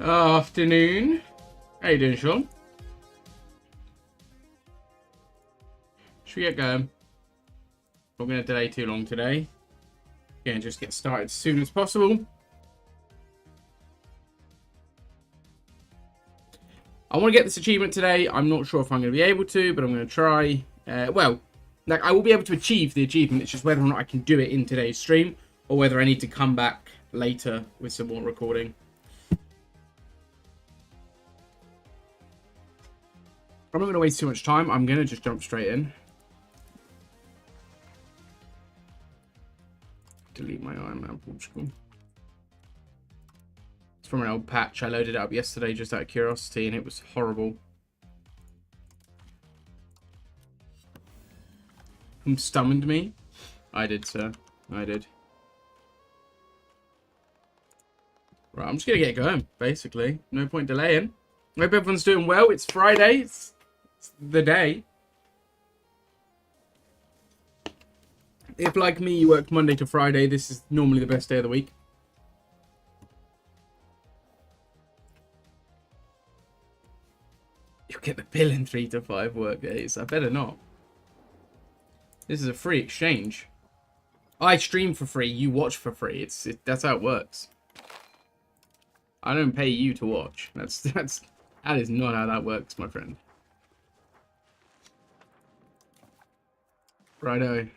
Afternoon. How you doing, Sean? Should we get going? Not going to delay too long today. Again, just get started as soon as possible. I want to get this achievement today. I'm not sure if I'm going to be able to, but I'm going to try. I will be able to achieve the achievement. It's just whether or not I can do it in today's stream, or whether I need to come back later with some more recording. I'm not going to waste too much time. I'm going to just jump straight in. Delete my Iron Man Portugal. It's from an old patch. I loaded it up yesterday just out of curiosity, and it was horrible. Who summoned me? I did, sir. I did. Right, I'm just going to get going, basically. No point delaying. I hope everyone's doing well. It's Friday. It's the day. If, like me, you work Monday to Friday, this is normally the best day of the week. You'll get the bill in 3 to 5 work days. I better not. This is a free exchange. I stream for free, you watch for free. That's how it works. I don't pay you to watch. That is not how that works, my friend. Righto.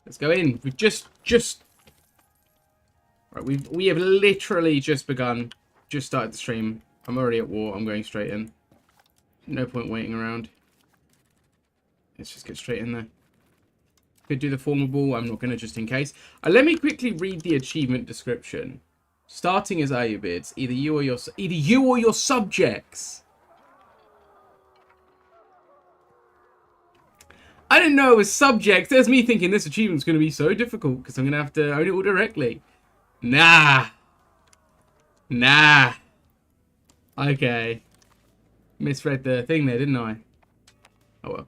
Let's go in. We've just right. We have literally just begun. Just started the stream. I'm already at war. I'm going straight in. No point waiting around. Let's just get straight in there. Could do the formable. I'm not gonna, just in case. Let me quickly read the achievement description. Starting as Eu5's, either you or your subjects. I didn't know it was subjects. There's me thinking this achievement's going to be so difficult because I'm going to have to own it all directly. Nah. Okay. Misread the thing there, didn't I? Oh well.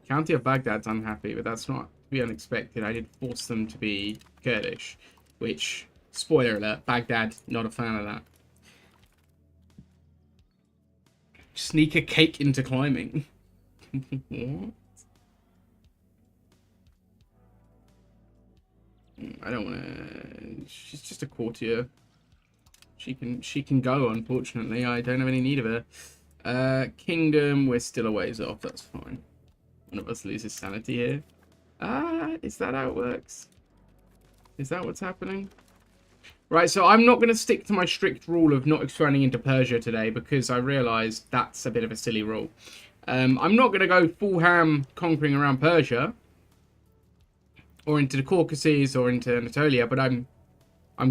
County of Baghdad's unhappy, but that's not to be unexpected. I did force them to be Kurdish, which, spoiler alert, Baghdad, not a fan of that. Sneak a cake into climbing. What? I don't want to. She's just a courtier. She can go. Unfortunately, I don't have any need of her. Kingdom, we're still a ways off. That's fine. One of us loses sanity here. Is that how it works? Is that what's happening? Right. So I'm not going to stick to my strict rule of not expanding into Persia today because I realised that's a bit of a silly rule. I'm not going to go full ham conquering around Persia. Or into the Caucasus, or into Anatolia, but I'm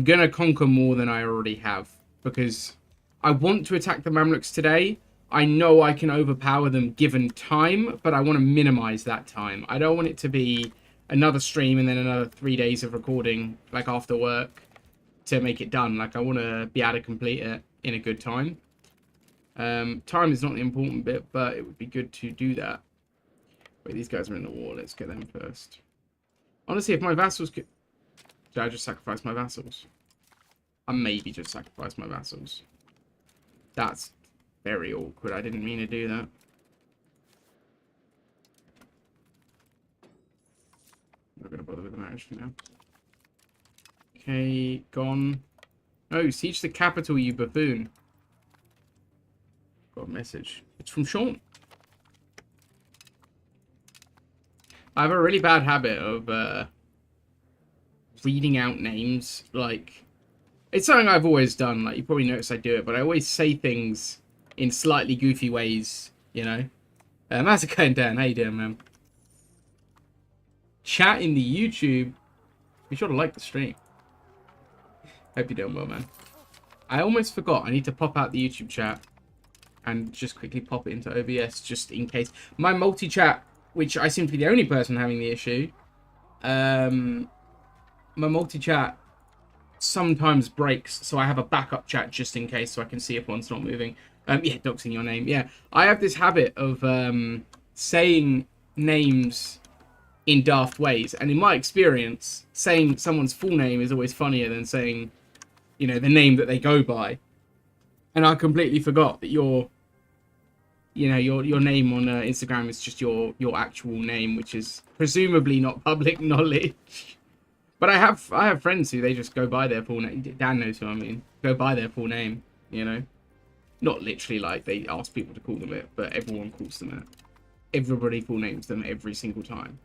gonna conquer more than I already have, because I want to attack the Mamluks today. I know I can overpower them given time, but I want to minimize that time. I don't want it to be another stream and then another 3 days of recording, like after work, to make it done. Like, I want to be able to complete it in a good time. Time is not the important bit, but it would be good to do that. Wait, these guys are in the war. Let's get them first. Honestly, if my vassals could... Did I just sacrifice my vassals? I maybe just sacrificed my vassals. That's very awkward. I didn't mean to do that. I'm not going to bother with the marriage now. Okay, gone. Oh, siege the capital, you buffoon. Got a message. It's from Sean. I have a really bad habit of reading out names. Like, it's something I've always done. Like, you probably noticed I do it, but I always say things in slightly goofy ways, you know? How's it going, Dan? How you doing, man? Chat in the YouTube. Be sure to like the stream. Hope you're doing well, man. I almost forgot. I need to pop out the YouTube chat and just quickly pop it into OBS just in case. My multi-chat, which I seem to be the only person having the issue. My multi-chat sometimes breaks, so I have a backup chat just in case, so I can see if one's not moving. Yeah, doxing your name. Yeah, I have this habit of saying names in daft ways, and in my experience, saying someone's full name is always funnier than saying, you know, the name that they go by. And I completely forgot that your name on Instagram is just your actual name, which is presumably not public knowledge. But I have friends who they just go by their full name. Dan knows who I mean. Go by their full name, you know. Not literally like they ask people to call them it, but everyone calls them it. Everybody full names them every single time.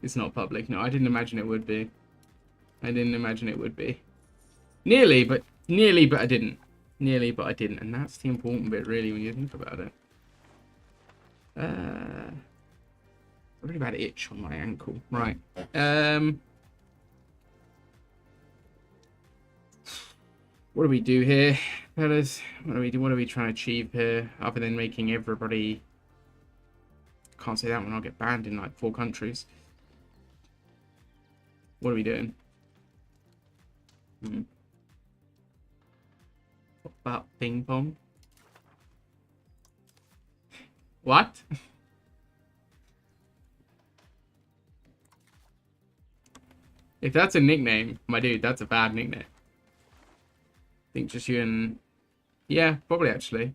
It's not public. No, I didn't imagine it would be. I didn't imagine it would be. Nearly, but I didn't. Nearly, but I didn't. And that's the important bit, really, when you think about it. A really bad itch on my ankle. Right. What do we do here, fellas? What are we trying to achieve here, other than making everybody... Can't say that one, I'll get banned in like 4 countries. What are we doing? What about ping pong? What? If that's a nickname, my dude, that's a bad nickname. I think just you and... Yeah, probably actually.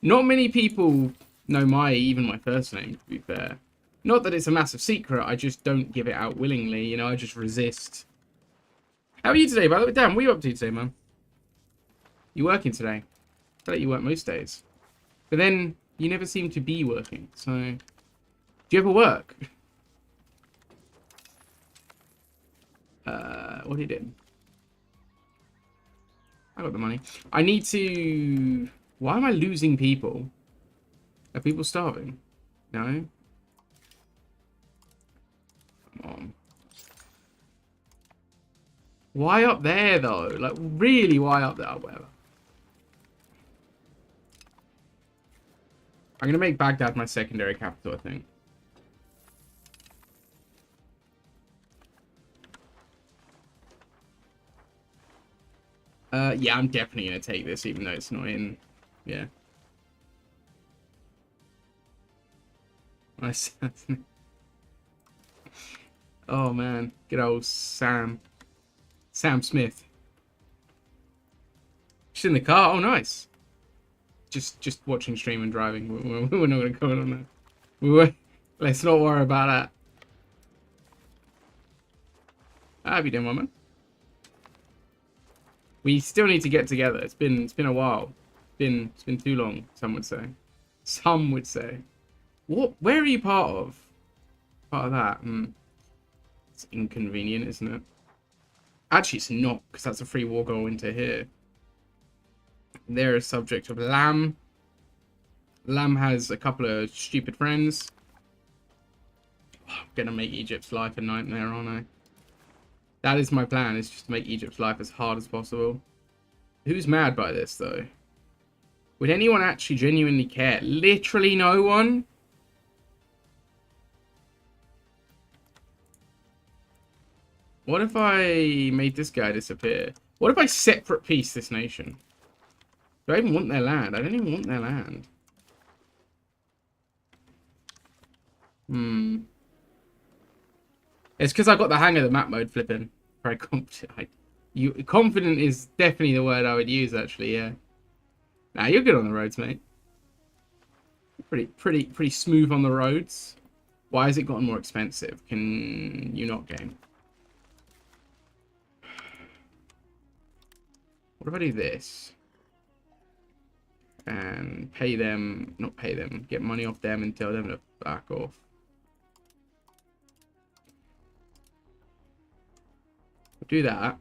Not many people know even my first name, to be fair. Not that it's a massive secret, I just don't give it out willingly, you know, I just resist. How are you today, by the way? Dan, what are you up to today, man? You working today? I feel like you work most days. But then, you never seem to be working, so... Do you ever work? What are you doing? I got the money. I need to... Why am I losing people? Are people starving? No? Come on. Why up there, though? Like, really, why up there? Oh, whatever. I'm going to make Baghdad my secondary capital, I think. Yeah, I'm definitely going to take this, even though it's not in... Yeah. Nice. Oh, man. Good old Sam. Sam Smith. She's in the car. Oh, nice. Just watching stream and driving. We're not going to comment on that. Let's not worry about that. How have you done, woman? We still need to get together. It's been a while. It's been too long, some would say. Some would say. What? Where are you part of? Part of that? It's inconvenient, isn't it? Actually, it's not, because that's a free war goal into here. They're a subject of Lamb. Lamb has a couple of stupid friends. Oh, I'm gonna make Egypt's life a nightmare, aren't I? That is my plan, is just to make Egypt's life as hard as possible. Who's mad by this, though? Would anyone actually genuinely care? Literally no one? What if I made this guy disappear? What if I separate piece this nation? Do I even want their land? I don't even want their land. It's because I got the hang of the map mode flipping. Very confident. Confident is definitely the word I would use, actually, yeah. Nah, you're good on the roads, mate. Pretty smooth on the roads. Why has it gotten more expensive? Can you not game? What if I do this? And pay them, not pay them, get money off them and tell them to back off. Do that.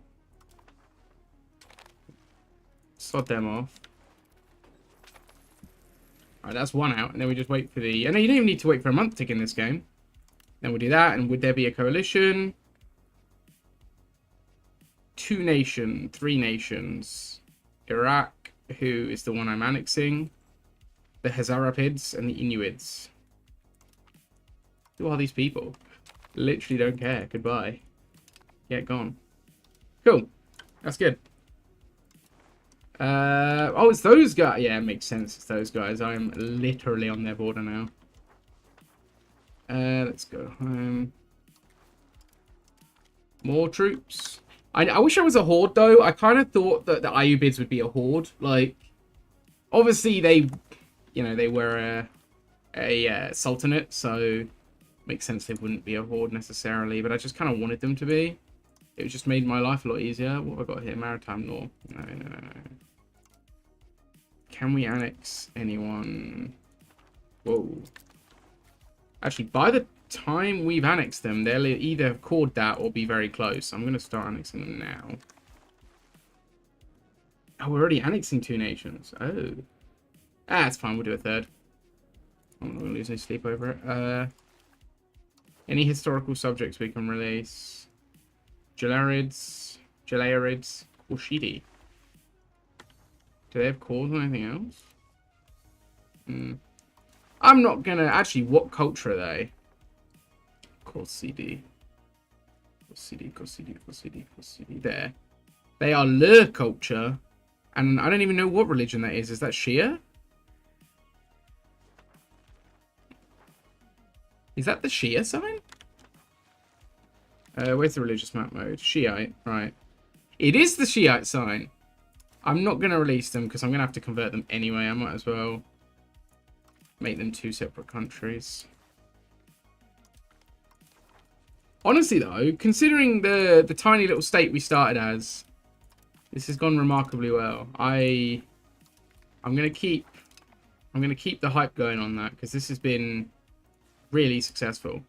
Sod them off. Alright, that's one out. And then we just wait for the... And you don't even need to wait for a month tick in this game. Then we'll do that. And would there be a coalition? 2 nations, 3 nations. Iraq, who is the one I'm annexing. The Hazarapids and the Inuits. Who are these people? Literally don't care. Goodbye. Get gone. Cool. That's good. Oh, it's those guys. Yeah, it makes sense. It's those guys. I'm literally on their border now. Let's go home. More troops. I wish I was a horde, though. I kind of thought that the Eu5's would be a horde. Like, obviously, they were a sultanate, so makes sense they wouldn't be a horde necessarily, but I just kind of wanted them to be. It just made my life a lot easier. What have I got here? Maritime law. No. Can we annex anyone? Whoa. Actually, by the time we've annexed them, they'll either have caught that or be very close. I'm going to start annexing them now. Oh, we're already annexing 2 nations. Oh. Ah, it's fine. We'll do a third. I'm not going to lose any sleep over it. Any historical subjects we can release? Gelarids, Korshidi. Do they have cores or anything else? I'm not gonna... Actually, what culture are they? Korshidi. There. They are Lur culture. And I don't even know what religion that is. Is that Shia? Is that the Shia sign? Where's the religious map mode? Shiite, right. It is the Shiite sign. I'm not going to release them because I'm going to have to convert them anyway. I might as well make them 2 separate countries. Honestly, though, considering the tiny little state we started as, this has gone remarkably well. I'm going to keep the hype going on that because this has been really successful.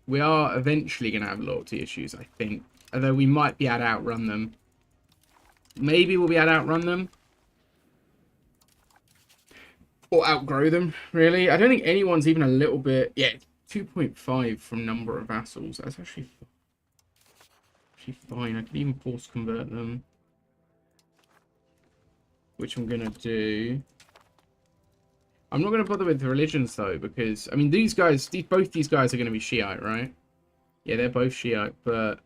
We are eventually going to have loyalty issues, I think. Although we might be able to outrun them. Maybe we'll be able to outrun them. Or outgrow them, really. I don't think anyone's even a little bit... Yeah, 2.5 from number of vassals. That's actually fine. I could even force convert them. Which I'm going to do. I'm not going to bother with the religions, though, because, I mean, both these guys are going to be Shiite, right? Yeah, they're both Shiite, but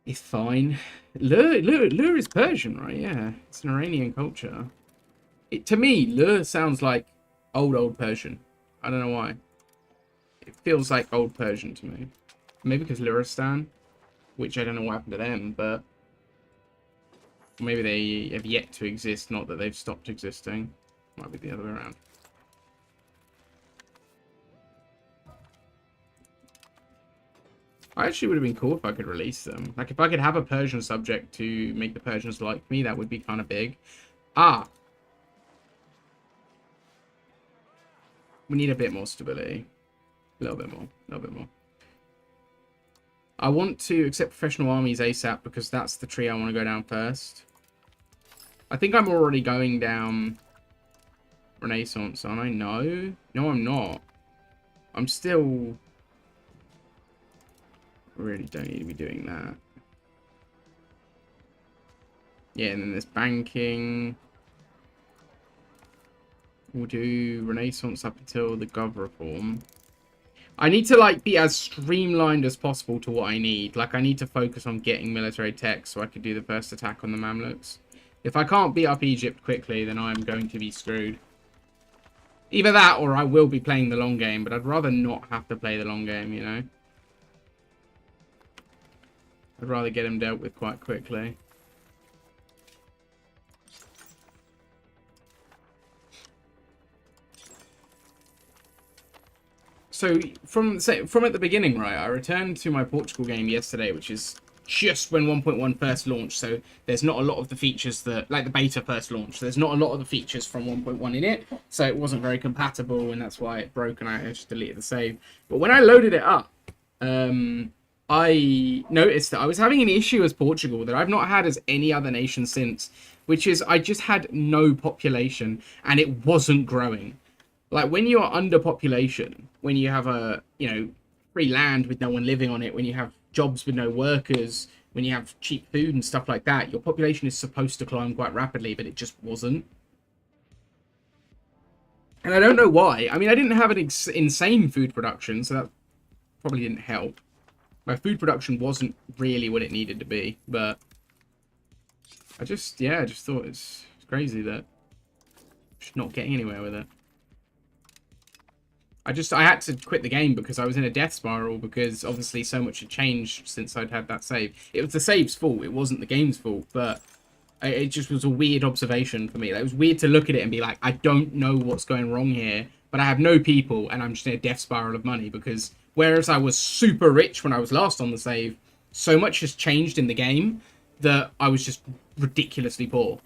it's fine. Lur is Persian, right? Yeah, it's an Iranian culture. To me, Lur sounds like old Persian. I don't know why. It feels like old Persian to me. Maybe because Luristan, which I don't know what happened to them, but maybe they have yet to exist, not that they've stopped existing. Might be the other way around. I actually would have been cool if I could release them. Like, if I could have a Persian subject to make the Persians like me, that would be kind of big. Ah. We need a bit more stability. A little bit more. I want to accept professional armies ASAP because that's the tree I want to go down first. I think I'm already going down Renaissance, aren't I? No. No, I'm not. I'm still... really don't need to be doing that. Yeah, and then there's banking. We'll do Renaissance up until the Gov reform. I need to, like, be as streamlined as possible to what I need. Like, I need to focus on getting military tech so I could do the first attack on the Mamluks. If I can't beat up Egypt quickly, then I'm going to be screwed. Either that or I will be playing the long game, but I'd rather not have to play the long game, you know? I'd rather get him dealt with quite quickly. So, from at the beginning, right, I returned to my Portugal game yesterday, which is just when 1.1 first launched, so there's not a lot of the features that, like the beta first launched, there's not a lot of the features from 1.1 in it, so it wasn't very compatible, and that's why it broke, and I just deleted the save. But when I loaded it up, I noticed that I was having an issue as Portugal that I've not had as any other nation since, which is I just had no population, and it wasn't growing. Like, when you're under population, when you have a, free land with no one living on it, when you have jobs with no workers, when you have cheap food and stuff like that, your population is supposed to climb quite rapidly, but it just wasn't. And I don't know why. I mean, I didn't have an insane food production, so that probably didn't help. My food production wasn't really what it needed to be, but I just thought it's crazy that I'm just not getting anywhere with it. I had to quit the game because I was in a death spiral because obviously so much had changed since I'd had that save. It was the save's fault. It wasn't the game's fault, but it just was a weird observation for me. Like, it was weird to look at it and be like, I don't know what's going wrong here, but I have no people and I'm just in a death spiral of money because whereas I was super rich when I was last on the save, so much has changed in the game that I was just ridiculously poor.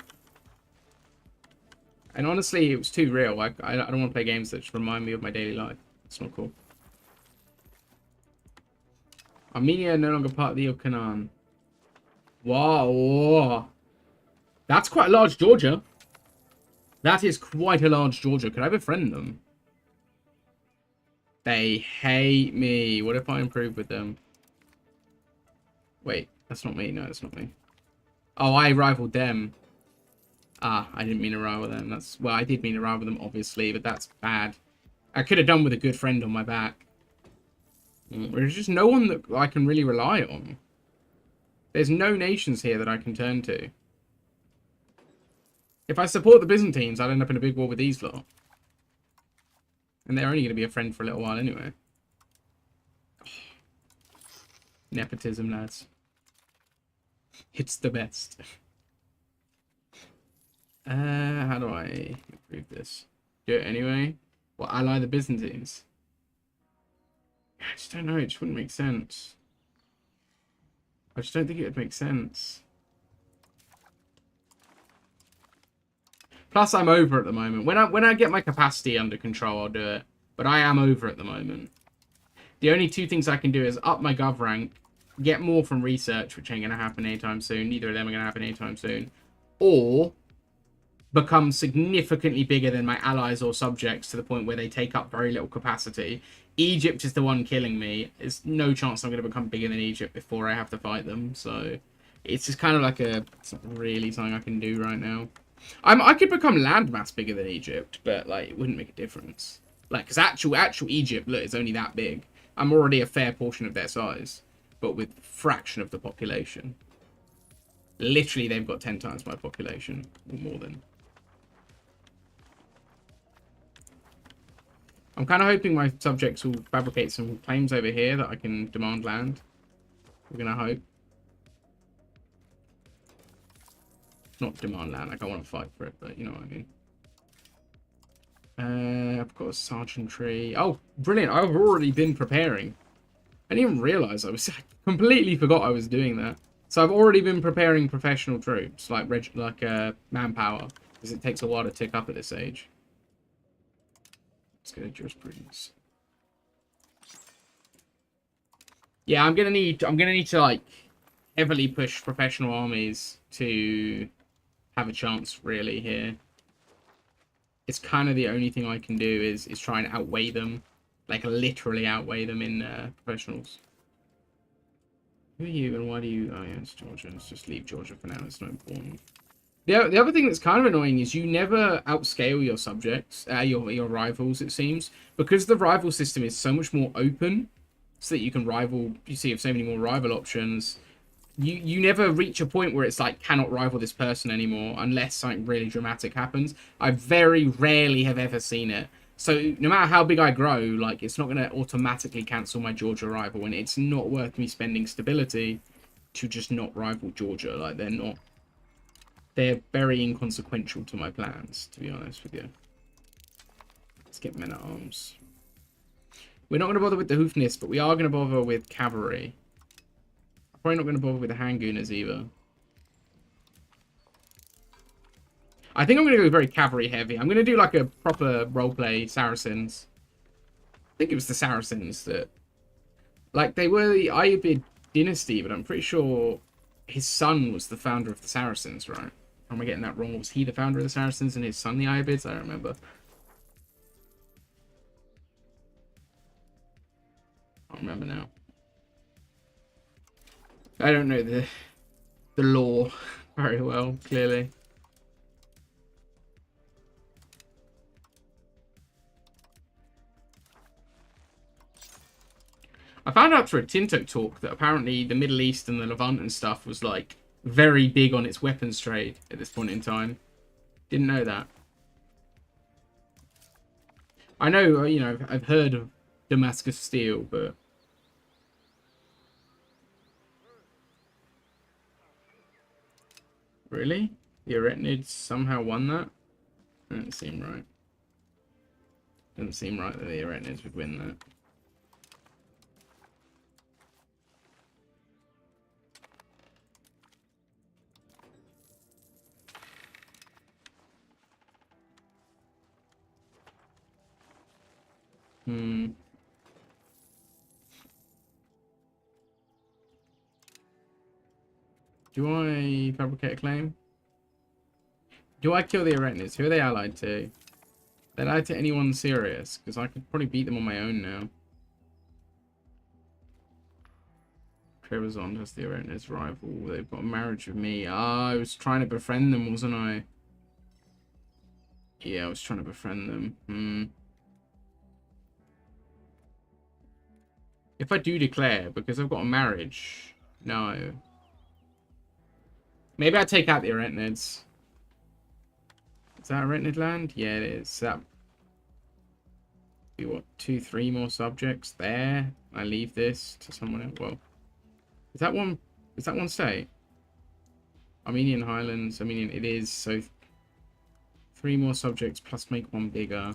And honestly, it was too real. I don't want to play games that just remind me of my daily life. It's not cool. Armenia no longer part of the Canaan. Wow. That's quite a large Georgia. That is quite a large Georgia. Could I befriend them? They hate me. What if I improve with them? Wait, that's not me. No, that's not me. Oh, I rivaled them. Ah, I didn't mean to rival them. That's, well, I did mean to rival them, obviously, but that's bad. I could have done with a good friend on my back. There's just no one that I can really rely on. There's no nations here that I can turn to. If I support the Byzantines, I'd end up in a big war with these lot. And they're only going to be a friend for a little while anyway. Oh. Nepotism, lads. It's the best. How do I improve this? Do it anyway. Well, ally the Byzantines. I just don't know. It just wouldn't make sense. I just don't think it would make sense. Plus, I'm over at the moment. When I get my capacity under control, I'll do it. But I am over at the moment. The only two things I can do is up my gov rank, get more from research, which ain't going to happen anytime soon. Neither of them are going to happen anytime soon. Or become significantly bigger than my allies or subjects to the point where they take up very little capacity. Egypt is the one killing me. There's no chance I'm going to become bigger than Egypt before I have to fight them. So it's just kind of like it's not really something I can do right now. I could become landmass bigger than Egypt, but like it wouldn't make a difference. Like, because actual Egypt, look, is only that big. I'm already a fair portion of their size, but with fraction of the population. Literally, they've got 10 times my population, or more than. I'm kind of hoping my subjects will fabricate some claims over here that I can demand land. We're going to hope. Not demand land, like I want to fight for it, but you know what I mean. I've got a sergeantry. Oh, brilliant. I've already been preparing. I didn't even realize I completely forgot I was doing that. So I've already been preparing professional troops, like manpower, because it takes a while to tick up at this age. Let's go to jurisprudence. Yeah, I'm gonna need to like heavily push professional armies to have a chance really here. It's kind of the only thing I can do is try and outweigh them, like literally outweigh them in professionals. Who are you and why do you? Oh yeah, it's Georgia. Let's just leave Georgia for now. It's not important. The other thing that's kind of annoying is you never outscale your subjects, your rivals, it seems. Because the rival system is so much more open, so that you can rival, you see, have so many more rival options. You never reach a point where it's like, cannot rival this person anymore, unless something really dramatic happens. I very rarely have ever seen it. So no matter how big I grow, like, it's not going to automatically cancel my Georgia rival, and it's not worth me spending stability to just not rival Georgia. Like, they're very inconsequential to my plans, to be honest with you. Let's get men at arms. We're not going to bother with the Hoofnist, but we are going to bother with cavalry. I'm probably not going to bother with the Handgooners either. I think I'm going to go very cavalry heavy. I'm going to do like a proper roleplay Saracens. I think it was the Saracens that... Like, they were the Ayyubid dynasty, but I'm pretty sure his son was the founder of the Saracens, right? Or am I getting that wrong? Was he the founder of the Saracens and his son the Ayyubids? I don't remember. I don't remember now. I don't know the lore very well, clearly. I found out through a Tinto talk that apparently the Middle East and the Levant and stuff was like very big on its weapons trade at this point in time. Didn't know that. I know, you know, I've heard of Damascus Steel, but... Really? The Arachnids somehow won that? Doesn't seem right. Doesn't seem right that the Arachnids would win that. Do I fabricate a claim? Do I kill the Arachnids? Who are they allied to? They're allied to anyone serious, because I could probably beat them on my own now. Trebizond has the Arachnids rival. They've got a marriage with me. Ah, I was trying to befriend them, wasn't I? Yeah, I was trying to befriend them. If I do declare, because I've got a marriage... No. Maybe I take out the Arachnids. Is that Arachnid land? Yeah, it is. That be what, 2, 3 more subjects there. I leave this to someone else. Well, is that one? Is that one state? Armenian Highlands. Armenian. It is. So 3 more subjects plus make 1 bigger.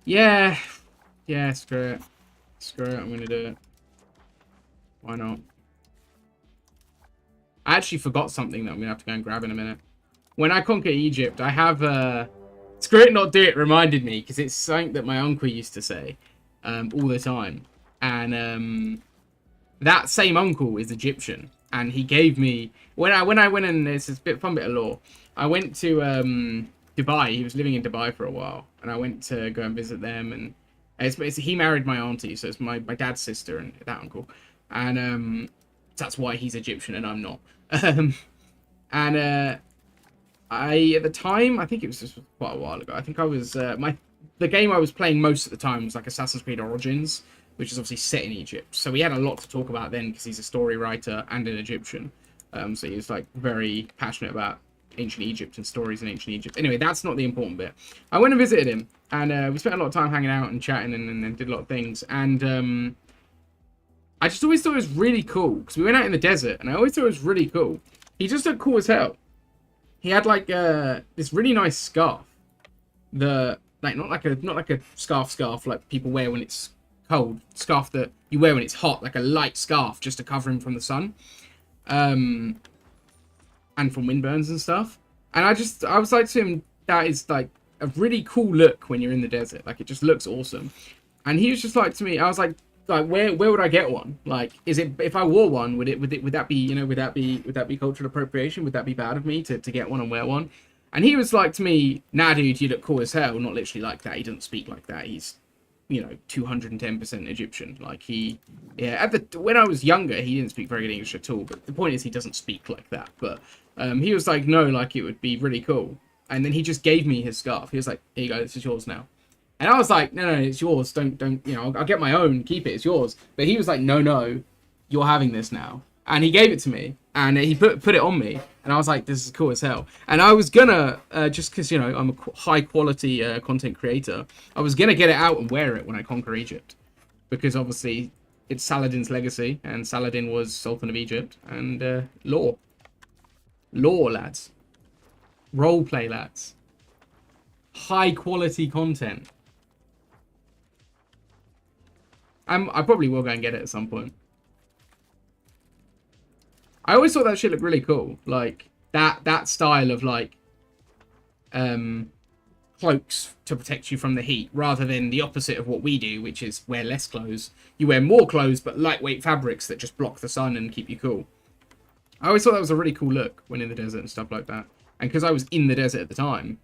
Yeah. Yeah. Screw it. Screw it. I'm gonna do it. Why not? I actually forgot something that I'm gonna have to go and grab in a minute. When I conquer Egypt, I have screw it, not do it reminded me, because it's something that my uncle used to say all the time. And that same uncle is Egyptian, and he gave me when I went in. It's a fun bit of lore. I went to Dubai. He was living in Dubai for a while, and I went to go and visit them. And he married my auntie, so it's my dad's sister and that uncle, and that's why he's Egyptian and I'm not. I at the time, I think it was just quite a while ago. I think I was the game I was playing most of the time was like Assassin's Creed Origins, which is obviously set in Egypt. So we had a lot to talk about then because he's a story writer and an Egyptian. So he was like very passionate about ancient Egypt and stories in ancient Egypt. Anyway, that's not the important bit. I went and visited him, and we spent a lot of time hanging out and chatting, and did a lot of things. And I just always thought it was really cool because we went out in the desert, and I always thought it was really cool. He just looked cool as hell. He had like this really nice scarf, not like a scarf like people wear when it's cold. Scarf that you wear when it's hot, like a light scarf just to cover him from the sun, and from windburns and stuff. And I was like to him, that is like a really cool look when you're in the desert. Like it just looks awesome. And he was just like to me, I was like where would I get one? Like, is it, if I wore one, would that be, you know, would that be cultural appropriation? Would that be bad of me to get one and wear one? And he was like to me, nah, dude, you look cool as hell. Not literally like that. He doesn't speak like that. He's, you know, 210% Egyptian. Like when I was younger, he didn't speak very good English at all. But the point is, he doesn't speak like that. But he was like, no, like it would be really cool. And then he just gave me his scarf. He was like, here you go, this is yours now. And I was like, no, it's yours. Don't, you know, I'll get my own. Keep it. It's yours. But he was like, no, you're having this now. And he gave it to me. And he put it on me. And I was like, this is cool as hell. And I was gonna, just because, you know, I'm a high quality content creator, I was gonna get it out and wear it when I conquer Egypt. Because obviously, it's Saladin's legacy. And Saladin was Sultan of Egypt. And lore, lads. Roleplay, lads. High quality content. I probably will go and get it at some point. I always thought that shit looked really cool. Like, that style of, like, cloaks to protect you from the heat, rather than the opposite of what we do, which is wear less clothes. You wear more clothes, but lightweight fabrics that just block the sun and keep you cool. I always thought that was a really cool look when in the desert and stuff like that. And because I was in the desert at the time,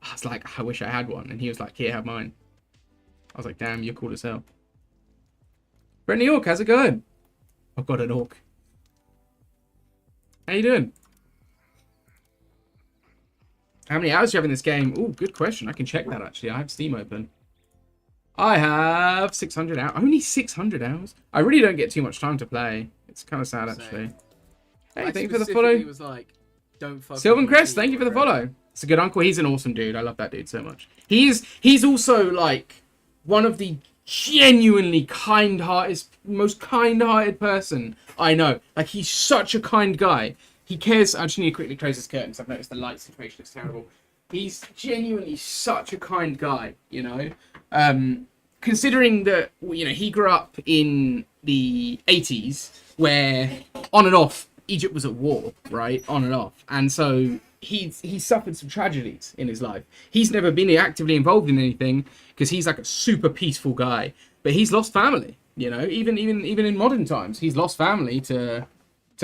I was like, I wish I had one. And he was like, here, have mine. I was like, damn, you're cool as hell. Brett New York, how's it going? I've got an orc. How you doing? How many hours do you have in this game? Ooh, good question. I can check that, actually. I have Steam open. I have 600 hours. Only 600 hours? I really don't get too much time to play. It's kind of sad, actually. Hey, thank you for the follow. Was like, don't fuck Sylvan Crest, thank you for the follow. It's a good uncle. He's an awesome dude. I love that dude so much. He's also like one of the genuinely most kind-hearted person I know. Like, he's such a kind guy. He cares. I just need to quickly close this curtain because I've noticed the light situation is terrible. He's genuinely such a kind guy, you know. Considering that, you know, he grew up in the 80s where on and off Egypt was at war, right? On and off. And so he's suffered some tragedies in his life. He's never been actively involved in anything because he's like a super peaceful guy. But he's lost family, you know, even in modern times, he's lost family to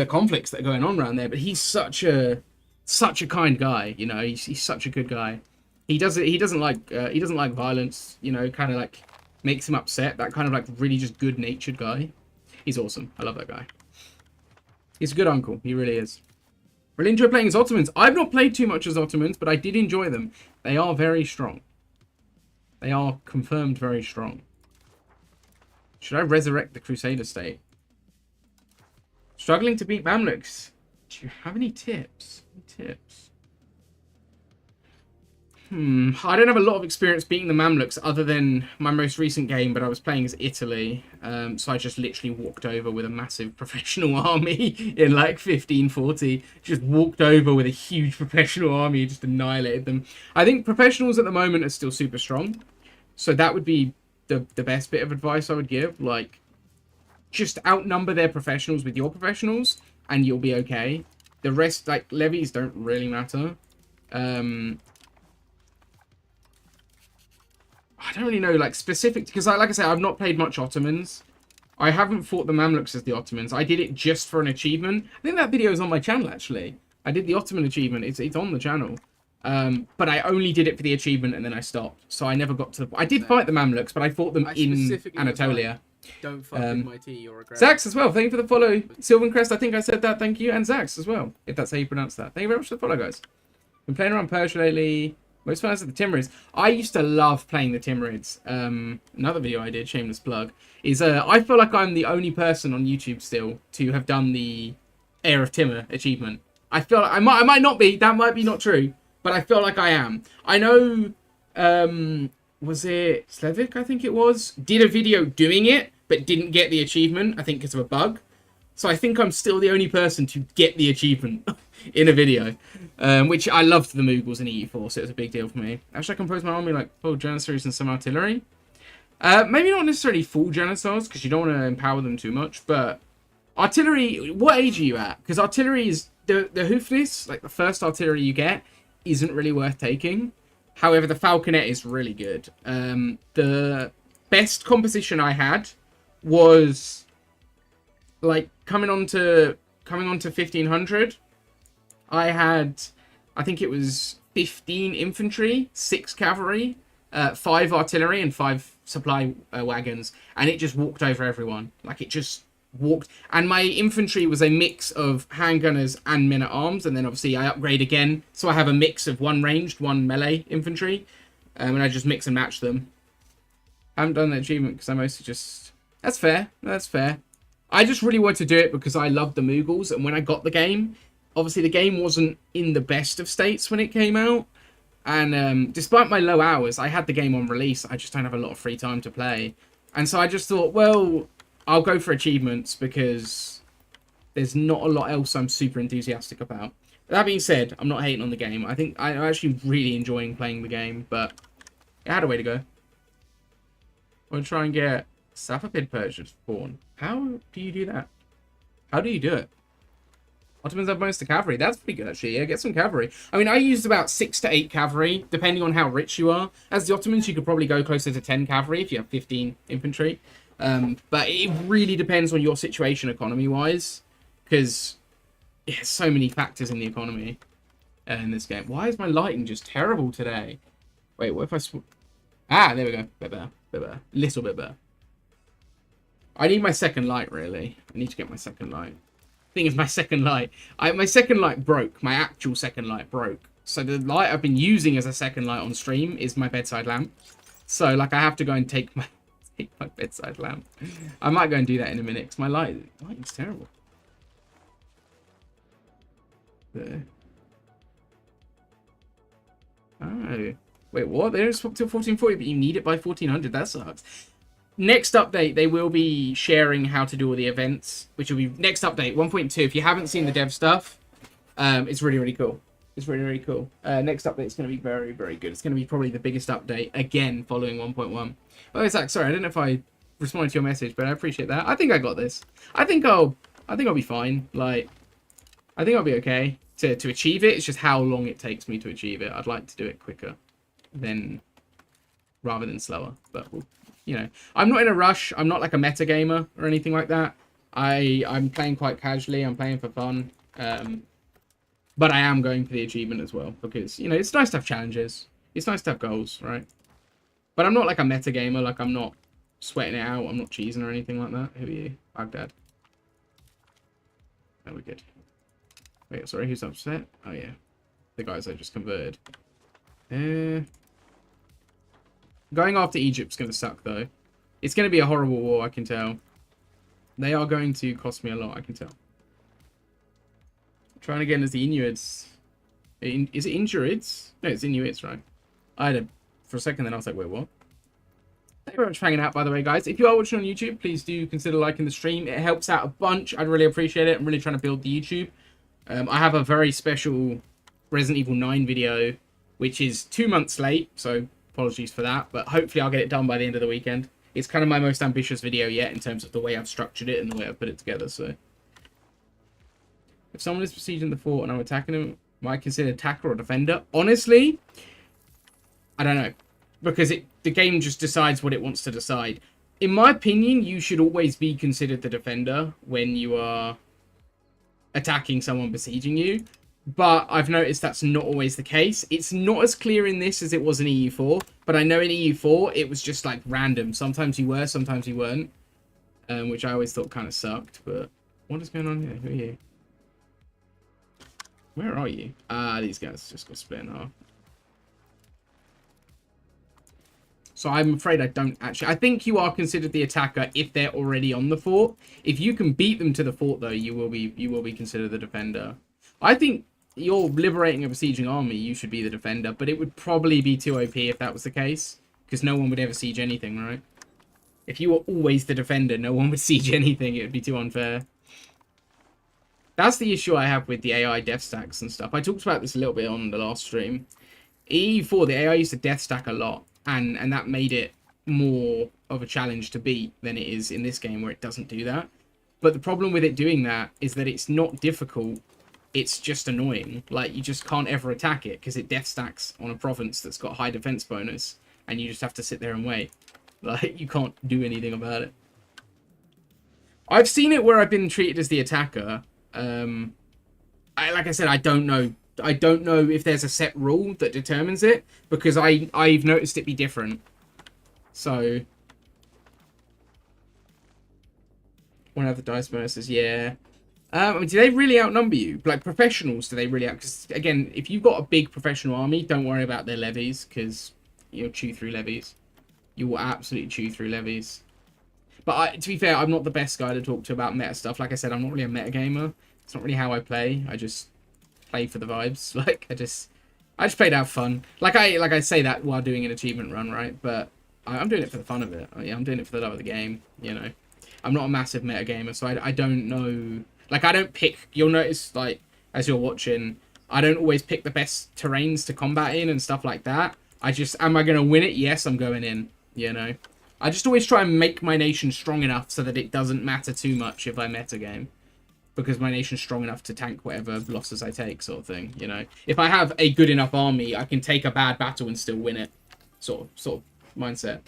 conflicts that are going on around there. But he's such a kind guy, you know. He's such a good guy. He doesn't like violence, you know, kind of like makes him upset. That kind of like really just good-natured guy. He's awesome. I love that guy. He's a good uncle. He really is. Really enjoy playing as Ottomans. I've not played too much as Ottomans, but I did enjoy them. They are very strong. They are confirmed very strong. Should I resurrect the Crusader state? Struggling to beat Mamluks. Do you have any tips? I don't have a lot of experience beating the Mamluks other than my most recent game, but I was playing as Italy, so I just literally walked over with a massive professional army in like 1540. Just walked over with a huge professional army, just annihilated them. I think professionals at the moment are still super strong, so that would be the best bit of advice I would give. Like, just outnumber their professionals with your professionals, and you'll be okay. The rest, like, levies don't really matter. I don't really know, like, specific... Because, like I said, I've not played much Ottomans. I haven't fought the Mamluks as the Ottomans. I did it just for an achievement. I think that video is on my channel, actually. I did the Ottoman achievement. It's on the channel. But I only did it for the achievement, and then I stopped. So I never got to... I did fight the Mamluks, but I fought them in Anatolia. Don't fuck with my tea, you're a great... Zax as well. Thank you for the follow. Sylvancrest, I think I said that. Thank you. And Zax as well, if that's how you pronounce that. Thank you very much for the follow, guys. Been playing around Persia lately. Most fans of the Timurids. I used to love playing the Timurids. Another video I did, shameless plug, is I feel like I'm the only person on YouTube still to have done the Heir of Timur achievement. I feel like I might not be. That might be not true, but I feel like I am. I know. Was it Slevik? I think it was. Did a video doing it, but didn't get the achievement. I think because of a bug. So I think I'm still the only person to get the achievement in a video. Which I loved the Mughals in EU4, so it was a big deal for me. Should I compose my army like full Janissaries and some artillery? Maybe not necessarily full Janissaries, because you don't want to empower them too much, but artillery, what age are you at? Because artillery is, the Eu5's, like the first artillery you get, isn't really worth taking. However, the Falconet is really good. The best composition I had was like coming on to 1500. I had, I think it was 15 infantry, 6 cavalry, 5 artillery, and 5 supply wagons, and it just walked over everyone. Like, it just walked. And my infantry was a mix of handgunners and men-at-arms, and then obviously I upgrade again, so I have a mix of 1 ranged, 1 melee infantry, and I just mix and match them. I haven't done that achievement because I mostly just... That's fair. That's fair. I just really wanted to do it because I loved the Mughals, and when I got the game... Obviously, the game wasn't in the best of states when it came out. And despite my low hours, I had the game on release. I just don't have a lot of free time to play. And so I just thought, well, I'll go for achievements because there's not a lot else I'm super enthusiastic about. That being said, I'm not hating on the game. I think I'm actually really enjoying playing the game, but it had a way to go. I'm going to try and get Safavid Persia spawn. How do you do that? How do you do it? Ottomans have most of the cavalry. That's pretty good, actually. Yeah, get some cavalry. I mean, I used about 6 to 8 cavalry, depending on how rich you are. As the Ottomans, you could probably go closer to 10 cavalry if you have 15 infantry. But it really depends on your situation economy-wise, because there's so many factors in the economy in this game. Why is my lighting just terrible today? Wait, what if I... Ah, there we go. Bit better. Bit better. Little bit better. I need my second light, really. I need to get my second light. Thing is, my second light broke. My actual second light broke, so the light I've been using as a second light on stream is my bedside lamp. So like, I have to go and take my bedside lamp. I might go and do that in a minute because my lighting's terrible. There. Oh. Wait, what? They don't swap till 1440, but you need it by 1400. That sucks. Next update, they will be sharing how to do all the events, which will be next update, 1.2. If you haven't seen the dev stuff, it's really, really cool. It's really, really cool. Next update is going to be very, very good. It's going to be probably the biggest update, again, following 1.1. Oh, Zach, sorry, I don't know if I responded to your message, but I appreciate that. I think I got this. I think I'll be fine. Like, I think I'll be okay to achieve it. It's just how long it takes me to achieve it. I'd like to do it quicker rather than slower. But, you know, I'm not in a rush. I'm not like a meta gamer or anything like that. I'm playing quite casually. I'm playing for fun. But I am going for the achievement as well because, you know, it's nice to have challenges. It's nice to have goals, right? But I'm not like a meta gamer. Like, I'm not sweating it out. I'm not cheesing or anything like that. Who are you? Baghdad. Oh, we're good. Wait, sorry, who's upset? Oh, yeah. The guys I just converted. Going after Egypt's going to suck, though. It's going to be a horrible war, I can tell. They are going to cost me a lot, I can tell. Trying again as the Inuits. Is it Injurids? No, it's Inuits, right? I had for a second, then I was like, wait, what? Thank you very much for hanging out, by the way, guys. If you are watching on YouTube, please do consider liking the stream. It helps out a bunch. I'd really appreciate it. I'm really trying to build the YouTube. I have a very special Resident Evil 9 video, which is 2 months late, so apologies for that. But hopefully I'll get it done by the end of the weekend. It's kind of my most ambitious video yet in terms of the way I've structured it and the way I've put it together, so... If someone is besieging the fort and I'm attacking them, am I considered attacker or defender? Honestly, I don't know. Because the game just decides what it wants to decide. In my opinion, you should always be considered the defender when you are attacking someone besieging you. But I've noticed that's not always the case. It's not as clear in this as it was in EU4. But I know in EU4, it was just like random. Sometimes you were, sometimes you weren't. Which I always thought kind of sucked. But what is going on here? Who are you? Where are you? Ah, these guys just got split in half. So I'm afraid I don't actually... I think you are considered the attacker if they're already on the fort. If you can beat them to the fort, though, you will be considered the defender. I think you're liberating a besieging army. You should be the defender, but it would probably be too OP if that was the case, because no one would ever siege anything, right? If you were always the defender, no one would siege anything. It would be too unfair. That's the issue I have with the AI death stacks and stuff. I talked about this a little bit on the last stream. EU4, the AI used to death stack a lot, and that made it more of a challenge to beat than it is in this game where it doesn't do that. But the problem with it doing that is that it's not difficult, it's just annoying. Like, you just can't ever attack it because it death stacks on a province that's got high defense bonus, and you just have to sit there and wait. Like, you can't do anything about it. I've seen it where I've been treated as the attacker. Like I said, I don't know. I don't know if there's a set rule that determines it, because I've noticed it be different. So, one of the dice bonuses, yeah. I mean, do they really outnumber you? Like, professionals, do they really out? Because, again, if you've got a big professional army, don't worry about their levies, because you'll chew through levies. You will absolutely chew through levies. But to be fair, I'm not the best guy to talk to about meta stuff. Like I said, I'm not really a meta gamer. It's not really how I play. I just play for the vibes. Like, I just play to have fun. Like I say that while doing an achievement run, right? But I'm doing it for the fun of it. I'm doing it for the love of the game, you know. I'm not a massive meta gamer, so I don't know. Like, I don't pick... You'll notice, like, as you're watching, I don't always pick the best terrains to combat in and stuff like that. I just... Am I going to win it? Yes, I'm going in, you know. I just always try and make my nation strong enough so that it doesn't matter too much if I meta game. Because my nation's strong enough to tank whatever losses I take, sort of thing, you know. If I have a good enough army, I can take a bad battle and still win it. Sort of mindset.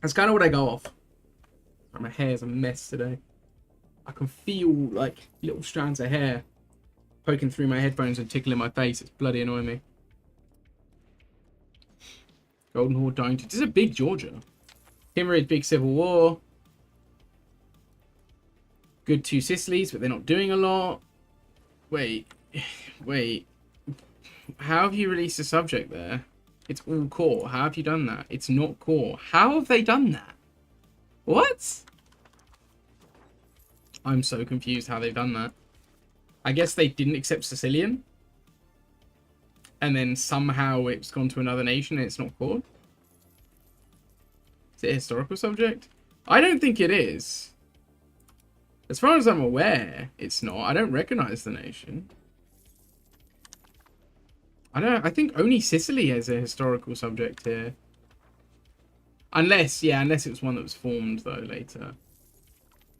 That's kind of what I go off. My hair's a mess today. I can feel, like, little strands of hair poking through my headphones and tickling my face. It's bloody annoying me. Golden Horde dying to... This is a big Georgia. Timurid, big civil war. Good 2 Sicilies, but they're not doing a lot. Wait. How have you released a subject there? It's all core. How have you done that? It's not core. How have they done that? What? I'm so confused how they've done that. I guess they didn't accept Sicilian. and then somehow it's gone to another nation and it's not called? Is it a historical subject? I don't think it is. As far as I'm aware, it's not. I don't recognize the nation. I think only Sicily has a historical subject here. Unless it was one that was formed, though, later.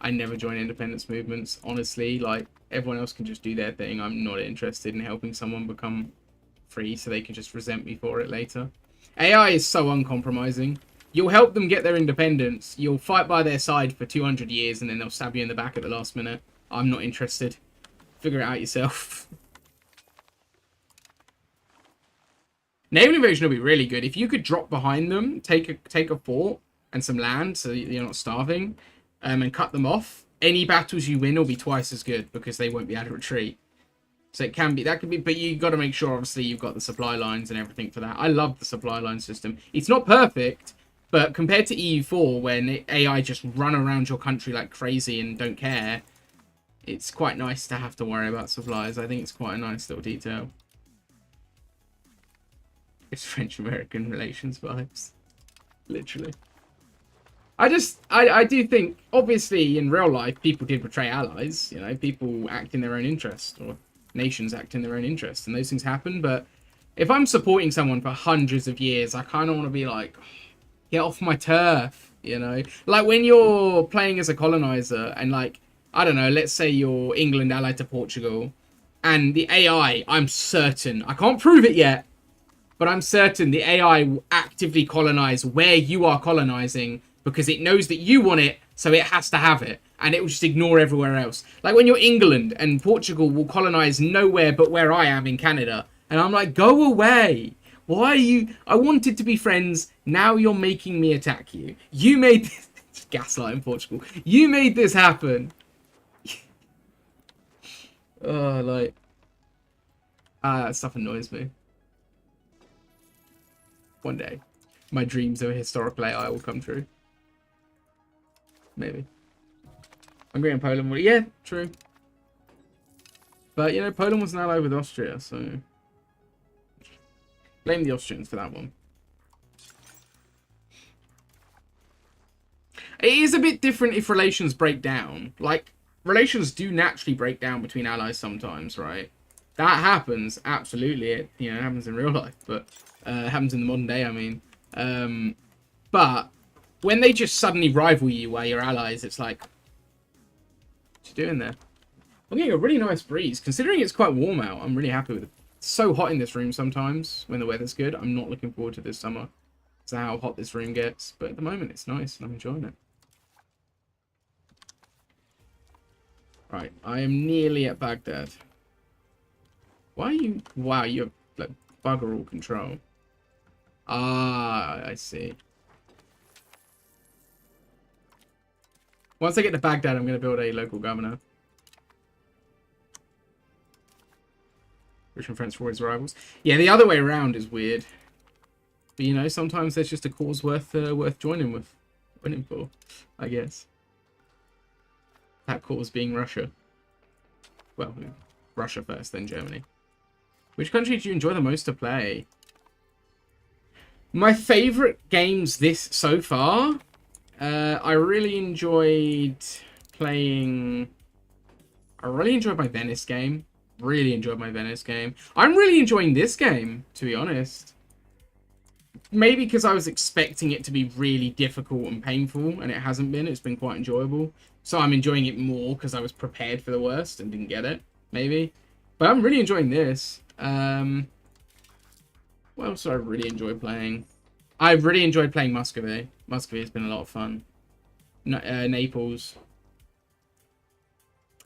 I never join independence movements, honestly. Like, everyone else can just do their thing. I'm not interested in helping someone become free so they can just resent me for it later. AI is so uncompromising. You'll help them get their independence. You'll fight by their side for 200 years, and then they'll stab you in the back at the last minute. I'm not interested. Figure it out yourself. Naval invasion will be really good. If you could drop behind them, take a fort and some land so you're not starving, and cut them off, any battles you win will be twice as good because they won't be able to retreat. So it can be, that could be, but you got to make sure, obviously, you've got the supply lines and everything for that. I love the supply line system. It's not perfect, but compared to EU4, when AI just run around your country like crazy and don't care, it's quite nice to have to worry about supplies. I think it's quite a nice little detail. It's French-American relations vibes. Literally. I do think, obviously, in real life, people did betray allies. You know, people act in their own interest, or nations act in their own interest, and those things happen. But if I'm supporting someone for hundreds of years, I kind of want to be like, get off my turf, you know? Like, when you're playing as a colonizer, and, like, I don't know, let's say you're England allied to Portugal, and the AI, I'm certain, I can't prove it yet, but I'm certain the AI will actively colonize where you are colonizing because it knows that you want it, so it has to have it. And it will just ignore everywhere else. Like when you're England and Portugal will colonize nowhere but where I am in Canada. And I'm like, go away. Why are you... I wanted to be friends. Now you're making me attack you. You made this... Gaslight in Portugal. You made this happen. Oh, like... that stuff annoys me. One day, my dreams of a historical AI will come true. Maybe. Hungary and Poland will... Yeah, true. But, you know, Poland was an ally with Austria, so... Blame the Austrians for that one. It is a bit different if relations break down. Like, relations do naturally break down between allies sometimes, right? That happens, absolutely. It, you know, happens in real life, but... happens in the modern day, I mean. But when they just suddenly rival you while you're allies, it's like, what you doing there? I'm getting a really nice breeze. Considering it's quite warm out, I'm really happy with it. It's so hot in this room sometimes when the weather's good. I'm not looking forward to this summer. It's how hot this room gets. But at the moment, it's nice and I'm enjoying it. Right, I am nearly at Baghdad. Why are you... Wow, you have like, bugger all control. Ah, I see. Once I get to Baghdad, I'm going to build a local governor. British and French were always rivals. Yeah, the other way around is weird. But, you know, sometimes there's just a cause worth joining with. Winning for, I guess. That cause being Russia. Well, Russia first, then Germany. Which country do you enjoy the most to play? My favourite games this so far, I really enjoyed playing... I really enjoyed my Venice game. Really enjoyed my Venice game. I'm really enjoying this game, to be honest. Maybe because I was expecting it to be really difficult and painful, and it hasn't been. It's been quite enjoyable. So I'm enjoying it more because I was prepared for the worst and didn't get it, maybe. But I'm really enjoying this. What else do I really enjoy playing? I really enjoyed playing Muscovy. Muscovy has been a lot of fun. Naples.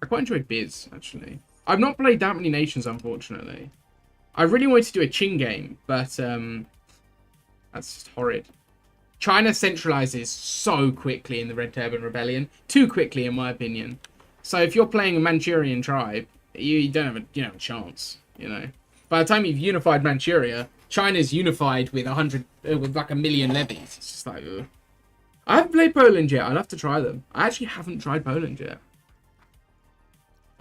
I quite enjoyed Biz, actually. I've not played that many nations, unfortunately. I really wanted to do a Qing game, but that's just horrid. China centralizes so quickly in the Red Turban Rebellion. Too quickly, in my opinion. So if you're playing a Manchurian tribe, you don't have a chance, you know. By the time you've unified Manchuria, China's unified with with like 1 million levies. It's just like, ugh. I haven't played Poland yet. I'll have to try them. I actually haven't tried Poland yet.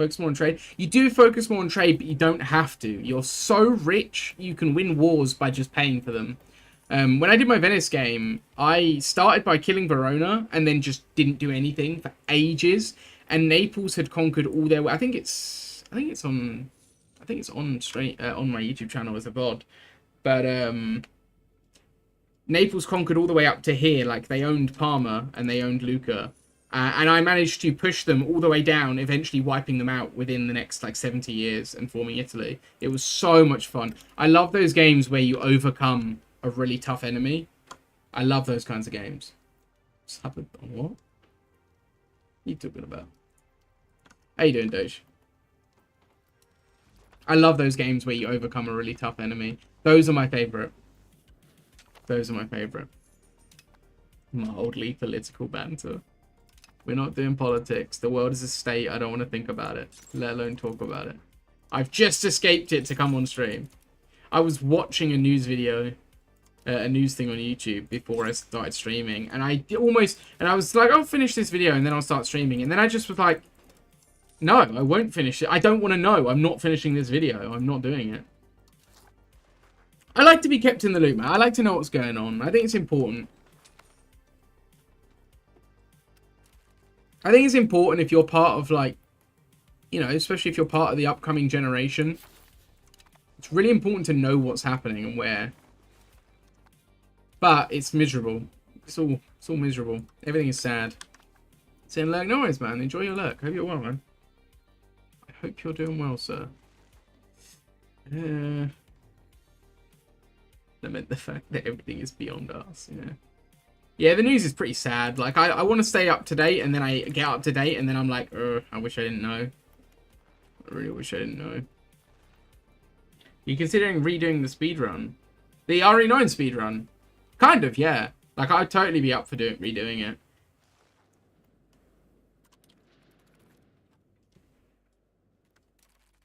Focus more on trade. You do focus more on trade, but you don't have to. You're so rich, you can win wars by just paying for them. When I did my Venice game, I started by killing Verona and then just didn't do anything for ages. And Naples had conquered all their. I think it's on straight on my YouTube channel as a VOD, but Naples conquered all the way up to here. Like they owned Parma and they owned Lucca. And I managed to push them all the way down, eventually wiping them out within the next, like, 70 years and forming Italy. It was so much fun. I love those games where you overcome a really tough enemy. I love those kinds of games. What? What are you talking about? How you doing, Doge? I love those games where you overcome a really tough enemy. Those are my favourite. Those are my favourite. Mildly political banter. We're not doing politics. The world is a state. I don't want to think about it, let alone talk about it. I've just escaped it to come on stream. I was watching a news video, a news thing on YouTube before I started streaming, and I was like, I'll finish this video and then I'll start streaming. And then I just was like, no, I won't finish it. I don't want to know. I'm not finishing this video. I'm not doing it. I like to be kept in the loop, man. I like to know what's going on. I think it's important. I think it's important if you're part of, like, you know, especially if you're part of the upcoming generation. It's really important to know what's happening and where. But it's miserable. It's all miserable. Everything is sad. Saying lurk, no worries, man. Enjoy your lurk. Hope you're well, man. I hope you're doing well, sir. Lament the fact that everything is beyond us. Yeah. Yeah, the news is pretty sad. Like, I want to stay up to date, and then I get up to date, and then I'm like, I wish I didn't know. I really wish I didn't know. You considering redoing the speedrun? The RE9 speedrun? Kind of, yeah. Like, I'd totally be up for redoing it.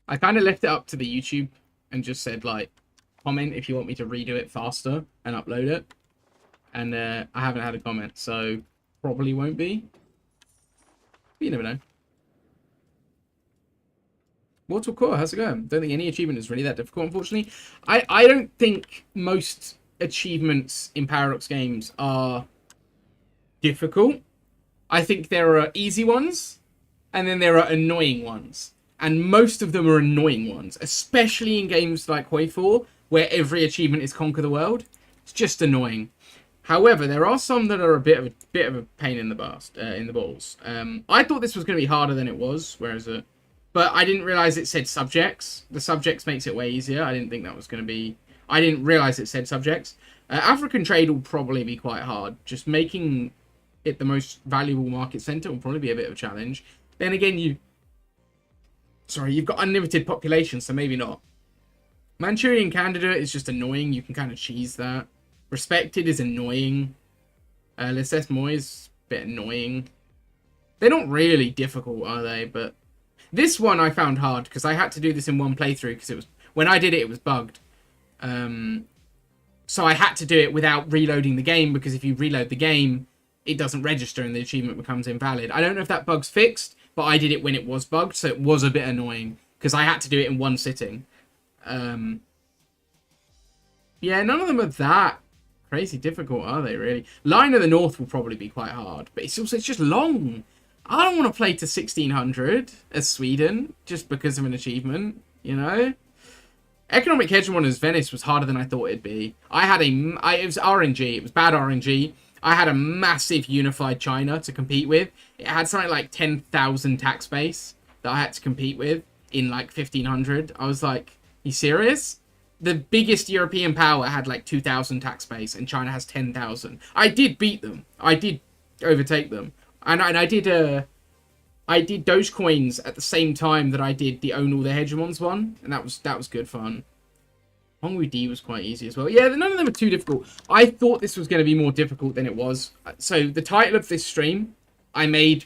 I kind of left it up to the YouTube and just said, like, comment if you want me to redo it faster and upload it. And I haven't had a comment, so probably won't be. But you never know. Mortal Core, how's it going? Don't think any achievement is really that difficult, unfortunately. I don't think most achievements in Paradox games are difficult. I think there are easy ones, and then there are annoying ones. And most of them are annoying ones, especially in games like Hoi4, where every achievement is conquer the world. It's just annoying. However, there are some that are a bit of a pain in the balls. I thought this was going to be harder than it was, but I didn't realize it said subjects. The subjects makes it way easier. I didn't think that was going to be. I didn't realize it said subjects. African trade will probably be quite hard. Just making it the most valuable market center will probably be a bit of a challenge. Then again, you've got unlimited population, so maybe not. Manchurian candidate is just annoying. You can kind of cheese that. Respected is annoying. L'Essence Moi is a bit annoying. They're not really difficult, are they? But this one I found hard because I had to do this in one playthrough because when I did it, it was bugged. So I had to do it without reloading the game because if you reload the game, it doesn't register and the achievement becomes invalid. I don't know if that bug's fixed, but I did it when it was bugged, so it was a bit annoying because I had to do it in one sitting. Yeah, none of them are that crazy difficult, are they, really? Line of the North will probably be quite hard, but it's just long. I don't want to play to 1600 as Sweden just because of an achievement, you know? Economic hegemon as Venice was harder than I thought it'd be. It was RNG. It was bad RNG. I had a massive unified China to compete with. It had something like 10,000 tax base that I had to compete with in like 1500. I was like, you serious? The biggest European power had like 2,000 tax base and China has 10,000. I did beat them. I did overtake them. And I did Dogecoins at the same time that I did the Own All the Hegemons one. And that was good fun. Hongwu D was quite easy as well. Yeah, none of them are too difficult. I thought this was going to be more difficult than it was. So the title of this stream I made,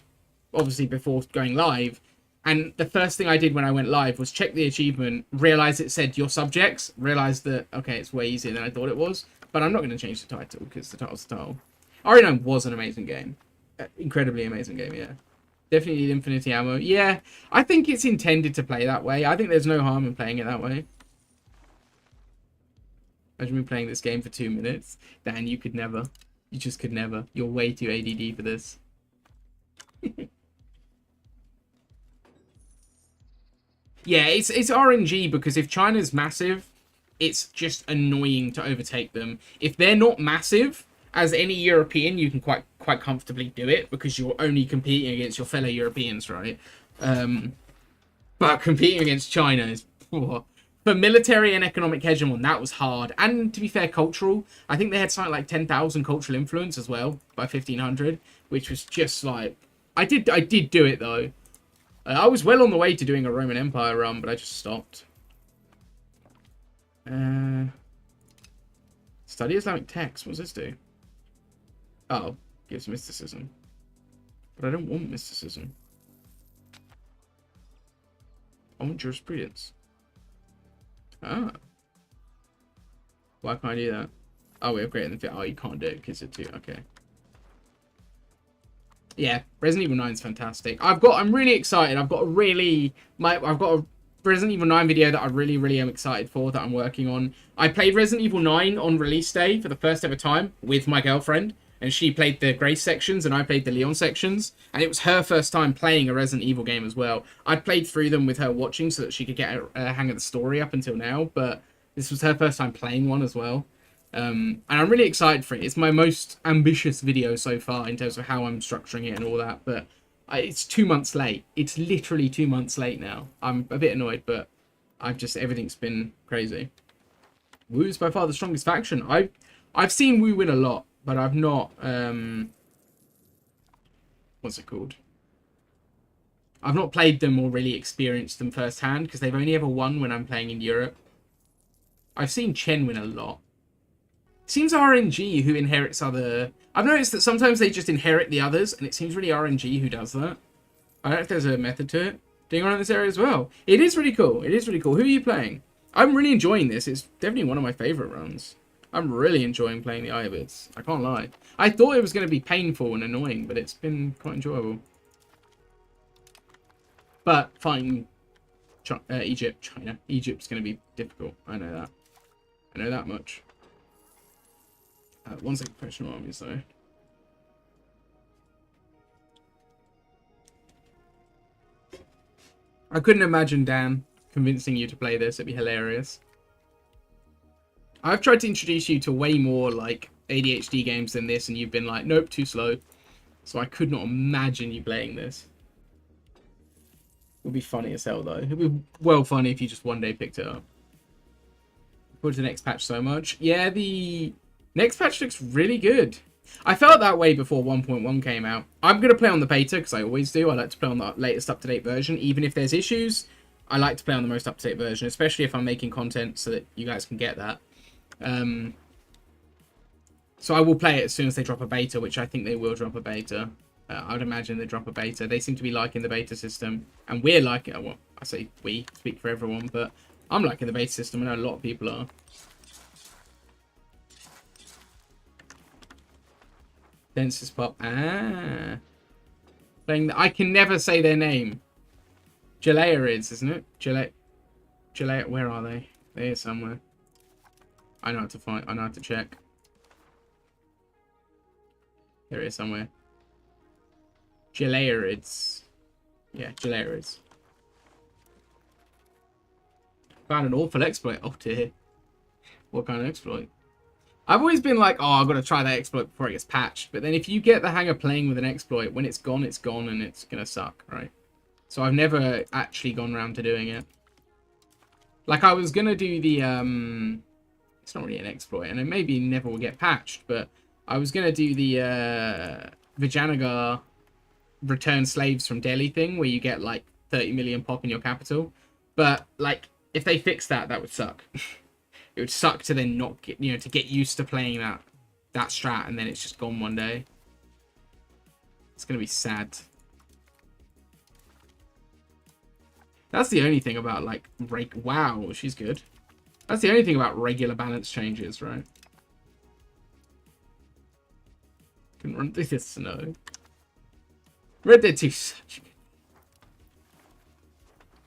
obviously, before going live. And the first thing I did when I went live was check the achievement, realize it said your subjects, realize that, okay, it's way easier than I thought it was. But I'm not going to change the title because the title's the title. RE9 was an amazing game. Incredibly amazing game, yeah. Definitely need infinity ammo. Yeah, I think it's intended to play that way. I think there's no harm in playing it that way. Imagine me playing this game for 2 minutes. Dan, you could never. You just could never. You're way too ADD for this. Yeah, it's RNG because if China's massive, it's just annoying to overtake them. If they're not massive, as any European, you can quite comfortably do it because you're only competing against your fellow Europeans, right? But competing against China is... For military and economic hegemon, that was hard. And to be fair, cultural. I think they had something like 10,000 cultural influence as well by 1500, which was just like... I did do it, though. I was well on the way to doing a Roman Empire run, but I just stopped. Study Islamic text. What does this do? Oh, gives mysticism. But I don't want mysticism. I want jurisprudence. Ah. Why can't I do that? Oh, we're upgrading the... Oh, you can't do it because it's 2. Okay. Yeah, Resident Evil 9 is fantastic. I'm really excited. I've got a Resident Evil 9 video that I really am excited for, that I'm working on. I played Resident Evil 9 on release day for the first ever time with my girlfriend, and she played the Grace sections and I played the Leon sections, and it was her first time playing a Resident Evil game as well. I played through them with her watching so that she could get a hang of the story up until now, but this was her first time playing one as well. And I'm really excited for it. It's my most ambitious video so far in terms of how I'm structuring it and all that, but it's 2 months late. It's literally 2 months late now. I'm a bit annoyed, but everything's been crazy. Wu's by far the strongest faction. I've seen Wu win a lot, but I've not what's it called? I've not played them or really experienced them firsthand because they've only ever won when I'm playing in Europe. I've seen Chen win a lot. Seems RNG who inherits other... I've noticed that sometimes they just inherit the others, and it seems really RNG who does that. I don't know if there's a method to it. Doing on in this area as well. It is really cool. It is really cool. Who are you playing? I'm really enjoying this. It's definitely one of my favourite runs. I'm really enjoying playing the Eu5's. I can't lie. I thought it was going to be painful and annoying, but it's been quite enjoyable. But fighting Egypt's going to be difficult. I know that. I know that much. One second, professional armies though. I couldn't imagine Dan convincing you to play this. It'd be hilarious. I've tried to introduce you to way more like ADHD games than this, and you've been like, nope, too slow. So I could not imagine you playing this. It would be funny as hell though. It'd be well funny if you just one day picked it up. Forward to the next patch so much. Yeah, the next patch looks really good. I felt that way before 1.1 came out. I'm going to play on the beta, because I always do. I like to play on the latest up-to-date version. Even if there's issues, I like to play on the most up-to-date version, especially if I'm making content so that you guys can get that. So I will play it as soon as they drop a beta, which I think they will drop a beta. I would imagine they drop a beta. They seem to be liking the beta system, and we're liking it. Well, I say we, speak for everyone, but I'm liking the beta system. I know a lot of people are. Densest pop. Ah. Playing I can never say their name. Jalaerids, isn't it? Jalea. Where are they? They're here somewhere. I know how to find. I know how to check. There it is somewhere. Jalaerids. Yeah, Jalaerids. Found an awful exploit. Oh dear. What kind of exploit? I've always been like, oh, I've got to try that exploit before it gets patched. But then if you get the hang of playing with an exploit, when it's gone, and it's going to suck, right? So I've never actually gone around to doing it. Like, I was going to do the, it's not really an exploit, and it maybe never will get patched, but I was going to do the Vijayanagar return slaves from Delhi thing, where you get, like, 30 million pop in your capital. But, like, if they fix that, that would suck. It would suck to then not get, you know, to get used to playing that strat and then it's just gone one day. It's going to be sad. That's the only thing about, like, wow, she's good. That's the only thing about regular balance changes, right? Can run through this snow. Red Dead 2 such a good.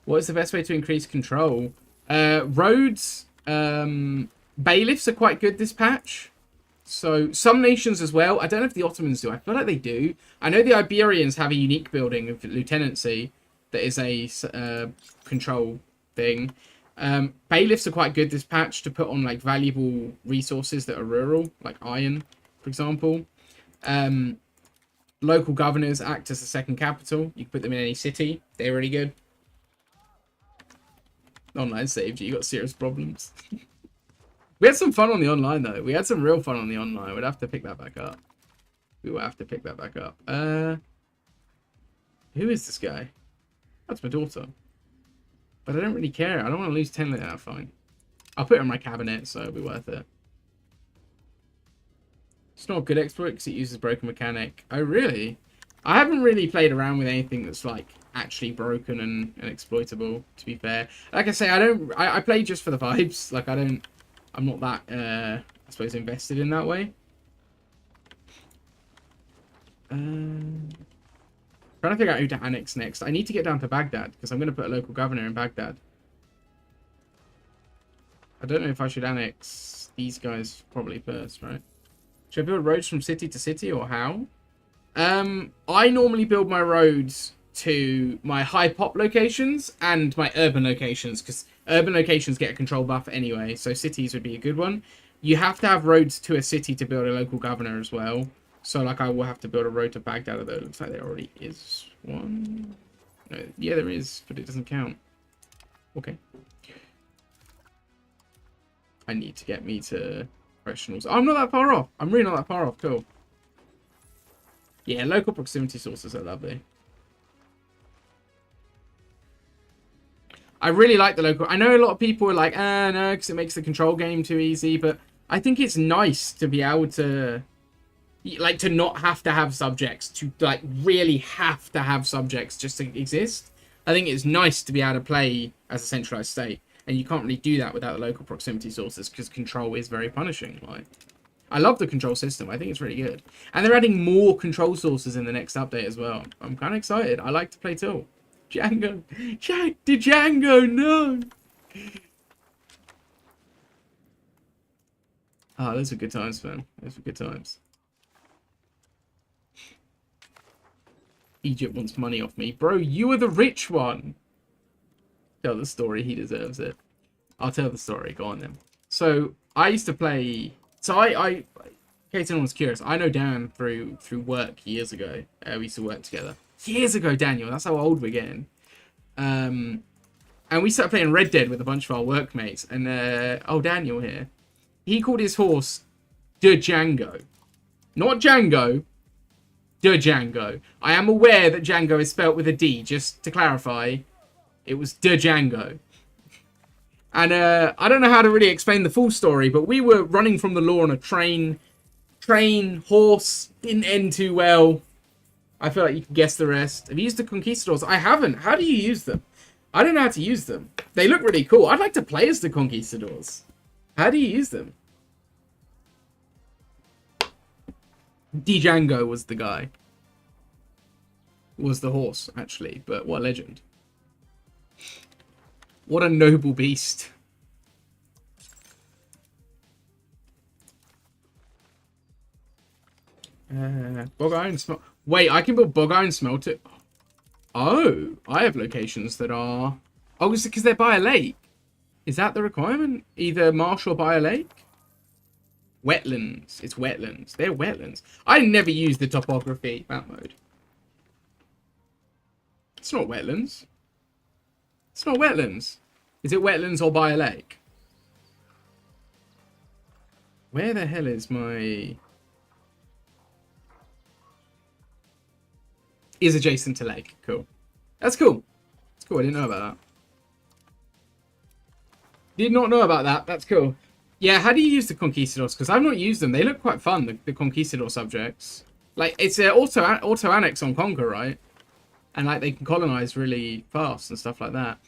What is the best way to increase control? Roads, bailiffs are quite good this patch. So some nations as well. I don't know if the Ottomans do. I feel like they do. I know the Iberians have a unique building of lieutenancy that is a control thing. Bailiffs are quite good this patch to put on like valuable resources that are rural, like iron, for example. Local governors act as a second capital. You can put them in any city. They're really good. Online saved you. You got serious problems. We had some fun on the online, though. We had some real fun on the online. We'd have to pick that back up. We will have to pick that back up. Who is this guy? That's my daughter. But I don't really care. I don't want to lose 10 later. Fine. I'll put it in my cabinet, so it'll be worth it. It's not a good exploit because it uses broken mechanic. Oh, really? I haven't really played around with anything that's, like, actually broken and exploitable, to be fair. Like I say, I play just for the vibes. Like, I'm not that, I suppose, invested in that way. Trying to figure out who to annex next. I need to get down to Baghdad, because I'm going to put a local governor in Baghdad. I don't know if I should annex these guys probably first, right? Should I build roads from city to city, or how? I normally build my roads to my high pop locations and my urban locations, because urban locations get a control buff anyway, so cities would be a good one. You have to have roads to a city to build a local governor as well. So, like, I will have to build a road to Baghdad, although it looks like there already is one. No, yeah, there is, but it doesn't count. Okay. I need to get me to professionals. I'm not that far off. I'm really not that far off. Cool. Yeah, local proximity sources are lovely. I really like the local. I know a lot of people are like, no, because it makes the control game too easy. But I think it's nice to be able to, like, to not have to have subjects, to, like, really have to have subjects just to exist. I think it's nice to be able to play as a centralized state. And you can't really do that without the local proximity sources, because control is very punishing. Like, I love the control system. I think it's really good. And they're adding more control sources in the next update as well. I'm kind of excited. I like to play Till. Django. Django, no. Ah, those are good times, man. Those are good times. Egypt wants money off me. Bro, you are the rich one. Tell the story. He deserves it. I'll tell the story. Go on, then. So, I used to play... So, in case anyone's curious, I know Dan through work years ago. We used to work together. Years ago, Daniel. That's how old we're getting. And we started playing Red Dead with a bunch of our workmates. And, oh, Daniel here. He called his horse Django. Not Django. Django. I am aware that Django is spelt with a D, just to clarify. It was Django. And I don't know how to really explain the full story, but we were running from the law on a train, horse, didn't end too well. I feel like you can guess the rest. Have you used the Conquistadors? I haven't. How do you use them? I don't know how to use them. They look really cool. I'd like to play as the Conquistadors. How do you use them? Django was the guy. Was the horse, actually. But what a legend. What a noble beast. Bog iron smelt. Wait, I can build bog iron smelter. Oh, I have locations that are... Oh, is it because they're by a lake? Is that the requirement? Either marsh or by a lake? Wetlands. It's wetlands. They're wetlands. I never use the topography map mode. It's not wetlands. It's not wetlands. Is it wetlands or by a lake? Where the hell is my... Is adjacent to lake. Cool. That's cool. That's cool. I didn't know about that. Did not know about that. That's cool. Yeah, how do you use the Conquistadors? Because I've not used them. They look quite fun, the Conquistador subjects. Like, it's an auto-annex on Conquer, right? And, like, they can colonize really fast and stuff like that.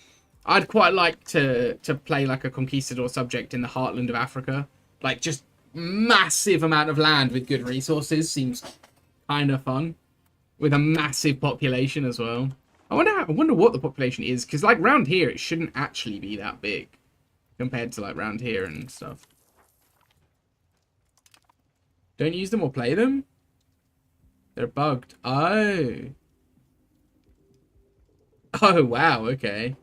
I'd quite like to play, like, a Conquistador subject in the heartland of Africa. Like, just massive amount of land with good resources. Seems kind of fun. with a massive population as well. I wonder what the population is, because like round here it shouldn't actually be that big compared to like round here and stuff. Don't use them or play them? They're bugged. Oh. Oh, wow, okay.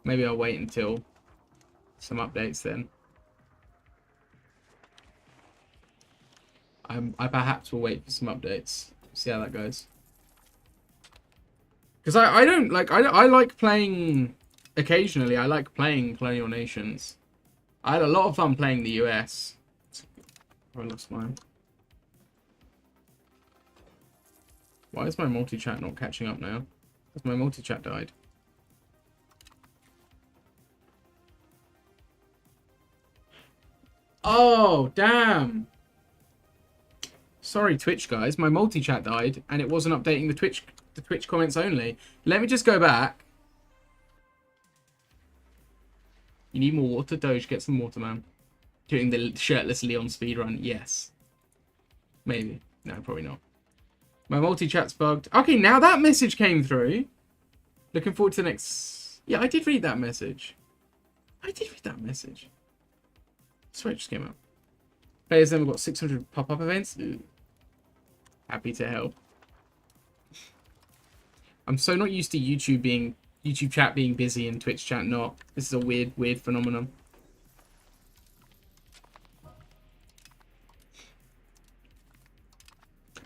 Maybe I'll wait until some updates then. I perhaps will wait for some updates. See how that goes. Because I don't like I like playing occasionally. I like playing Colonial Nations. I had a lot of fun playing the US. I lost mine. Why is my multi-chat not catching up now? Has my multi-chat died? Oh, damn. Sorry, Twitch guys. My multi-chat died and it wasn't updating the Twitch comments only. Let me just go back. You need more water, Doge. Get some water, man. Doing the shirtless Leon speedrun. Yes. Maybe. No, probably not. My multi-chat's bugged. Okay, now that message came through. Looking forward to the next... Yeah, I did read that message. I did read that message. Sorry, it just came out. Players then, we've got 600 pop-up events. Ooh. Happy to help. I'm so not used to YouTube chat being busy and Twitch chat not. This is a weird phenomenon.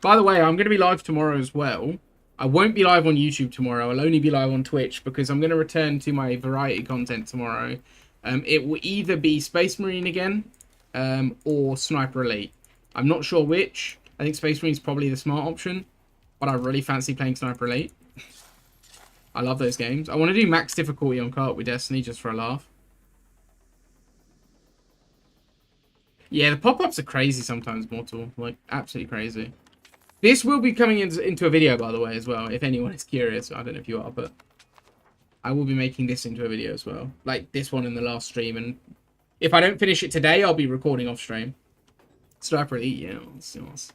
By the way, I'm going to be live tomorrow as well. I won't be live on YouTube tomorrow. I'll only be live on Twitch because I'm going to return to my variety content tomorrow. It will either be Space Marine again or Sniper Elite. I'm not sure which. I think Space Marine is probably the smart option, but I really fancy playing Sniper Elite. I love those games. I want to do max difficulty on Co-op with Destiny just for a laugh. Yeah, the pop-ups are crazy sometimes, Mortal. Like, absolutely crazy. This will be coming into a video, by the way, as well, if anyone is curious. I don't know if you are, but I will be making this into a video as well. Like this one in the last stream. And if I don't finish it today, I'll be recording off stream. Sniper Elite, yeah. Nice.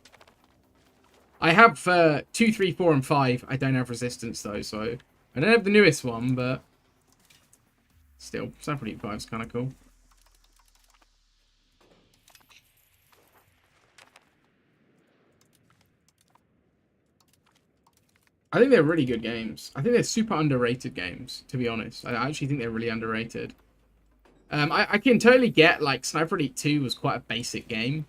I have 2, 3, 4, and 5. I don't have Resistance, though, so... I don't have the newest one, but... Still, Sniper Elite 5 is kind of cool. I think they're really good games. I think they're super underrated games, to be honest. I actually think they're really underrated. I can totally get, like, Sniper Elite 2 was quite a basic game.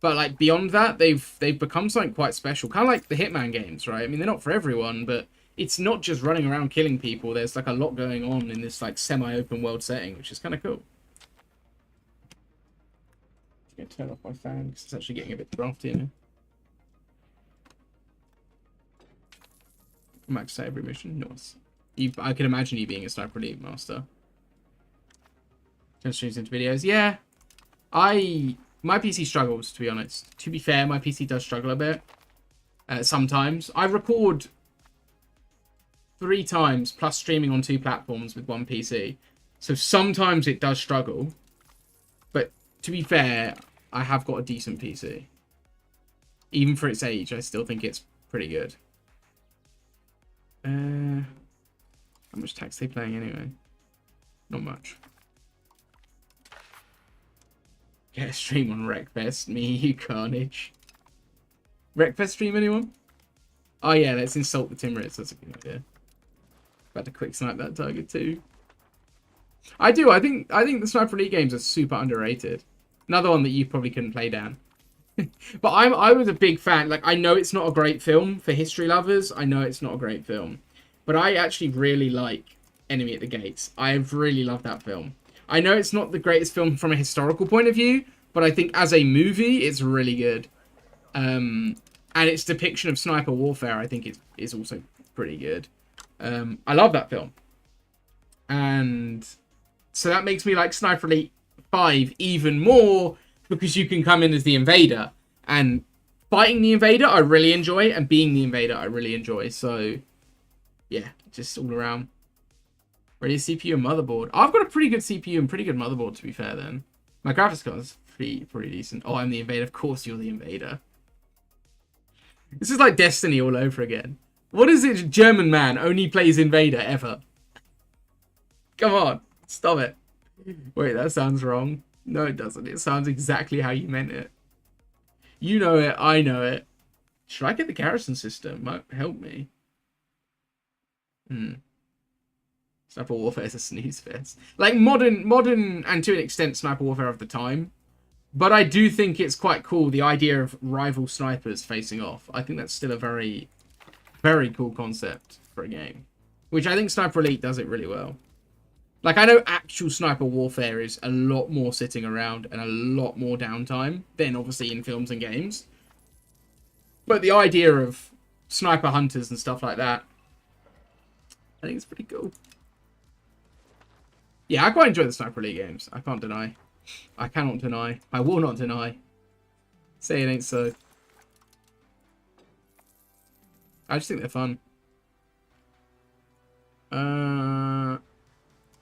But, like, beyond that, they've become something quite special. Kind of like the Hitman games, right? I mean, they're not for everyone, but it's not just running around killing people. There's, like, a lot going on in this, like, semi-open world setting, which is kind of cool. I'm going to turn off my fan because it's actually getting a bit drafty in here. Max out every mission. Nice. I can imagine you being a Sniper Elite master. Turn streams into videos. Yeah. My PC struggles, to be honest. To be fair, my PC does struggle a bit. Sometimes. I record 3 times, plus streaming on 2 platforms with 1 PC. So sometimes it does struggle. But to be fair, I have got a decent PC. Even for its age, I still think it's pretty good. How much tax are they playing anyway? Not much. Get a stream on Wreckfest. Me, you Carnage. Wreckfest stream, anyone? Oh yeah, let's insult the Timurids. That's a good idea. About to quick snipe that target too. I do. I think the Sniper Elite games are super underrated. Another one that you probably couldn't play, Dan. But I was a big fan. Like, I know it's not a great film for history lovers. I know it's not a great film. But I actually really like Enemy at the Gates. I really love that film. I know it's not the greatest film from a historical point of view, but I think as a movie, it's really good. And its depiction of sniper warfare, I think, is also pretty good. I love that film. And so that makes me like Sniper Elite 5 even more, because you can come in as the invader. And fighting the invader, I really enjoy. And being the invader, I really enjoy. So, yeah, just all around. Ready CPU and motherboard. I've got a pretty good CPU and pretty good motherboard, to be fair, then. My graphics card is pretty decent. Oh, I'm the invader. Of course you're the invader. This is like Destiny all over again. What is it? German man only plays Invader ever. Come on, stop it. Wait, that sounds wrong. No, it doesn't. It sounds exactly how you meant it. You know it. I know it. Should I get the garrison system? Might help me. Sniper Warfare is a snooze fest. Like modern, and to an extent, Sniper Warfare of the time. But I do think it's quite cool, the idea of rival snipers facing off. I think that's still a very, very cool concept for a game. Which I think Sniper Elite does it really well. Like, I know actual Sniper Warfare is a lot more sitting around and a lot more downtime than, obviously, in films and games. But the idea of sniper hunters and stuff like that, I think it's pretty cool. Yeah, I quite enjoy the Sniper Elite games. I can't deny. I cannot deny. I will not deny. Say it ain't so. I just think they're fun. I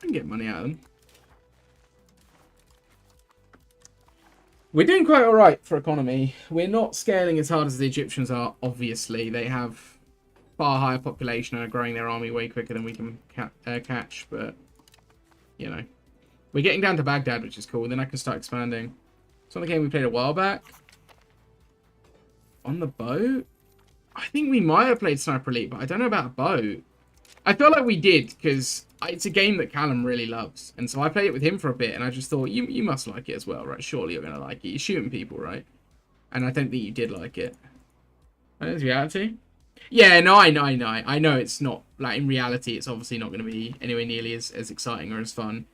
can get money out of them. We're doing quite alright for economy. We're not scaling as hard as the Egyptians are, obviously. They have far higher population and are growing their army way quicker than we can catch, but, you know. We're getting down to Baghdad, which is cool. Then I can start expanding. It's not the game we played a while back. On the boat? I think we might have played Sniper Elite, but I don't know about a boat. I feel like we did, because it's a game that Callum really loves. And so I played it with him for a bit, and I just thought, you must like it as well, right? Surely you're going to like it. You're shooting people, right? And I don't think you did like it. That is reality? Yeah, no, I know it's not, like, in reality, it's obviously not going to be anywhere nearly as exciting or as fun.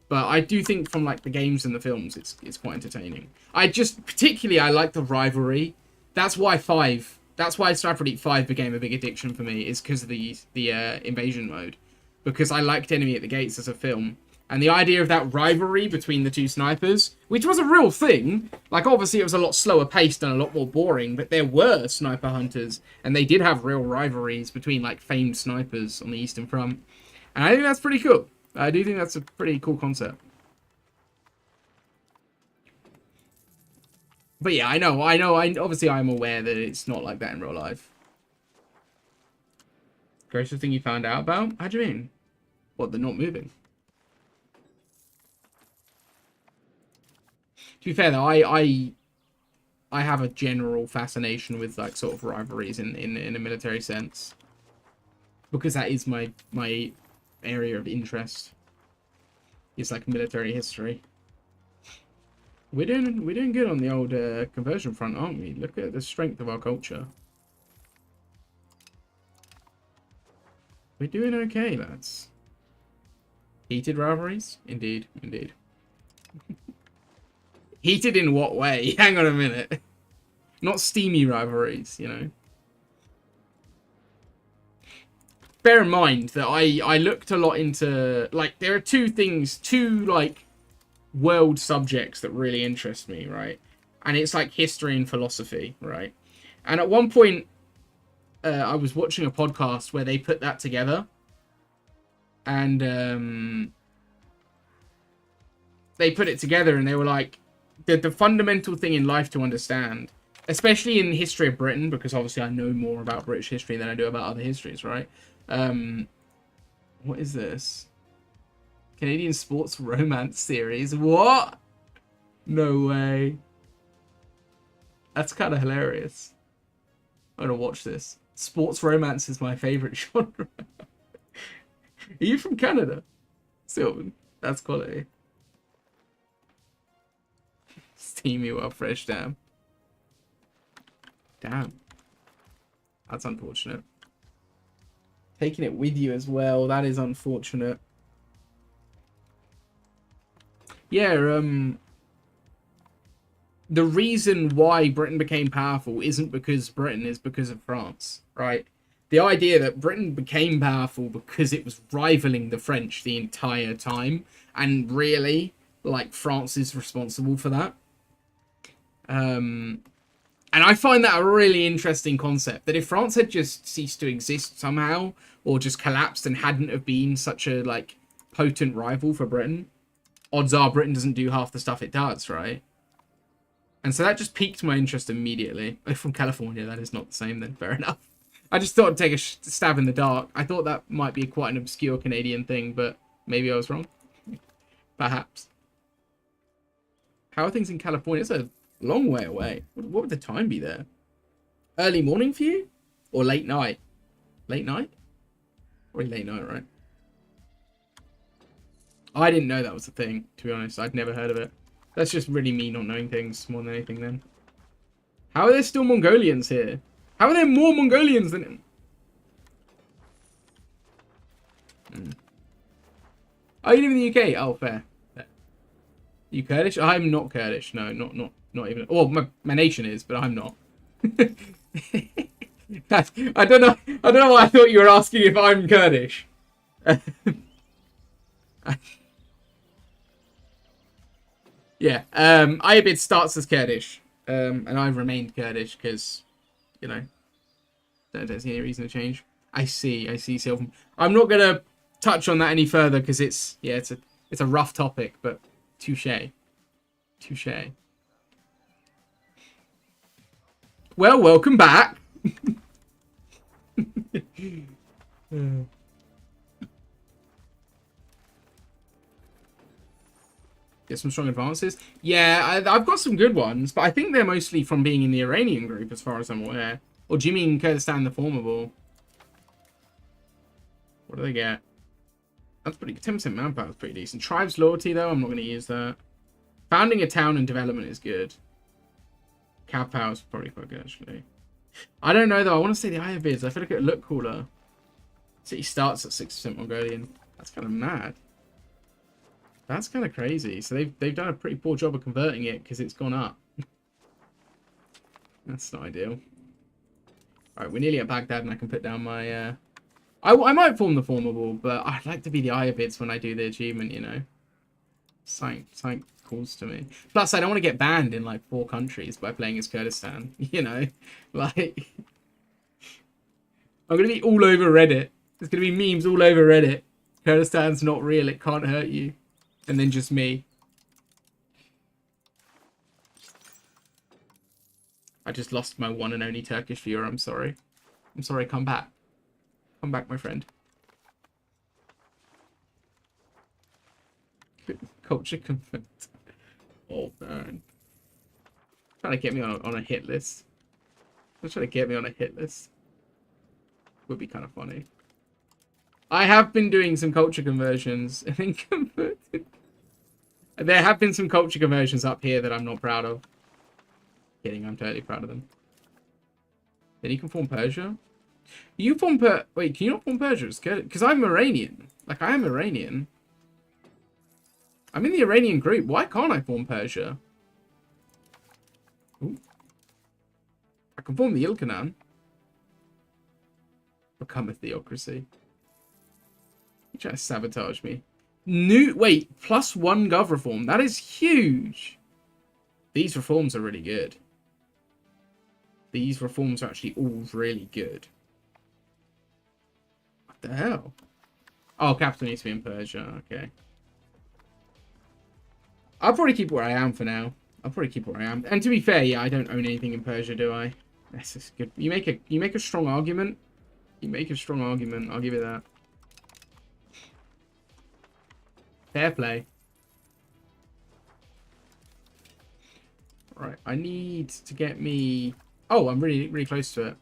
But I do think from, like, the games and the films, it's quite entertaining. Particularly, I like the rivalry. That's why Sniper Elite 5 became a big addiction for me, is because of the invasion mode. Because I liked Enemy at the Gates as a film. And the idea of that rivalry between the two snipers, which was a real thing. Like, obviously, it was a lot slower paced and a lot more boring, but there were sniper hunters, and they did have real rivalries between, like, famed snipers on the Eastern Front. And I think that's pretty cool. I do think that's a pretty cool concept. But yeah, I know, obviously I'm aware that it's not like that in real life. Greatest thing you found out about? How do you mean? What, they're not moving? To be fair though, I have a general fascination with, like, sort of rivalries in a military sense. Because that is my area of interest. It's like military history. We're doing good on the old conversion front, aren't we? Look at the strength of our culture. We're doing okay, lads. Heated rivalries? Indeed, indeed. Heated in what way? Hang on a minute. Not steamy rivalries, you know. Bear in mind that I looked a lot into, like, there are two, like, world subjects that really interest me, right? And it's like history and philosophy, right? And at one point, I was watching a podcast where they put that together. And they put it together and they were like, the fundamental thing in life to understand, especially in the history of Britain, because obviously I know more about British history than I do about other histories, right? What is this? Canadian sports romance series. What? No way. That's kind of hilarious. I'm gonna watch this. Sports romance is my favorite genre. Are you from Canada? Sylvan. That's quality. Steamy while fresh, damn. Damn. That's unfortunate. Taking it with you as well. That is unfortunate. Yeah, the reason why Britain became powerful isn't because Britain, is because of France, right? The idea that Britain became powerful because it was rivaling the French the entire time, and really, like, France is responsible for that. And I find that a really interesting concept, that if France had just ceased to exist somehow, or just collapsed and hadn't have been such a, like, potent rival for Britain, odds are Britain doesn't do half the stuff it does, right? And so that just piqued my interest immediately. Oh, from California, that is not the same then. Fair enough. I just thought I'd take a stab in the dark. I thought that might be quite an obscure Canadian thing, but maybe I was wrong. Perhaps. How are things in California? It's a long way away. What would the time be there? Early morning for you? Or late night? Late night? Probably late night, right? I didn't know that was a thing, to be honest. I'd never heard of it. That's just really me not knowing things more than anything then. How are there still Mongolians here? How are there more Mongolians than... Oh, you live in the UK? Oh, fair. You Kurdish? I'm not Kurdish. No, not even. Well, my nation is, but I'm not. I don't know why I thought you were asking if I'm Kurdish. Yeah. Ayabid starts as Kurdish, and I've remained Kurdish because, you know, don't see any reason to change. I see. So I'm not gonna touch on that any further because it's a rough topic, but. Touche. Well, welcome back. Get some strong advances. Yeah, I've got some good ones, but I think they're mostly from being in the Iranian group, as far as I'm aware. Or do you mean Kurdistan the Formable? What do they get? That's pretty good. 10% manpower is pretty decent. Tribes loyalty, though, I'm not going to use that. Founding a town and development is good. Cow power is probably quite good, actually. I don't know, though. I want to say the Ayabids. I feel like it would look cooler. City starts at 6% Mongolian. That's kind of mad. That's kind of crazy. So they've done a pretty poor job of converting it because it's gone up. That's not ideal. Alright, we're nearly at Baghdad and I can put down my... I might form the Formable, but I'd like to be the Ayabids when I do the achievement, you know. Something calls to me. Plus, I don't want to get banned in, like, 4 countries by playing as Kurdistan, you know. Like, I'm going to be all over Reddit. There's going to be memes all over Reddit. Kurdistan's not real, it can't hurt you. And then just me. I just lost my one and only Turkish viewer, I'm sorry. I'm sorry, come back. Come back, my friend. Culture conflict. Oh, man. Trying to get me on a hit list. They're trying to get me on a hit list. Would be kind of funny. I have been doing some culture conversions and then converted. There have been some culture conversions up here that I'm not proud of. Kidding, I'm totally proud of them. Then you can form Persia. You form Wait, can you not form Persia? Because I'm Iranian. Like, I am Iranian. I'm in the Iranian group. Why can't I form Persia? Ooh. I can form the Ilkhanan. Become a theocracy. You trying to sabotage me? Wait, +1 gov reform. That is huge. These reforms are really good. These reforms are actually all really good. What the hell? Oh, capital needs to be in Persia. Okay. I'll probably keep where I am for now. I'll probably keep where I am. And to be fair, yeah, I don't own anything in Persia, do I? That's just good. You make a strong argument. You make a strong argument. I'll give you that. Fair play. Right, I need to get me... Oh, I'm really, really close to it.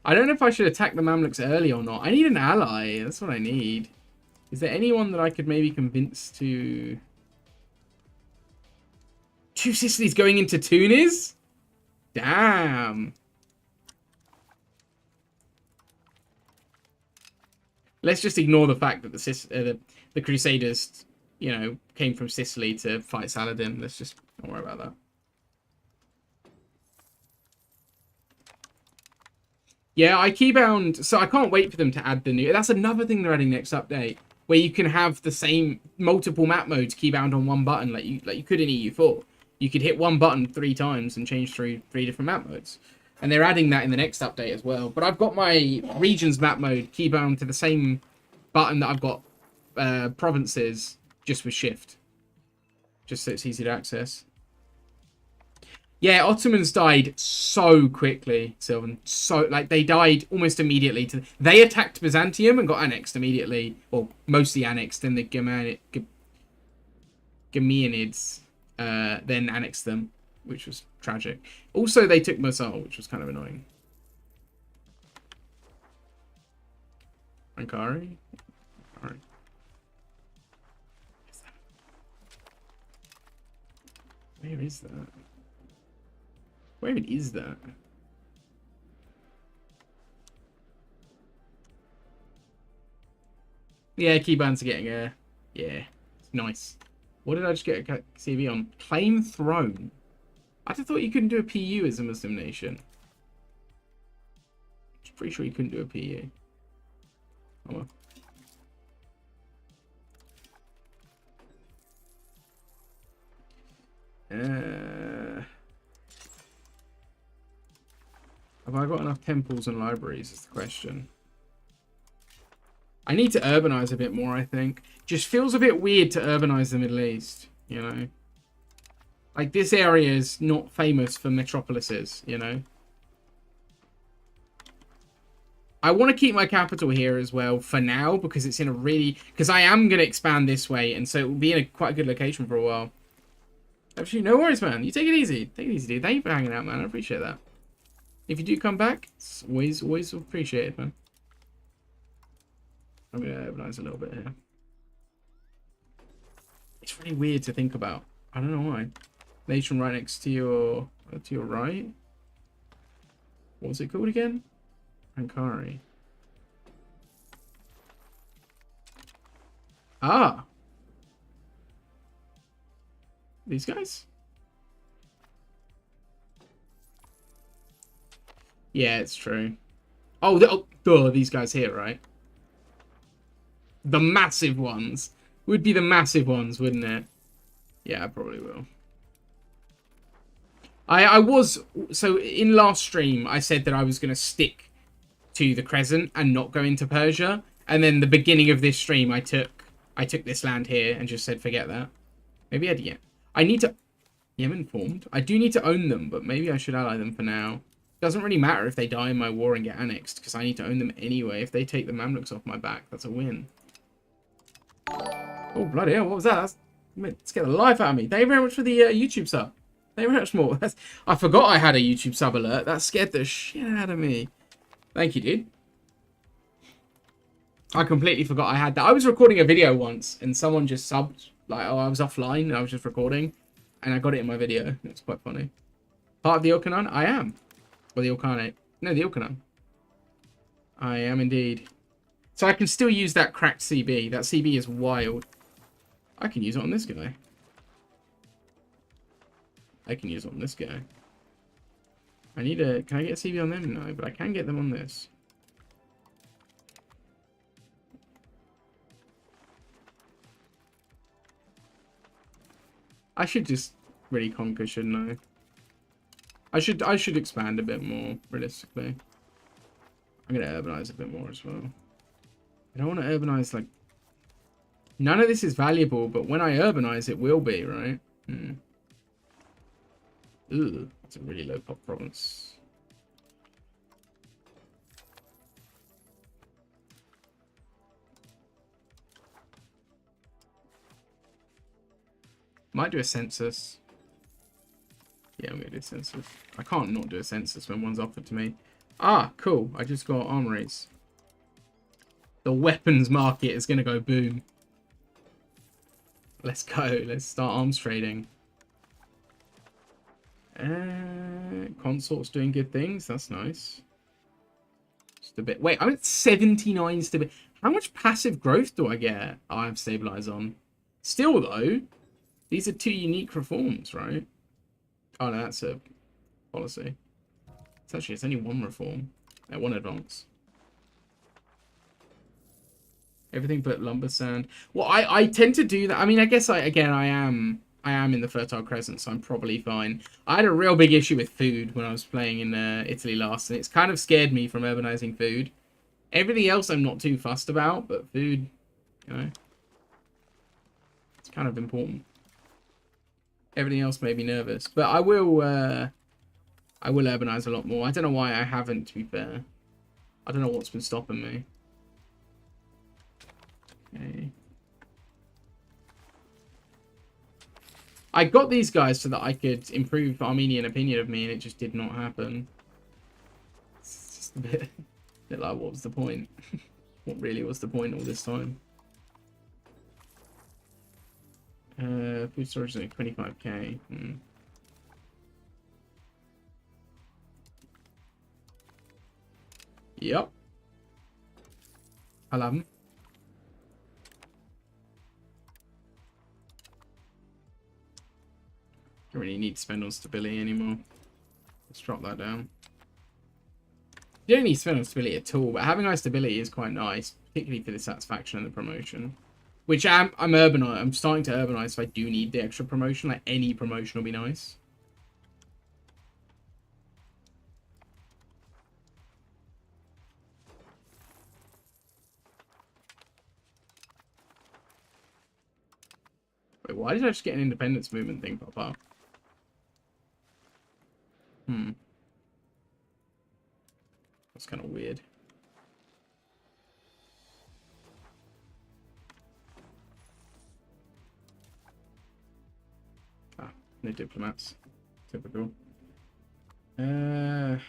I don't know if I should attack the Mamluks early or not. I need an ally. That's what I need. Is there anyone that I could maybe convince to... Two Sicilies going into Tunis? Damn. Let's just ignore the fact that the Crusaders, you know, came from Sicily to fight Saladin. Let's just don't worry about that. Yeah, I keybound, so I can't wait for them to add the new... That's another thing they're adding next update, where you can have the same multiple map modes keybound on one button, like you could in EU4. You could hit one button 3 times and change through 3 different map modes. And they're adding that in the next update as well. But I've got my regions map mode keybound to the same button that I've got provinces, just with shift. just so it's easy to access. Yeah, Ottomans died so quickly, Sylvan. So, like, they died almost immediately. They attacked Byzantium and got annexed immediately. Well, mostly annexed, and the Gemeonids then annexed them, which was tragic. Also, they took Mosul, which was kind of annoying. Ankara? Alright. Where is that? Where even is that? Yeah, keybinds are getting a... Yeah, nice. What did I just get a CV on? Claim throne. I just thought you couldn't do a PU as a Muslim nation. I'm pretty sure you couldn't do a PU. Oh well. Have I got enough temples and libraries is the question. I need to urbanize a bit more, I think. Just feels a bit weird to urbanize the Middle East, you know? Like, this area is not famous for metropolises, you know? I want to keep my capital here as well for now, because it's in a really... Because I am going to expand this way, and so it will be in a quite a good location for a while. Actually, no worries, man. You take it easy. Take it easy, dude. Thank you for hanging out, man. I appreciate that. If you do come back, it's always appreciated, man. I'm going to urbanize a little bit here. It's really weird to think about. I don't know why. Nation right next to your right. What was it called again? Ankara. Ah. These guys? Yeah, it's true. Oh, duh, these guys here, right? The massive ones. Would be the massive ones, wouldn't it? Yeah, I probably will. I was... So, in last stream, I said that I was going to stick to the Crescent and not go into Persia. And then the beginning of this stream, I took this land here and just said, forget that. Maybe I need to... Yeah, I'm informed. I do need to own them, but maybe I should ally them for now. Doesn't really matter if they die in my war and get annexed, because I need to own them anyway. If they take the Mamluks off my back, that's a win. Oh, bloody hell, what was that? Let's get the life out of me. Thank you very much for the YouTube sub. Thank you very much more. I forgot I had a YouTube sub alert. That scared the shit out of me. Thank you, dude. I completely forgot I had that. I was recording a video once, and someone just subbed. Like, oh, I was offline, and I was just recording. And I got it in my video. It's quite funny. Part of the Ilkhanan? I am. Or the Ilkhanate. No, the Ilkhanan. I am indeed. So I can still use that cracked CB. That CB is wild. I can use it on this guy. I can use it on this guy. I need a... Can I get a CB on them? No, but I can get them on this. I should just really conquer, shouldn't I? I should expand a bit more, realistically. I'm going to urbanize a bit more as well. I don't want to urbanize, like... None of this is valuable, but when I urbanize, it will be, right? Ooh, that's a really low pop province. Might do a census. Yeah, I'm going to do a census. I can't not do a census when one's offered to me. Ah, cool. I just got armories. The weapons market is going to go boom. Let's go. Let's start arms trading. Consort's doing good things. That's nice. Just a bit. Wait, I'm at 79 stability. How much passive growth do I get? Oh, I have stabilize on. Still, though, these are two unique reforms, right? Oh, no, that's a policy. It's only one reform. One advance. Everything but lumber sand. Well, I tend to do that. I mean, I guess I am in the Fertile Crescent, so I'm probably fine. I had a real big issue with food when I was playing in Italy last, and it's kind of scared me from urbanizing food. Everything else I'm not too fussed about, but food, you know, it's kind of important. Everything else made me nervous. But I will urbanize a lot more. I don't know why I haven't, to be fair. I don't know what's been stopping me. Okay. I got these guys so that I could improve Armenian opinion of me, and it just did not happen. It's just a bit like, what was the point? What really was the point all this time? Food storage is like 25k. Yep. I love them. Don't really need to spend on stability anymore. Let's drop that down. You don't need to spend on stability at all, but having high stability is quite nice, particularly for the satisfaction and the promotion. Which I'm urbanized. I'm starting to urbanize, so I do need the extra promotion. Like, any promotion will be nice. Wait, why did I just get an independence movement thing pop up? That's kind of weird. Ah, no diplomats. Typical. Two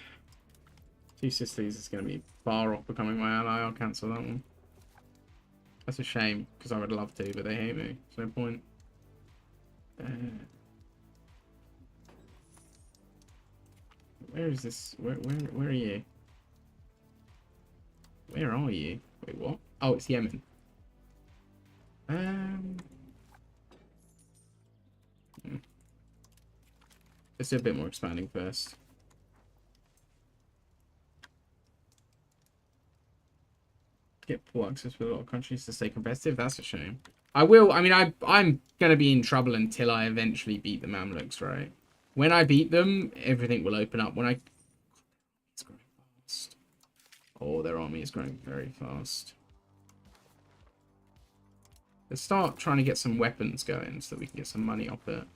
Sicilies is going to be far off becoming my ally. I'll cancel that one. That's a shame, because I would love to, but they hate me. There's no point. Where is this? Where are you? Where are you? Wait, what? Oh, it's Yemen. Let's do a bit more expanding first. Get poor access with a lot of countries to stay competitive. That's a shame. I mean, I'm gonna be in trouble until I eventually beat the Mamluks, right? When I beat them, everything will open up. When it's growing fast. Oh, their army is growing very fast. Let's start trying to get some weapons going so that we can get some money off it.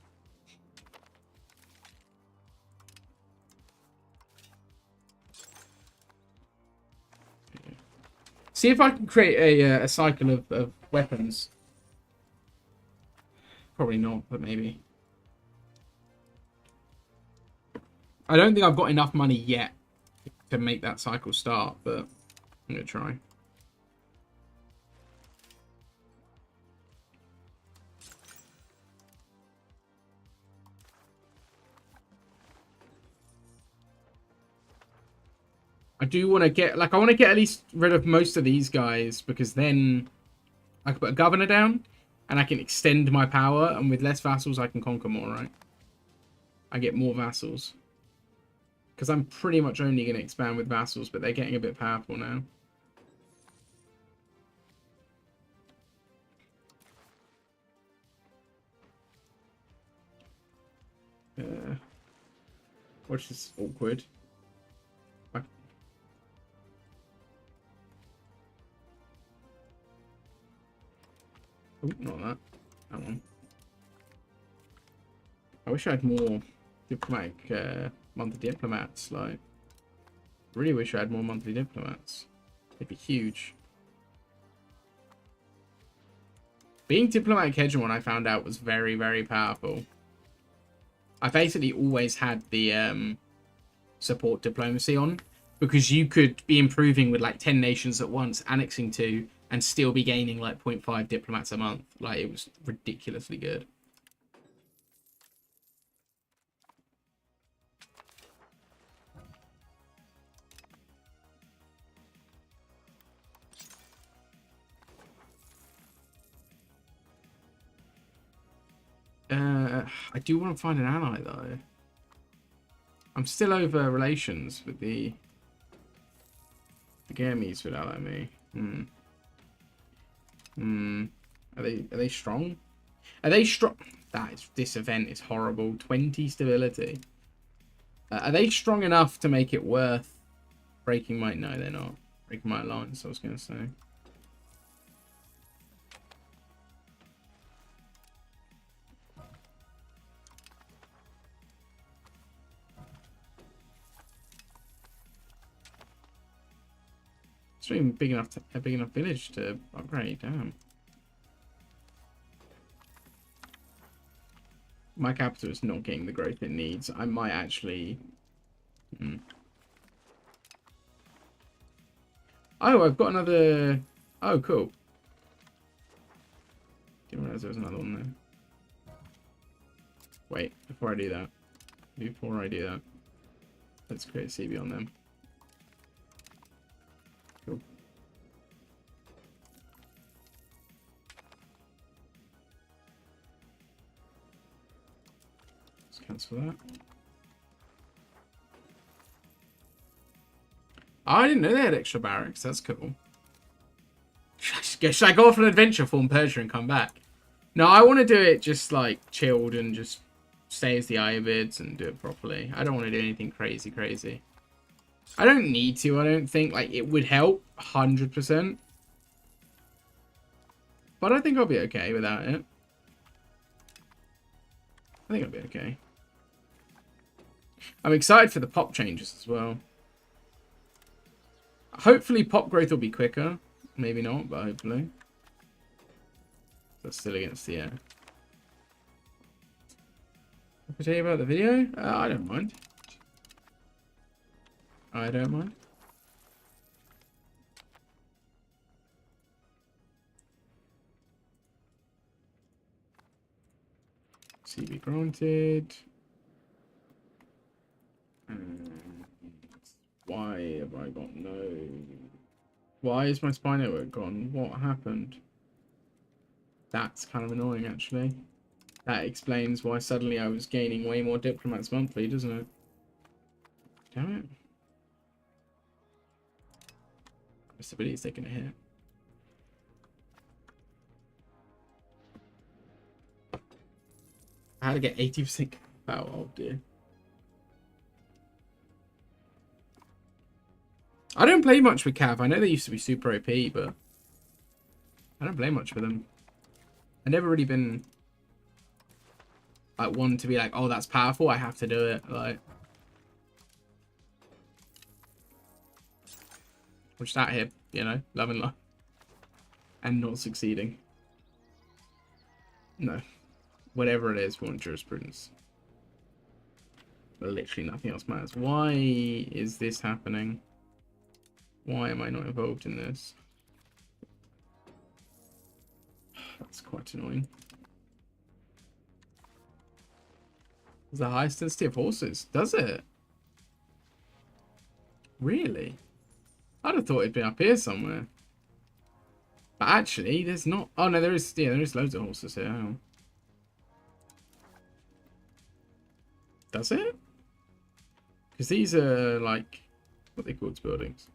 See if I can create a cycle of weapons. Probably not, but maybe. I don't think I've got enough money yet to make that cycle start, but I'm going to try. I do want to get, like, I want to get at least rid of most of these guys, because then I can put a governor down and I can extend my power, and with less vassals I can conquer more, right? I get more vassals. Because I'm pretty much only going to expand with vassals, but they're getting a bit powerful now. Which is awkward. Oh, not that. That one. I wish I had more diplomatic monthly diplomats. Like, really wish I had more monthly diplomats. They'd be huge. Being diplomatic hegemon, I found out, was very, very powerful. I basically always had the support diplomacy on, because you could be improving with like 10 nations at once, annexing 2, and still be gaining like 0.5 diplomats a month. Like, it was ridiculously good. I do want to find an ally though. I'm still over relations with the Gamies would ally me. Are they strong? Are they strong? This event is horrible. 20 stability. Are they strong enough to make it worth breaking my... No, they're not. Breaking my alliance, I was going to say. not even big enough a big enough village to upgrade. Damn. My capital is not getting the growth it needs. I might actually. Oh, I've got another. Oh, cool. Didn't realize there was another one there. Wait, before I do that, let's create a CB on them. Cool. Let's cancel that. Oh, I didn't know they had extra barracks. That's cool. Should I go off an adventure, form Persia, and come back? No, I want to do it just like chilled and just stay as the Ayyubids and do it properly. I don't want to do anything crazy. I don't need to, I don't think. Like, it would help 100%. But I think I'll be okay without it. I think I'll be okay. I'm excited for the pop changes as well. Hopefully pop growth will be quicker. Maybe not, but hopefully. That's still against the air. Can I tell you about the video? I don't mind. I don't mind. CB granted. Why have I got no... Why is my spy network gone? What happened? That's kind of annoying, actually. That explains why suddenly I was gaining way more diplomats monthly, doesn't it? Damn it. My stability is taking a hit. I had to get 80% power. Oh dear. I don't play much with Cav. I know they used to be super OP, but I don't play much with them. I've never really been like one to be like, oh, that's powerful, I have to do it. Like, we're just out here, you know, loving life and not succeeding. No, whatever it is, we want jurisprudence. But literally nothing else matters. Why is this happening? Why am I not involved in this? That's quite annoying. There's the highest density of horses. Does it? Really? I'd have thought it'd been up here somewhere. But actually, there's not. Oh no, there is. Yeah, there is loads of horses here. Hang on. Does it? Because these are like what they call buildings.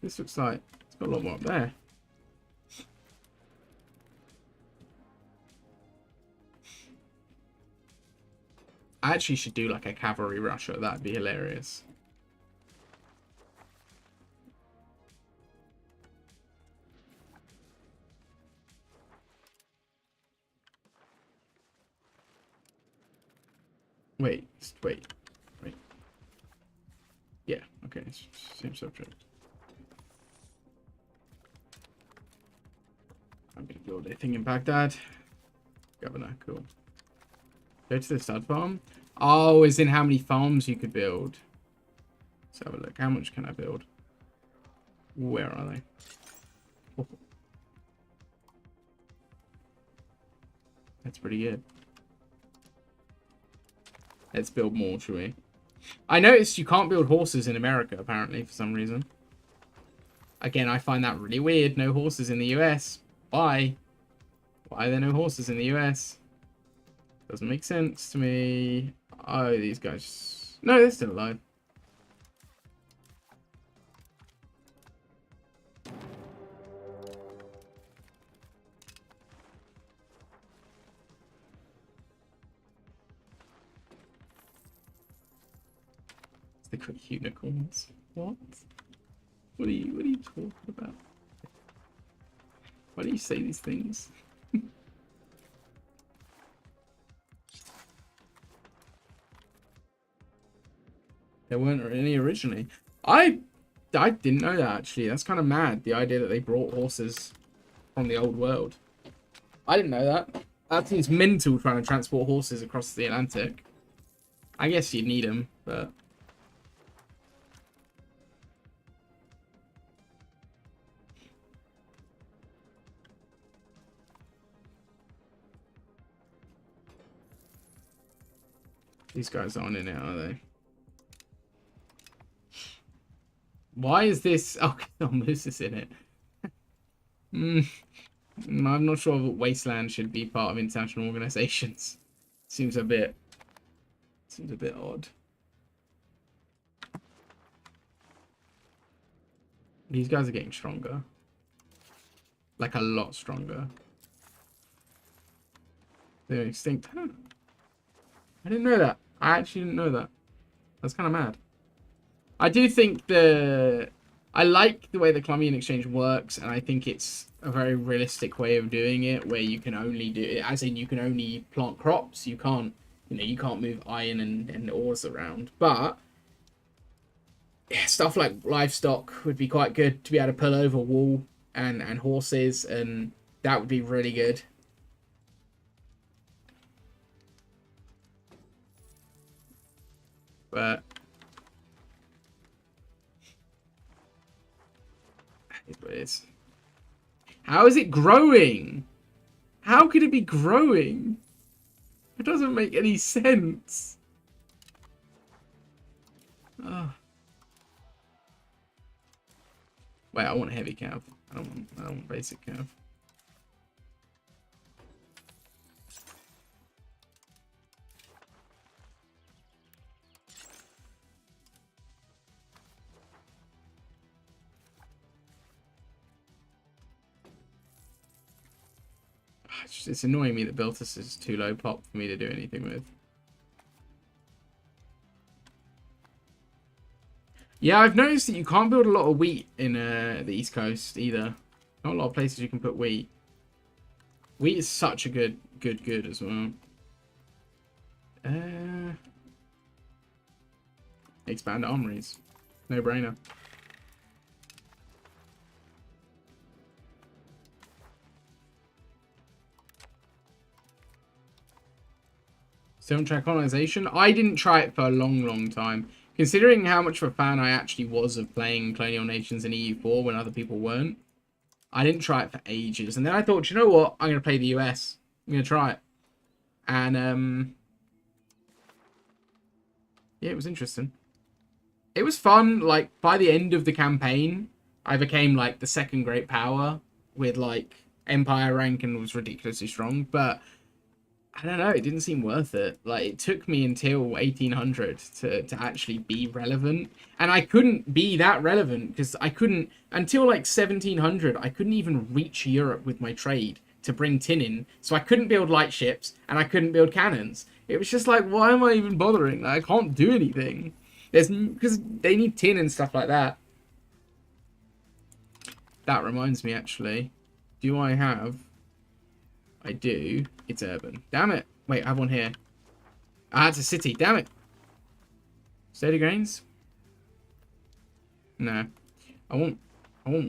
This looks like it's got a lot more up there. I actually should do like a cavalry rusher. That'd be hilarious. Wait. Yeah, okay, same subject. I'm gonna build a thing in Baghdad. Governor, cool. Go to the stud farm. Oh, is in how many farms you could build. Let's have a look. How much can I build? Where are they? Oh. That's pretty good. Let's build more, shall we? I noticed you can't build horses in America, apparently, for some reason. Again, I find that really weird. No horses in the US. Why? Why are there no horses in the US? Doesn't make sense to me. Oh, these guys... No, they're still alive. They got unicorns. What? What are you talking about? Why do you say these things? There weren't any originally. I I didn't know that, actually. That's kind of mad, the idea that they brought horses from the old world. I didn't know that. That seems mental, trying to transport horses across the Atlantic. I guess you'd need them, but... These guys aren't in it, are they? Why is this... Oh, Moose is in it. I'm not sure that Wasteland should be part of international organizations. Seems a bit odd. These guys are getting stronger. Like, a lot stronger. They're extinct. Huh. I didn't know that. I actually didn't know that. That's kind of mad. I do think I like the way the Columbian Exchange works, and I think it's a very realistic way of doing it, where you can only do it, as in you can only plant crops. You can't, you can't move iron and ores around. But yeah, stuff like livestock would be quite good to be able to pull over wool and horses, and that would be really good. But it's what it is. How is it growing? How could it be growing? It doesn't make any sense. Oh. Wait, I want heavy cav. I don't want basic cav. It's annoying me that Biltus is too low pop for me to do anything with. Yeah, I've noticed that you can't build a lot of wheat in the East Coast either. Not a lot of places you can put wheat. Wheat is such a good as well. Expand armories. No brainer. Still on try colonization? I didn't try it for a long time. Considering how much of a fan I actually was of playing Colonial Nations in EU4 when other people weren't, I didn't try it for ages. And then I thought, you know what? I'm going to play the US. I'm going to try it. And, yeah, it was interesting. It was fun. Like, by the end of the campaign, I became, like, the second great power with, like, Empire rank and was ridiculously strong. But I don't know, it didn't seem worth it. Like, it took me until 1800 to actually be relevant. And I couldn't be that relevant because I couldn't, until like 1700, I couldn't even reach Europe with my trade to bring tin in. So I couldn't build light ships and I couldn't build cannons. It was just like, why am I even bothering? Like, I can't do anything. Because they need tin and stuff like that. That reminds me, actually. Do I have... I do. It's urban. Damn it. Wait, I have one here. Ah, it's a city. Damn it. Sturdy grains? No. I want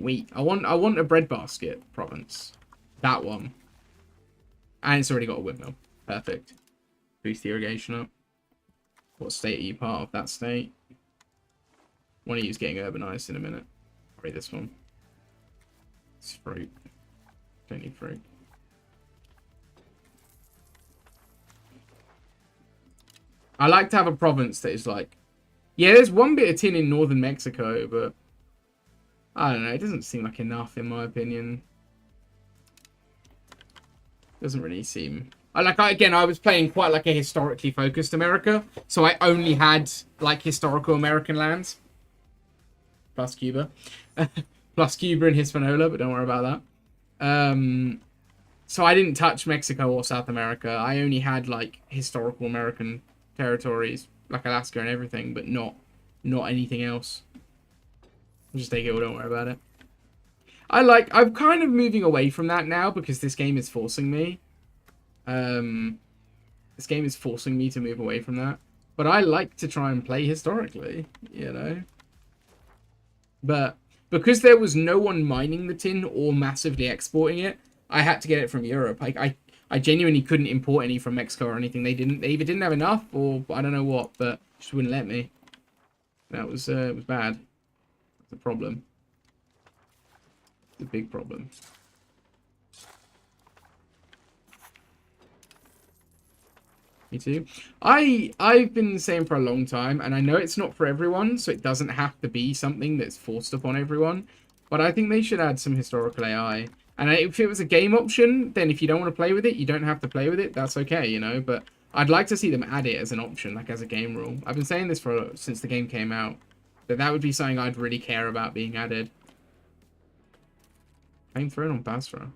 wheat. I want a breadbasket province. That one. And it's already got a windmill. Perfect. Boost the irrigation up. What state are you part of? That state? One of you is getting urbanized in a minute. Probably this one. It's fruit. Don't need fruit. I like to have a province that is like... Yeah, there's one bit of tin in northern Mexico, but... I don't know, it doesn't seem like enough in my opinion. Doesn't really seem... Again, I was playing quite like a historically focused America, so I only had like historical American lands. Plus Cuba. Plus Cuba and Hispaniola, but don't worry about that. So I didn't touch Mexico or South America. I only had like historical American territories, like Alaska and everything, but not anything else. Just take it or don't worry about it. I'm kind of moving away from that now because this game is forcing me. This game is forcing me to move away from that. But I like to try and play historically, you know. But because there was no one mining the tin or massively exporting it, I had to get it from Europe. I genuinely couldn't import any from Mexico or anything. They either didn't have enough or I don't know what, but just wouldn't let me. That was it was bad. It's a problem. It's a big problem. Me too. I've been saying for a long time, and I know it's not for everyone, so it doesn't have to be something that's forced upon everyone. But I think they should add some historical AI. And if it was a game option, then if you don't want to play with it, you don't have to play with it. That's okay, you know. But I'd like to see them add it as an option, like as a game rule. I've been saying this since the game came out. That would be something I'd really care about being added. Claim throne on Basra.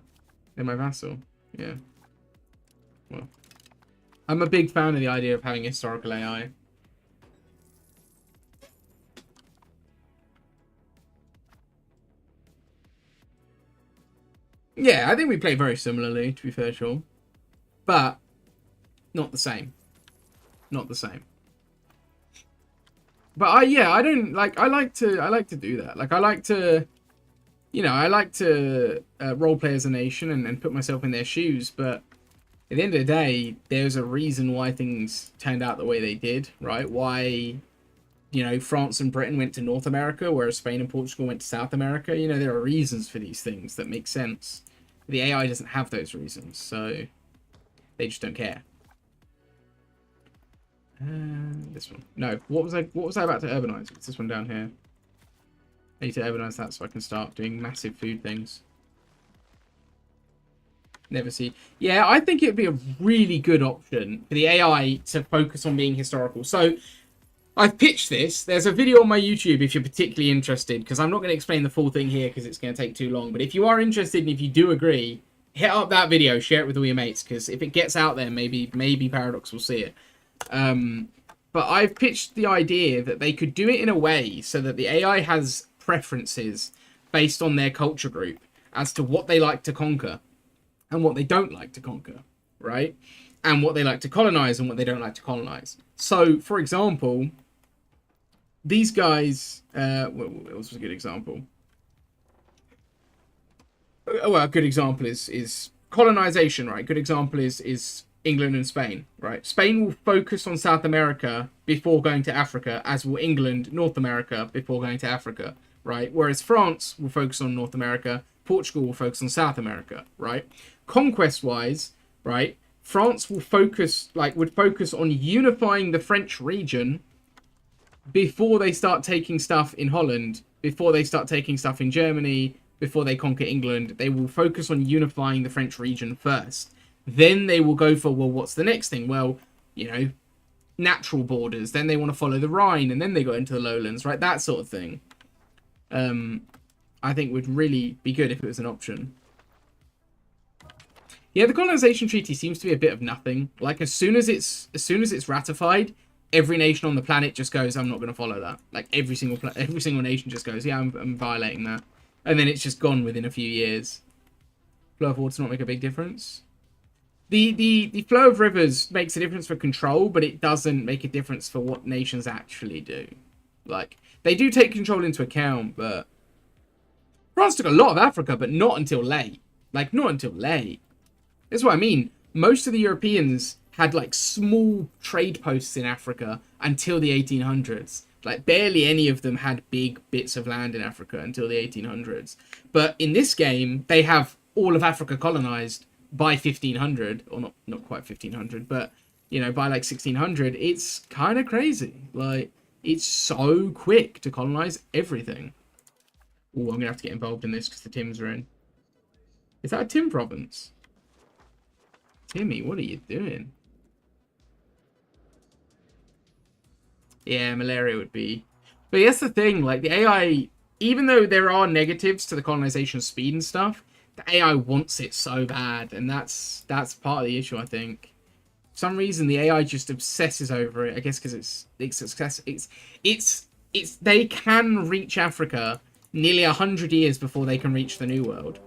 They're my vassal. Yeah. Well. I'm a big fan of the idea of having historical AI. Yeah, I think we play very similarly, to be fair, sure. But not the same. Not the same. But I don't like I like to do that. Like I like to I like to roleplay as a nation and put myself in their shoes, but at the end of the day, there's a reason why things turned out the way they did, right? Why, France and Britain went to North America, whereas Spain and Portugal went to South America. There are reasons for these things that make sense. The AI doesn't have those reasons, so they just don't care. This one. No, what was I about to urbanize? It's this one down here. I need to urbanize that so I can start doing massive food things. Never see. Yeah, I think it would be a really good option for the AI to focus on being historical. So, I've pitched this. There's a video on my YouTube if you're particularly interested, because I'm not going to explain the full thing here because it's going to take too long. But if you are interested and if you do agree, hit up that video, share it with all your mates, because if it gets out there, maybe Paradox will see it. But I've pitched the idea that they could do it in a way so that the AI has preferences based on their culture group as to what they like to conquer and what they don't like to conquer, right? And what they like to colonize and what they don't like to colonize. So, for example, these guys... what was a good example? Well, a good example is colonization, right? Good example is England and Spain, right? Spain will focus on South America before going to Africa, as will England, North America, before going to Africa, right? Whereas France will focus on North America, Portugal will focus on South America, right? Conquest-wise, right, France will would focus on unifying the French region before they start taking stuff in Holland, before they start taking stuff in Germany, before they conquer England. They will focus on unifying the French region first. Then they will go for, well, what's the next thing? Well, natural borders. Then they want to follow the Rhine, and then they go into the lowlands, right? That sort of thing. I think would really be good if it was an option. Yeah, the colonization treaty seems to be a bit of nothing. Like as soon as it's ratified, every nation on the planet just goes, I'm not going to follow that. Like every single nation just goes, yeah, I'm violating that, and then it's just gone within a few years. Flow of water does not make a big difference. The flow of rivers makes a difference for control, but it doesn't make a difference for what nations actually do. Like they do take control into account, but France took a lot of Africa, but not until late. Like not until late. That's what I mean. Most of the Europeans had like small trade posts in Africa until the 1800s. Like barely any of them had big bits of land in Africa until the 1800s. But in this game, they have all of Africa colonized by 1500, or not quite 1500, but by like 1600. It's kind of crazy. Like it's so quick to colonize everything. Oh, I'm gonna have to get involved in this because the Tims are in. Is that a Tim province? Timmy, what are you doing? Yeah, malaria would be. But that's the thing, like the AI, even though there are negatives to the colonization speed and stuff, the AI wants it so bad, and that's part of the issue, I think. For some reason the AI just obsesses over it, I guess because they can reach Africa nearly 100 years before they can reach the New World.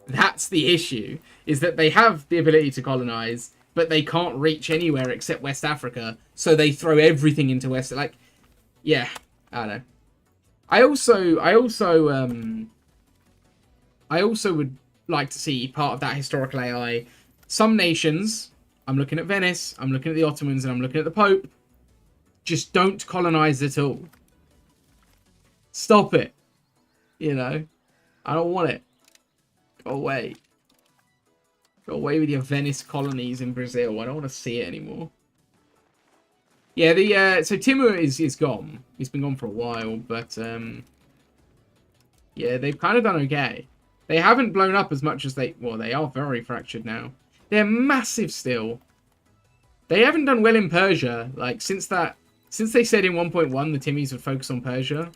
That's the issue, is that they have the ability to colonize, but they can't reach anywhere except West Africa, so they throw everything into West. Like, yeah, I don't know. I also would like to see part of that historical AI. Some nations, I'm looking at Venice, I'm looking at the Ottomans, and I'm looking at the Pope, just don't colonize at all. Stop it. You know? I don't want it. Go away. Go away with your Venice colonies in Brazil. I don't want to see it anymore. Yeah, so Timur is gone. He's been gone for a while, but yeah, they've kind of done okay. They haven't blown up as much as they are very fractured now. They're massive still. They haven't done well in Persia. Like since they said in 1.1 the Timmies would focus on Persia.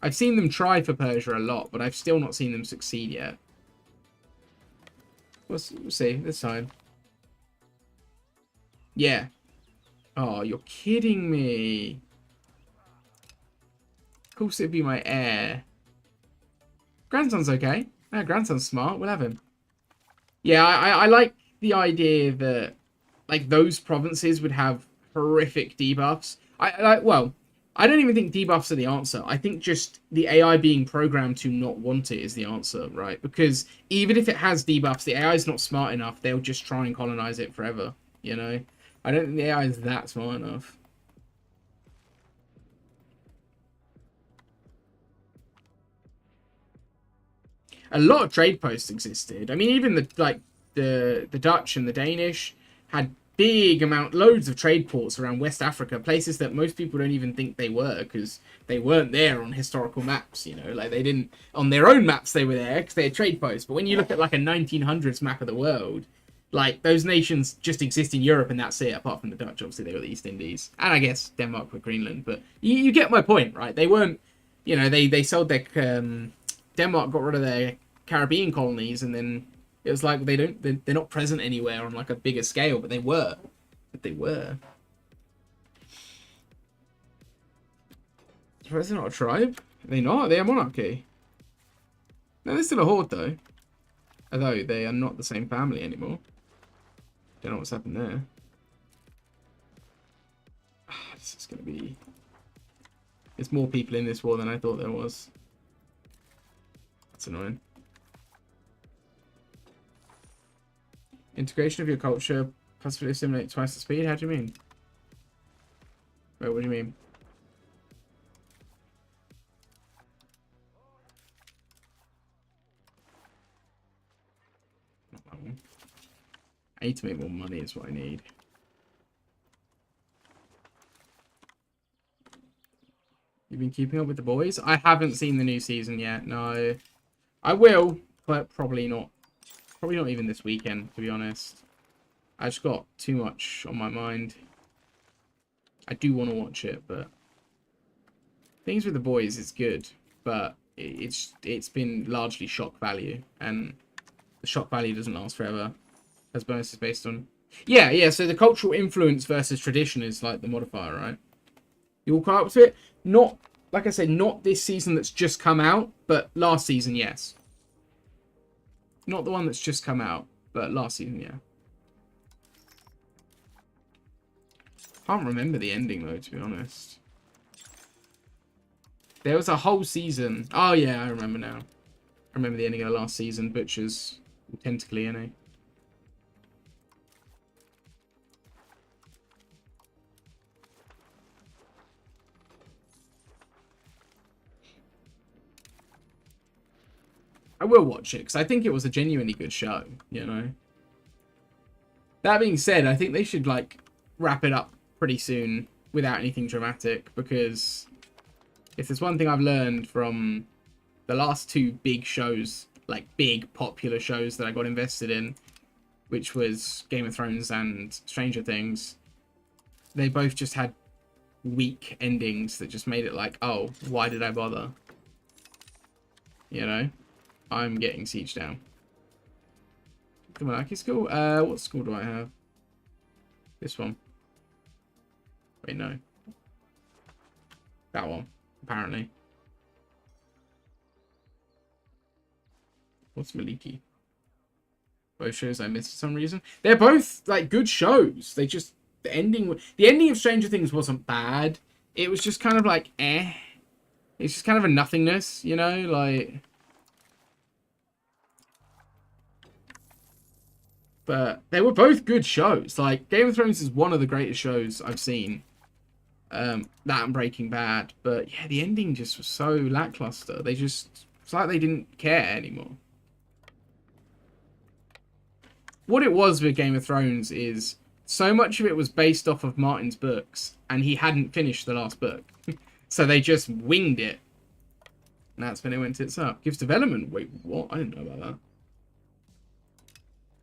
I've seen them try for Persia a lot, but I've still not seen them succeed yet. We'll see this time. Yeah. Oh, you're kidding me. Of course it'd be my heir. Grandson's okay. Grandson's smart. We'll have him. Yeah, I like the idea that like those provinces would have horrific debuffs. I don't even think debuffs are the answer. I think just the AI being programmed to not want it is the answer, right? Because even if it has debuffs, the AI is not smart enough. They'll just try and colonize it forever, you know? I don't think the AI is that smart enough. A lot of trade posts existed. I mean, even the Dutch and the Danish had loads of trade ports around West Africa, places that most people don't even think they were because they weren't there on historical maps, you know, like they didn't, on their own maps they were there because they had trade posts, but when you look at like a 1900s map of the world, like those nations just exist in Europe and that's it, apart from the Dutch, obviously they were the East Indies, and I guess Denmark with Greenland, but you get my point, right? They weren't, you know, they sold their, Denmark got rid of their Caribbean colonies and then it was like they're not present anywhere on like a bigger scale, but they were. They're not a tribe? Are they not? They're a monarchy. No, they're still a horde though. Although they are not the same family anymore. Don't know what's happened there. This is gonna be. There's more people in this war than I thought there was. That's annoying. Integration of your culture, possibly assimilate twice the speed? How do you mean? Wait, what do you mean? Not that one. I need to make more money is what I need. You've been keeping up with the boys? I haven't seen the new season yet, no. I will, but probably not. Probably not even this weekend, to be honest. I just got too much on my mind. I do want to watch it, but Things with the Boys is good, but it's been largely shock value, and the shock value doesn't last forever, as bonus is based on. Yeah. So the cultural influence versus tradition is like the modifier, right? You all caught up to it. Not like I said, not this season that's just come out, but last season, yes. Not the one that's just come out, but last season, yeah. Can't remember the ending, though, to be honest. There was a whole season. Oh, yeah, I remember now. I remember the ending of the last season. Butcher's tentacly, innit? I will watch it, because I think it was a genuinely good show, you know? That being said, I think they should, like, wrap it up pretty soon without anything dramatic, because if there's one thing I've learned from the last two big shows, like, big, popular shows that I got invested in, which was Game of Thrones and Stranger Things, they both just had weak endings that just made it like, oh, why did I bother? You know? I'm getting siege down. The monarchy school? What school do I have? This one. Wait, no. That one, apparently. What's Maliki? Both shows I missed for some reason. They're both like good shows. They just the ending of Stranger Things wasn't bad. It was just kind of like eh. It's just kind of a nothingness, you know, like. But they were both good shows. Like, Game of Thrones is one of the greatest shows I've seen. That and Breaking Bad. But yeah, the ending just was so lackluster. It's like they didn't care anymore. What it was with Game of Thrones is so much of it was based off of Martin's books, and he hadn't finished the last book. So they just winged it. And that's when it went tits up. Gives development. Wait, what? I didn't know about that.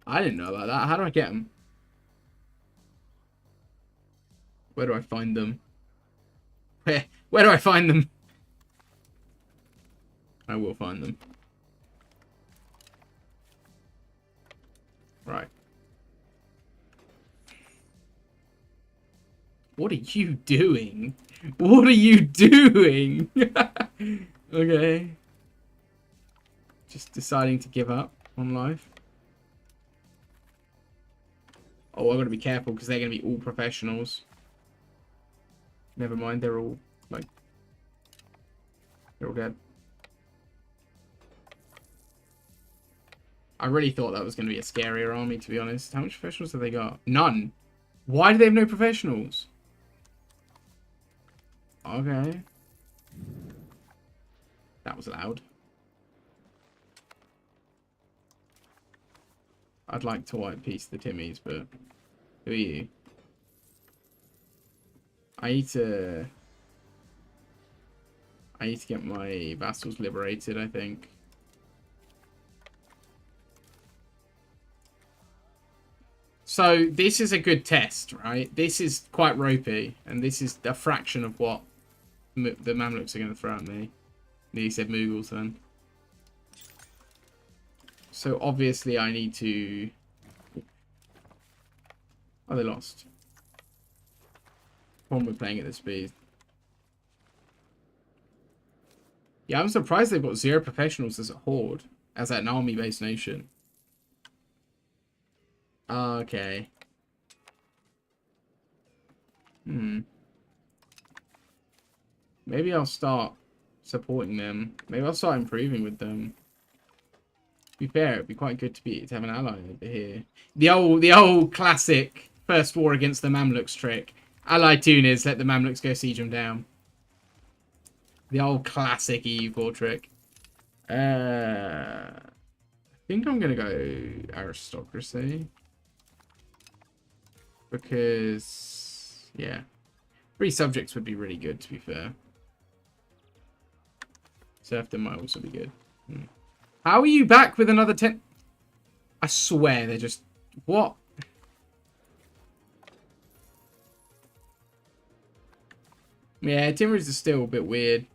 I didn't know about that. How do I get them? Where do I find them? Where do I find them? I will find them. Right. What are you doing? What are you doing? Okay. Just deciding to give up on life. Oh, I've got to be careful because they're going to be all professionals. Never mind, they're all, like, they're all dead. I really thought that was going to be a scarier army, to be honest. How much professionals have they got? None. Why do they have no professionals? Okay. That was loud. I'd like to white piece the Timmies, but who are you? I need to get my vassals liberated, I think. So this is a good test, right? This is quite ropey, and this is a fraction of what the Mamluks are going to throw at me. He said Mughals then. So obviously I need to... Oh, they lost. When we're playing at this speed. Yeah, I'm surprised they've got 0 professionals as a horde. As an army-based nation. Okay. Maybe I'll start supporting them. Maybe I'll start improving with them. To be fair, it'd be quite good to have an ally over here. The old classic first war against the Mamluks trick. Ally Tunis, let the Mamluks go siege them down. The old classic EU4 trick. I think I'm gonna go aristocracy. Because yeah. 3 subjects would be really good, to be fair. Serfdom might also be good. How are you back with another 10? I swear they're just... What? Yeah, Timurids are still a bit weird.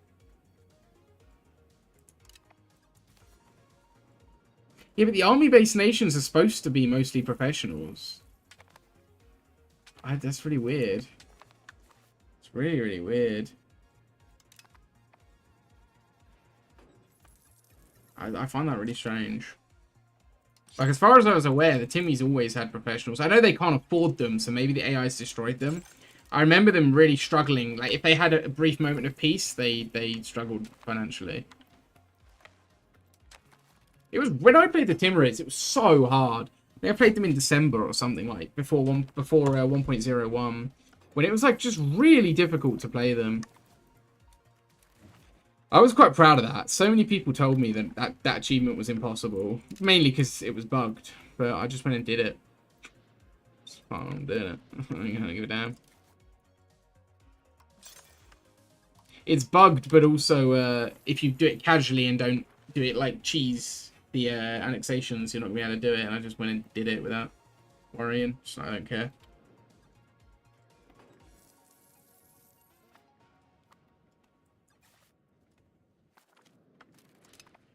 Yeah, but the army-based nations are supposed to be mostly professionals. That's really weird. It's really, really weird. I find that really strange. Like, as far as I was aware, the Timmies always had professionals. I know they can't afford them, so maybe the AI's destroyed them. I remember them really struggling. Like, if they had a brief moment of peace, they struggled financially. It was... When I played the Timurids, it was so hard. I think I played them in December or something, like, before 1.01. When it was, like, just really difficult to play them. I was quite proud of that. So many people told me that achievement was impossible. Mainly because it was bugged. But I just went and did it. Just fine, did it. I don't give a damn. It's bugged, but also if you do it casually and don't do it like cheese, the annexations, you're not going to be able to do it. And I just went and did it without worrying. So I don't care.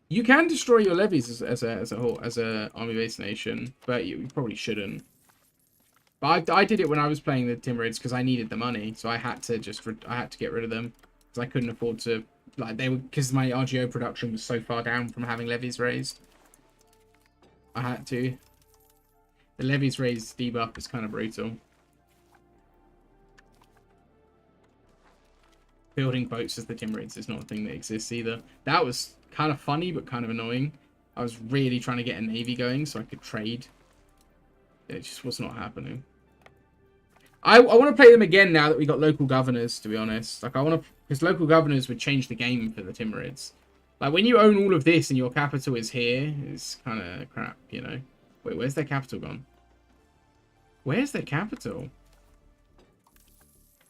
You can destroy your levies as a army-based nation, but you probably shouldn't. But I did it when I was playing the Timurids because I needed the money, so I had to get rid of them because I couldn't afford to, like, because my RGO production was so far down from having levies raised. I had to. The levies raised debuff is kind of brutal. building boats as the Timurids is not a thing that exists either. That was kind of funny, but kind of annoying. I was really trying to get a navy going so I could trade. It just was not happening. I want to play them again now that we got local governors, to be honest. Like, I want to... Because local governors would change the game for the Timurids. Like, when you own all of this and your capital is here, it's kind of crap, you know? Wait, where's their capital gone? Where's their capital?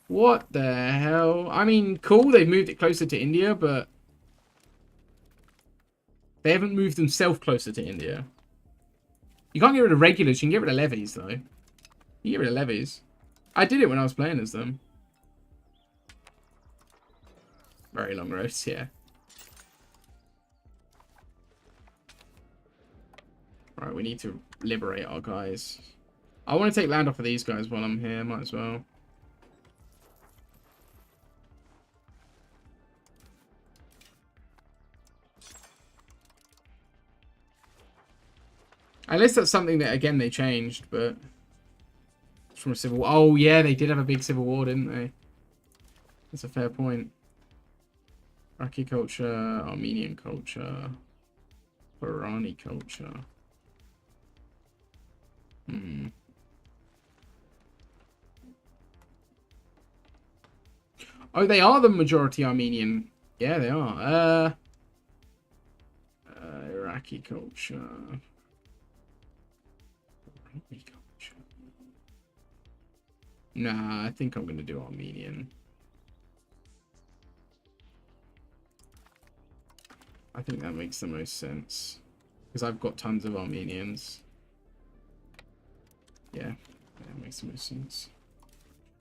What the hell? I mean, cool, they've moved it closer to India, but... They haven't moved themselves closer to India. You can't get rid of regulars, you can get rid of levies, though. You can get rid of levies. I did it when I was playing as them. Very long roads, yeah. Right, we need to liberate our guys. I want to take land off of these guys while I'm here, might as well. Unless that's something that, again, they changed, but... It's from a civil war. Oh, yeah, they did have a big civil war, didn't they? That's a fair point. Iraqi culture, Armenian culture, Irani culture. Oh, they are the majority Armenian. Yeah, they are. Iraqi culture. Iraqi culture. Nah, I think I'm going to do Armenian. I think that makes the most sense. Because I've got tons of Armenians. Yeah, that makes the most sense.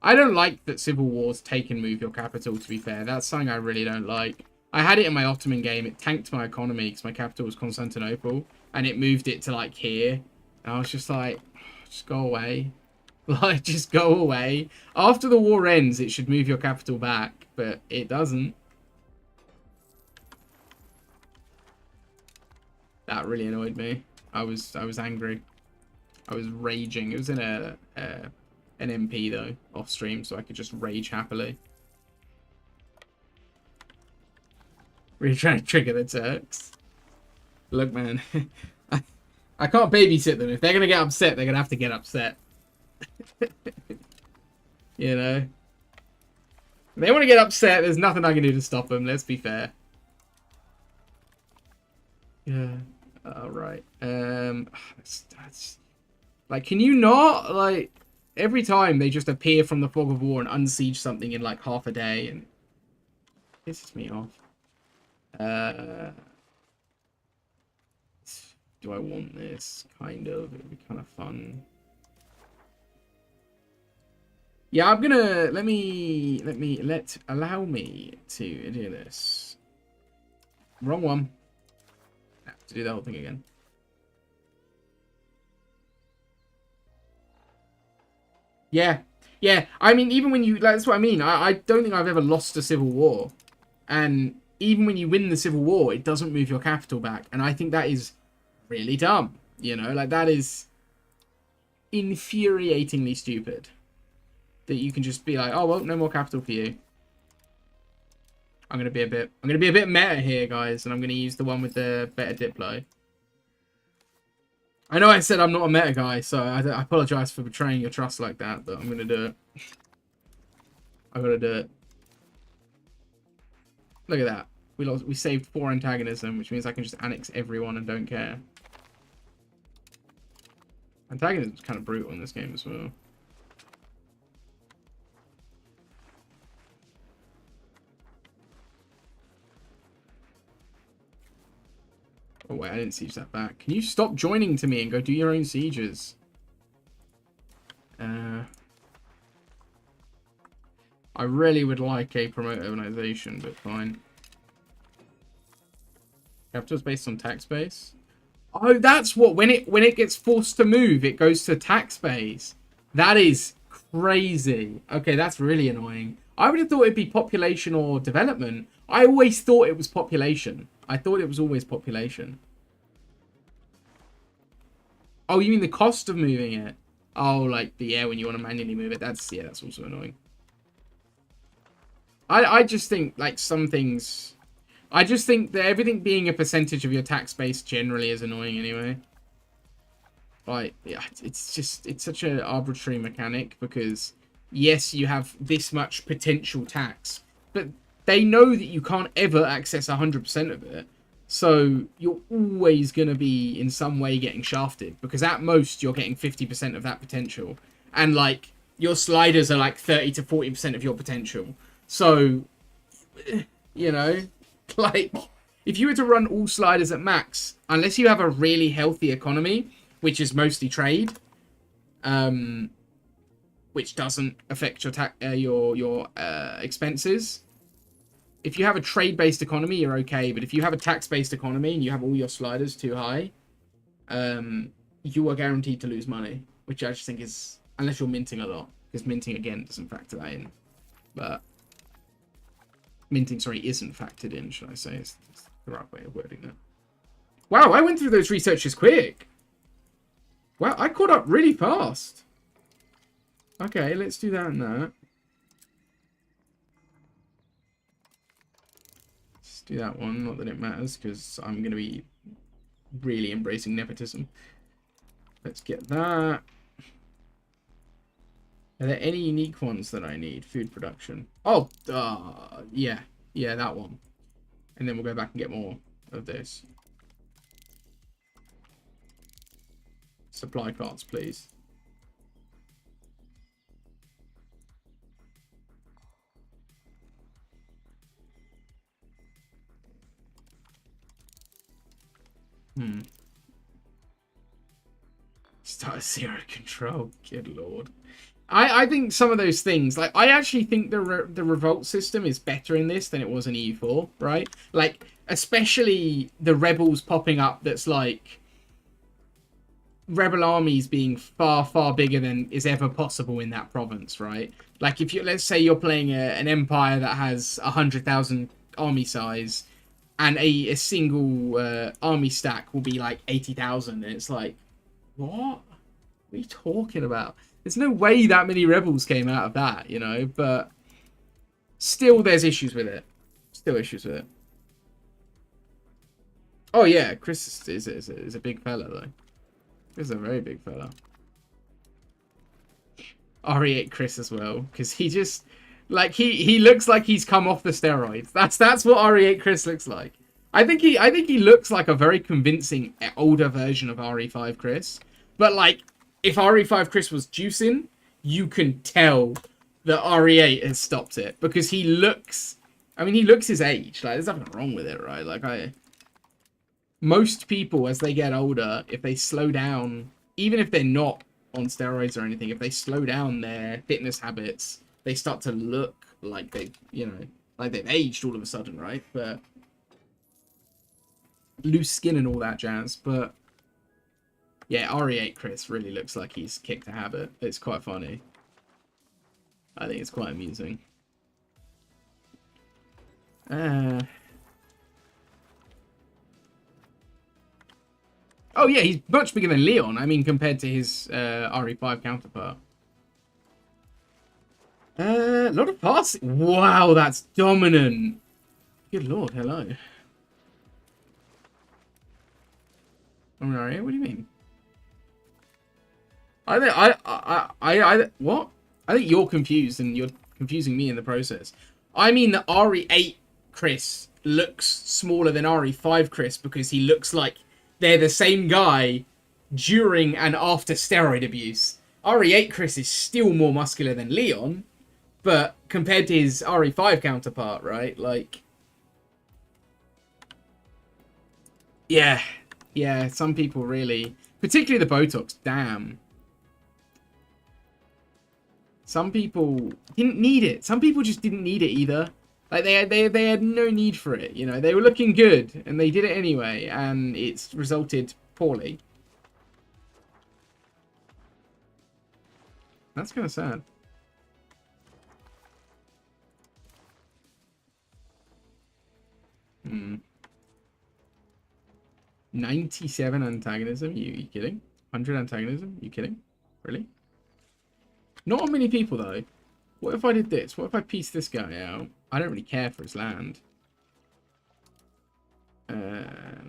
I don't like that civil wars take and move your capital, to be fair. That's something I really don't like. I had it in my Ottoman game. It tanked my economy because my capital was Constantinople. And it moved it to, like, here. And I was just like, just go away. Like, just go away. After the war ends, it should move your capital back. But it doesn't. That really annoyed me. I was angry. I was raging. It was in an MP though, off stream, so I could just rage happily. Really trying to trigger the Turks. Look, man, I can't babysit them. If they're gonna get upset, they're gonna have to get upset. You know, if they want to get upset, there's nothing I can do to stop them. Let's be fair. Yeah. Alright. That's... Like, can you not? Like, every time they just appear from the fog of war and unsiege something in, like, half a day. And it pisses me off. Do I want this? Kind of. It would be kind of fun. Yeah, I'm gonna... Allow me to do this. Wrong one. To do the whole thing again. Yeah. Yeah. I mean, even when you... That's what I mean. I don't think I've ever lost a civil war. And even when you win the civil war, it doesn't move your capital back. And I think that is really dumb. You know? Like, that is infuriatingly stupid. That you can just be like, oh, well, no more capital for you. I'm gonna be a bit meta here, guys, and I'm gonna use the one with the better Diplo. I know I said I'm not a meta guy, so I apologize for betraying your trust like that, but I'm gonna do it. I gotta do it. Look at that. We saved 4 antagonism, which means I can just annex everyone and don't care. Antagonism's kind of brutal in this game as well. Oh wait, I didn't siege that back. Can you stop joining to me and go do your own sieges? I really would like a promote urbanization, but fine. Capital's based on tax base. Oh, that's what when it gets forced to move, it goes to tax base. That is crazy. Okay, that's really annoying. I would have thought it'd be population or development. I always thought it was population. I thought it was always population. Oh, you mean the cost of moving it? Oh, like the when you want to manually move it. That's also annoying. I just think, like, some things... I just think that everything being a percentage of your tax base generally is annoying anyway. Like, yeah, it's just... It's such an arbitrary mechanic because, yes, you have this much potential tax, but they know that you can't ever access 100% of it. So you're always going to be in some way getting shafted because at most you're getting 50% of that potential. And, like, your sliders are like 30 to 40% of your potential. So, you know, like, if you were to run all sliders at max, unless you have a really healthy economy, which is mostly trade, which doesn't affect your expenses. If you have a trade-based economy, you're okay. But if you have a tax-based economy and you have all your sliders too high, you are guaranteed to lose money, which I just think is, unless you're minting a lot, because minting again doesn't factor that in. But minting, sorry, isn't factored in, should I say? It's the right way of wording that. Wow, I went through those researches quick. Wow, I caught up really fast. Okay, let's do that and that. Let's do that one. Not that it matters, because I'm going to be really embracing nepotism. Let's get that. Are there any unique ones that I need? Food production. Oh, yeah. Yeah, that one. And then we'll go back and get more of this. Supply carts, please. Start zero control. Good lord. I think some of those things, like, I actually think the revolt system is better in this than it was in EU4, right? Like, especially the rebels popping up that's like rebel armies being far, far bigger than is ever possible in that province, right? Like, if you, let's say you're playing an empire that has 100,000 army size and a single army stack will be like 80,000, and it's like, what are you talking about? There's no way that many rebels came out of that, you know, but still there's issues with it. Still issues with it. Oh, yeah, Chris is a big fella, though. He's a very big fella. RE8 Chris as well, because he just, like, he looks like he's come off the steroids. That's what RE8 Chris looks like. I think he looks like a very convincing older version of RE5 Chris. But, like, if RE5 Chris was juicing, you can tell that RE8 has stopped it. Because he looks... I mean, he looks his age. Like, there's nothing wrong with it, right? Like, most people, as they get older, if they slow down, even if they're not on steroids or anything, if they slow down their fitness habits, they start to look like they, you know, like they've aged all of a sudden, right? But... loose skin and all that jazz, but... yeah, RE8 Chris really looks like he's kicked a habit. It's quite funny. I think it's quite amusing. Oh yeah, he's much bigger than Leon. I mean, compared to his RE5 counterpart. A lot of passing. Wow, that's dominant. Good lord, hello. What do you mean? What? I think you're confused and you're confusing me in the process. I mean that RE8 Chris looks smaller than RE5 Chris because he looks like they're the same guy during and after steroid abuse. RE8 Chris is still more muscular than Leon, but compared to his RE5 counterpart, right? Like, yeah, some people really, particularly the Botox, damn. Some people didn't need it. Some people just didn't need it either. Like, they had no need for it, you know. They were looking good, and they did it anyway, and it's resulted poorly. That's kind of sad. Hmm. 97 antagonism? You kidding? 100 antagonism? You kidding? Really? Not on many people, though. What if I did this? What if I pieced this guy out? I don't really care for his land.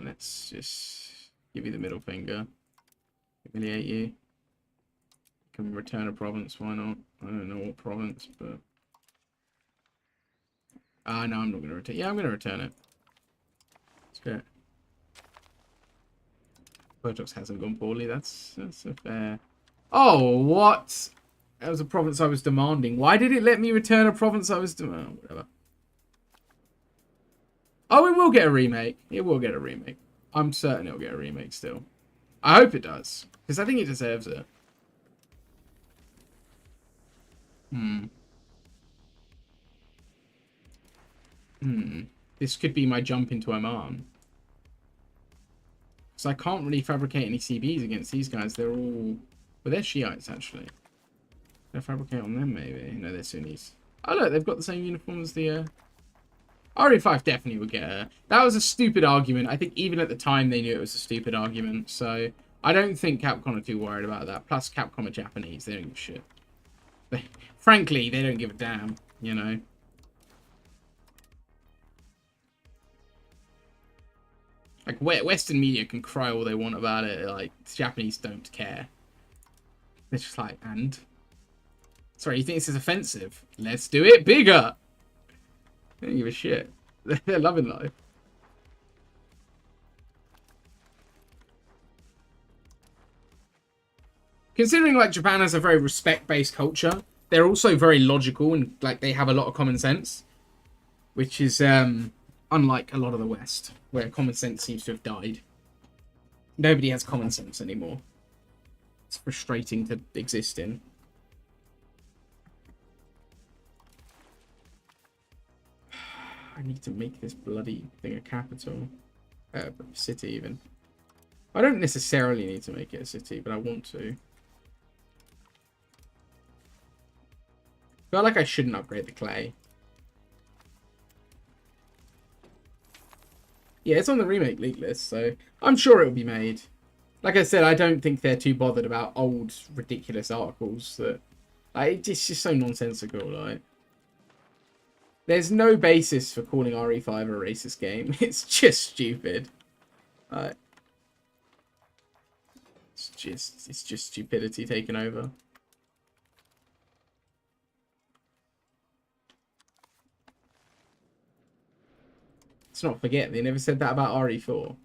Let's just give you the middle finger. Humiliate you. Can return a province, why not? I don't know what province, but... Ah, no, I'm not going to return. Yeah, I'm going to return it. It's good. Botox hasn't gone poorly. That's a fair... Oh, what? That was a province I was demanding. Why did it let me return a province I was demanding? Oh, whatever. Oh, it will get a remake. It will get a remake. I'm certain it'll get a remake still. I hope it does. Because I think it deserves it. This could be my jump into Oman. So I can't really fabricate any CBs against these guys. They're all... Well, they're Shiites, actually. Can I fabricate on them, maybe? No, they're Sunnis. Oh, look, they've got the same uniform as the... RE5 definitely would get a... That was a stupid argument. I think even at the time they knew it was a stupid argument. So I don't think Capcom are too worried about that. Plus, Capcom are Japanese. They don't give a shit. Frankly, they don't give a damn, you know. Like, Western media can cry all they want about it. Like, the Japanese don't care. They're just like, and? Sorry, you think this is offensive? Let's do it bigger! They don't give a shit. They're loving life. Considering, like, Japan has a very respect-based culture, they're also very logical and, like, they have a lot of common sense. Which is, unlike a lot of the West, where common sense seems to have died. Nobody has common sense anymore. It's frustrating to exist in. I need to make this bloody thing a capital. City, even. I don't necessarily need to make it a city, but I want to. I feel like I shouldn't upgrade the clay. Yeah, it's on the remake leak list, so I'm sure it will be made. Like I said, I don't think they're too bothered about old, ridiculous articles that... Like, it's just so nonsensical, like... There's no basis for calling RE5 a racist game. It's just stupid. It's just stupidity taken over. Let's not forget, they never said that about RE4.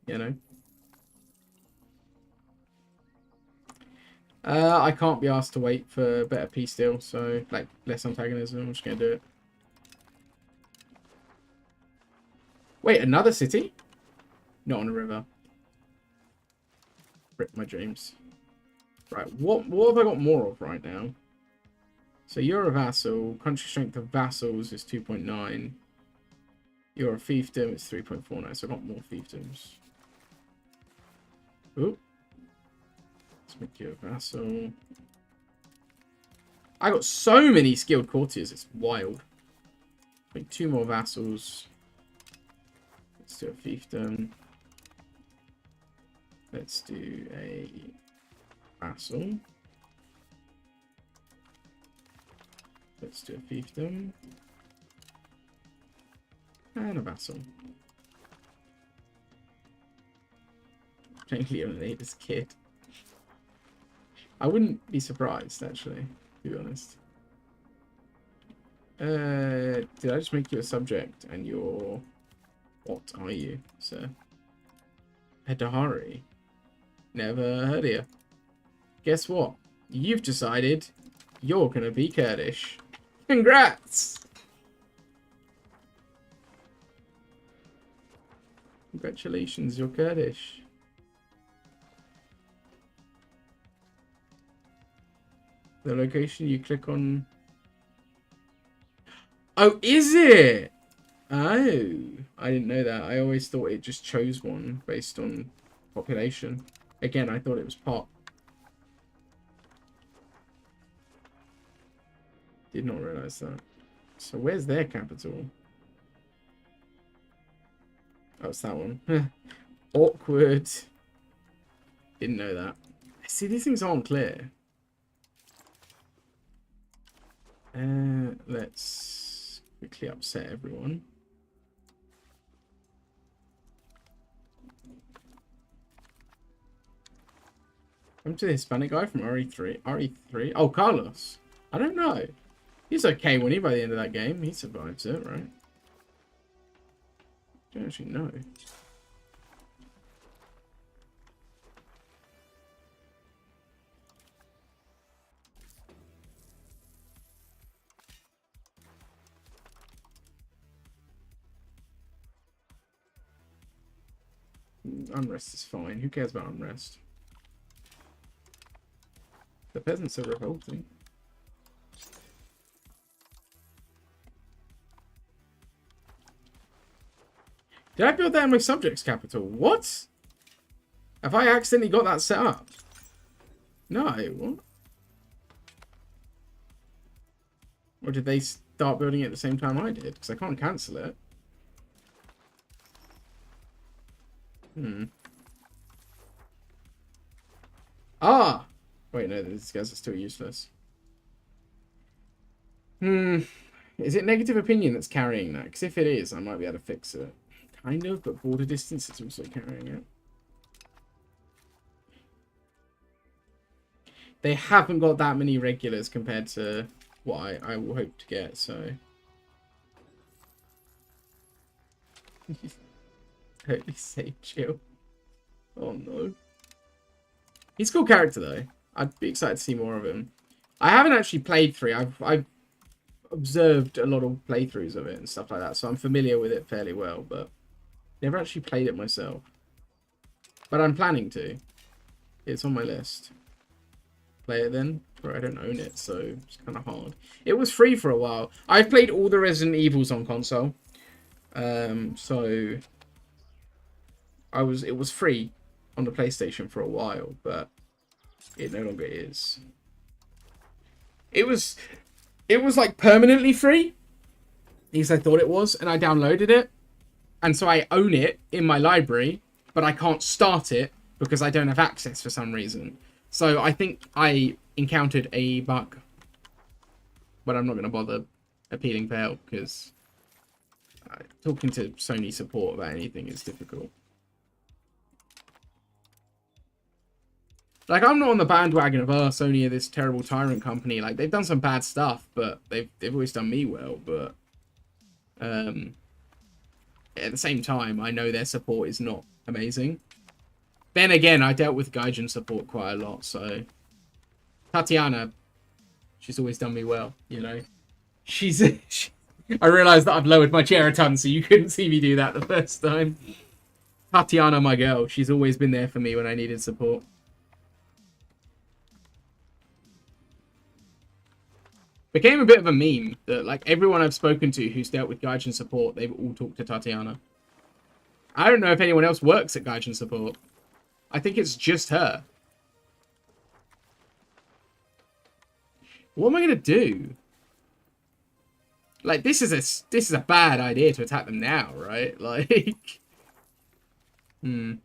You know? I can't be asked to wait for better peace deal, so, like, less antagonism. I'm just gonna do it. Wait, another city? Not on a river. Rip my dreams. Right, what have I got more of right now? So you're a vassal. Country strength of vassals is 2.9. You're a fiefdom, it's 3.49, so I've got more fiefdoms. Ooh. Let's make you a vassal. I got so many skilled courtiers, it's wild. Make 2 more vassals. Let's do a fiefdom. Let's do a vassal. Let's do a fiefdom. And a vassal. Frankly, only this kid. I wouldn't be surprised, actually, to be honest. Did I just make you a subject? And you're... What are you, sir? Hedahari. Never heard of you. Guess what? You've decided you're gonna be Kurdish. Congrats! Congratulations, you're Kurdish. The location you click on... Oh, is it? Oh, I didn't know that. I always thought it just chose one based on population. Again, I thought it was pot. Did not realize that. So where's their capital? Oh, it's that one. Awkward. Didn't know that. See, these things aren't clear. Let's quickly upset everyone. I'm to the Hispanic guy from RE3. RE3? Oh, Carlos. I don't know. He's okay, wasn't he, by the end of that game? He survives it, right? I don't actually know. Unrest is fine. Who cares about unrest? The peasants are revolting. Did I build that in my subject's capital? What? Have I accidentally got that set up? No, what? Or did they start building it at the same time I did? Because I can't cancel it. Ah! Wait, no, these guys are still useless. Is it negative opinion that's carrying that? Because if it is, I might be able to fix it. Kind of, but border distance is also carrying it. They haven't got that many regulars compared to what I will hope to get, so... Totally say chill. Oh no. He's a cool character though. I'd be excited to see more of him. I haven't actually played 3. I've observed a lot of playthroughs of it and stuff like that, so I'm familiar with it fairly well, but never actually played it myself. But I'm planning to. It's on my list. Play it then, or I don't own it, so it's kind of hard. It was free for a while. I've played all the Resident Evils on console, so it was free on the PlayStation for a while, but it no longer is. It was like permanently free, because I thought it was, and I downloaded it, and so I own it in my library, but I can't start it because I don't have access for some reason. So I think I encountered a bug, but I'm not going to bother appealing for help because talking to Sony support about anything is difficult. Like, I'm not on the bandwagon of, oh, Sony are this terrible tyrant company. Like, they've done some bad stuff, but they've always done me well. But at the same time, I know their support is not amazing. Then again, I dealt with Gaijin support quite a lot, so... Tatiana, she's always done me well, you know? I realised that I've lowered my chair a ton, so you couldn't see me do that the first time. Tatiana, my girl, she's always been there for me when I needed support. Became a bit of a meme that, like, everyone I've spoken to who's dealt with Gaijin support, they've all talked to Tatiana. I don't know if anyone else works at Gaijin support. I think it's just her. What am I gonna do? Like, this is a bad idea to attack them now, right? Like, Seen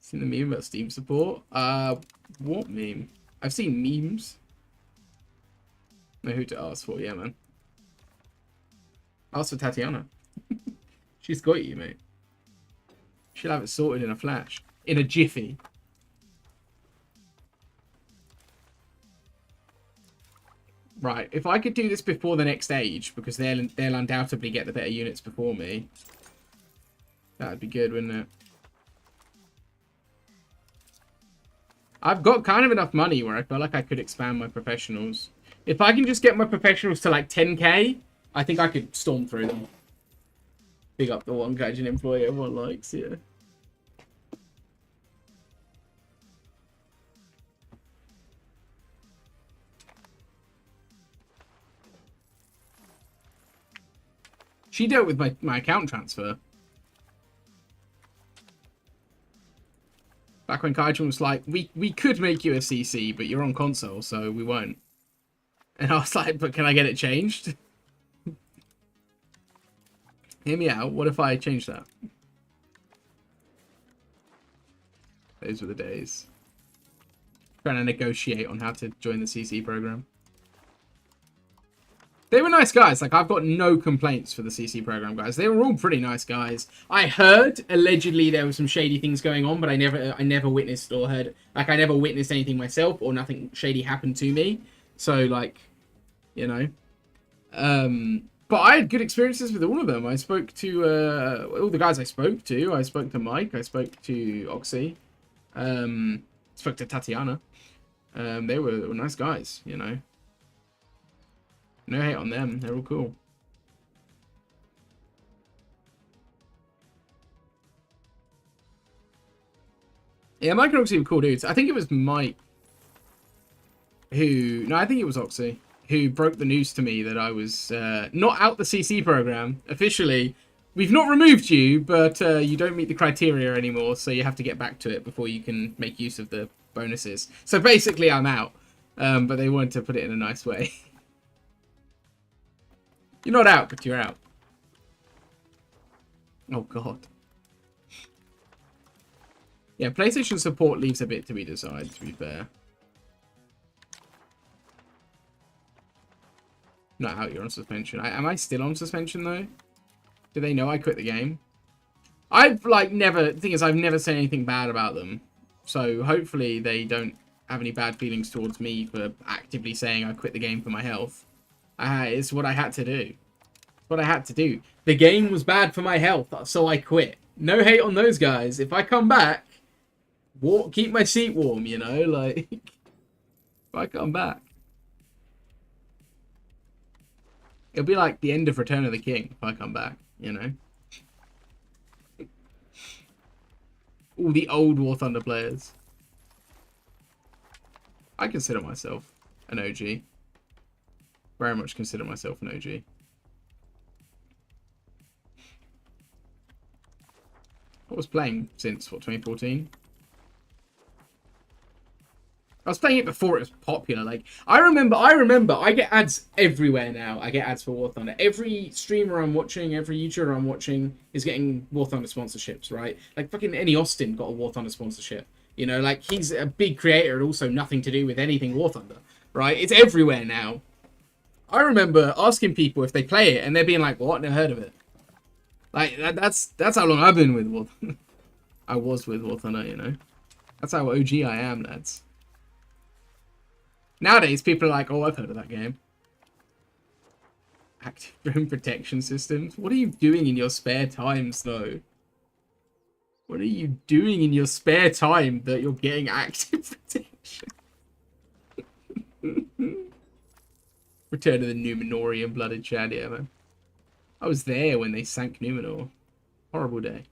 the meme about Steam support? What meme? I've seen memes. Know who to ask for, yeah, man. Ask for Tatiana. She's got you, mate. She'll have it sorted in a flash. In a jiffy. Right, if I could do this before the next age, because they'll undoubtedly get the better units before me, that'd be good, wouldn't it? I've got kind of enough money where I feel like I could expand my professionals. If I can just get my professionals to like 10k, I think I could storm through them. Big up the one Gaijin employee everyone likes, yeah. She dealt with my account transfer. Back when Gaijin was like, we could make you a CC, but you're on console, so we won't. And I was like, but can I get it changed? Hear me out. What if I change that? Those were the days. Trying to negotiate on how to join the CC program. They were nice guys. Like, I've got no complaints for the CC program guys. They were all pretty nice guys. I heard allegedly there were some shady things going on, but I never witnessed or heard. Like, I never witnessed anything myself, or nothing shady happened to me. So, like, you know. But I had good experiences with all of them. I spoke to all the guys I spoke to. I spoke to Mike. I spoke to Oxy. Spoke to Tatiana. They were nice guys, you know. No hate on them. They're all cool. Yeah, Mike and Oxy were cool dudes. I think it was Mike who... No, I think it was Oxy who broke the news to me that I was not out the CC program officially. We've not removed you, but you don't meet the criteria anymore, so you have to get back to it before you can make use of the bonuses. So basically, I'm out. But they wanted to put it in a nice way. You're not out, but you're out. Oh, God. Yeah, PlayStation support leaves a bit to be desired, to be fair. Not out, you're on suspension. Am I still on suspension, though? Do they know I quit the game? I've, like, never... The thing is, I've never said anything bad about them. So, hopefully, they don't have any bad feelings towards me for actively saying I quit the game for my health. It's what I had to do. It's what I had to do. The game was bad for my health, so I quit. No hate on those guys. If I come back, keep my seat warm, you know? Like, if I come back. It'll be like the end of Return of the King if I come back, you know? All the old War Thunder players. I consider myself an OG. Very much consider myself an OG. I was playing since, what, 2014? I was playing it before it was popular. Like, I remember, I get ads everywhere now. I get ads for War Thunder. Every streamer I'm watching, every YouTuber I'm watching is getting War Thunder sponsorships, right? Like, fucking Eddie Austin got a War Thunder sponsorship. You know, like, he's a big creator and also nothing to do with anything War Thunder, right? It's everywhere now. I remember asking people if they play it, and they're being like, what? Never heard of it. Like, that's how long I've been with War Thunder. I was with War Thunder, you know? That's how OG I am, lads. Nowadays, people are like, oh, I've heard of that game. Active drone protection systems? What are you doing in your spare time, Snow? What are you doing in your spare time that you're getting active protection? Return of the Numenorian blooded Chad, yeah, man. I was there when they sank Numenor. Horrible day.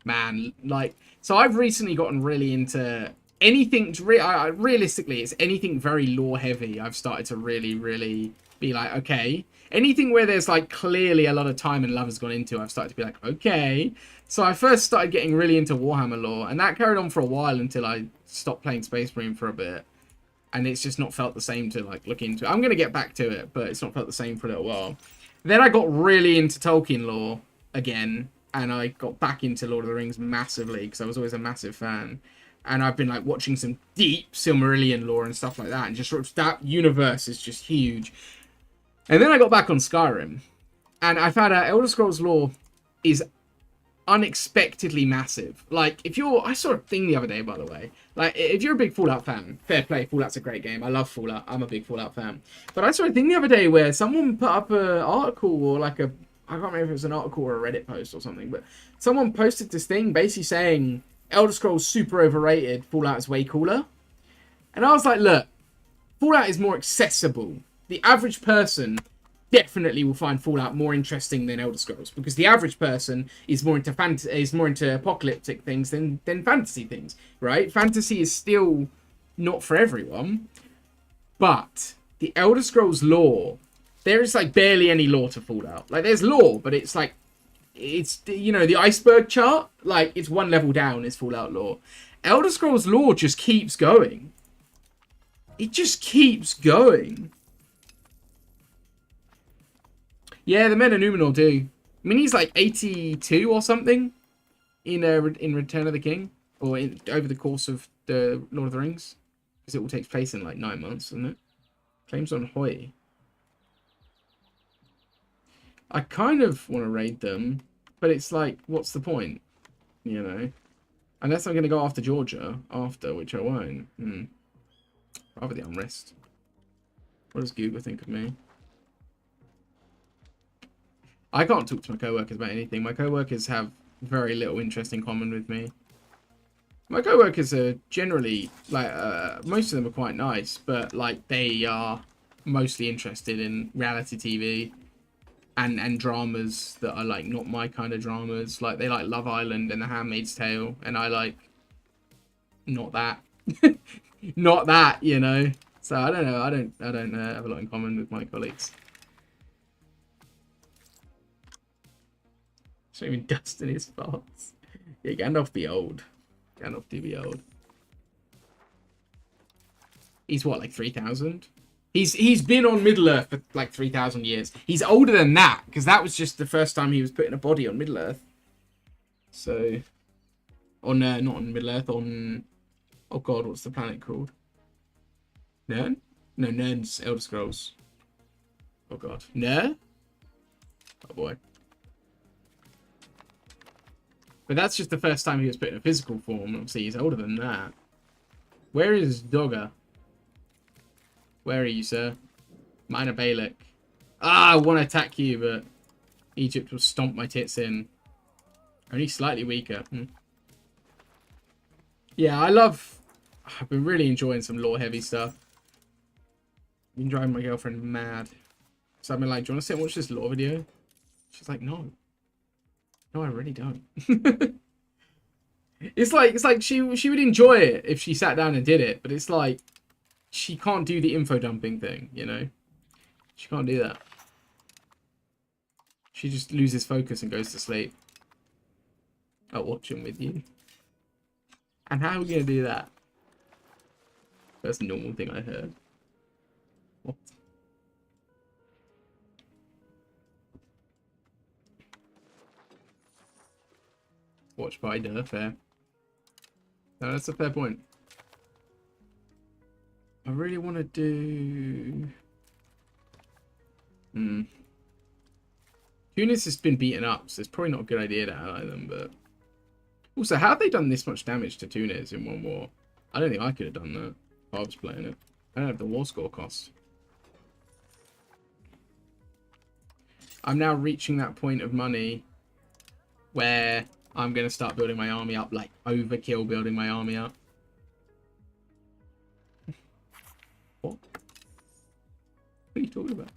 Man, like... So I've recently gotten really into... Anything... realistically, it's anything very lore heavy. I've started to really be like, okay. Anything where there's, like, clearly a lot of time and love has gone into, I've started to be like, okay. So I first started getting really into Warhammer lore, and that carried on for a while until I stopped playing Space Marine for a bit. And it's just not felt the same to, like, look into it. I'm going to get back to it, but it's not felt the same for a little while. Then I got really into Tolkien lore again, and I got back into Lord of the Rings massively, because I was always a massive fan. And I've been, like, watching some deep Silmarillion lore and stuff like that, and just that universe is just huge. And then I got back on Skyrim, and I found out Elder Scrolls lore is unexpectedly massive. Like, if you're... I saw a thing the other day, by the way. Like, if you're a big Fallout fan, fair play, Fallout's a great game. I love Fallout. I'm a big Fallout fan. But I saw a thing the other day where someone put up an article or, like, a... I can't remember if it was an article or a Reddit post or something, but someone posted this thing basically saying Elder Scrolls super overrated, Fallout is way cooler. And I was like, look, Fallout is more accessible. The average person definitely will find Fallout more interesting than Elder Scrolls, because the average person is more into apocalyptic things than fantasy things, right? Fantasy is still not for everyone, but the Elder Scrolls lore, there is like barely any lore to Fallout. Like, there's lore, but it's like, it's, you know, the iceberg chart, like, it's one level down is Fallout lore. Elder Scrolls lore just keeps going. It just keeps going. Yeah, the men of Numenor do. I mean, he's like 82 or something in Return of the King, or over the course of the Lord of the Rings, because it all takes place in like 9 months, doesn't it? Claims on Hoi. I kind of want to raid them, but it's like, what's the point? You know? Unless I'm going to go after Georgia after, which I won't. Rather the unrest. What does Google think of me? I can't talk to my co-workers about anything. My co-workers have very little interest in common with me. My co-workers are generally, like, most of them are quite nice, but, like, they are mostly interested in reality TV and dramas that are, like, not my kind of dramas. Like, they like Love Island and The Handmaid's Tale, and I like not that. Not that, you know? So, I don't know. I don't have a lot in common with my colleagues. It's not even dust in his farts. Yeah, Gandalf be old. Gandalf do be old. He's what, like 3,000? He's been on Middle-earth for like 3,000 years. He's older than that, because that was just the first time he was putting a body on Middle-earth. So, on, not on Middle-earth, on, oh god, what's the planet called? Nern? No, Nern's Elder Scrolls. Oh god. Ner? Oh boy. But that's just the first time he was put in a physical form. Obviously, he's older than that. Where is Dogger? Where are you, sir? Minor Balik. Ah, I want to attack you, but Egypt will stomp my tits in. Only slightly weaker. Yeah, I've been really enjoying some lore-heavy stuff. I've been driving my girlfriend mad. So I've been like, do you want to sit and watch this lore video? She's like, no. No, I really don't. It's like she would enjoy it if she sat down and did it, but it's like she can't do the info dumping thing, you know? She can't do that. She just loses focus and goes to sleep. I'll watch him with you. And how are we gonna do that? That's a normal thing I heard. What? Watch by fair. No, that's a fair point. I really want to do... Tunis has been beaten up, so it's probably not a good idea to ally them, but... Also, how have they done this much damage to Tunis in one war? I don't think I could have done that if I was playing it. I don't have the war score cost. I'm now reaching that point of money where I'm going to start building my army up, like overkill building my army up. What? What are you talking about?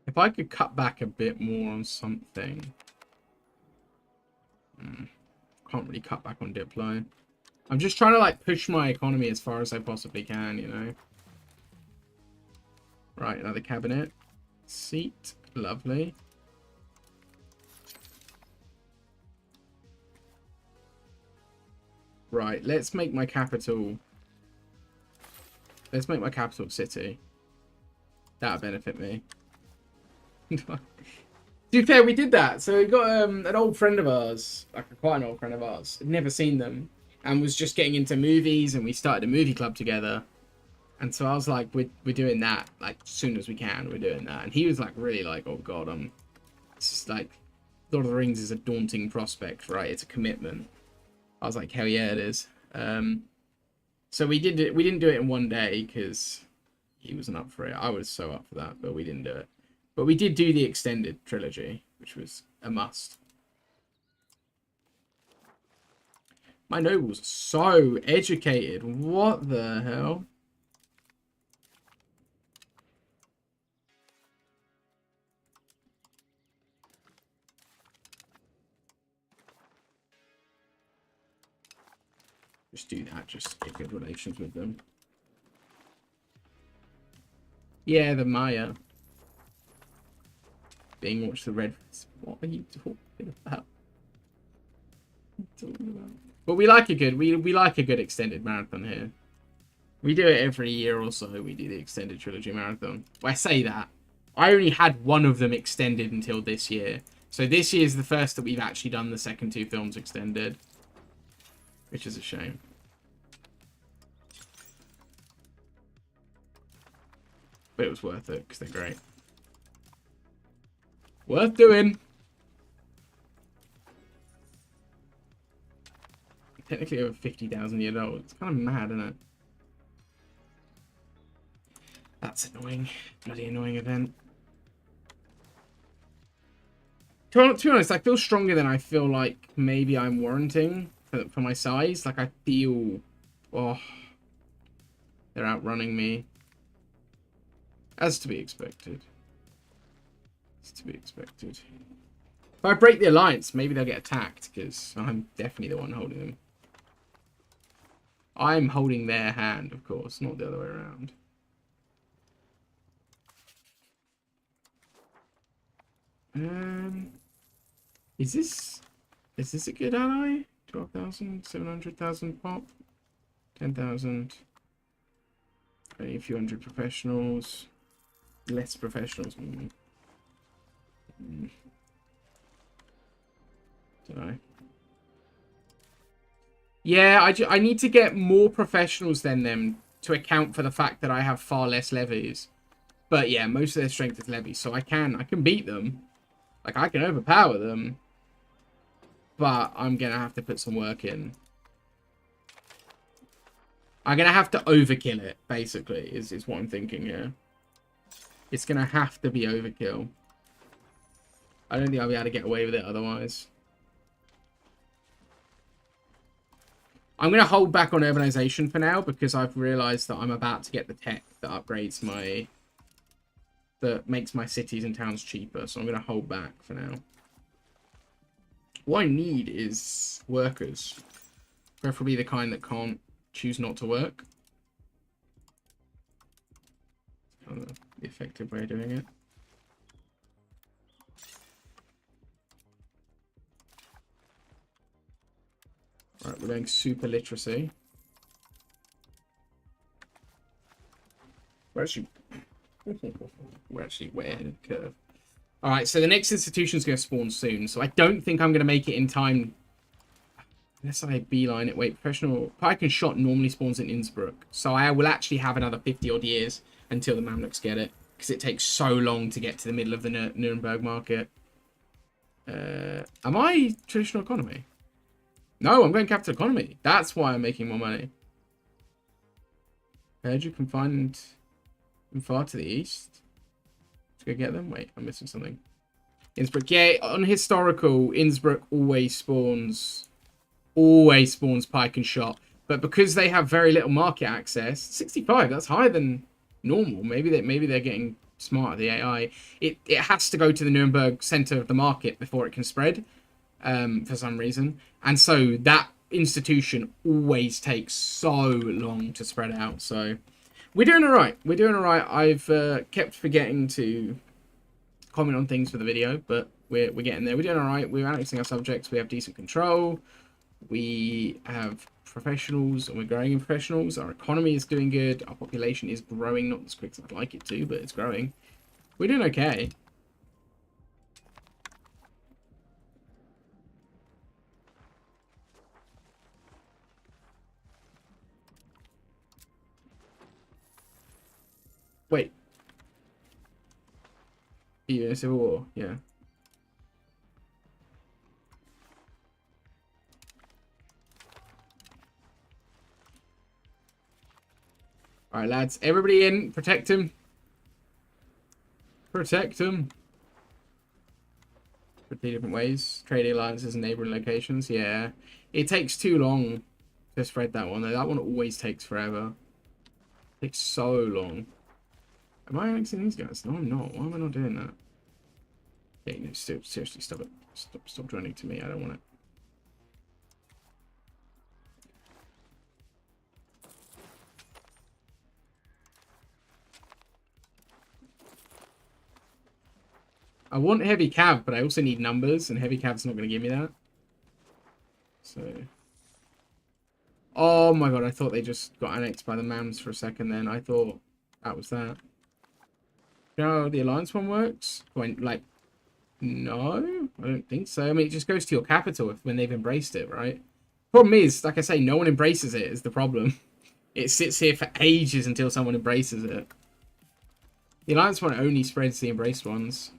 If I could cut back a bit more on something. Can't really cut back on Diplo. I'm just trying to like push my economy as far as I possibly can, you know. Right, another cabinet. Seat. Lovely. Right, let's make my capital. Let's make my capital city. That'll benefit me. To be fair, we did that. So we got an old friend of ours, like quite an old friend of ours, had never seen them, and was just getting into movies, and we started a movie club together. And so I was like, we're doing that, like, as soon as we can, we're doing that. And he was like, really like, oh god, it's just like, Lord of the Rings is a daunting prospect, right? It's a commitment. I was like, hell yeah, it is. So we did it. We didn't do it in one day because he wasn't up for it. I was so up for that, but we didn't do it. But we did do the extended trilogy, which was a must. My nobles are so educated. What the hell? Just do that. Just get good relations with them. Yeah, the Maya. Being watched the red. What are you talking about? But we like a good we like a good extended marathon here. We do it every year or so. We do the extended trilogy marathon. Well, I say that I only had one of them extended until this year. So this year is the first that we've actually done the second 2 films extended. Which is a shame. But it was worth it, because they're great. Worth doing. Technically over 50,000 years old. It's kind of mad, isn't it? That's annoying. Bloody annoying event. To be honest, I feel stronger than I feel like maybe I'm warranting for my size. Like, I feel... Oh. They're outrunning me. As to be expected. As to be expected. If I break the alliance, maybe they'll get attacked, because I'm definitely the one holding them. I'm holding their hand, of course, not the other way around. Is this a good ally? 12,000, 700,000 pop, 10,000. Only a few hundred professionals. Less professionals. Don't know. Yeah, I need to get more professionals than them to account for the fact that I have far less levies. But yeah, most of their strength is levies, so I can beat them. Like, I can overpower them. But I'm gonna have to put some work in. I'm gonna have to overkill it, basically, is what I'm thinking here. It's gonna have to be overkill. I don't think I'll be able to get away with it otherwise. I'm going to hold back on urbanization for now because I've realized that I'm about to get the tech that upgrades my... that makes my cities and towns cheaper. So I'm going to hold back for now. What I need is workers. Preferably the kind that can't choose not to work. That's kind of the effective way of doing it. Right, we're going super literacy. We're actually way ahead of the curve. Alright, so the next institution's going to spawn soon, so I don't think I'm going to make it in time. Unless I beeline it. Wait, professional pike and shot normally spawns in Innsbruck, so I will actually have another 50 odd years until the Mamluks get it, because it takes so long to get to the middle of the Nuremberg market. Am I traditional economy? No, I'm going capital economy. That's why I'm making more money. Heard you can find them far to the east. Let's go get them. Wait, I'm missing something. Innsbruck. Yeah, on historical, Innsbruck always spawns pike and shot. But because they have very little market access, 65, that's higher than normal. Maybe they're getting smarter, the AI. It has to go to the Nuremberg center of the market before it can spread. For some reason, and so that institution always takes so long to spread out. So we're doing all right. We're doing all right. I've kept forgetting to comment on things for the video, but we're getting there. We're doing all right. We're annexing our subjects. We have decent control. We have professionals, and we're growing in professionals. Our economy is doing good. Our population is growing, not as quick as I'd like it to, but it's growing. We're doing okay. Wait. Even a civil war, yeah. Alright, lads. Everybody in. Protect him. Protect him. 50 different ways. Trading alliances and neighboring locations. Yeah. It takes too long to spread that one, though. That one always takes forever. It takes so long. Am I annexing these guys? No, I'm not. Why am I not doing that? Yeah, no, seriously, stop it. Stop joining to me. I don't want it. I want heavy cav, but I also need numbers, and heavy cav's not going to give me that. So... Oh my god, I thought they just got annexed by the Mams for a second then. I thought that was that. You know how the alliance one works? Like, no, I don't think so. I mean, it just goes to your capital when they've embraced it, right? Problem is, like I say, no one embraces it is the problem. It sits here for ages until someone embraces it. The alliance one only spreads the embraced ones.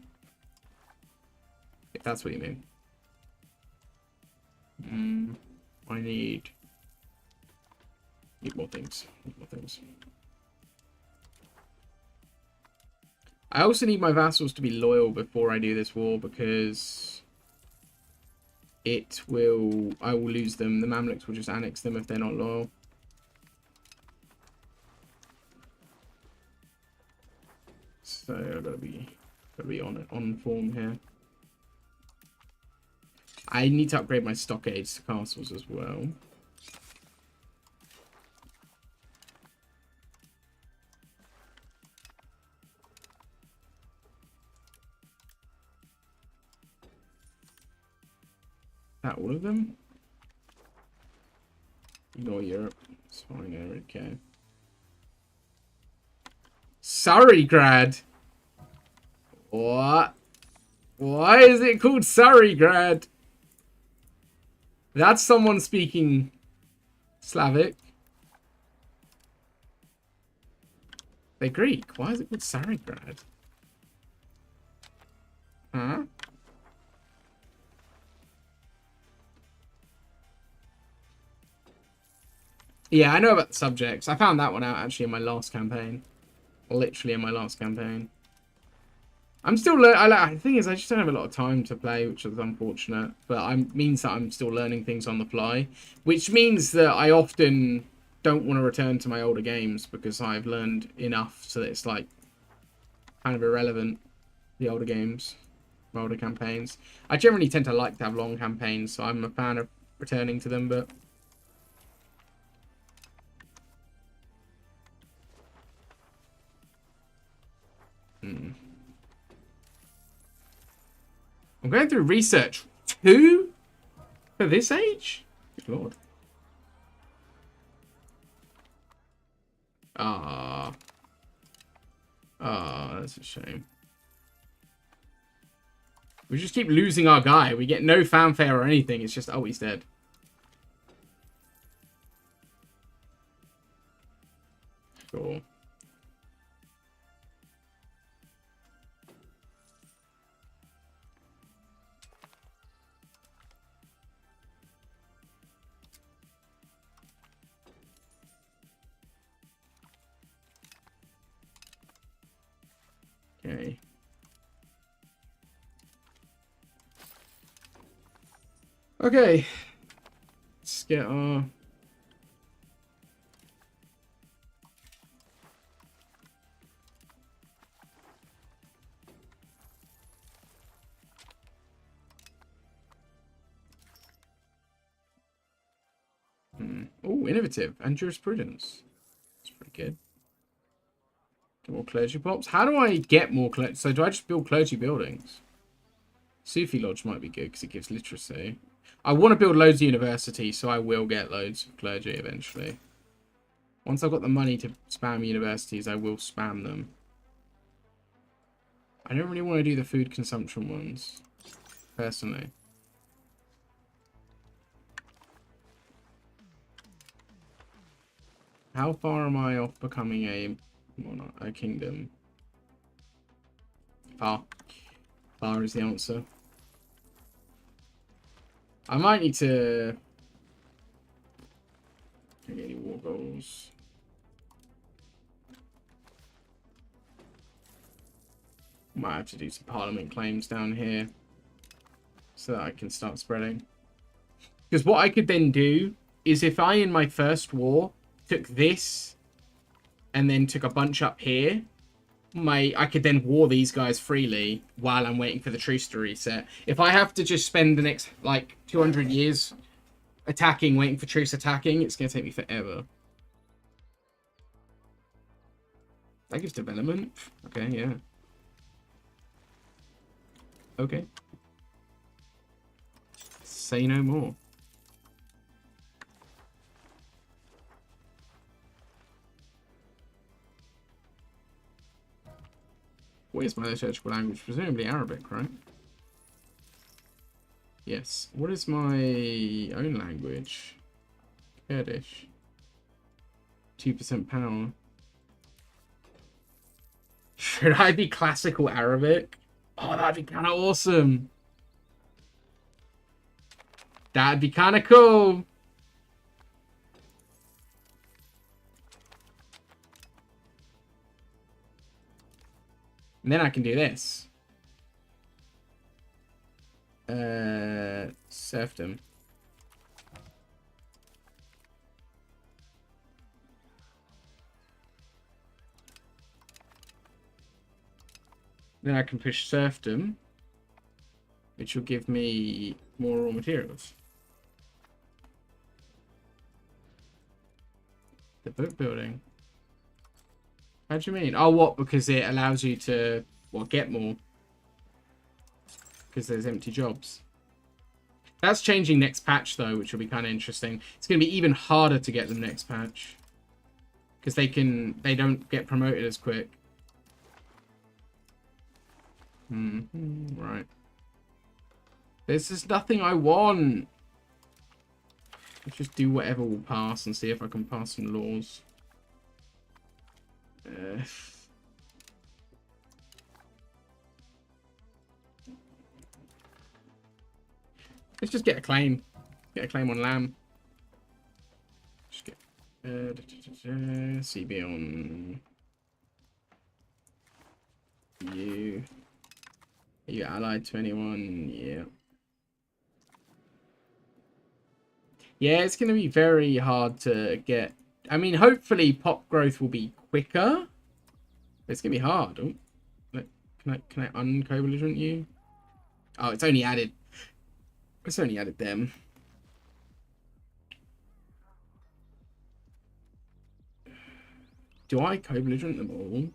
If that's what you mean. I need more things. I also need my vassals to be loyal before I do this war because I will lose them. The Mamluks will just annex them if they're not loyal. So I've gotta be on form here. I need to upgrade my stockades to castles as well. That all of them? Ignore Europe. It's fine, I don't care. Surreygrad! What? Why is it called Surreygrad? That's someone speaking Slavic. They're Greek. Why is it called Surreygrad? Huh? Yeah, I know about the subjects. I found that one out actually in my last campaign. Literally in my last campaign. I'm still learning. The thing is, I just don't have a lot of time to play, which is unfortunate. But it means that I'm still learning things on the fly, which means that I often don't want to return to my older games because I've learned enough so that it's like kind of irrelevant. The older games, my older campaigns. I generally tend to like to have long campaigns, so I'm a fan of returning to them. But I'm going through research 2 for this age? Good lord. That's a shame. We just keep losing our guy. We get no fanfare or anything. It's just, oh, he's dead. Cool. Okay. Okay. Let's get our... Oh, innovative and jurisprudence. That's pretty good. Get more clergy pops. How do I get more clergy? So do I just build clergy buildings? Sufi Lodge might be good because it gives literacy. I want to build loads of universities, so I will get loads of clergy eventually. Once I've got the money to spam universities, I will spam them. I don't really want to do the food consumption ones, personally. How far am I off becoming a kingdom? Far. Far is the answer. I might need to... Can I get any war goals? Might have to do some parliament claims down here so that I can start spreading. Because what I could then do is if I, in my first war, took this and then took a bunch up here, I could then war these guys freely while I'm waiting for the truce to reset. If I have to just spend the next, like, 200 years attacking, waiting for truce attacking, it's going to take me forever. That gives development. Okay, yeah. Okay. Say no more. What is my liturgical language? Presumably Arabic, right? Yes. What is my own language? Kurdish. 2% power. Should I be classical Arabic? Oh, that'd be kind of awesome. That'd be kind of cool. And then I can do this. Serfdom. Then I can push serfdom, which will give me more raw materials. The boat building. How do you mean? Oh, what? Because it allows you to, what, get more? Because there's empty jobs. That's changing next patch, though, which will be kind of interesting. It's going to be even harder to get them next patch. Because they don't get promoted as quick. Right. There's just nothing I want. Let's just do whatever will pass and see if I can pass some laws. Let's just get a claim. Get a claim on lamb. Just get CB on you. Are you allied to anyone? Yeah. Yeah, it's going to be very hard to get. I mean, hopefully pop growth will be quicker. But it's going to be hard. Oh, can I unco-belligerent you? Oh, it's only added. It's only added them. Do I co-belligerent them all?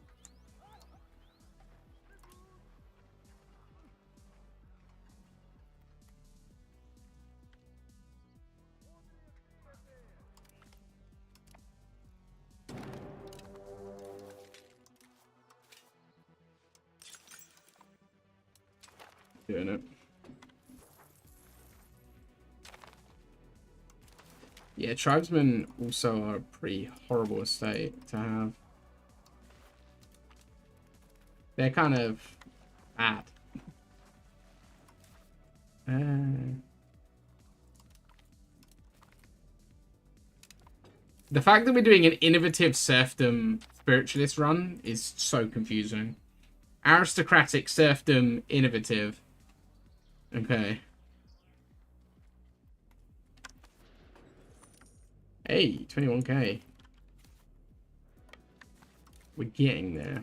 Doing it. Yeah, tribesmen also are a pretty horrible estate to have. They're kind of bad. The fact that we're doing an innovative serfdom spiritualist run is so confusing. Aristocratic serfdom innovative. Okay. Hey, 21k. We're getting there.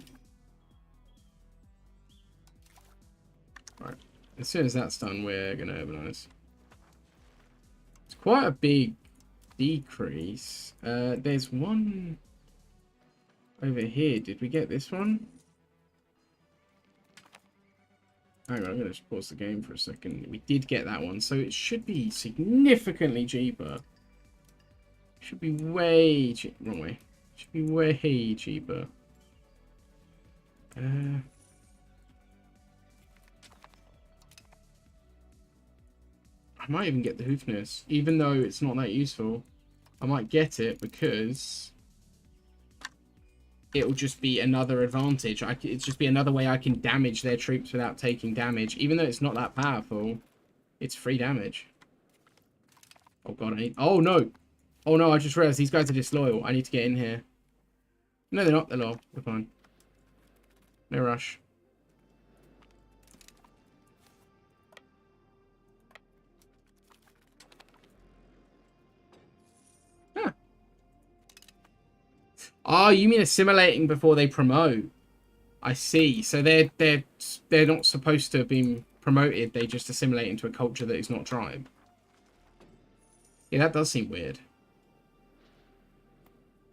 Right. As soon as that's done, we're going to urbanize. It's quite a big decrease. There's one over here. Did we get this one? Hang on, I'm going to just pause the game for a second. We did get that one, so it should be significantly cheaper. Should be way cheaper. Wrong way. Should be way cheaper. I might even get the hoofness, even though it's not that useful. I might get it because it'll just be another advantage. It's just be another way I can damage their troops without taking damage. Even though it's not that powerful, it's free damage. Oh god, I need... Oh no! Oh no, I just realized these guys are disloyal. I need to get in here. No, they're not. They're loyal. They're fine. No rush. Huh. Oh, you mean assimilating before they promote? I see. So they're not supposed to have been promoted. They just assimilate into a culture that is not tribe. Yeah, that does seem weird.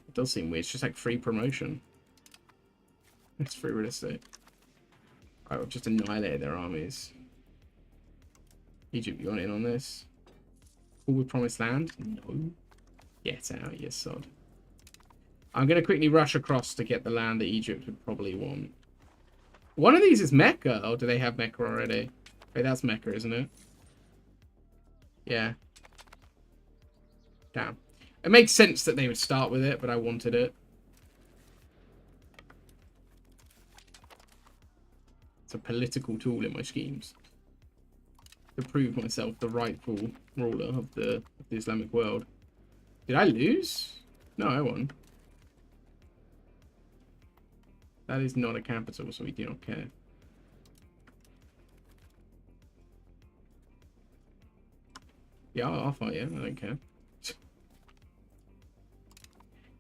It does seem weird. It's just like free promotion. It's free real estate. Alright, we've just annihilated their armies. Egypt, you want in on this? All with promised land? No. Get out, you sod. I'm going to quickly rush across to get the land that Egypt would probably want. One of these is Mecca. Oh, do they have Mecca already? Wait, that's Mecca, isn't it? Yeah. Damn. It makes sense that they would start with it, but I wanted it. It's a political tool in my schemes. To prove myself the rightful ruler of the Islamic world. Did I lose? No, I won. That is not a capital, so we do not care. Yeah, I'll fight you. I don't care. It's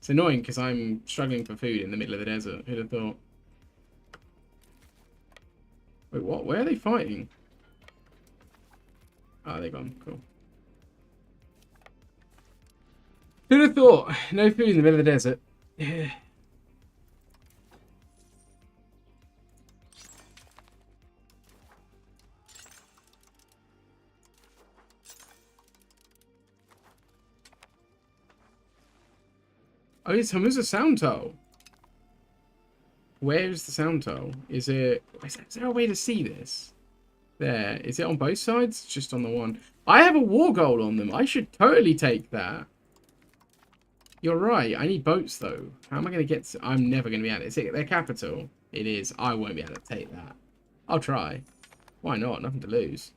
annoying because I'm struggling for food in the middle of the desert. Who'd have thought? Wait, what? Where are they fighting? Oh, they're gone. Cool. Who'd have thought? No food in the middle of the desert. Yeah. Oh, it's a sound tile. Where is the sound tile? Is there a way to see this? There. Is it on both sides? It's just on the one. I have a war goal on them. I should totally take that. You're right. I need boats, though. How am I going to get to... I'm never going to be able to... Is it their capital? It is. I won't be able to take that. I'll try. Why not? Nothing to lose.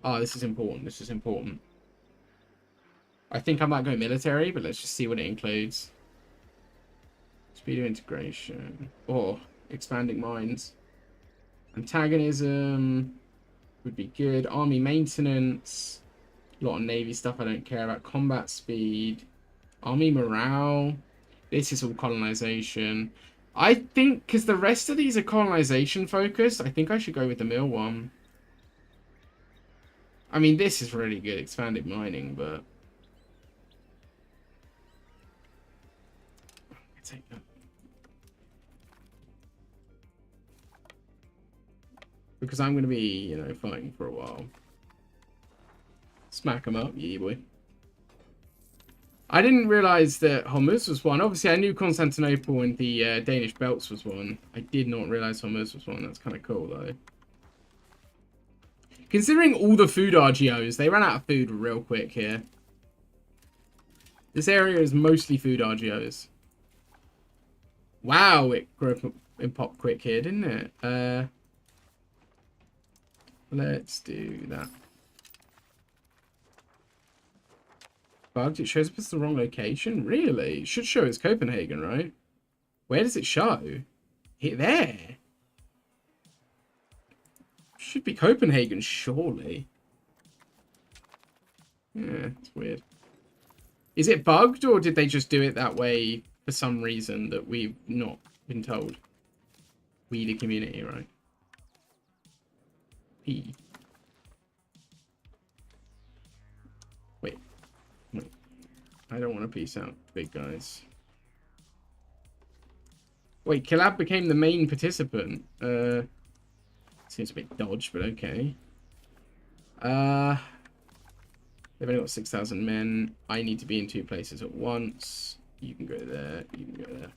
Oh, this is important. This is important. I think I might go military, but let's just see what it includes. Speed of integration. Oh, expanding mines. Antagonism would be good. Army maintenance. A lot of navy stuff I don't care about. Combat speed. Army morale. This is all colonization. I think, because the rest of these are colonization focused, I think I should go with the mill one. I mean, this is really good. Expanded mining, but... take that. Because I'm going to be, you know, fighting for a while. Smack them up, yeah, boy. I didn't realise that Hormuz was one. Obviously, I knew Constantinople and the Danish belts was one. I did not realise Hormuz was one. That's kind of cool, though. Considering all the food RGOs, they ran out of food real quick here. This area is mostly food RGOs. Wow, it grew up and popped quick here, didn't it? Let's do that. Bugged. It shows up as the wrong location? Really? It should show as Copenhagen, right? Where does it show? Hit there. Should be Copenhagen, surely. Yeah, it's weird. Is it bugged, or did they just do it that way for some reason that we've not been told? We the community, right? P. Wait. I don't want to peace out, big guys. Wait, Collab became the main participant. Seems a bit dodged, but okay. They've only got 6,000 men. I need to be in 2 places at once. You can go there. You can go there.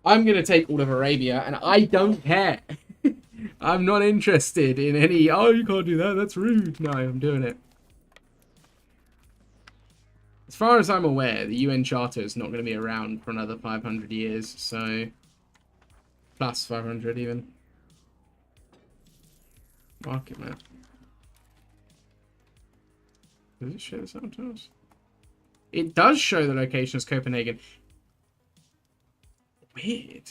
I'm going to take all of Arabia, and I don't care. I'm not interested in any, oh, you can't do that. That's rude. No, I'm doing it. As far as I'm aware, the UN Charter is not going to be around for another 500 years, so... Plus 500 even. Market map. Does it show this out to us? It does show the location as Copenhagen. Weird.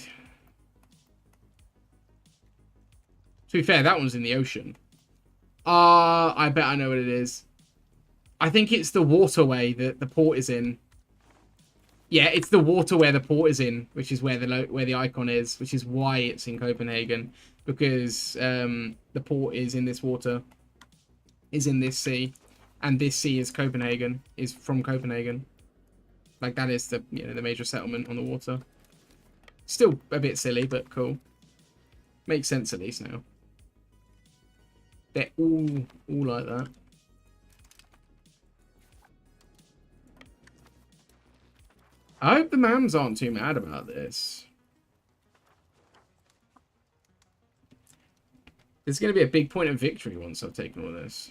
To be fair, that one's in the ocean. I bet I know what it is. I think it's the waterway that the port is in. Yeah, it's the water where the port is in, which is where the icon is, which is why it's in Copenhagen, because the port is in this water, is in this sea, and this sea is Copenhagen, is from Copenhagen. Like that is the the major settlement on the water. Still a bit silly, but cool. Makes sense at least now. They're all like that. I hope the mams aren't too mad about this. There's going to be a big point of victory once I've taken all this.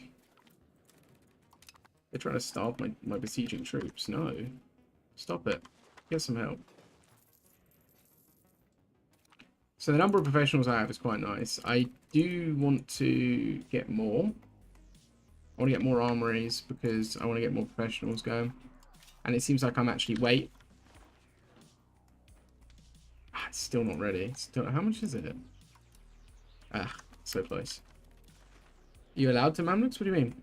They're trying to starve my besieging troops. No. Stop it. Get some help. So the number of professionals I have is quite nice. I do want to get more. I want to get more armories because I want to get more professionals going. And it seems like I'm actually... Wait. Ah, it's still not ready. Still, how much is it? Ah, so close. Are you allowed to Mamluks? What do you mean?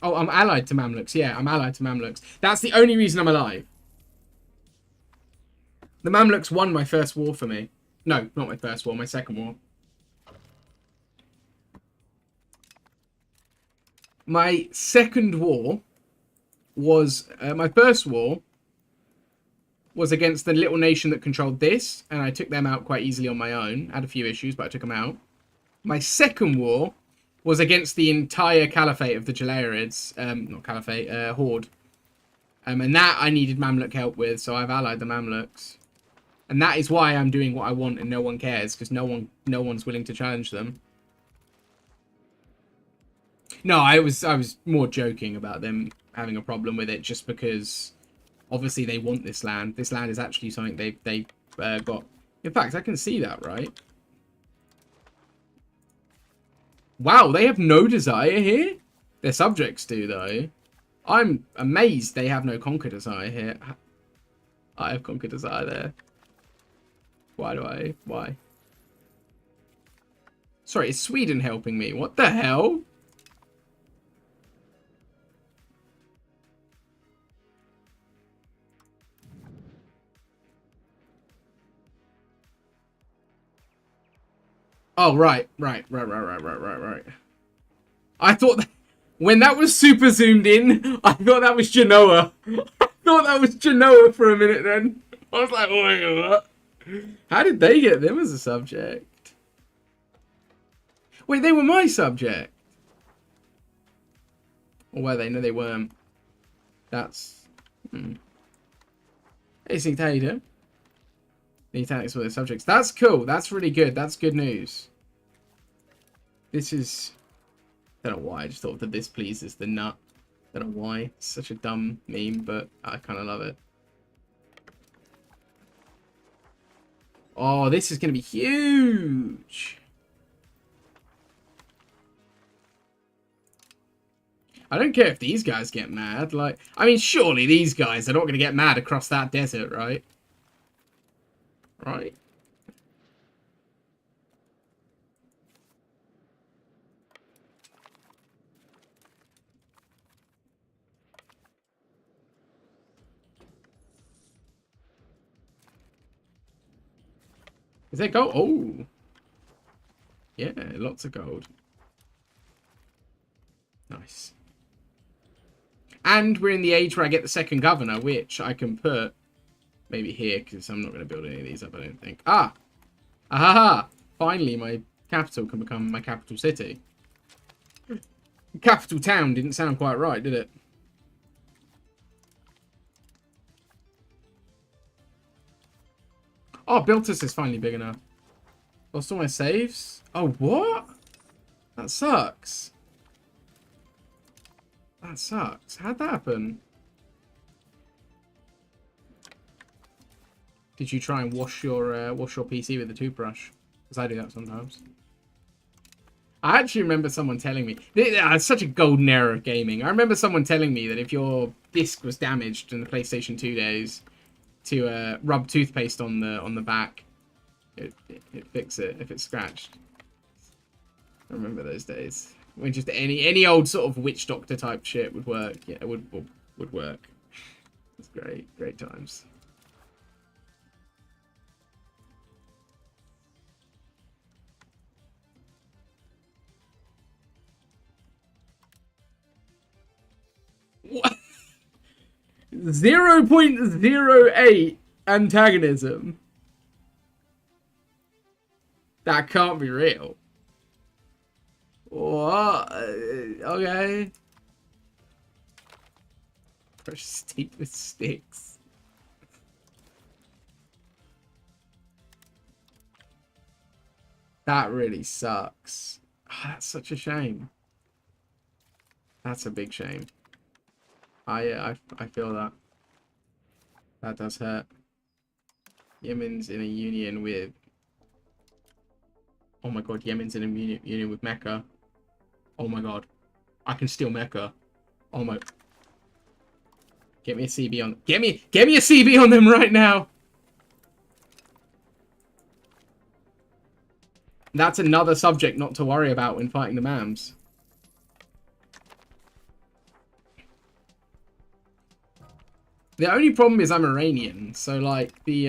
Oh, I'm allied to Mamluks. Yeah, I'm allied to Mamluks. That's the only reason I'm alive. The Mamluks won my first war for me. No, not my first war, my second war. My second war was... my first war was against the little nation that controlled this, and I took them out quite easily on my own. I had a few issues, but I took them out. My second war was against the entire caliphate of the Jalarids. Not caliphate, horde. And that I needed Mamluk help with, so I've allied the Mamluks. And that is why I'm doing what I want and no one cares, because no one's willing to challenge them. No, I was more joking about them having a problem with it, just because obviously they want this land. This land is actually something they got. In fact, I can see that, right? Wow, they have no desire here? Their subjects do, though. I'm amazed they have no conquer desire here. I have conquer desire there. Why? Sorry, is Sweden helping me? What the hell? Oh, right. I thought that, when that was super zoomed in, I thought that was Genoa. I thought that was Genoa for a minute then. I was like, oh my god, what? How did they get them as a subject? Wait, they were my subject. Or were they? No, they weren't. That's... Hey, Tater. The Italics were their subjects. That's cool. That's really good. That's good news. This is... I don't know why. I just thought that this pleases the nut. I don't know why. It's such a dumb meme, but I kind of love it. Oh, this is going to be huge. I don't care if these guys get mad. Like, I mean, surely these guys are not going to get mad across that desert, right? Right. Is there gold? Oh. Yeah, lots of gold. Nice. And we're in the age where I get the second governor, which I can put maybe here, because I'm not going to build any of these up, I don't think. Ah! Ahaha! Finally, my capital can become my capital city. Capital town didn't sound quite right, did it? Oh, Biltus is finally big enough. Lost all my saves? Oh, what? That sucks. That sucks. How'd that happen? Did you try and wash your PC with a toothbrush? Because I do that sometimes. I actually remember someone telling me... It's such a golden era of gaming. I remember someone telling me that if your disc was damaged in the PlayStation 2 days, to rub toothpaste on the back, it fix it if it's scratched. I remember those days when just any old sort of witch doctor type shit would work. Yeah, it would work. It's great times. What? 0.08 antagonism. That can't be real. What? Okay. Brush steep with sticks. That really sucks. Oh, that's such a shame. That's a big shame. I feel that. That does hurt. Yemen's in a union with... Oh my god, Yemen's in a union with Mecca. Oh my god. I can steal Mecca. Oh my... Get me a CB on... Get me a CB on them right now! That's another subject not to worry about when fighting the Mams. The only problem is I'm Iranian, so like the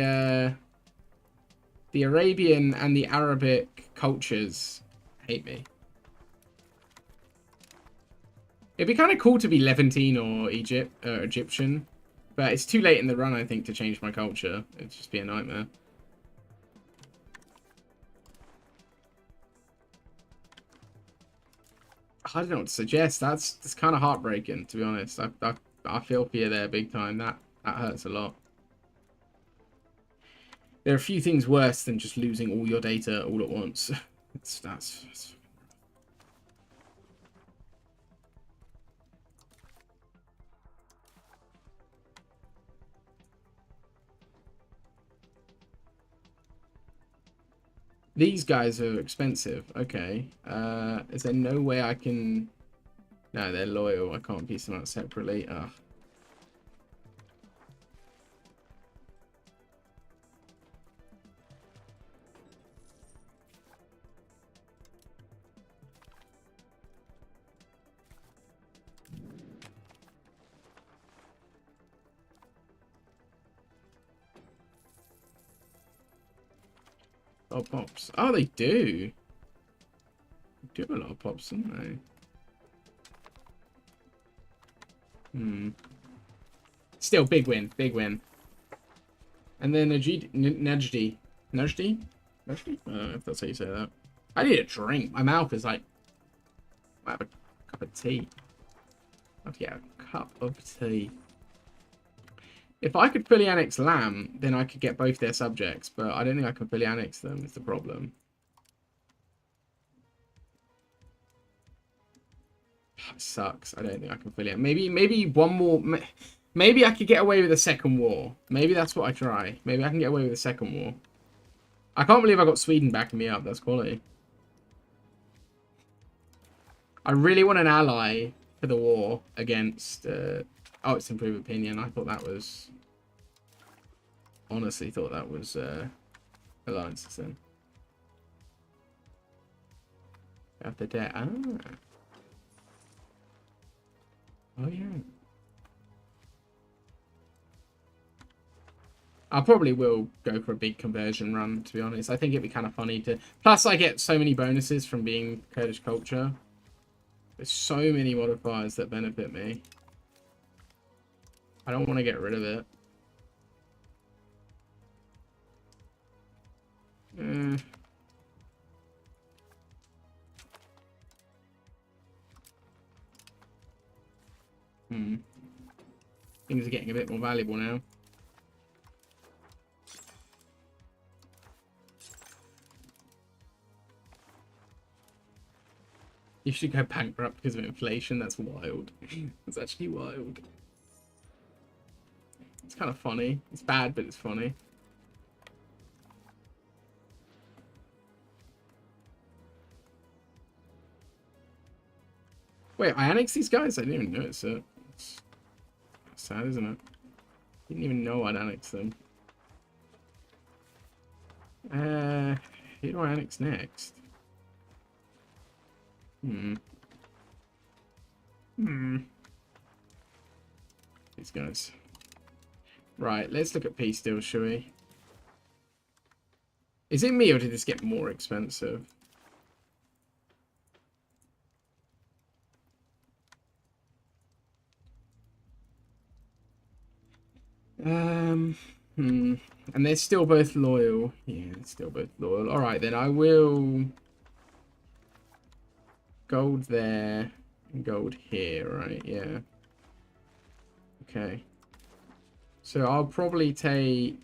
Arabian and the Arabic cultures hate me. It'd be kind of cool to be Levantine or Egyptian, but it's too late in the run, I think, to change my culture. It'd just be a nightmare. I don't know what to suggest. That's kind of heartbreaking, to be honest. I feel for you there big time. That hurts a lot. There are a few things worse than just losing all your data all at once. That's... These guys are expensive. Okay. Is there no way I can... No, they're loyal. I can't piece them out separately. Ugh. Oh, pops. Oh, they do. They do a lot of pops, don't they? Still, big win. Big win. And then Najdi? Najdi? I don't know if that's how you say that. I need a drink. My mouth is like... I have a cup of tea. I have to get a cup of tea. If I could fully annex Lamb, then I could get both their subjects, but I don't think I can fully annex them, is the problem. It sucks. I don't think I can fully... Maybe one more... Maybe I could get away with a second war. Maybe that's what I try. Maybe I can get away with a second war. I can't believe I got Sweden backing me up. That's quality. I really want an ally for the war against... Oh, it's improved opinion. I thought that was... Honestly thought that was alliances then. After debt. Ah. Oh, yeah. I probably will go for a big conversion run, to be honest. I think it'd be kind of funny to... Plus, I get so many bonuses from being Kurdish culture. There's so many modifiers that benefit me. I don't want to get rid of it. Things are getting a bit more valuable now. You should go bankrupt because of inflation. That's wild. That's actually wild. It's kind of funny. It's bad, but it's funny. Wait, I annexed these guys? I didn't even notice it. It's sad, isn't it? Didn't even know I'd annexed them. Who do I annex next? These guys. Right, let's look at peace deals, shall we? Is it me or did this get more expensive? And they're still both loyal. Yeah, they're still both loyal. Alright, then I will... Gold there and gold here, right? Yeah. Okay. So I'll probably take...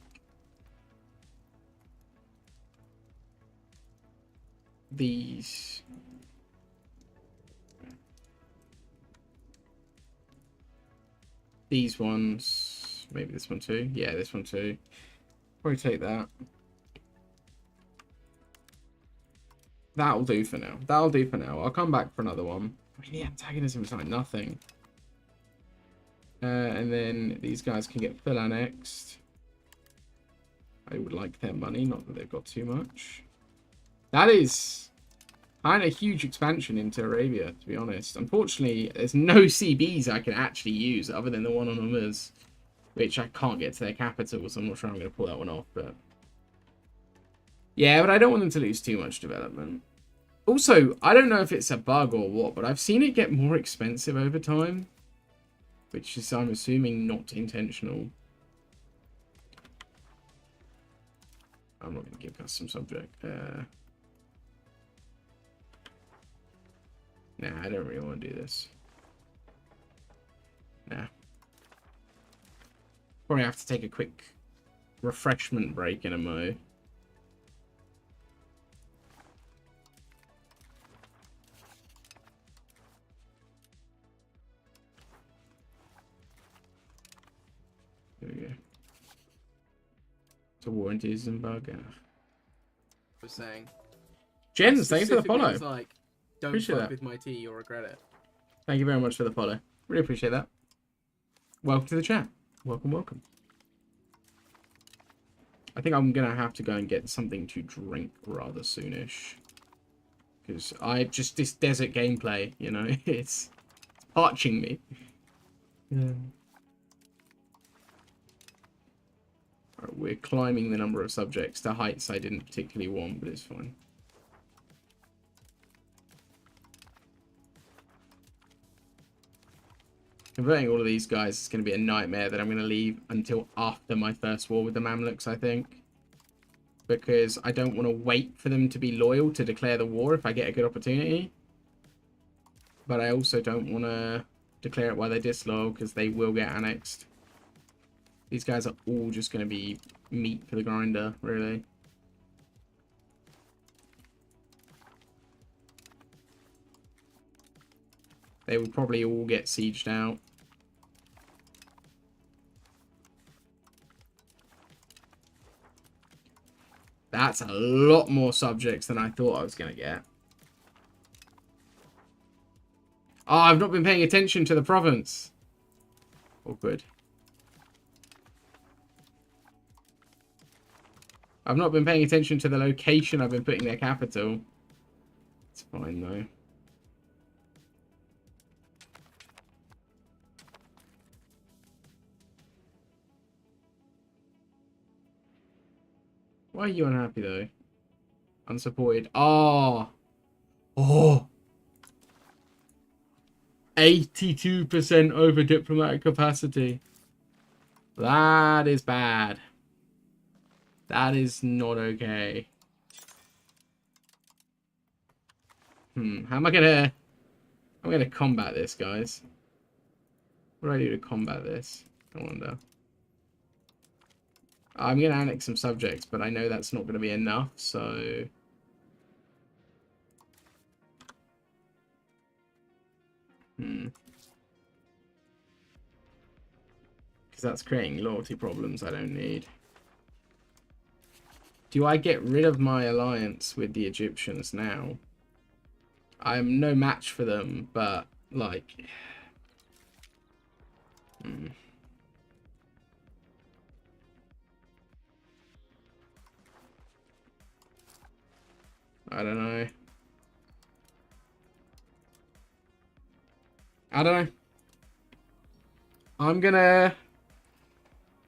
these. These ones. Maybe this one too. Yeah, this one too. Probably take that. That'll do for now. That'll do for now. I'll come back for another one. I mean, the antagonism is like nothing. And then these guys can get full annexed. I would like their money, not that they've got too much. That is kind of huge expansion into Arabia, to be honest. Unfortunately, there's no CBs I can actually use other than the one on Umers, which I can't get to their capital, so I'm not sure I'm going to pull that one off. But yeah, but I don't want them to lose too much development. Also, I don't know if it's a bug or what, but I've seen it get more expensive over time, which is, I'm assuming, not intentional. I'm not going to give custom subject. Nah, I don't really want to do this. Nah. Probably have to take a quick refreshment break in a mo. There we go. So warranties and bug. I was saying. Jens, thanks for the follow. Like, don't Appreciate fuck that. with my tea, you'll regret it. Thank you very much for the follow. Really appreciate that. Welcome to the chat. Welcome, welcome. I think I'm gonna have to go and get something to drink rather soonish. Because this desert gameplay, you know, it's parching me. Yeah. Right, we're climbing the number of subjects to heights I didn't particularly want, but it's fine. Converting all of these guys is going to be a nightmare that I'm going to leave until after my first war with the Mamluks, I think. Because I don't want to wait for them to be loyal to declare the war if I get a good opportunity. But I also don't want to declare it while they're disloyal because they will get annexed. These guys are all just going to be meat for the grinder, really. They will probably all get sieged out. That's a lot more subjects than I thought I was going to get. Oh, I've not been paying attention to the province. Awkward. I've not been paying attention to the location I've been putting their capital. It's fine, though. Why are you unhappy, though? Unsupported. Oh! Oh! 82% over diplomatic capacity. That is bad. That is not okay. How am I gonna... I'm gonna combat this, guys. What do I do to combat this? I wonder. I'm going to annex some subjects, but I know that's not going to be enough, so... Because that's creating loyalty problems I don't need. Do I get rid of my alliance with the Egyptians now? I'm no match for them, but, like... I don't know. I don't know. I'm gonna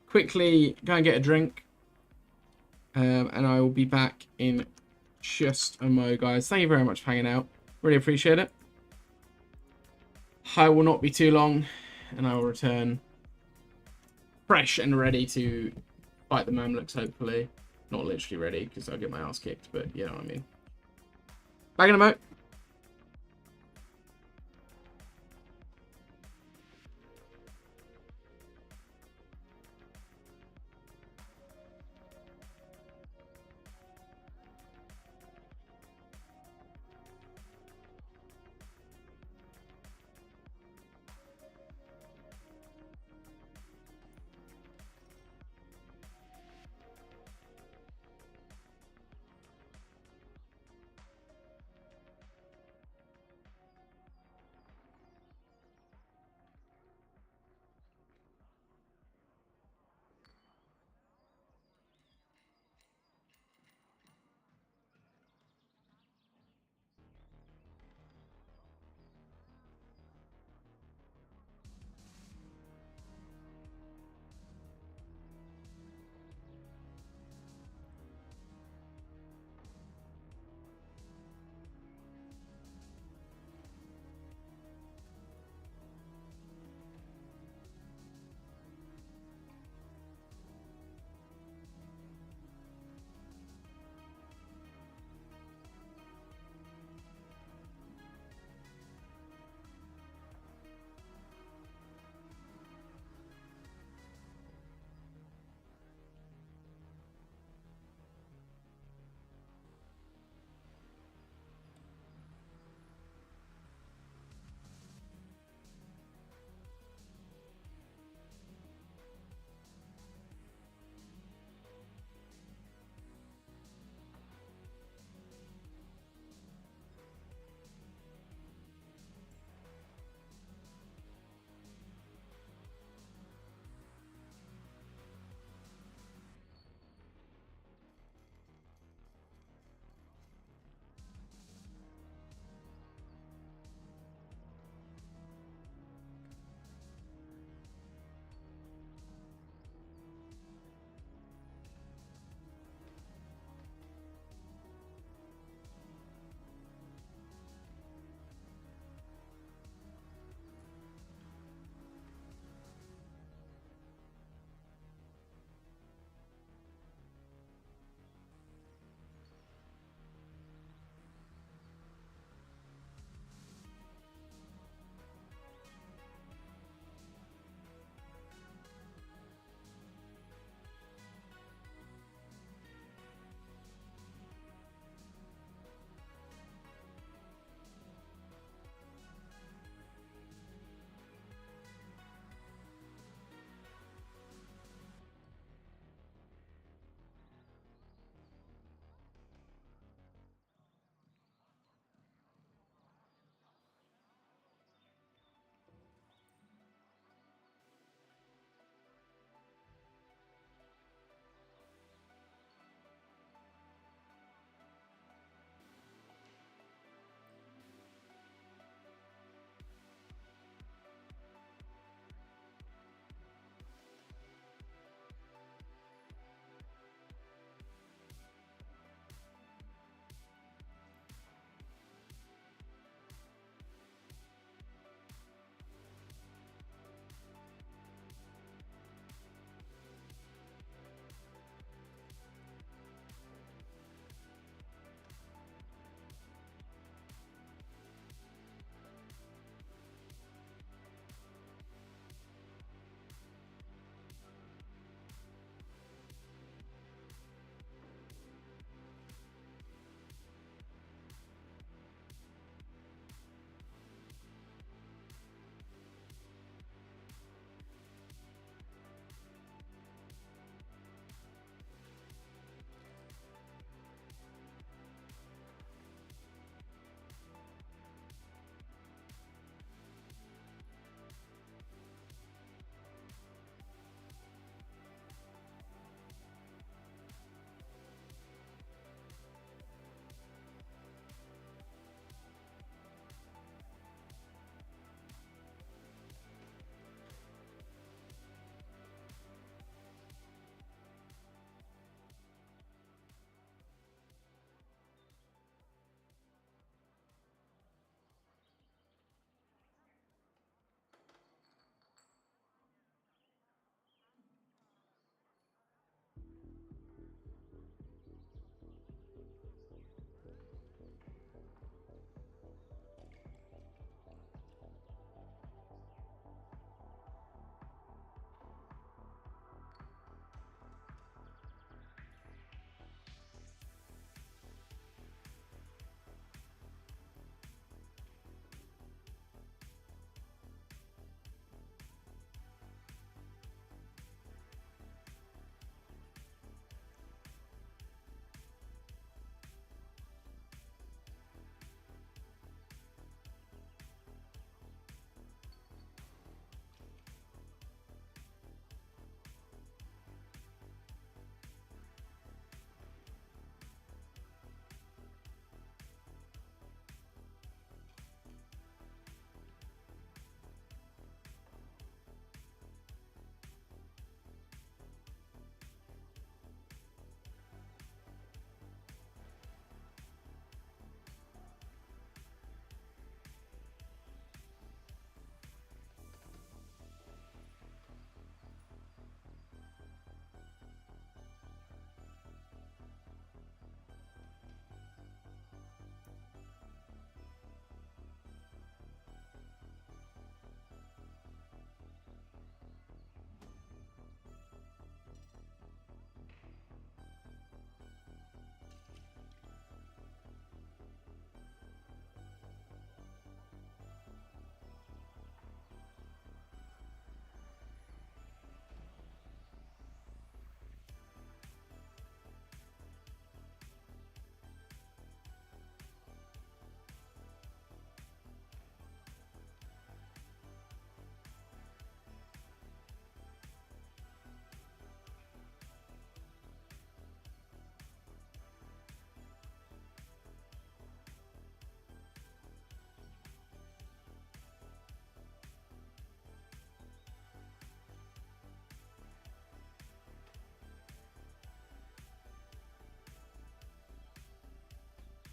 quickly go and get a drink. And I will be back in just a mo, guys. Thank you very much for hanging out. Really appreciate it. I will not be too long, and I will return fresh and ready to fight the Mamluks, hopefully. Not literally ready, because I'll get my ass kicked, but you know what I mean. Back in a mo.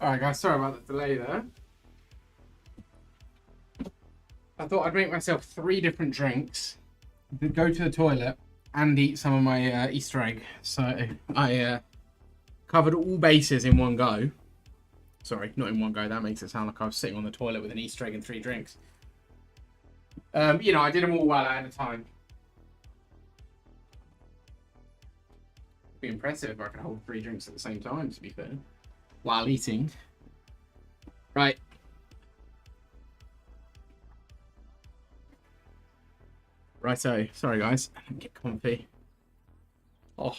Alright guys, sorry about the delay there. I thought I'd make myself 3 different drinks, go to the toilet, and eat some of my Easter egg. So I covered all bases in one go. Sorry, not in one go. That makes it sound like I was sitting on the toilet with an Easter egg and 3 drinks. You know, I did them all well at a time. It'd be impressive if I could hold 3 drinks at the same time, to be fair, while eating. Right. Righto. Sorry, guys. Get comfy. Oh.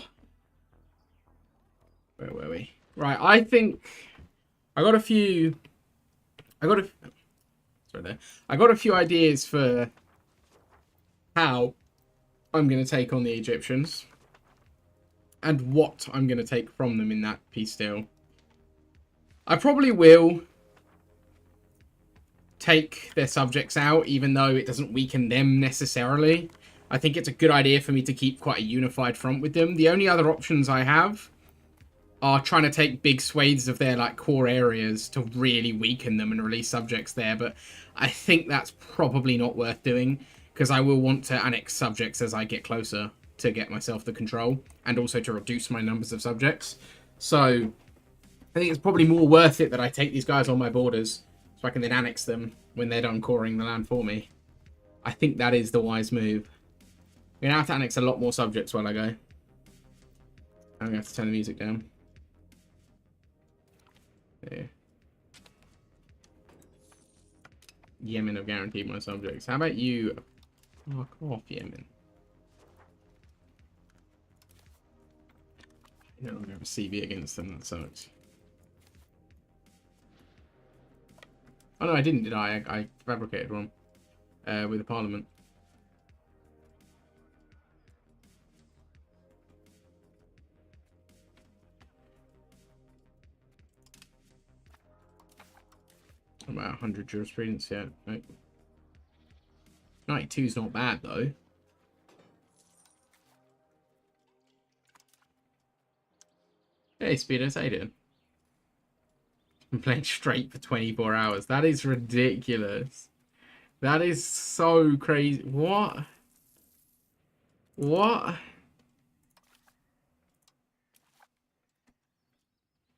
Where were we? Right, I think I got a few. Sorry there. I got a few ideas for how I'm going to take on the Egyptians and what I'm going to take from them in that peace deal. I probably will take their subjects out, even though it doesn't weaken them necessarily. I think it's a good idea for me to keep quite a unified front with them. The only other options I have are trying to take big swathes of their like core areas to really weaken them and release subjects there, but I think that's probably not worth doing, because I will want to annex subjects as I get closer to get myself the control, and also to reduce my numbers of subjects. So I think it's probably more worth it that I take these guys on my borders, so I can then annex them when they're done coring the land for me. I think that is the wise move. I'm going to have to annex a lot more subjects while I go. I'm going to have to turn the music down. There. Yemen have guaranteed my subjects. How about you? Fuck off, Yemen. I don't have a CV against them, that sucks. Oh no, I didn't, did I? I fabricated one with the Parliament. About 100 jurisprudence, yeah. Right. 92 is not bad though. Hey, Speedos, how you doing? I'm playing straight for 24 hours. That is ridiculous. That is so crazy. What? What?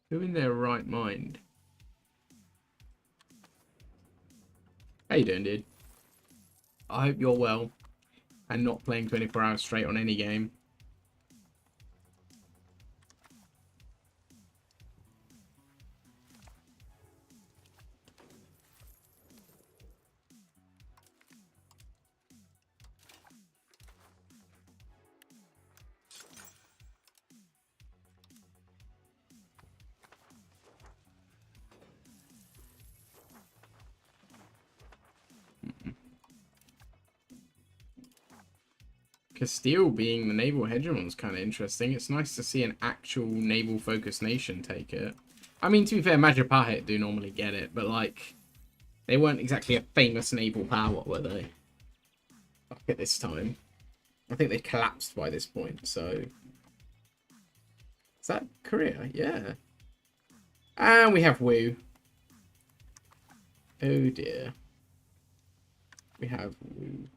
Who in their right mind? How you doing, dude? I hope you're well and not playing 24 hours straight on any game. Castile being the naval hegemon is kind of interesting. It's nice to see an actual naval-focused nation take it. I mean, to be fair, Majapahit do normally get it, but, like, they weren't exactly a famous naval power, were they? Back at this time. I think they collapsed by this point, so... Is that Korea? Yeah. And we have Wu. Oh, dear. We have Wu.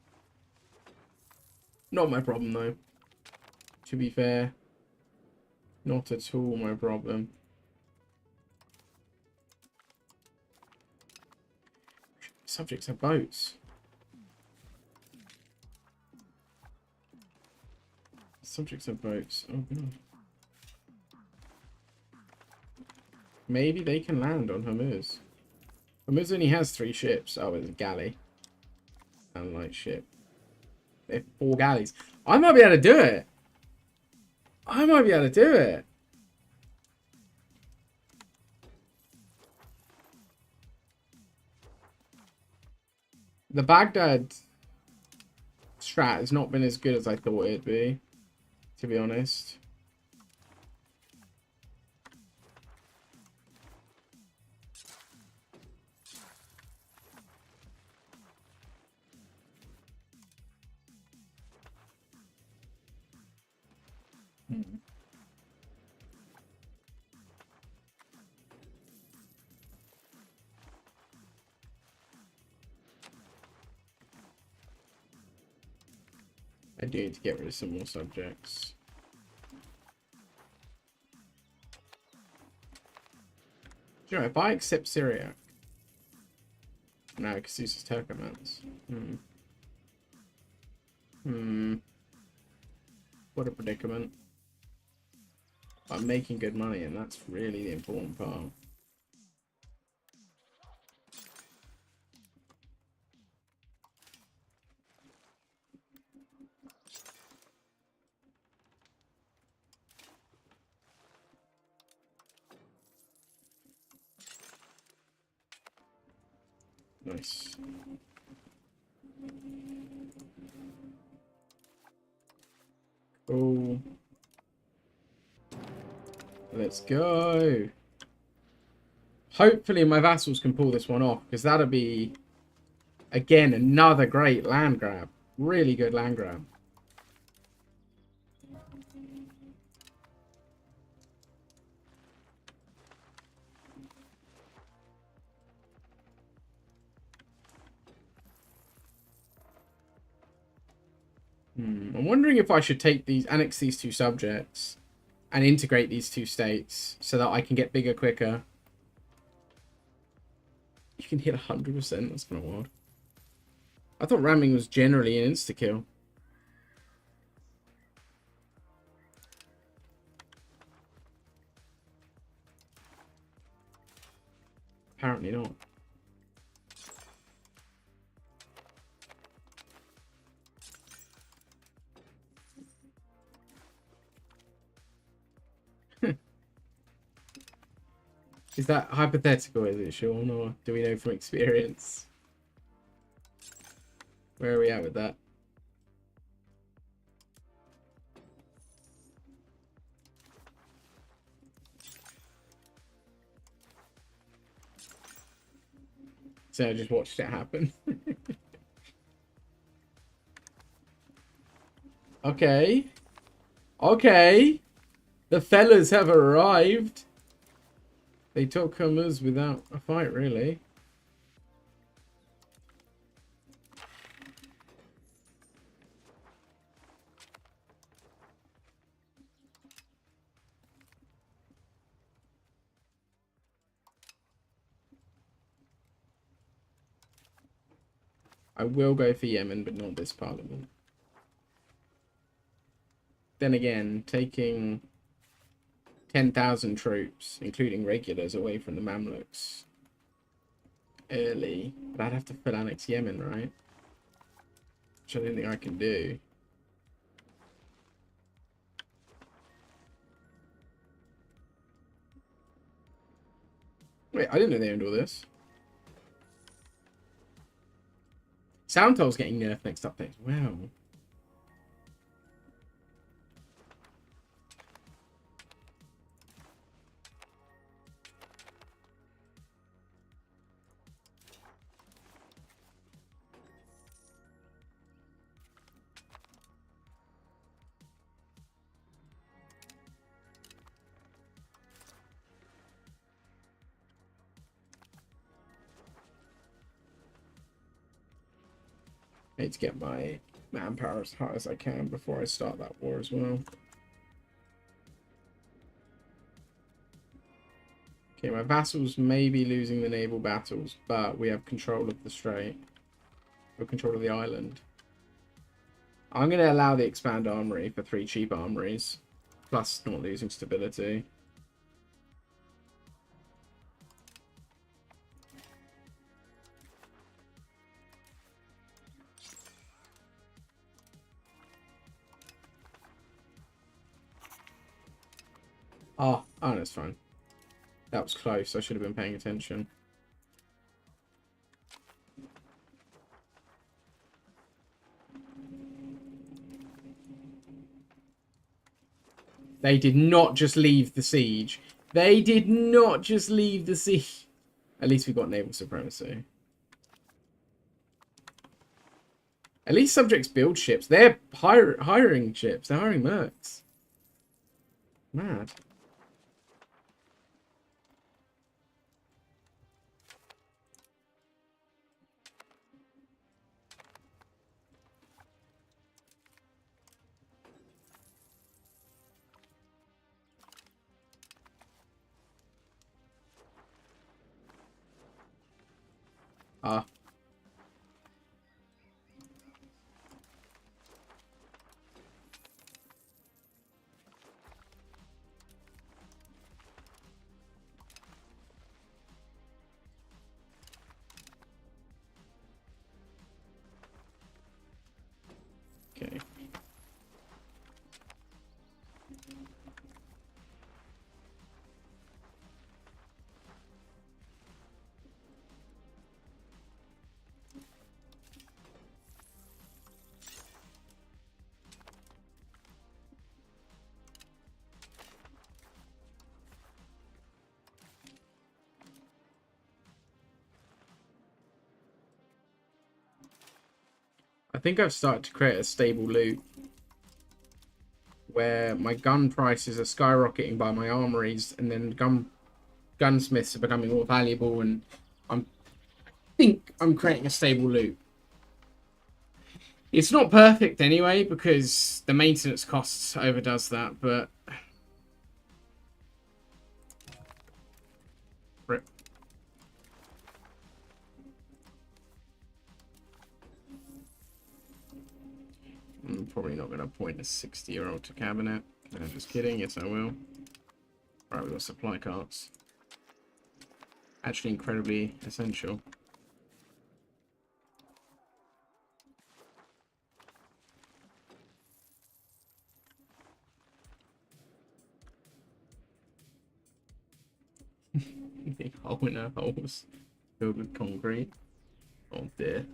Not my problem, though. To be fair. Not at all my problem. Subjects have boats. Subjects have boats. Oh, God. Maybe they can land on Hormuz. Hormuz only has 3 ships. Oh, it's a galley. And light ship. They have 4 galleys. I might be able to do it. I might be able to do it. The Baghdad strat has not been as good as I thought it'd be, to be honest. I do need to get rid of some more subjects. Do you know, if I accept Syriac... No, because this is Turkomans. What a predicament. I'm making good money, and that's really the important part. Nice. Cool. Let's go. Hopefully my vassals can pull this one off, because that'll be, again, another great land grab. Really good land grab. I'm wondering if I should take these, annex these two subjects and integrate these two states so that I can get bigger quicker. You can hit 100%. That's kind of wild. I thought ramming was generally an insta-kill. Apparently not. Is that hypothetical, is it, Sean, or do we know from experience? Where are we at with that? So I just watched it happen. Okay. Okay. The fellas have arrived. They took us without a fight, really. I will go for Yemen, but not this parliament. Then again, taking 10,000 troops, including regulars, away from the Mamluks early. But I'd have to full annex Yemen, right? Which I don't think I can do. Wait, I didn't know they owned all this. Soundtoll's getting nerfed next update. Wow. I need to get my manpower as high as I can before I start that war as well. Okay, my vassals may be losing the naval battles, but we have control of the strait. We have control of the island. I'm going to allow the expand armory for 3 cheap armories, plus not losing stability. Oh, that's fine. That was close. I should have been paying attention. They did not just leave the siege. They did not just leave the siege. At least we got naval supremacy. At least subjects build ships. They're hiring ships. They're hiring mercs. Mad. I think I've started to create a stable loop where my gun prices are skyrocketing by my armories, and then gunsmiths are becoming more valuable, and I think I'm creating a stable loop. It's not perfect anyway, because the maintenance costs overdoes that, but... Rip. I'm probably not going to appoint a 60-year-old to cabinet. No, just kidding. Yes, I will. Right, we've got supply carts. Actually incredibly essential. Big hole in her holes filled with concrete. Oh dear.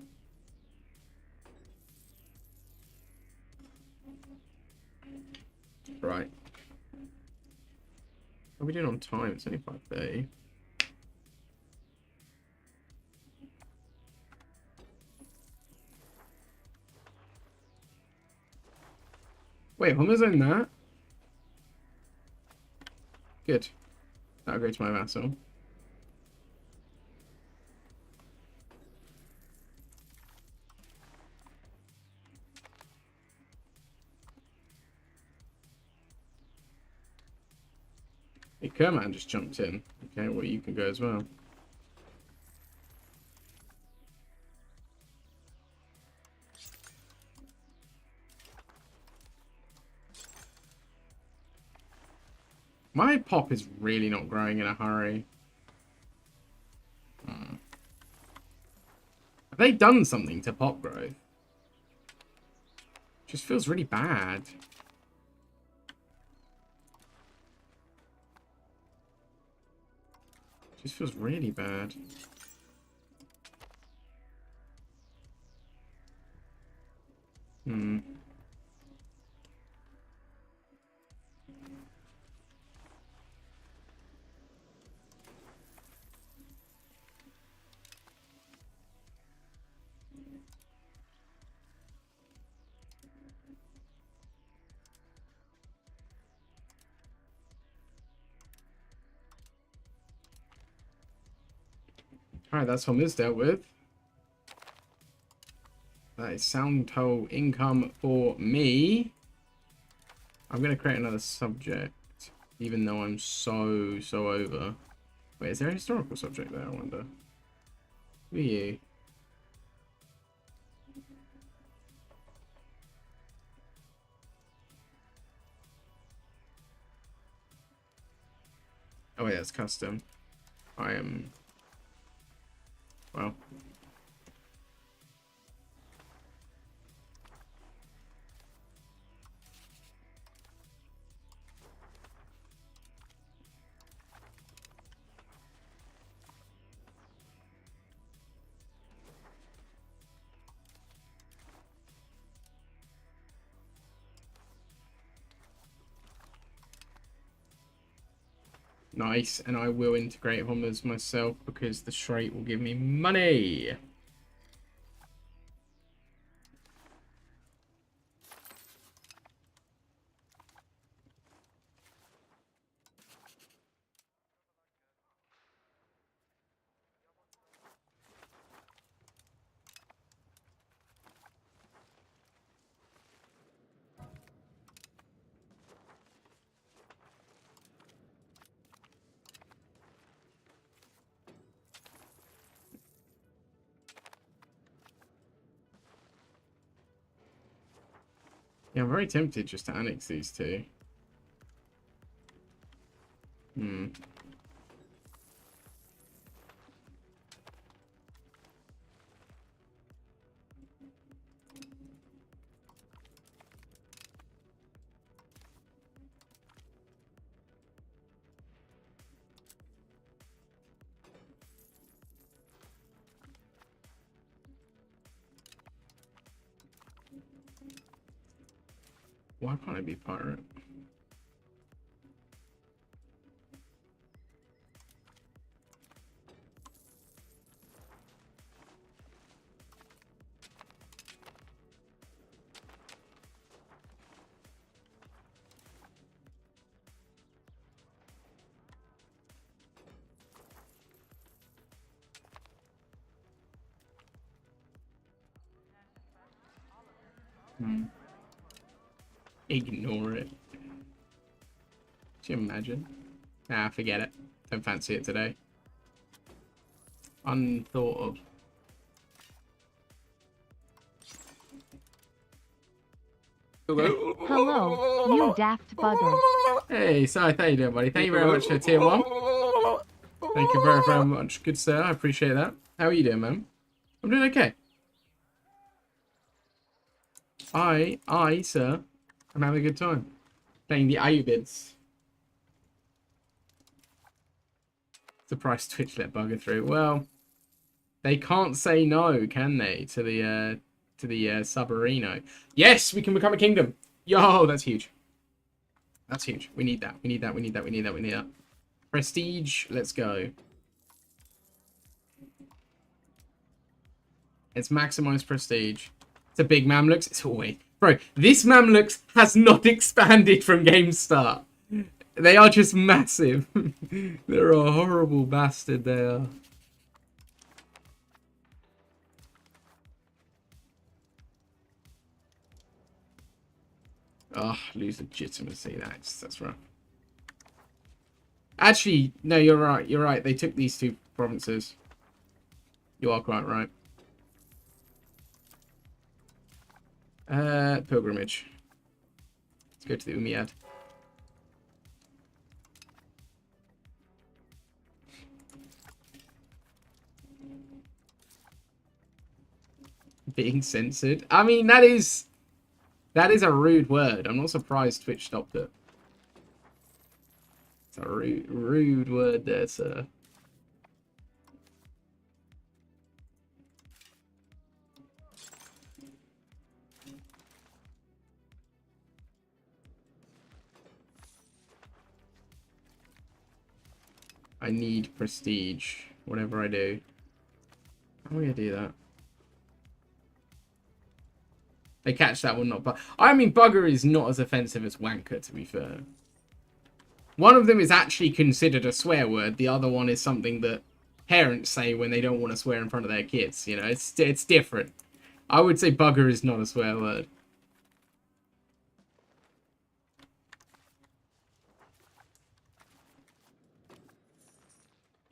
Right. What are we doing on time? It's only 5:30. Wait, Homer's own that? Good. That'll go to my vassal. Hey, Kerman just jumped in. Okay, well, you can go as well. My pop is really not growing in a hurry. Have they done something to pop growth? Just feels really bad. Just feels really bad. Alright, that's Homer's dealt with. That is sound toll income for me. I'm going to create another subject, even though I'm so over. Wait, is there a historical subject there, I wonder? Who are you? Oh, yeah, it's custom. I am... Well... Nice, and I will integrate Homers myself because the Strait will give me money. Yeah, I'm very tempted just to annex these two. Why can't I be pirate? Ignore it. Do you imagine? Ah, forget it. Don't fancy it today. Unthought of. Hello, you daft bugger. Hey, Si, how you doing, buddy? Thank you very much for tier 1. Thank you very, very much. Good sir, I appreciate that. How are you doing, man? I'm doing okay. Sir, I'm having a good time. Playing the Eu5's. Surprised Twitch let bugger through. Well, they can't say no, can they, to the Subarino. Yes, we can become a kingdom. Yo, that's huge. That's huge. We need that. We need that. We need that. We need that. We need that. Prestige. Let's go. Let's maximize prestige. It's a big Mamluks. It's always... Bro, this Mamluks has not expanded from game start. They are just massive. They're a horrible bastard, they are. Oh, lose legitimacy. That's rough. Actually, no, you're right. You're right. They took these 2 provinces. You are quite right. Pilgrimage. Let's go to the Umayyad. Being censored. I mean, that is a rude word. I'm not surprised Twitch stopped it. It's a rude word there, sir. I need prestige, whatever I do. How am I gonna do that? They catch that one, not but I mean, bugger is not as offensive as wanker, to be fair. One of them is actually considered a swear word. The other one is something that parents say when they don't want to swear in front of their kids. You know, it's different. I would say bugger is not a swear word.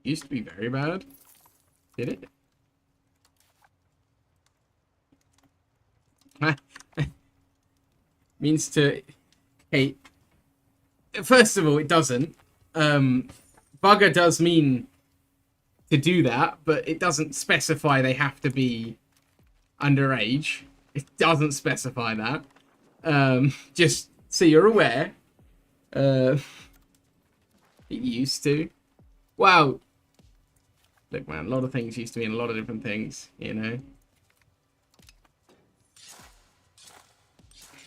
Used to be very bad. Did it? Means to hate. First of all, it doesn't. Bugger does mean to do that, but it doesn't specify they have to be underage. It doesn't specify that. Just so you're aware. It used to. Wow. Look, man, a lot of things used to mean a lot of different things, you know.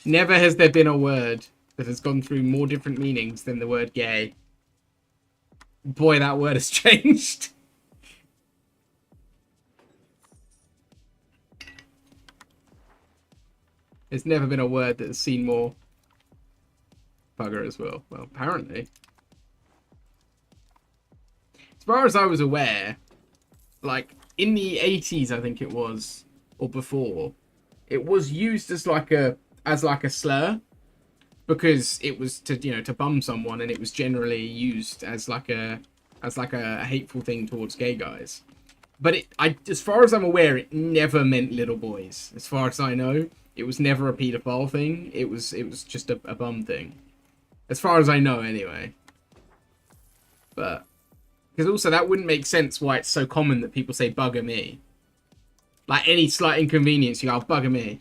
Never has there been a word that has gone through more different meanings than the word gay. Boy, that word has changed. There's never been a word that has seen more bugger as well. Well, apparently. As far as I was aware, like, in the 80s, I think it was, or before, it was used as like a slur, because it was to, you know, to bum someone, and it was generally used as like a hateful thing towards gay guys. But as far as I'm aware, it never meant little boys. As far as I know, it was never a paedophile thing. It was just a bum thing, as far as I know, anyway. But because also that wouldn't make sense why it's so common that people say bugger me. Like any slight inconvenience, you go, bugger me.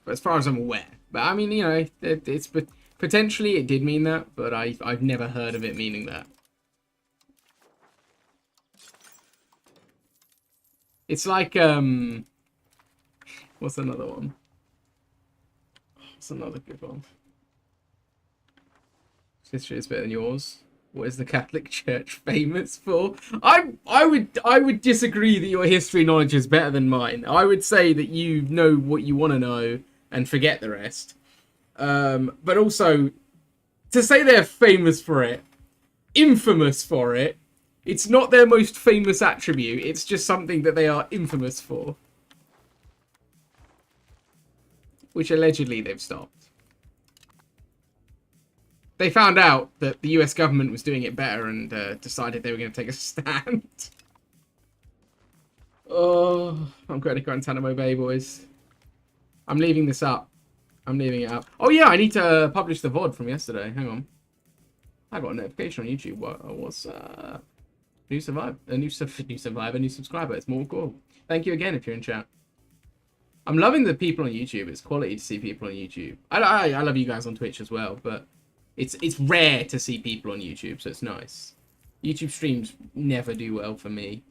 As far as I'm aware. But I mean, you know, it's potentially it did mean that, but I've never heard of it meaning that. It's like what's another one? What's another good one? History is better than yours. What is the Catholic Church famous for? I would disagree that your history knowledge is better than mine. I would say that you know what you want to know and forget the rest. But also, to say they're famous for it, infamous for it, It's not their most famous attribute. It's just something that they are infamous for. Which allegedly they've stopped. They found out that the US government was doing it better and decided they were going to take a stand. Oh, I'm going to Guantanamo Bay, boys. I'm leaving this up. I'm leaving it up. Oh, yeah, I need to publish the VOD from yesterday. Hang on. I got a notification on YouTube. What's new subscriber. It's more cool. Thank you again if you're in chat. I'm loving the people on YouTube. It's quality to see people on YouTube. I love you guys on Twitch as well, but it's rare to see people on YouTube, so it's nice. YouTube streams never do well for me.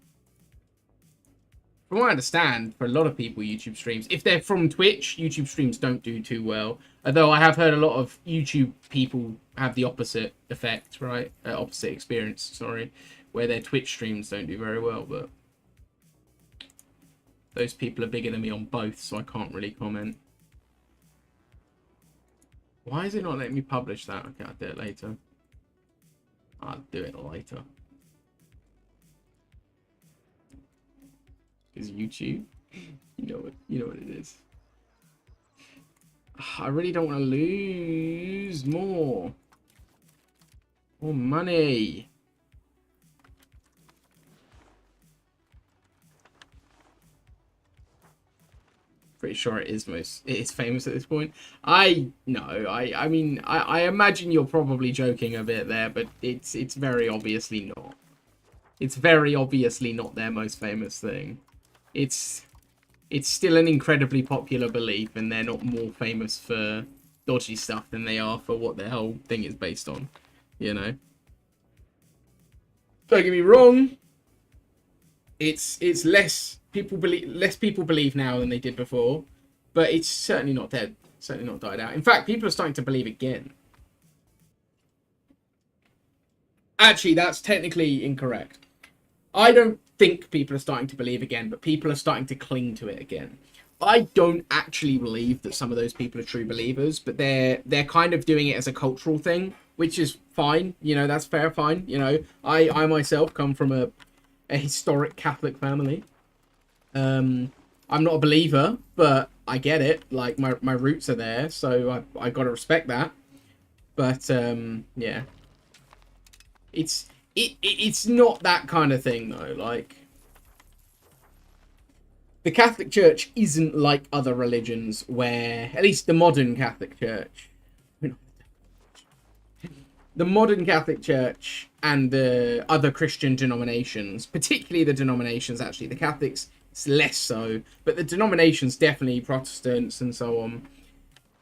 From what I understand, for a lot of people, YouTube streams, if they're from Twitch, YouTube streams don't do too well. Although I have heard a lot of YouTube people have the opposite effect, right? Opposite experience, sorry, where their Twitch streams don't do very well, but those people are bigger than me on both, so I can't really comment. Why is it not letting me publish that? Okay, I'll do it later. I'll do it later. Is YouTube? You know what it is. I really don't want to lose more money. Pretty sure it is famous at this point. I mean I imagine you're probably joking a bit there, but it's very obviously not. It's very obviously not their most famous thing. It's still an incredibly popular belief, and they're not more famous for dodgy stuff than they are for what their whole thing is based on, you know. Don't get me wrong. It's less people believe now than they did before, but it's certainly not dead. Certainly not died out. In fact, people are starting to believe again. Actually, that's technically incorrect. I don't think people are starting to believe again, but people are starting to cling to it again. I don't actually believe that some of those people are true believers, but they're kind of doing it as a cultural thing, which is fine. You know, that's fair, fine. You know, I myself come from a historic Catholic family. I'm not a believer, but I get it. Like, my roots are there, so I got to respect that. But, yeah. It's not that kind of thing, though. Like, the Catholic Church isn't like other religions where, at least the modern Catholic Church, the modern Catholic Church and the other Christian denominations, particularly the denominations, actually, the Catholics, it's less so, but the denominations, definitely Protestants and so on,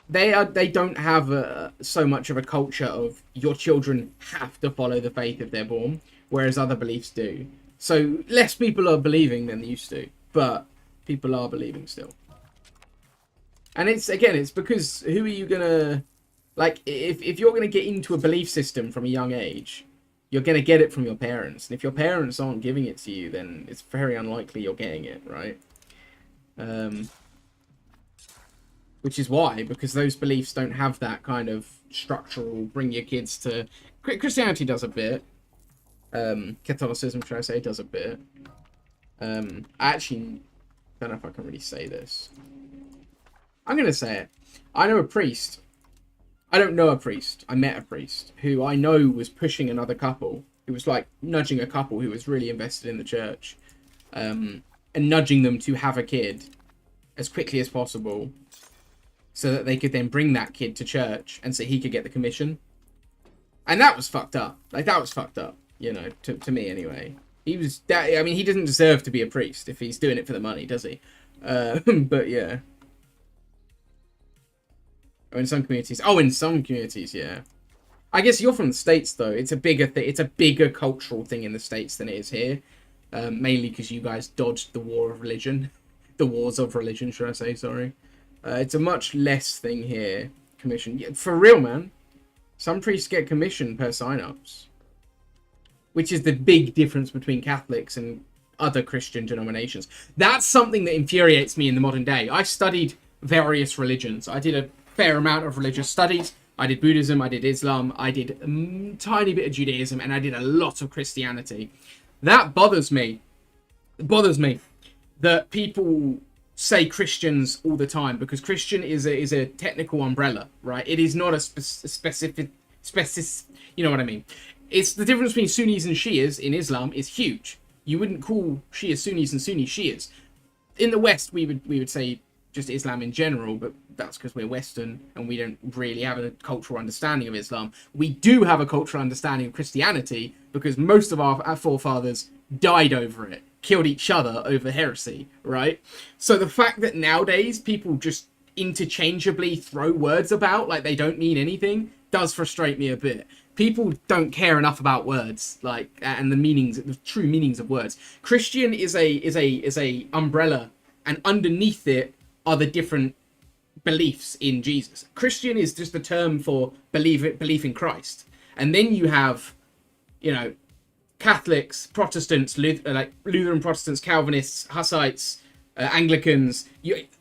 they don't have so much of a culture of your children have to follow the faith if they're born, whereas other beliefs do. So less people are believing than they used to, but people are believing still. And it's because who are you gonna, like, if you're gonna get into a belief system from a young age, you're gonna get it from your parents, and if your parents aren't giving it to you, then it's very unlikely you're getting it, right? Which is why, because those beliefs don't have that kind of structural, bring your kids to... Christianity does a bit. Catholicism, should I say, does a bit. I actually don't know if I can really say this. I'm going to say it. I know a priest. I don't know a priest. I met a priest who I know was pushing another couple. He was like nudging a couple who was really invested in the church. And nudging them to have a kid as quickly as possible, so that they could then bring that kid to church and so he could get the commission. And that was fucked up. Like, that was fucked up, you know, to me anyway. He was, I mean, he doesn't deserve to be a priest if he's doing it for the money, does he? But yeah. Oh, in some communities, yeah. I guess you're from the States, though. It's a bigger thing. It's a bigger cultural thing in the States than it is here. Mainly because you guys dodged the war of religion. The wars of religion, should I say, sorry. It's a much less thing here. Commission. Yeah, for real, man. Some priests get commission per sign-ups. Which is the big difference between Catholics and other Christian denominations. That's something that infuriates me in the modern day. I studied various religions. I did a fair amount of religious studies. I did Buddhism, I did Islam, I did a tiny bit of Judaism, and I did a lot of Christianity. That bothers me. It bothers me that people say Christians all the time, because Christian is a technical umbrella, right? It is not a specific, you know what I mean? It's the difference between Sunnis and Shias in Islam is huge. You wouldn't call Shia Sunnis and Sunni Shias. In the West, we would say just Islam in general, but that's because we're Western and we don't really have a cultural understanding of Islam. We do have a cultural understanding of Christianity because most of our forefathers died over it, killed each other over heresy, right? So the fact that nowadays people just interchangeably throw words about like they don't mean anything does frustrate me a bit. People don't care enough about words, like, and the meanings, the true meanings of words. Christian is a umbrella, and underneath it are the different beliefs in Jesus. Christian is just the term for belief in Christ, and then you have, you know, Catholics, Protestants, Lutheran Protestants, Calvinists, Hussites, Anglicans.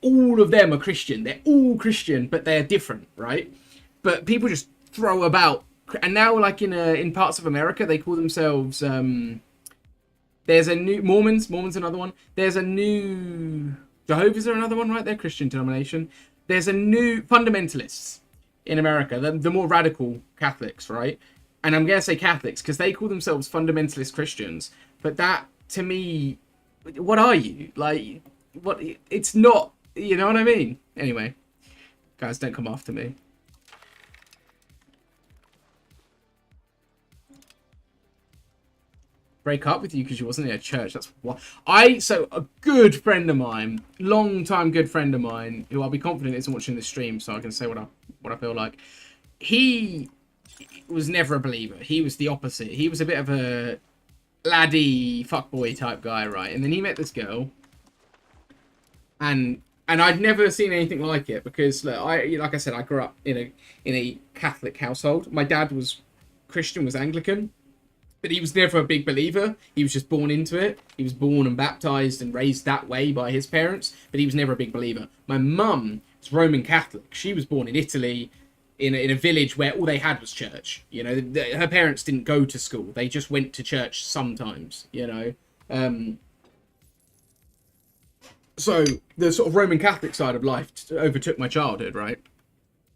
All of them are Christian. They're all Christian, but they're different, right? But people just throw about. And now, like in parts of America, they call themselves. There's a new Mormons. Another one. There's a new Jehovah's are another one, right? They're Christian denomination. There's a new fundamentalists in America. The more radical Catholics, right? And I'm gonna say Catholics because they call themselves fundamentalist Christians. But that, to me, what are you? Like, what? It's not. You know what I mean? Anyway, guys, don't come after me. Break up with you because you wasn't in a church. That's what so a good friend of mine, long time good friend of mine, who I'll be confident isn't watching this stream, so I can say what I feel like. He was never a believer. He was the opposite. He was a bit of a laddie fuckboy type guy, right? And then he met this girl, and I'd never seen anything like it because look, like I said, I grew up in a Catholic household. My dad was Christian, was Anglican. But he was never a big believer. He was just born into it. He was born and baptized and raised that way by his parents. But he was never a big believer. My mum is Roman Catholic. She was born in Italy in a village where all they had was church. You know, her parents didn't go to school. They just went to church sometimes, you know. So the sort of Roman Catholic side of life overtook my childhood, right?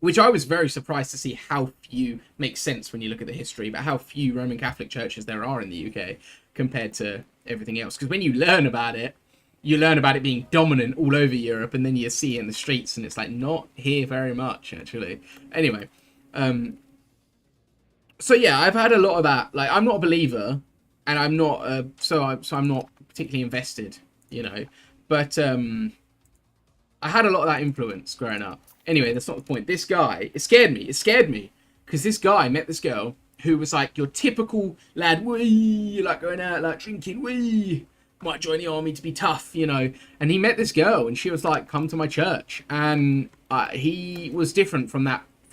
Which I was very surprised to see how few, makes sense when you look at the history, but how few Roman Catholic churches there are in the UK compared to everything else. Because when you learn about it being dominant all over Europe, and then you see it in the streets, and it's like, not here very much, actually. Anyway, so yeah, I've had a lot of that. Like, I'm not a believer, and I'm not, so I'm not particularly invested, you know. But I had a lot of that influence growing up. Anyway, that's not the point. This guy, it scared me. Because this guy met this girl who was like your typical lad, wee, like going out, like drinking, wee, might join the army to be tough, you know. And he met this girl and she was like, come to my church. And he was different from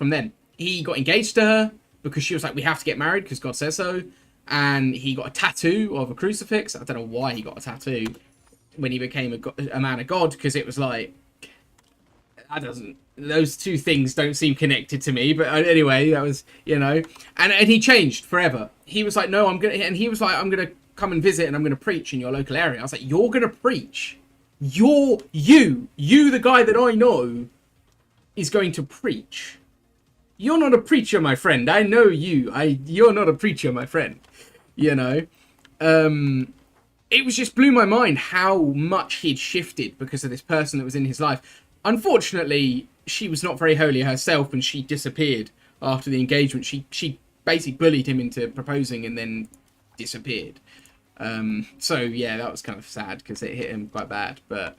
then. He got engaged to her because she was like, we have to get married because God says so. And he got a tattoo of a crucifix. I don't know why he got a tattoo when he became a man of God, because it was like, those two things don't seem connected to me, but anyway, that was, you know, and he changed forever. He was like, no, I'm gonna come and visit and I'm gonna preach in your local area. I was like, you're gonna preach? You, the guy that I know is going to preach? You're not a preacher, my friend. I know you. You're not a preacher, my friend. You know, it was just blew my mind how much he'd shifted because of this person that was in his life. Unfortunately, she was not very holy herself, and she disappeared after the engagement. She basically bullied him into proposing and then disappeared. So yeah, that was kind of sad because it hit him quite bad. But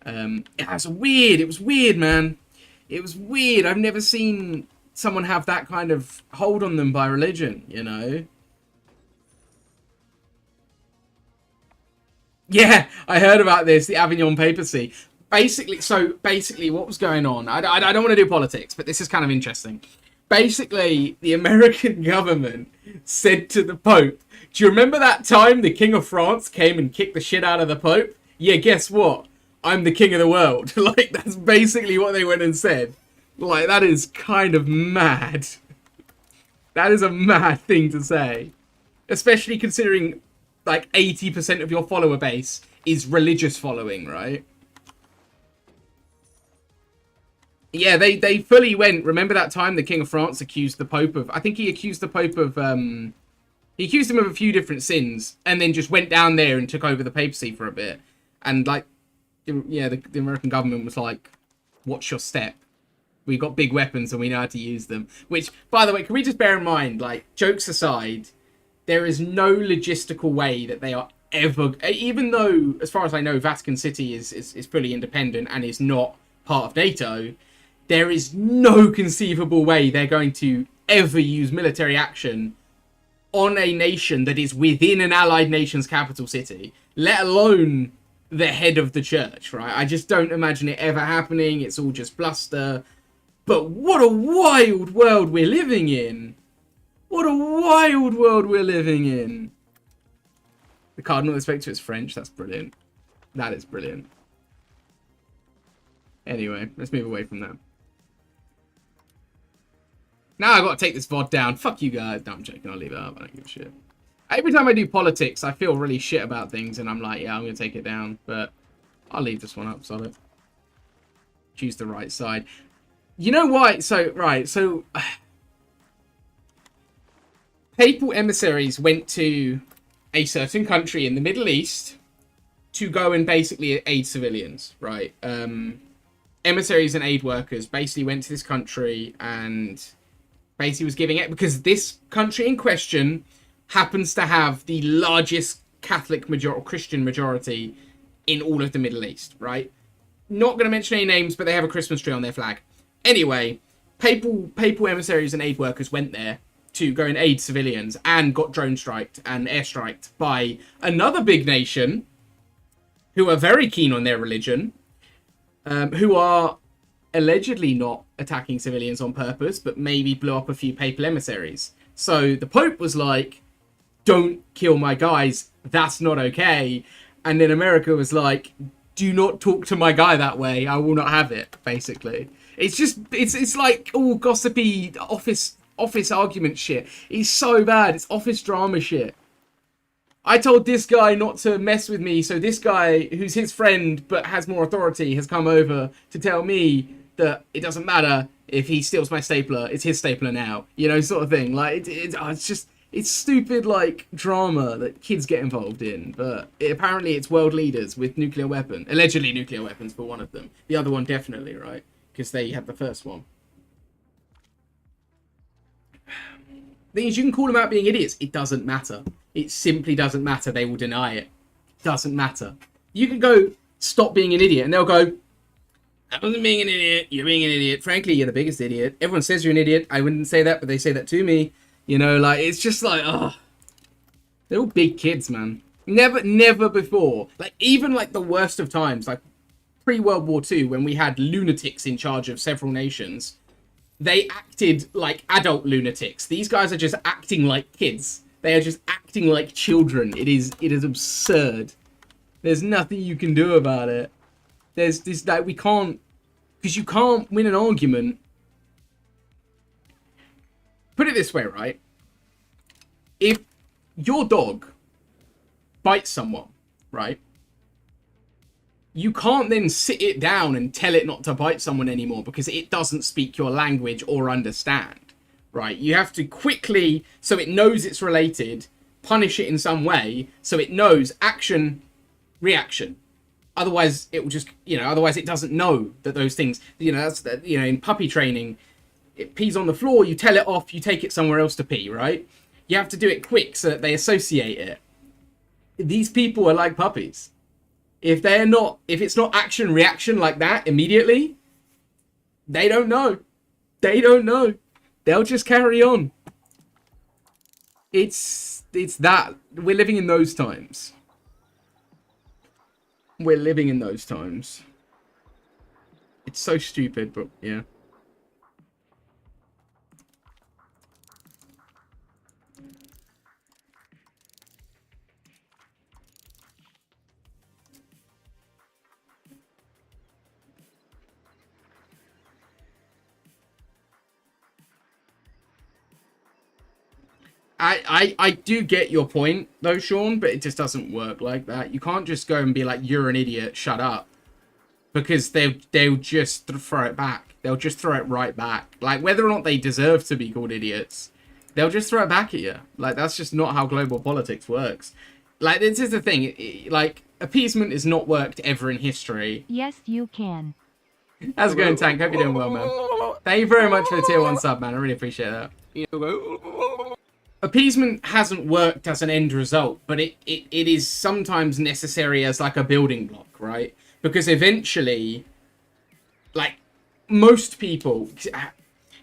it was weird. It was weird, man. It was weird. I've never seen someone have that kind of hold on them by religion, you know? Yeah, I heard about this, the Avignon papacy. Basically, what was going on? I don't want to do politics, but this is kind of interesting. Basically, the American government said to the Pope, do you remember that time the King of France came and kicked the shit out of the Pope? Yeah, guess what? I'm the king of the world. Like, that's basically what they went and said. Like, that is kind of mad. That is a mad thing to say. Especially considering like 80% of your follower base is religious following, right? Yeah, they fully went. Remember that time the King of France accused the Pope of, I think he accused the Pope of, he accused him of a few different sins, and then just went down there and took over the papacy for a bit. And like, yeah, the American government was like, watch your step. We got big weapons and we know how to use them. Which, by the way, can we just bear in mind, like, jokes aside, there is no logistical way that they are ever, even though, as far as I know, Vatican City is fully independent and is not part of NATO, there is no conceivable way they're going to ever use military action on a nation that is within an allied nation's capital city, let alone the head of the church, right? I just don't imagine it ever happening. It's all just bluster. But what a wild world we're living in. What a wild world we're living in. The Cardinal Inspector is French. That's brilliant. That is brilliant. Anyway, let's move away from that. Now I've got to take this VOD down. Fuck you guys. No, I'm joking. I'll leave it up. I don't give a shit. Every time I do politics, I feel really shit about things, and I'm like, yeah, I'm going to take it down. But I'll leave this one up, solid. Choose the right side. You know why? So, right, so... Papal emissaries went to a certain country in the Middle East to go and basically aid civilians, right? Emissaries and aid workers basically went to this country and basically was giving it, because this country in question happens to have the largest Catholic majority, Christian majority in all of the Middle East, right? Not going to mention any names, but they have a Christmas tree on their flag. Anyway, papal emissaries and aid workers went there to go and aid civilians and got drone striked and airstriked by another big nation who are very keen on their religion, who are allegedly not attacking civilians on purpose, but maybe blew up a few papal emissaries. So the Pope was like, don't kill my guys, that's not okay. And then America was like, do not talk to my guy that way, I will not have it, basically. It's just, it's like all gossipy office argument shit. It's so bad, it's office drama shit. I told this guy not to mess with me, so this guy, who's his friend but has more authority, has come over to tell me that it doesn't matter if he steals my stapler, it's his stapler now. You know, sort of thing. Like, it's just, it's stupid, like, drama that kids get involved in. But apparently it's world leaders with nuclear weapons. Allegedly nuclear weapons for one of them. The other one definitely, right? Because they had the first one. The thing is, you can call them out being idiots. It doesn't matter. It simply doesn't matter. They will deny it. Doesn't matter. You can go, stop being an idiot, and they'll go, I wasn't being an idiot. You're being an idiot. Frankly, you're the biggest idiot. Everyone says you're an idiot. I wouldn't say that, but they say that to me. You know, like, it's just like, oh. They're all big kids, man. Never before. Like, even, like, the worst of times, like, pre-World War II, when we had lunatics in charge of several nations, they acted like adult lunatics. These guys are just acting like kids. They are just acting like children. It is absurd. There's nothing you can do about it. There's this, like, we can't, because you can't win an argument. Put it this way, right? If your dog bites someone, right? You can't then sit it down and tell it not to bite someone anymore because it doesn't speak your language or understand, right? You have to quickly, so it knows it's related, punish it in some way, so it knows action, reaction. Otherwise, it will just, you know, otherwise it doesn't know that those things, you know, that's, you know, in puppy training, it pees on the floor, you tell it off, you take it somewhere else to pee, right? You have to do it quick so that they associate it. These people are like puppies. If they're not, if it's not action reaction like that immediately, they don't know. They don't know. They'll just carry on. It's that. We're living in those times. We're living in those times. It's so stupid, but yeah. I do get your point, though, Sean, but it just doesn't work like that. You can't just go and be like, you're an idiot, shut up. Because they'll just throw it back. They'll just throw it right back. Like, whether or not they deserve to be called idiots, they'll just throw it back at you. Like, that's just not how global politics works. Like, this is the thing. Like, appeasement has not worked ever in history. Yes, you can. How's it going, Tank? Hope you're doing well, man. Thank you very much for the tier 1 sub, man. I really appreciate that. Appeasement hasn't worked as an end result, but it is sometimes necessary as like a building block, right? Because eventually, like, most people,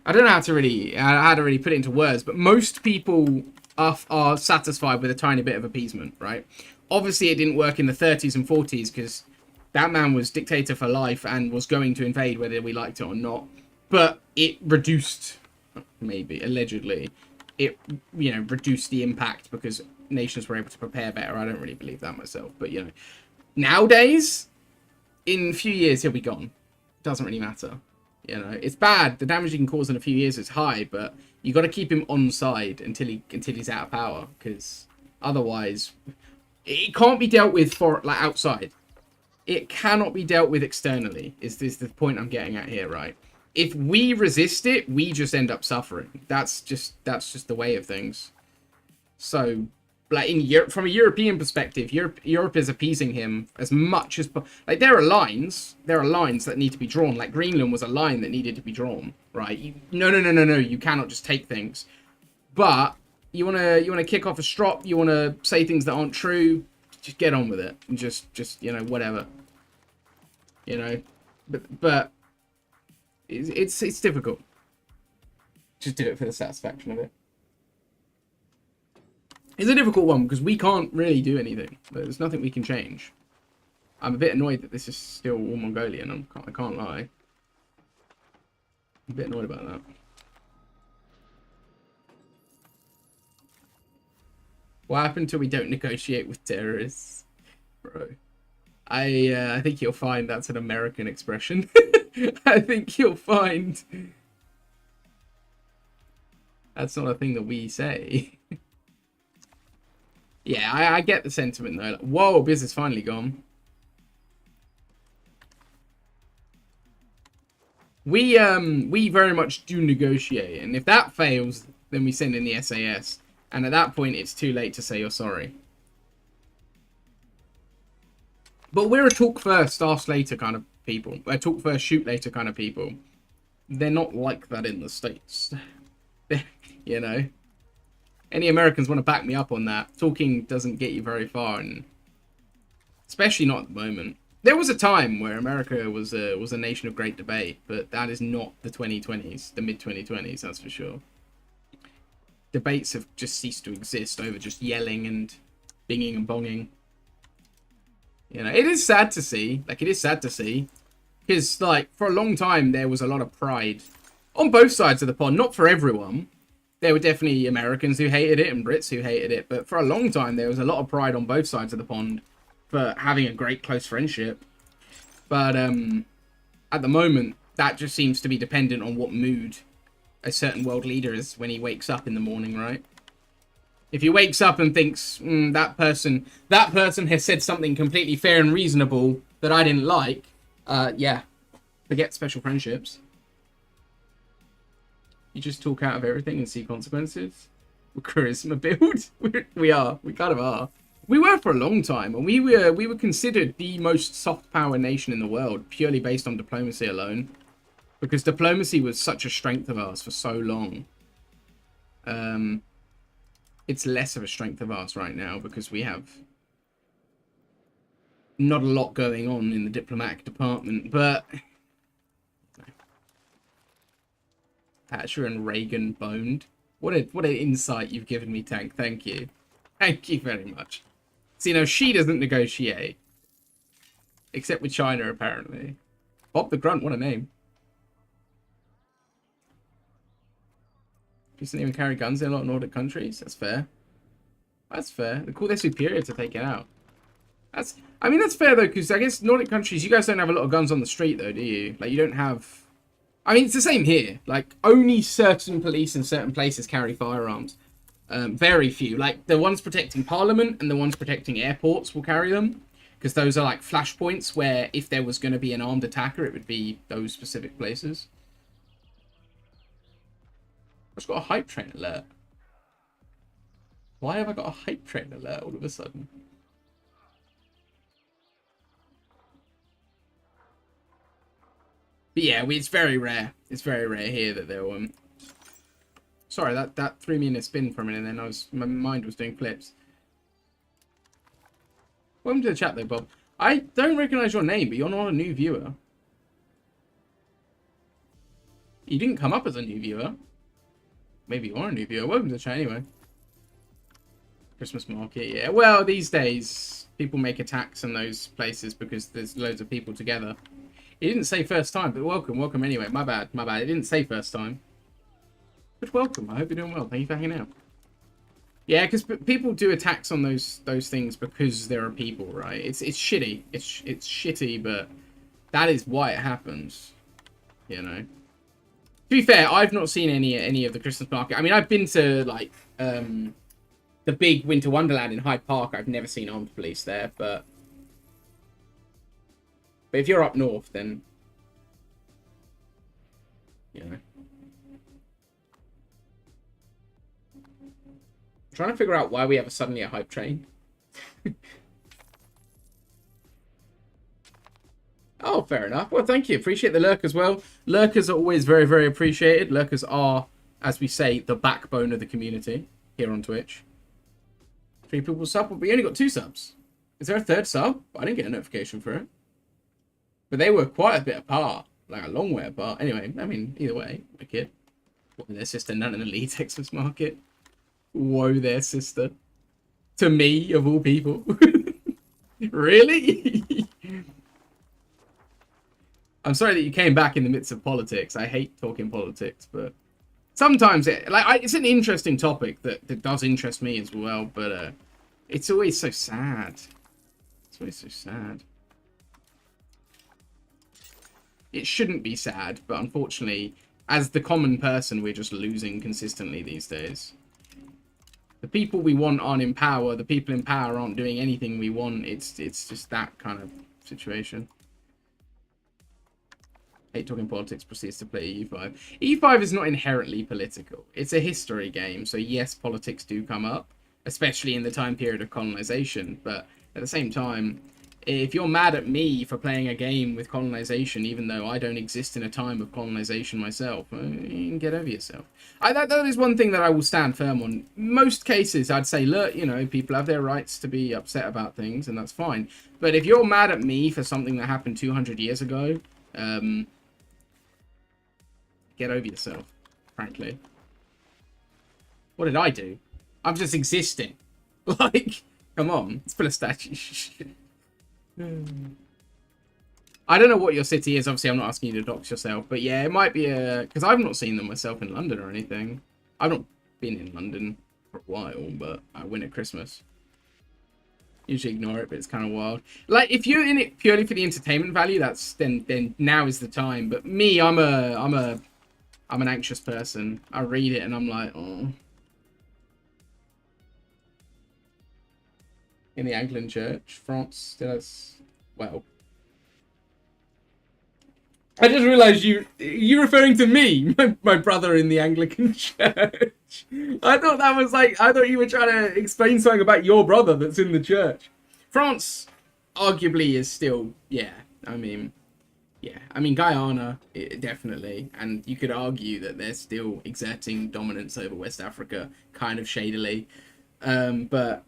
I don't know how to really put it into words, but most people are satisfied with a tiny bit of appeasement, right? Obviously, it didn't work in the 30s and 40s because that man was dictator for life and was going to invade whether we liked it or not. But it reduced, maybe, allegedly, it, you know, reduced the impact because nations were able to prepare better. I don't really believe that myself, but, you know, nowadays, in a few years, he'll be gone. Doesn't really matter. You know, it's bad. The damage he can cause in a few years is high, but you got to keep him on side until he's out of power, because otherwise, it can't be dealt with for like outside. It cannot be dealt with externally. Is the point I'm getting at here, right? If we resist it, we just end up suffering. That's just the way of things. So, like in Europe, from a European perspective, Europe is appeasing him as much as like there are lines that need to be drawn. Like Greenland was a line that needed to be drawn, right? No, you cannot just take things. But you wanna kick off a strop, you wanna say things that aren't true, just get on with it and just you know, whatever. You know, but it's difficult. Just do it for the satisfaction of it. It's a difficult one because we can't really do anything. There's nothing we can change. I'm a bit annoyed that this is still all Mongolian. I can't lie. I'm a bit annoyed about that. What happened till we don't negotiate with terrorists? Bro. I think you'll find that's an American expression. I think you'll find that's not a thing that we say. Yeah, I get the sentiment though. Like, whoa, Biz is finally gone. We very much do negotiate, and if that fails, then we send in the SAS. And at that point, it's too late to say you're sorry. But we're a talk first, ask later kind of people. We're talk first, shoot later kind of people. They're not like that in the States. You know? Any Americans want to back me up on that. Talking doesn't get you very far, and especially not at the moment. There was a time where America was a nation of great debate, but that is not the 2020s, the mid-2020s, that's for sure. Debates have just ceased to exist over just yelling and binging and bonging. You know, it is sad to see. Like, it is sad to see. Because, like, for a long time, there was a lot of pride on both sides of the pond. Not for everyone. There were definitely Americans who hated it and Brits who hated it. But for a long time, there was a lot of pride on both sides of the pond for having a great close friendship. But at the moment, that just seems to be dependent on what mood a certain world leader is when he wakes up in the morning, right? If he wakes up and thinks, that person has said something completely fair and reasonable that I didn't like, yeah, forget special friendships. You just talk out of everything and see consequences. We're charisma build. We kind of are. We were for a long time, and we were considered the most soft power nation in the world purely based on diplomacy alone, because diplomacy was such a strength of ours for so long. It's less of a strength of ours right now because we have not a lot going on in the diplomatic department, but Thatcher and Reagan boned. What an insight you've given me, Tank. Thank you. Thank you very much. See, no, she doesn't negotiate. Except with China, apparently. Bob the Grunt, what a name. Doesn't even carry guns in a lot of Nordic countries. That's fair. That's fair. They're cool. They're superior to take it out. I mean, that's fair, though, because I guess Nordic countries, you guys don't have a lot of guns on the street, though, do you? Like, you don't have... I mean, it's the same here. Like, only certain police in certain places carry firearms. Very few. Like, the ones protecting Parliament and the ones protecting airports will carry them. Because those are like flashpoints where if there was going to be an armed attacker, it would be those specific places. I've just got a hype train alert. Why have I got a hype train alert all of a sudden? But yeah, it's very rare. It's very rare here that they'll... Sorry, that threw me in a spin for a minute, and then my mind was doing flips. Welcome to the chat, though, Bob. I don't recognize your name, but you're not a new viewer. You didn't come up as a new viewer. Maybe you are a new viewer. Welcome to the chat, anyway. Christmas market, yeah. Well, these days, people make attacks in those places because there's loads of people together. It didn't say first time, but welcome anyway. My bad. It didn't say first time. But welcome. I hope you're doing well. Thank you for hanging out. Yeah, because people do attacks on those things because there are people, right? It's shitty. It's shitty, but that is why it happens. You know. To be fair, I've not seen any of the Christmas market. I mean, I've been to like the big Winter Wonderland in Hyde Park. I've never seen armed police there, but if you're up north, then you know. I'm trying to figure out why we have suddenly a hype train. Oh, fair enough. Well, thank you. Appreciate the lurk as well. Lurkers are always very, very appreciated. Lurkers are, as we say, the backbone of the community here on Twitch. 3 people sub, but we only got 2 subs. Is there a 3rd sub? I didn't get a notification for it. But they were quite a bit apart. Like a long way apart. Anyway, I mean, either way, wicked. What, their sister none in the Lee Texas market? Whoa there, sister. To me, of all people. Really? I'm sorry that you came back in the midst of politics. I hate talking politics, but sometimes it's an interesting topic that does interest me as well, but it's always so sad. It's always so sad. It shouldn't be sad, but unfortunately, as the common person, we're just losing consistently these days. The people we want aren't in power. The people in power aren't doing anything we want. It's just that kind of situation. Hate talking politics, proceeds to play EU5. EU5 is not inherently political. It's a history game, so yes, politics do come up, especially in the time period of colonization. But at the same time, if you're mad at me for playing a game with colonization, even though I don't exist in a time of colonization myself, you can get over yourself. That is one thing that I will stand firm on. Most cases, I'd say, look, you know, people have their rights to be upset about things, and that's fine. But if you're mad at me for something that happened 200 years ago, get over yourself, frankly. What did I do? I'm just existing. Like, come on, it's full of statues. I don't know what your city is. Obviously, I'm not asking you to dox yourself, but yeah, it might be because I've not seen them myself in London or anything. I've not been in London for a while, but I win at Christmas. Usually ignore it, but it's kind of wild. Like, if you're in it purely for the entertainment value, that's then now is the time. But me, I'm an anxious person. I read it and I'm like, oh. In the Anglican Church, France still has, well. I just realised you're referring to me, my brother in the Anglican Church. I thought that was like, I thought you were trying to explain something about your brother that's in the church. France, arguably, is still, yeah, I mean, Guyana, definitely. And you could argue that they're still exerting dominance over West Africa, kind of shadily. But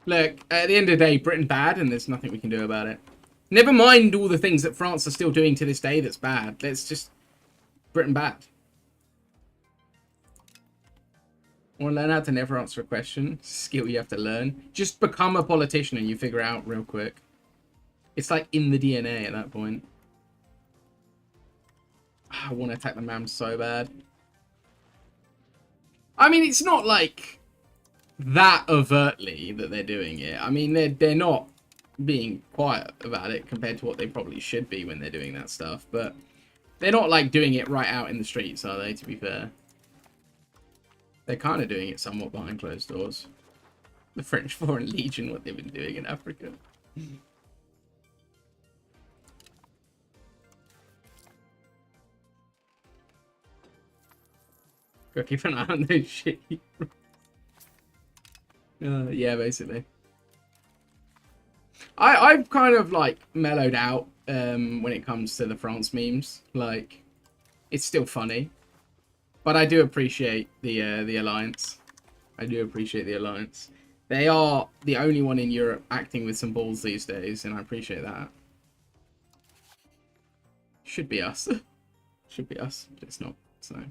look, at the end of the day, Britain bad, and there's nothing we can do about it. Never mind all the things that France are still doing to this day that's bad. Let's just... Britain bad. Want to learn how to never answer a question? Skill you have to learn. Just become a politician and you figure it out real quick. It's like in the DNA at that point. I want to attack the man so bad. I mean, it's not like... that overtly that they're doing it. I mean, they're not being quiet about it compared to what they probably should be when they're doing that stuff. But They're not like doing it right out in the streets, are they, to be fair? They're kind of doing it somewhat behind closed doors. The French Foreign Legion, what they've been doing in Africa. Gotta keep an eye on those shit. Yeah, basically. I've kind of like mellowed out when it comes to the France memes. Like, it's still funny, but I do appreciate the alliance. I do appreciate the alliance. They are the only one in Europe acting with some balls these days, and I appreciate that. Should be us. Should be us, but it's not. So.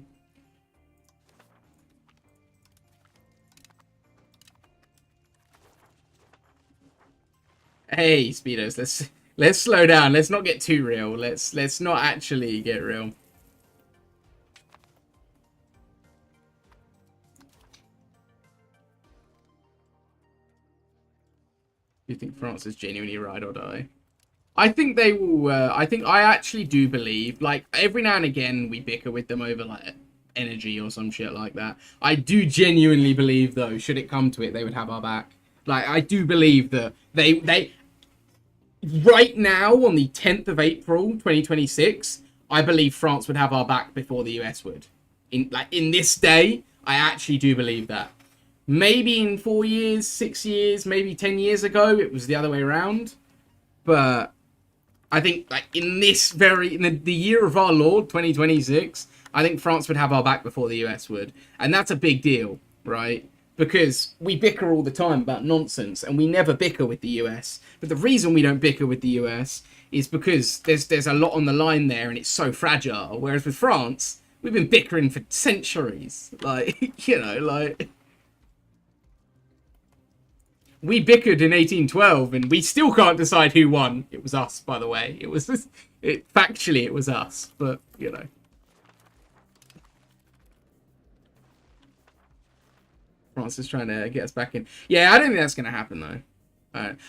Hey, Speedos, let's slow down. Let's not get too real. Let's not actually get real. Do you think France is genuinely ride or die? I think they will. I actually do believe, like, every now and again we bicker with them over like energy or some shit like that. I do genuinely believe, though, should it come to it, they would have our back. Like, I do believe that they right now on the 10th of April 2026, I believe France would have our back before the US would. In this day, I actually do believe that. Maybe in 4 years, 6 years, maybe 10 years ago, it was the other way around. But I think, like, in the year of our Lord, 2026, I think France would have our back before the US would. And that's a big deal, right? Because we bicker all the time about nonsense, and we never bicker with the US. But the reason we don't bicker with the US is because there's a lot on the line there, and it's so fragile. Whereas with France, we've been bickering for centuries. Like, you know, like... We bickered in 1812, and we still can't decide who won. It was us, by the way. Factually, it was us. But, you know. France is trying to get us back in. Yeah, I don't think that's going to happen, though.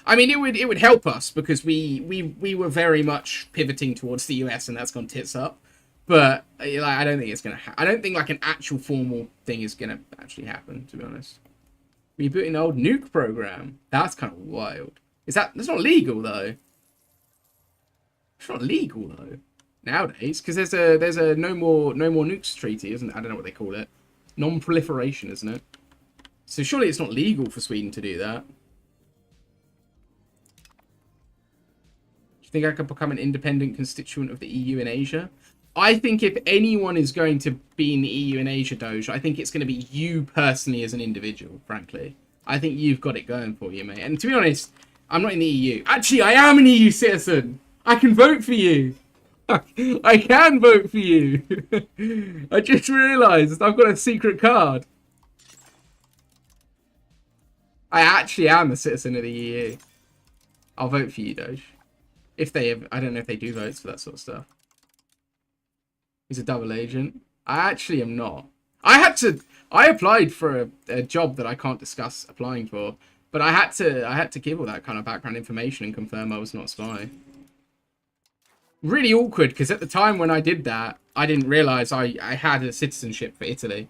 I mean, it would help us, because we were very much pivoting towards the US, and that's gone tits up. But like, I don't think it's going to I don't think, like, an actual formal thing is going to actually happen, to be honest. Rebooting an old nuke program. That's kind of wild. That's not legal, though. It's not legal, though, nowadays, because there's a no more nukes treaty, isn't it? I don't know what they call it. Non-proliferation, isn't it? So surely it's not legal for Sweden to do that. Do you think I could become an independent constituent of the EU in Asia? I think if anyone is going to be in the EU and Asia, Doge, I think it's going to be you personally as an individual, frankly. I think you've got it going for you, mate. And to be honest, I'm not in the EU. Actually, I am an EU citizen. I can vote for you. I can vote for you. I just realised I've got a secret card. I actually am a citizen of the EU. I'll vote for you, Doge. If they have, I don't know if they do votes for that sort of stuff. He's a double agent. I actually am not. I applied for a job that I can't discuss applying for, but I had to give all that kind of background information and confirm I was not a spy. Really awkward, because at the time when I did that, I didn't realise I had a citizenship for Italy.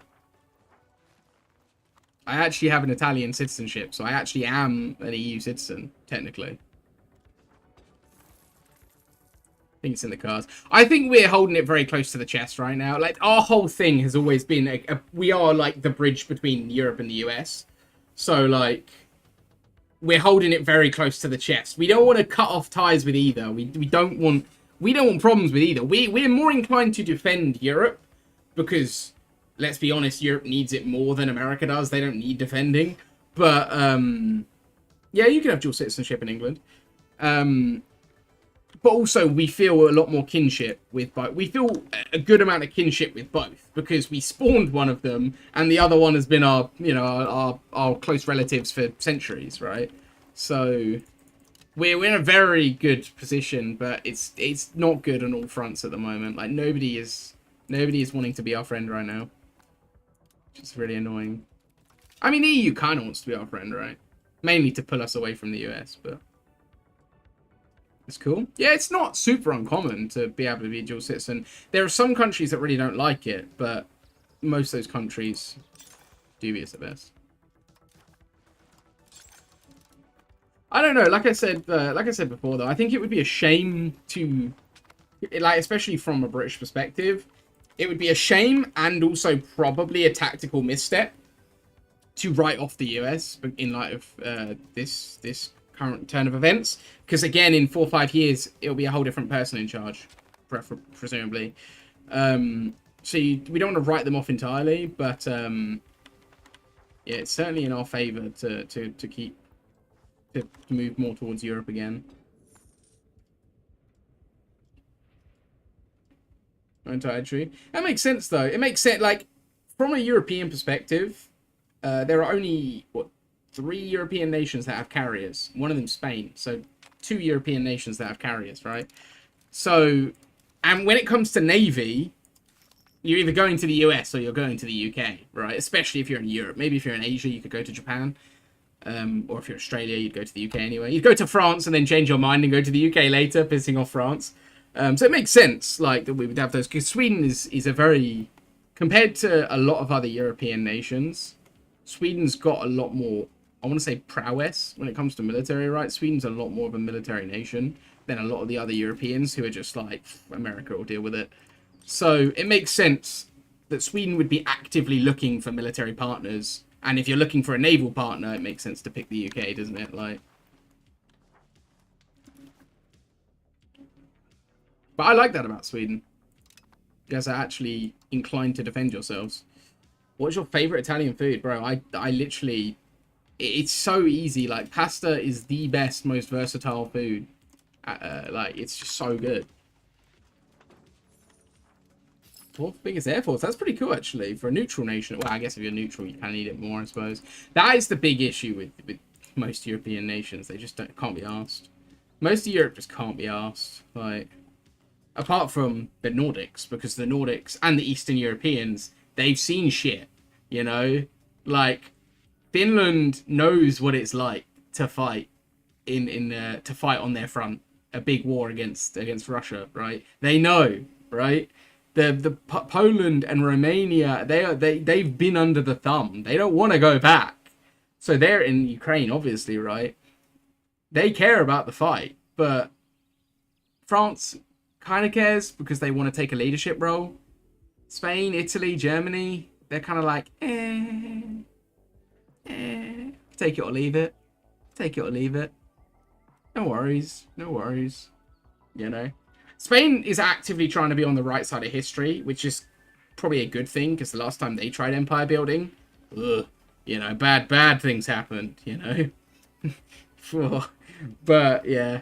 I actually have an Italian citizenship, so I actually am an EU citizen, technically. I think it's in the cards. I think we're holding it very close to the chest right now. Like, our whole thing has always been we are like the bridge between Europe and the US. So, like, we're holding it very close to the chest. We don't want to cut off ties with either. We don't want problems with either. We're more inclined to defend Europe because, let's be honest, Europe needs it more than America does. They don't need defending. But yeah, you can have dual citizenship in England. But also, we feel a lot more kinship with both. We feel a good amount of kinship with both because we spawned one of them, and the other one has been our close relatives for centuries, right? So we're in a very good position, but it's not good on all fronts at the moment. Like, nobody is wanting to be our friend right now, which is really annoying. I mean, the EU kind of wants to be our friend, right? Mainly to pull us away from the US, but. It's cool. Yeah, it's not super uncommon to be able to be a dual citizen. There are some countries that really don't like it, but most of those countries dubious at best. I don't know. Like I said before, though, I think it would be a shame to, like, especially from a British perspective, it would be a shame and also probably a tactical misstep to write off the US in light of this current turn of events. Because again, in 4 or 5 years, it'll be a whole different person in charge, presumably. So we don't want to write them off entirely, but yeah, it's certainly in our favour to move more towards Europe again. Entirely true. That makes sense, though. It makes sense, like, from a European perspective, there are only, what, 3 European nations that have carriers. One of them Spain. So 2 European nations that have carriers, right? So, and when it comes to Navy, you're either going to the US or you're going to the UK, right? Especially if you're in Europe. Maybe if you're in Asia, you could go to Japan. Or if you're Australia, you'd go to the UK anyway. You'd go to France and then change your mind and go to the UK later, pissing off France. So it makes sense, like, that we would have those. Because Sweden is a very... Compared to a lot of other European nations, Sweden's got a lot more, I want to say, prowess when it comes to military, right? Sweden's a lot more of a military nation than a lot of the other Europeans who are just like, America will deal with it. So it makes sense that Sweden would be actively looking for military partners. And if you're looking for a naval partner, it makes sense to pick the UK, doesn't it? Like, but I like that about Sweden. You guys are actually inclined to defend yourselves. What's your favorite Italian food, bro? I literally, it's so easy. Like, pasta is the best, most versatile food. Like, it's just so good. 4th biggest air force. That's pretty cool, actually, for a neutral nation. Well, I guess if you're neutral, you kind of need it more, I suppose. That is the big issue with most European nations. They just can't be asked. Most of Europe just can't be asked. Like, apart from the Nordics, because the Nordics and the Eastern Europeans, they've seen shit, you know? Like, Finland knows what it's like to fight to fight on their front, a big war against Russia, right? They know, right? The Poland and Romania, they've been under the thumb. They don't want to go back. So they're in Ukraine, obviously, right? They care about the fight, but France kind of cares because they want to take a leadership role. Spain, Italy, Germany, they're kind of like, take it or leave it. Take it or leave it. No worries. No worries. You know? Spain is actively trying to be on the right side of history, which is probably a good thing, because the last time they tried empire building, you know, bad things happened, you know? But, yeah,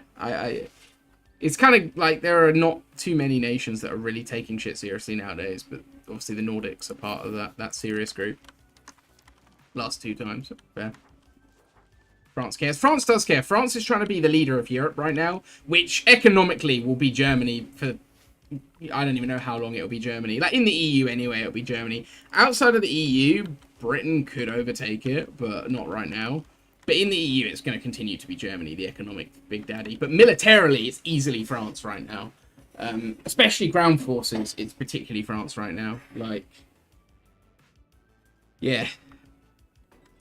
it's kind of like there are not too many nations that are really taking shit seriously nowadays, but obviously the Nordics are part of that serious group. Last 2 times. Fair. France cares. France does care. France is trying to be the leader of Europe right now, which economically will be Germany for... I don't even know how long it'll be Germany. Like, in the EU anyway, it'll be Germany. Outside of the EU, Britain could overtake it, but not right now. But in the EU, it's going to continue to be Germany, the economic big daddy. But militarily, it's easily France right now. Especially ground forces, it's particularly France right now. Like, yeah.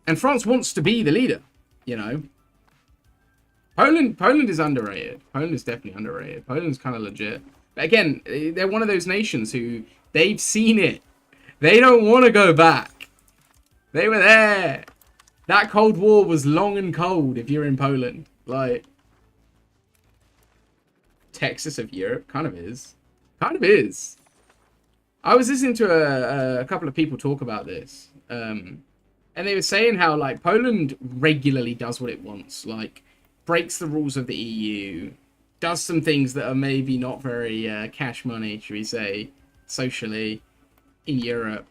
And France wants to be the leader, you know. Poland is underrated. Poland is definitely underrated. Poland's kind of legit. But again, they're one of those nations who, they've seen it. They don't want to go back. They were there. That Cold War was long and cold if you're in Poland. Like, Texas of Europe kind of is. Kind of is. I was listening to a couple of people talk about this. And they were saying how, like, Poland regularly does what it wants. Like, breaks the rules of the EU. Does some things that are maybe not very cash money, should we say, socially, in Europe.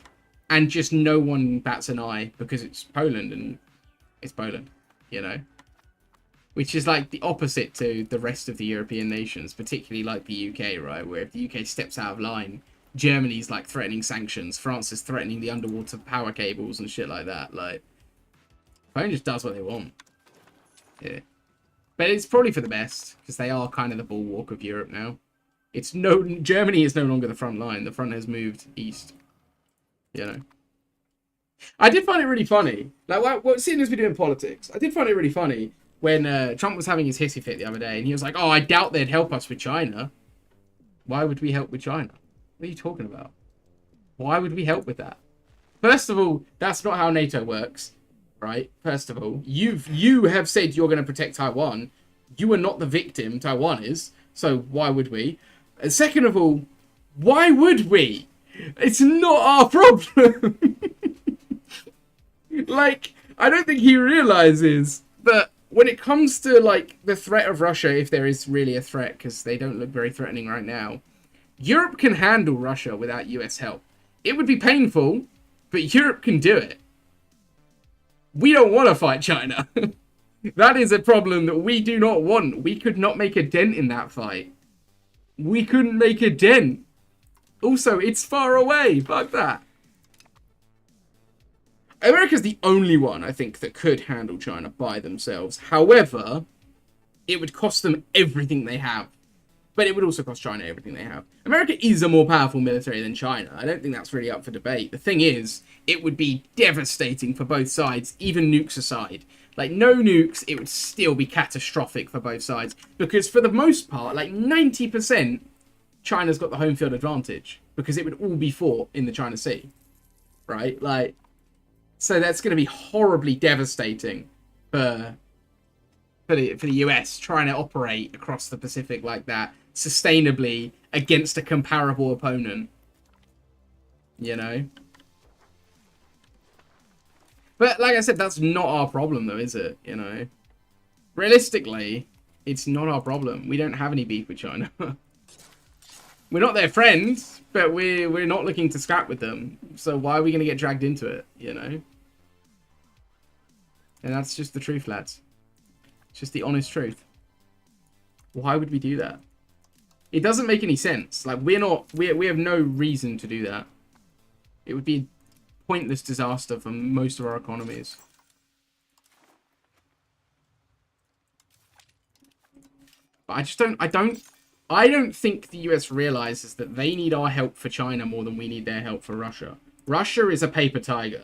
And just no one bats an eye because it's Poland and it's Poland, you know? Which is like the opposite to the rest of the European nations, particularly like the UK, right? Where if the UK steps out of line, Germany's like threatening sanctions. France is threatening the underwater power cables and shit like that. Like, Poland just does what they want. Yeah. But it's probably for the best, because they are kind of the bulwark of Europe now. Germany is no longer the front line. The front has moved east. You know. I did find it really funny. Like, seeing as we do in politics, I did find it really funny when Trump was having his hissy fit the other day, and he was like, "Oh, I doubt they'd help us with China." Why would we help with China? What are you talking about? Why would we help with that? First of all, that's not how NATO works, right? First of all, you have said you're going to protect Taiwan. You are not the victim. Taiwan is. So why would we? And second of all, why would we? It's not our problem. Like, I don't think he realizes that when it comes to, like, the threat of Russia, if there is really a threat, because they don't look very threatening right now, Europe can handle Russia without US help. It would be painful, but Europe can do it. We don't want to fight China. That is a problem that we do not want. We could not make a dent in that fight. We couldn't make a dent. Also, it's far away. Fuck that. America's the only one, I think, that could handle China by themselves. However, it would cost them everything they have. But it would also cost China everything they have. America is a more powerful military than China. I don't think that's really up for debate. The thing is, it would be devastating for both sides, even nukes aside. Like, no nukes, it would still be catastrophic for both sides. Because for the most part, like 90%, China's got the home field advantage. Because it would all be fought in the China Sea. Right? Like, so that's going to be horribly devastating for the US trying to operate across the Pacific like that, sustainably against a comparable opponent. You know? But like I said, that's not our problem though, is it? You know? Realistically, it's not our problem. We don't have any beef with China. We're not their friends, but we're not looking to scrap with them. So why are we going to get dragged into it, you know? And that's just the truth, lads. It's just the honest truth. Why would we do that? It doesn't make any sense. Like, we have no reason to do that. It would be a pointless disaster for most of our economies. But I don't think the US realizes that they need our help for China more than we need their help for Russia. Russia is a paper tiger.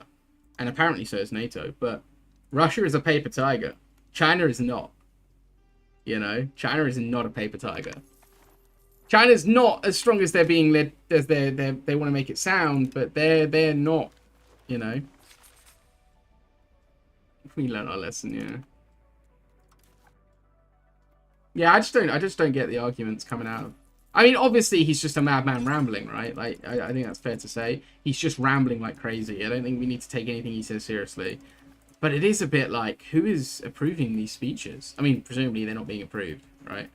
And apparently so is NATO, but Russia is a paper tiger. China is not. You know, China is not a paper tiger. China's not as strong as they're being led as they want to make it sound, but they're not. You know, we learn our lesson, yeah. Yeah, I just don't get the arguments coming out of. I mean, obviously he's just a madman rambling, right? Like, I think that's fair to say. He's just rambling like crazy. I don't think we need to take anything he says seriously. But it is a bit like, who is approving these speeches? I mean, presumably they're not being approved, right?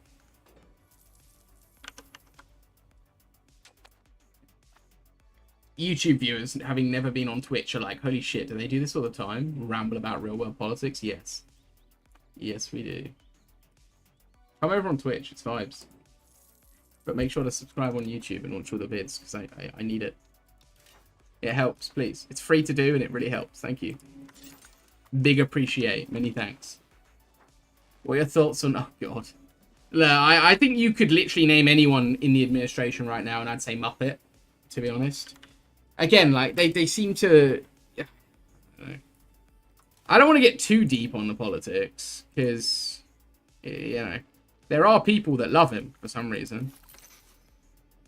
YouTube viewers, having never been on Twitch, are like, holy shit, do they do this all the time? Ramble about real-world politics? Yes. Yes, we do. Come over on Twitch, it's vibes. But make sure to subscribe on YouTube and watch all the vids, because I need it. It helps, please. It's free to do, and it really helps. Thank you. Big appreciate. Many thanks. What are your thoughts on... Oh, God. Look, I think you could literally name anyone in the administration right now, and I'd say Muppet, to be honest. Again, like, they seem to... Yeah, I don't want to get too deep on the politics, because, you know, there are people that love him for some reason.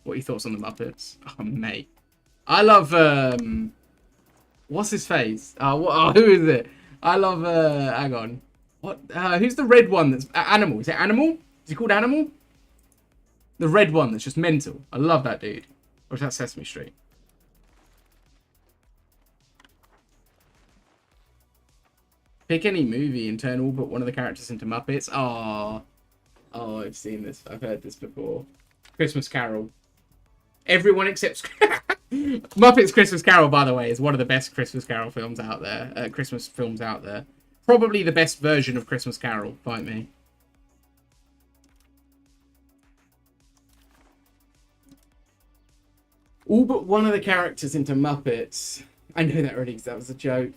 What are your thoughts on the Muppets? Oh, mate. I love... What's his face? Who is it? I love, hang on. What? Who's the red one that's... Animal. Is it Animal? Is he called Animal? The red one that's just mental. I love that dude. Or is that Sesame Street? Pick any movie and turn all but one of the characters into Muppets. Oh, I've seen this. I've heard this before. Christmas Carol. Everyone except... Muppets Christmas Carol, by the way, is one of the best Christmas Carol films out there. Christmas films out there. Probably the best version of Christmas Carol, fight me. All but one of the characters into Muppets. I know that already because that was a joke.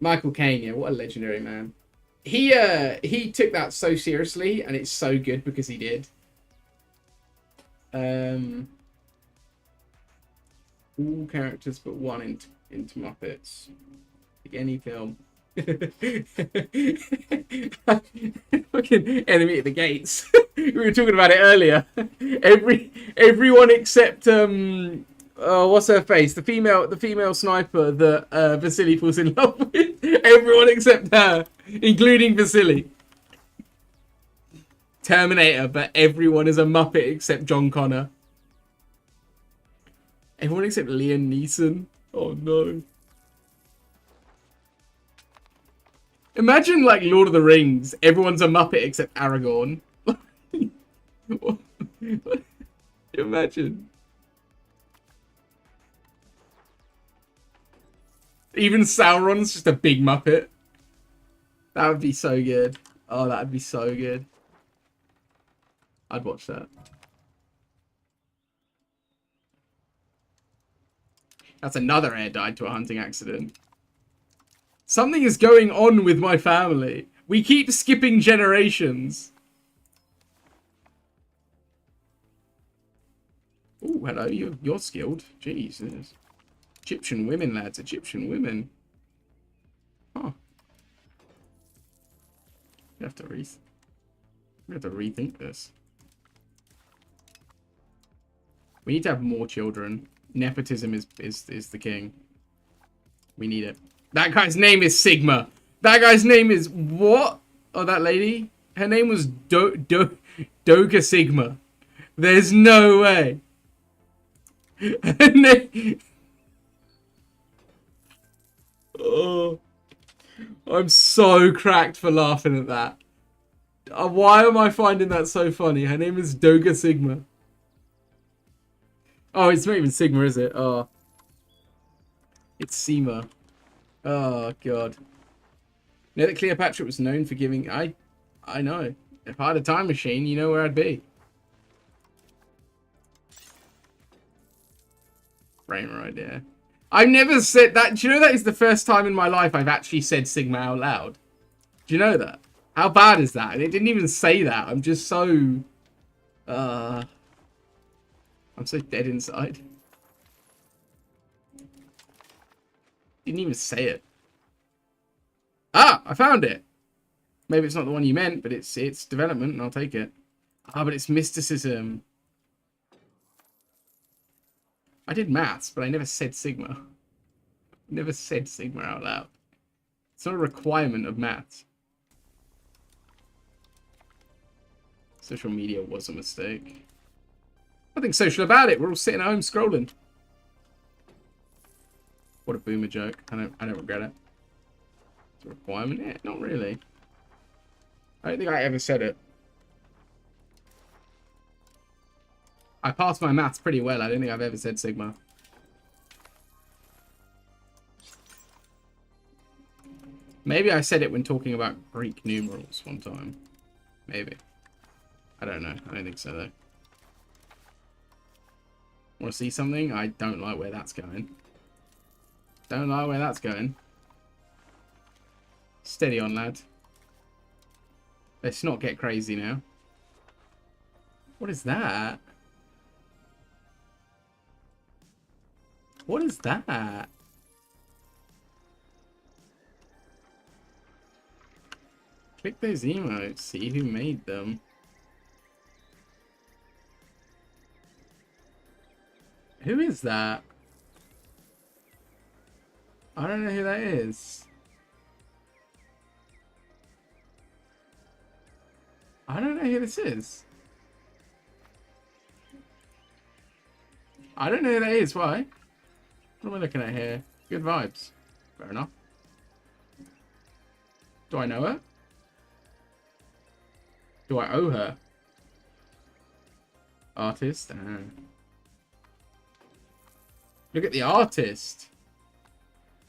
Michael Caine, yeah, what a legendary man. he took that so seriously, and it's so good because he did. All characters but one into Muppets. Like any film. Fucking Enemy at the Gates. We were talking about it earlier. Everyone except what's her face? The female sniper that Vasily falls in love with. Everyone except her, including Vasily. Terminator, but everyone is a Muppet except John Connor. Everyone except Liam Neeson. Oh no. Imagine like Lord of the Rings. Everyone's a Muppet except Aragorn. Imagine. Even Sauron's just a big Muppet. That would be so good. Oh, that would be so good. I'd watch that. That's another heir died to a hunting accident. Something is going on with my family. We keep skipping generations. Oh, hello. You're skilled. Jesus. Egyptian women, lads. Egyptian women. Huh. We have to rethink this. We need to have more children. Nepotism is the king. We need it. That guy's name is Sigma. That guy's name is what? Oh, that lady? Her name was Doga Sigma. There's no way. Her name... Oh, I'm so cracked for laughing at that. Why am I finding that so funny? Her name is Doga Sigma. Oh, it's not even Sigma, is it? Oh. It's Sema. Oh, God. You know that Cleopatra was known for giving... I know. If I had a time machine, you know where I'd be. Frame right there. I've never said that. Do you know that is the first time in my life I've actually said Sigma out loud? Do you know that? How bad is that? And it didn't even say that. I'm just so... I'm so dead inside. Didn't even say it. Ah! I found it! Maybe it's not the one you meant, but it's development, and I'll take it. Ah, but it's mysticism. I did maths, but I never said Sigma. Never said Sigma out loud. It's not a requirement of maths. Social media was a mistake. Nothing social about it. We're all sitting at home scrolling. What a boomer joke. I don't regret it. It's a requirement? Yeah, not really. I don't think I ever said it. I passed my maths pretty well. I don't think I've ever said Sigma. Maybe I said it when talking about Greek numerals one time. Maybe. I don't know. I don't think so, though. Want to see something? I don't like where that's going. Don't like where that's going. Steady on, lad. Let's not get crazy now. What is that? What is that? Click those emotes, see who made them. Who is that? I don't know who that is. I don't know who this is. I don't know who that is. Why? What am I looking at here? Good vibes. Fair enough. Do I know her? Do I owe her? Artist? Look at the artist.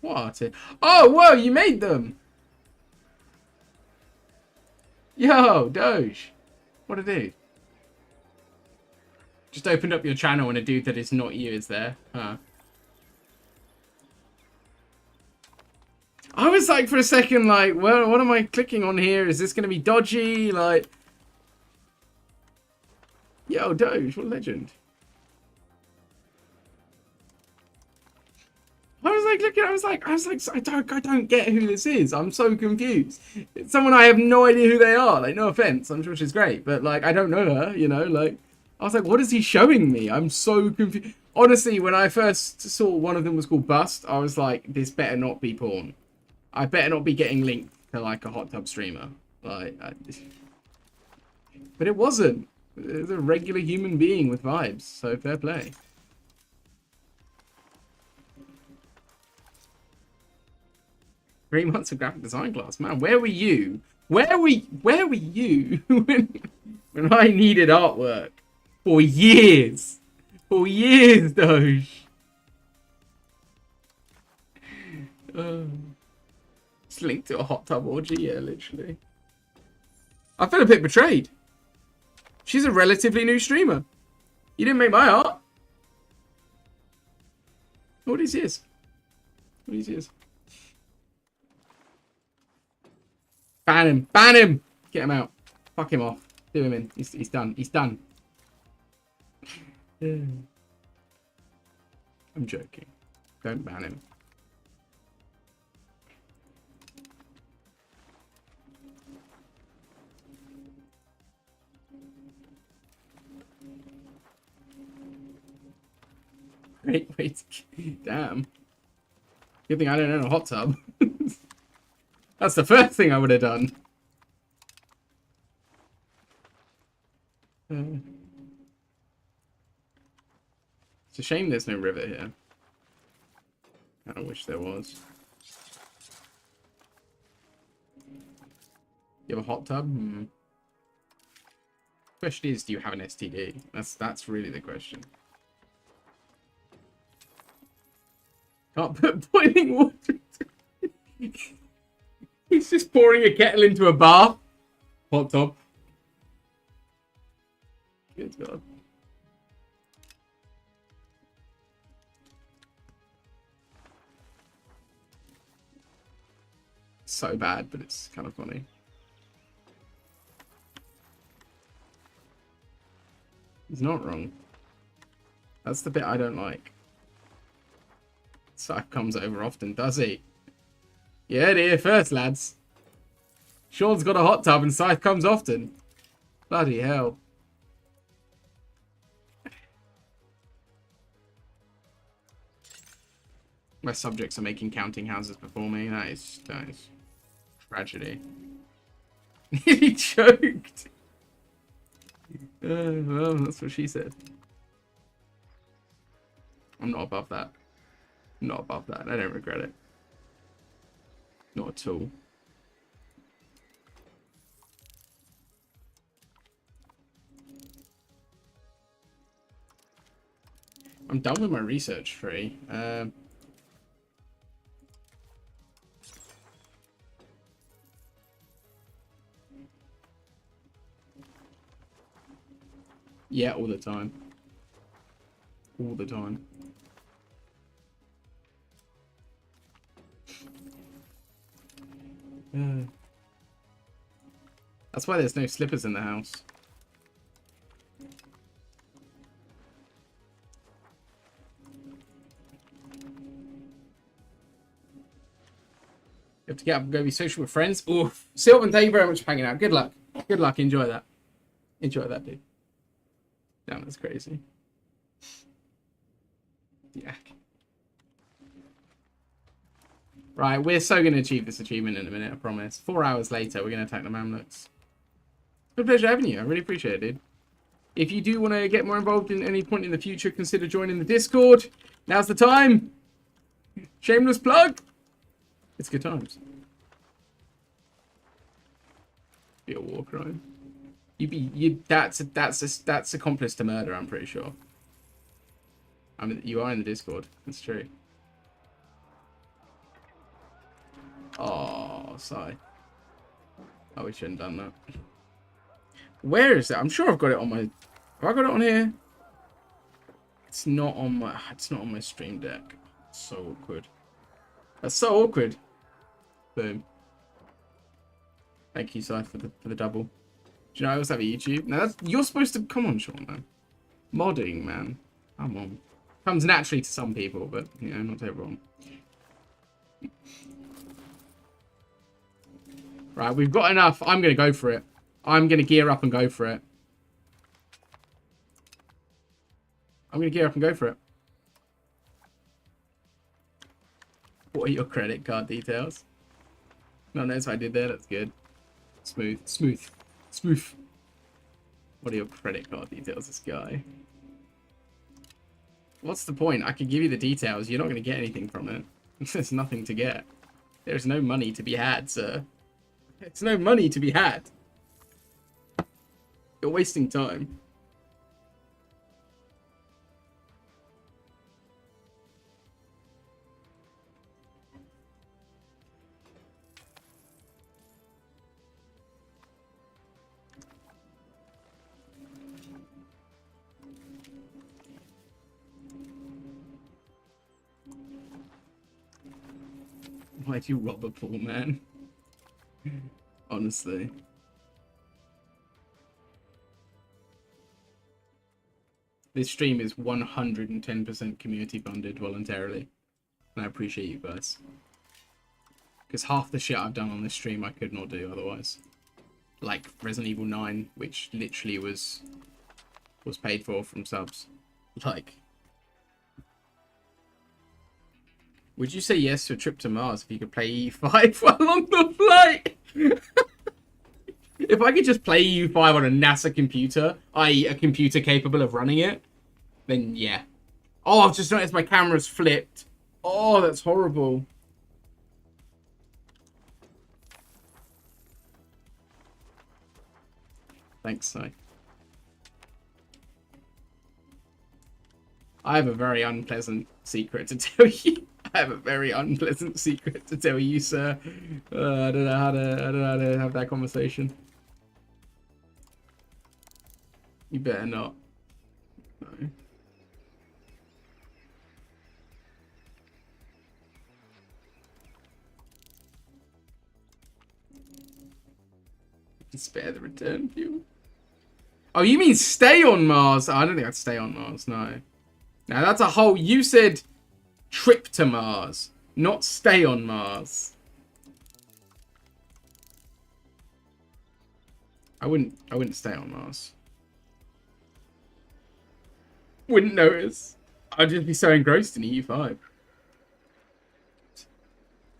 What artist? Oh, whoa, you made them. Yo, Doge. What a dude. Just opened up your channel and a dude that is not you is there. Huh. I was like, for a second, like, well, what am I clicking on here? Is this going to be dodgy? Like, yo, Doge, what a legend. I was like, looking, I was like, I don't get who this is. I'm so confused. It's someone I have no idea who they are. Like, no offense, I'm sure she's great, but like, I don't know her. You know, like, I was like, what is he showing me? I'm so confused. Honestly, when I first saw one of them was called Bust, I was like, this better not be porn. I better not be getting linked to like a hot tub streamer. Like, but it wasn't. It was a regular human being with vibes. So fair play. 3 months of graphic design class, man. Where were you? Where were you when I needed artwork for years? For years, Doge. It's linked to a hot tub orgy, yeah, literally. I feel a bit betrayed. She's a relatively new streamer. You didn't make my art. What is this? What is this? Ban him! Ban him! Get him out. Fuck him off. Do him in. He's done. He's done. I'm joking. Don't ban him. Wait. Damn. Good thing I don't own a hot tub. That's the first thing I would have done. It's a shame there's no river here. I wish there was. You have a hot tub? Question is, do you have an STD? That's really the question. Can't put boiling water into He's just pouring a kettle into a bath. Hot tub. Good God. So bad, but it's kind of funny. He's not wrong. That's the bit I don't like. Scythe comes over often, does he? Yeah, dear, first, lads. Sean's got a hot tub and Scythe comes often. Bloody hell. My subjects are making counting houses before me. That is tragedy. He choked. Well, that's what she said. I'm not above that. I'm not above that. I don't regret it. Not at all. I'm done with my research tree. Yeah, all the time. All the time. That's why there's no slippers in the house. You have to get up and go be social with friends. Oof. Sylvan, thank you very much for hanging out. Good luck. Good luck. Enjoy that. Enjoy that, dude. Damn, that's crazy. Yeah. Right, we're so going to achieve this achievement in a minute, I promise. 4 hours later, we're going to attack the Mamluks. It's been a pleasure having you. I really appreciate it, dude. If you do want to get more involved in any point in the future, consider joining the Discord. Now's the time. Shameless plug. It's good times. Be a war crime. That's accomplice to murder, I'm pretty sure. I mean, you are in the Discord. That's true. Oh, sorry. Oh, we shouldn't have done that. Where is it? I'm sure I've got it on my... Have I got it on here? It's not on my... It's not on my stream deck. It's so awkward. That's so awkward. Boom. Thank you, Si, for the double. Do you know I also have a YouTube? No, that's, you're supposed to... Come on, Sean, man. Modding, man. Come on. Comes naturally to some people, but, you know, not to everyone. Right, we've got enough. I'm going to go for it. I'm going to gear up and go for it. I'm going to gear up and go for it. What are your credit card details? No, notice what I did there. That's good. Smooth. Smooth. Smooth. What are your credit card details, this guy? What's the point? I could give you the details. You're not going to get anything from it. There's nothing to get. There's no money to be had, sir. There's no money to be had. You're wasting time. Why'd you rob a poor man? Honestly. This stream is 110% community funded voluntarily. And I appreciate you guys. Because half the shit I've done on this stream I could not do otherwise. Like Resident Evil 9, which literally was paid for from subs. Like... Would you say yes to a trip to Mars if you could play EU5 along the flight? If I could just play EU5 on a NASA computer, i.e. a computer capable of running it, then yeah. Oh, I've just noticed my camera's flipped. Oh, that's horrible. Thanks, Si. I have a very unpleasant secret to tell you. I have a very unpleasant secret to tell you, sir. I don't know how to have that conversation. You better not. No. Spare the return fuel. Oh, you mean stay on Mars? Oh, I don't think I'd stay on Mars, no. Now that's a whole... You said trip to Mars, not stay on Mars. I wouldn't stay on Mars. Wouldn't notice. I'd just be so engrossed in EU5.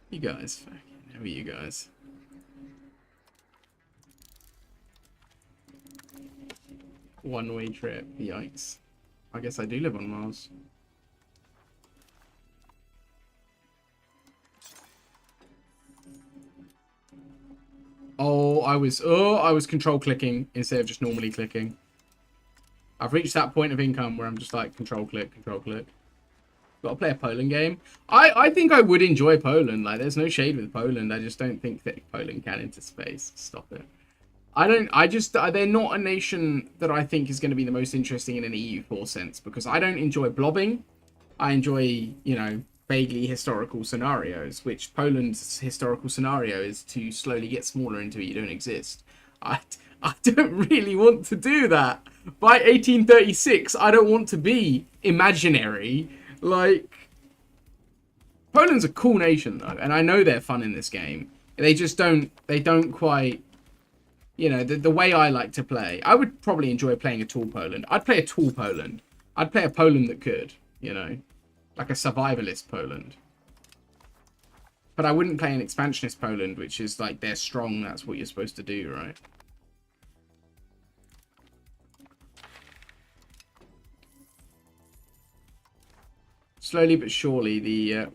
You guys, fucking, who are you guys? One-way trip, yikes. I guess I do live on Mars. Oh, I was control clicking instead of just normally clicking. I've reached that point of income where I'm just like control click, control click. Got to play a Poland game. I think I would enjoy Poland. Like, there's no shade with Poland. I just don't think that Poland can enter space. Stop it. They're not a nation that I think is going to be the most interesting in an EU4 sense, because I don't enjoy blobbing. I enjoy, you know, vaguely historical scenarios, which Poland's historical scenario is to slowly get smaller until you don't exist. I don't really want to do that. By 1836, I don't want to be imaginary. Like, Poland's a cool nation, though, and I know they're fun in this game. They just don't quite... You know, the way I like to play. I would probably enjoy playing a tall Poland. I'd play a tall Poland. I'd play a Poland that could, you know. Like a survivalist Poland. But I wouldn't play an expansionist Poland, which is like, they're strong, that's what you're supposed to do, right? Slowly but surely, the...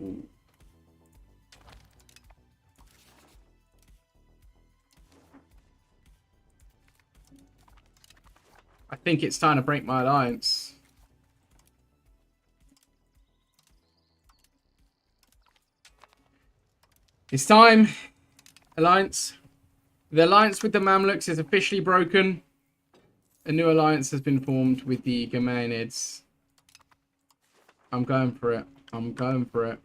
I think it's time to break my alliance. It's time. Alliance. The alliance with the Mamluks is officially broken. A new alliance has been formed with the Germanids. I'm going for it. I'm going for it.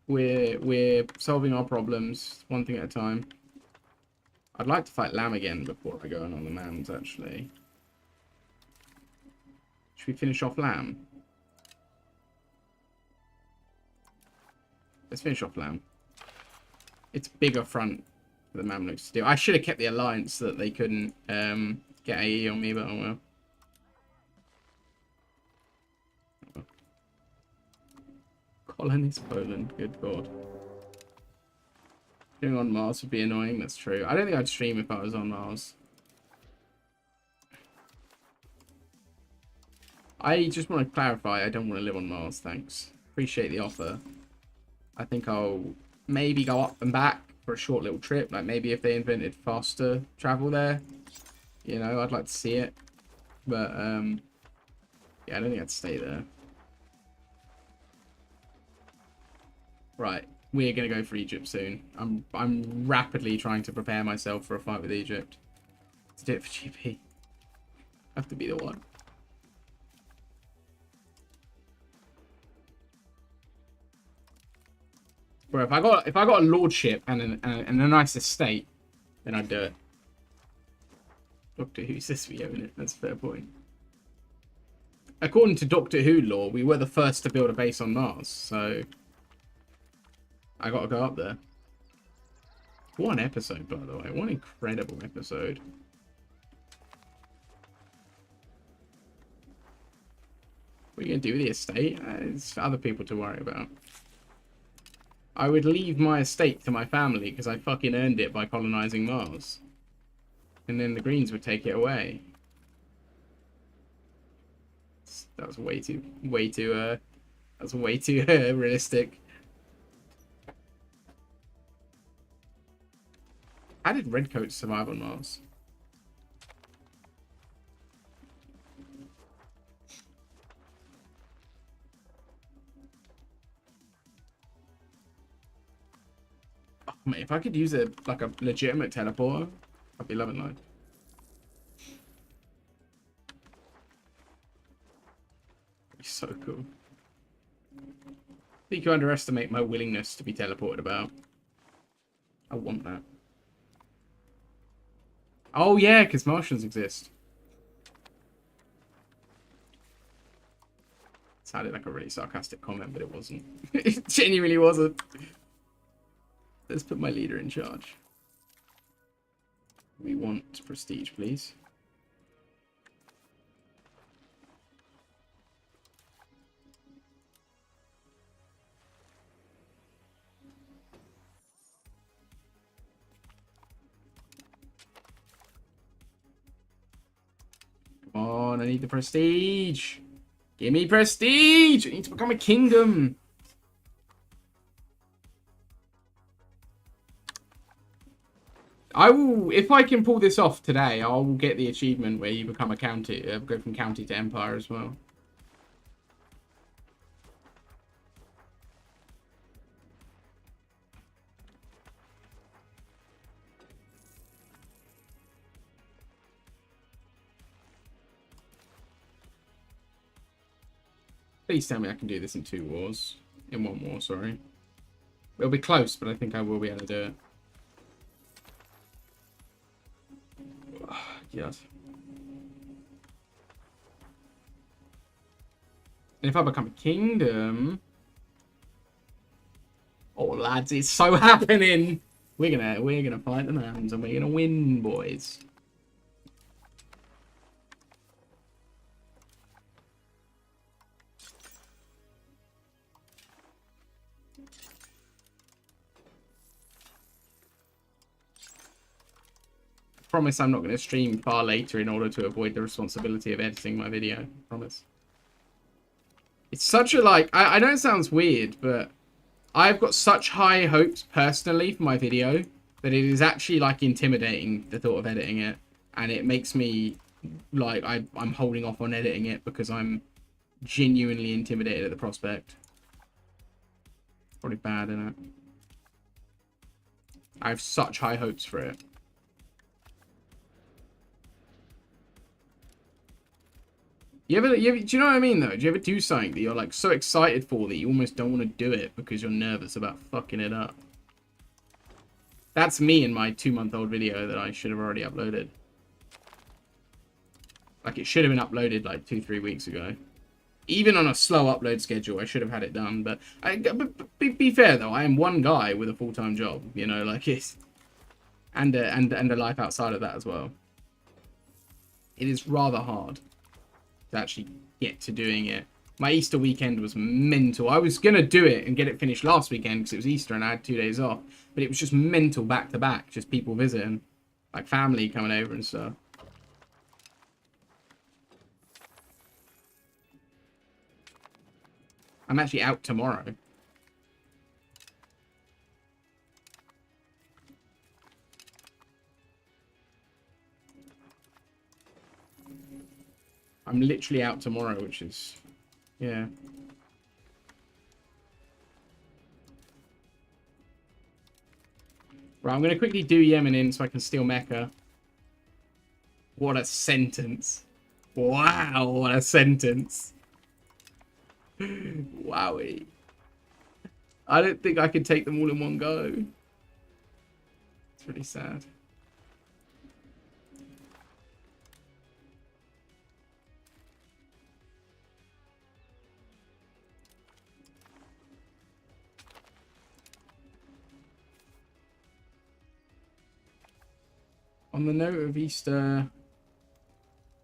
We're solving our problems one thing at a time. I'd like to fight Lamb again before I go in on the Mams, actually. Should we finish off Lamb? Let's finish off Lamb. It's bigger front for the Mamluks to do. I should have kept the alliance so that they couldn't get AE on me, but oh well. Colonist Poland, good god. Going on Mars would be annoying, that's true. I don't think I'd stream if I was on Mars. I just want to clarify, I don't want to live on Mars, thanks. Appreciate the offer. I think I'll maybe go up and back for a short little trip. Like maybe if they invented faster travel there, you know, I'd like to see it. But yeah, I don't think I'd stay there. Right, we're gonna go for Egypt soon. I'm rapidly trying to prepare myself for a fight with Egypt. To do it for GP. Have to be the one. Bro, if I got a lordship and a nice estate, then I'd do it. Doctor Who says we own it. That's a fair point. According to Doctor Who lore, we were the first to build a base on Mars, so I gotta go up there. What an episode, by the way. What an incredible episode. What are you gonna do with the estate? It's for other people to worry about. I would leave my estate to my family because I fucking earned it by colonizing Mars. And then the Greens would take it away. That was way too realistic. How did Redcoats survive on Mars? Oh, mate, if I could use a legitimate teleporter, I'd be loving life. That'd be so cool. I think you underestimate my willingness to be teleported about. I want that. Oh yeah, because Martians exist. It sounded like a really sarcastic comment, but it wasn't. It genuinely wasn't. Let's put my leader in charge. We want prestige, please. Come on, I need the prestige. Give me prestige. I need to become a kingdom. I will, if I can pull this off today, I will get the achievement where you become a county, go from county to empire as well. Please tell me I can do this in 2 wars. In 1 war, sorry. It'll be close, but I think I will be able to do it. Yes. And if I become a kingdom... Oh, lads, it's so happening! We're gonna fight the Mams and we're gonna win, boys. Promise I'm not going to stream far later in order to avoid the responsibility of editing my video. Promise. It's such a, like, I know it sounds weird, but I've got such high hopes personally for my video that it is actually, like, intimidating, the thought of editing it. And it makes me, like, I'm holding off on editing it because I'm genuinely intimidated at the prospect. Probably bad, isn't it? I have such high hopes for it. Do you know what I mean, though? Do you ever do something that you're, like, so excited for that you almost don't want to do it because you're nervous about fucking it up? That's me in my 2-month-old video that I should have already uploaded. Like, it should have been uploaded, like, 2-3 weeks ago. Even on a slow upload schedule, I should have had it done. But, be fair, though, I am one guy with a full-time job, you know, like, it's... And a life outside of that as well. It is rather hard to actually get to doing it. My Easter weekend was mental. I was going to do it and get it finished last weekend because it was Easter and I had 2 days off. But it was just mental back to back. Just people visiting. Like family coming over and stuff. I'm actually out tomorrow. I'm literally out tomorrow, which is... Yeah. Right, I'm going to quickly do Yemen in so I can steal Mecca. What a sentence. Wow, what a sentence. Wowie. I don't think I could take them all in one go. It's really sad. On the note of Easter...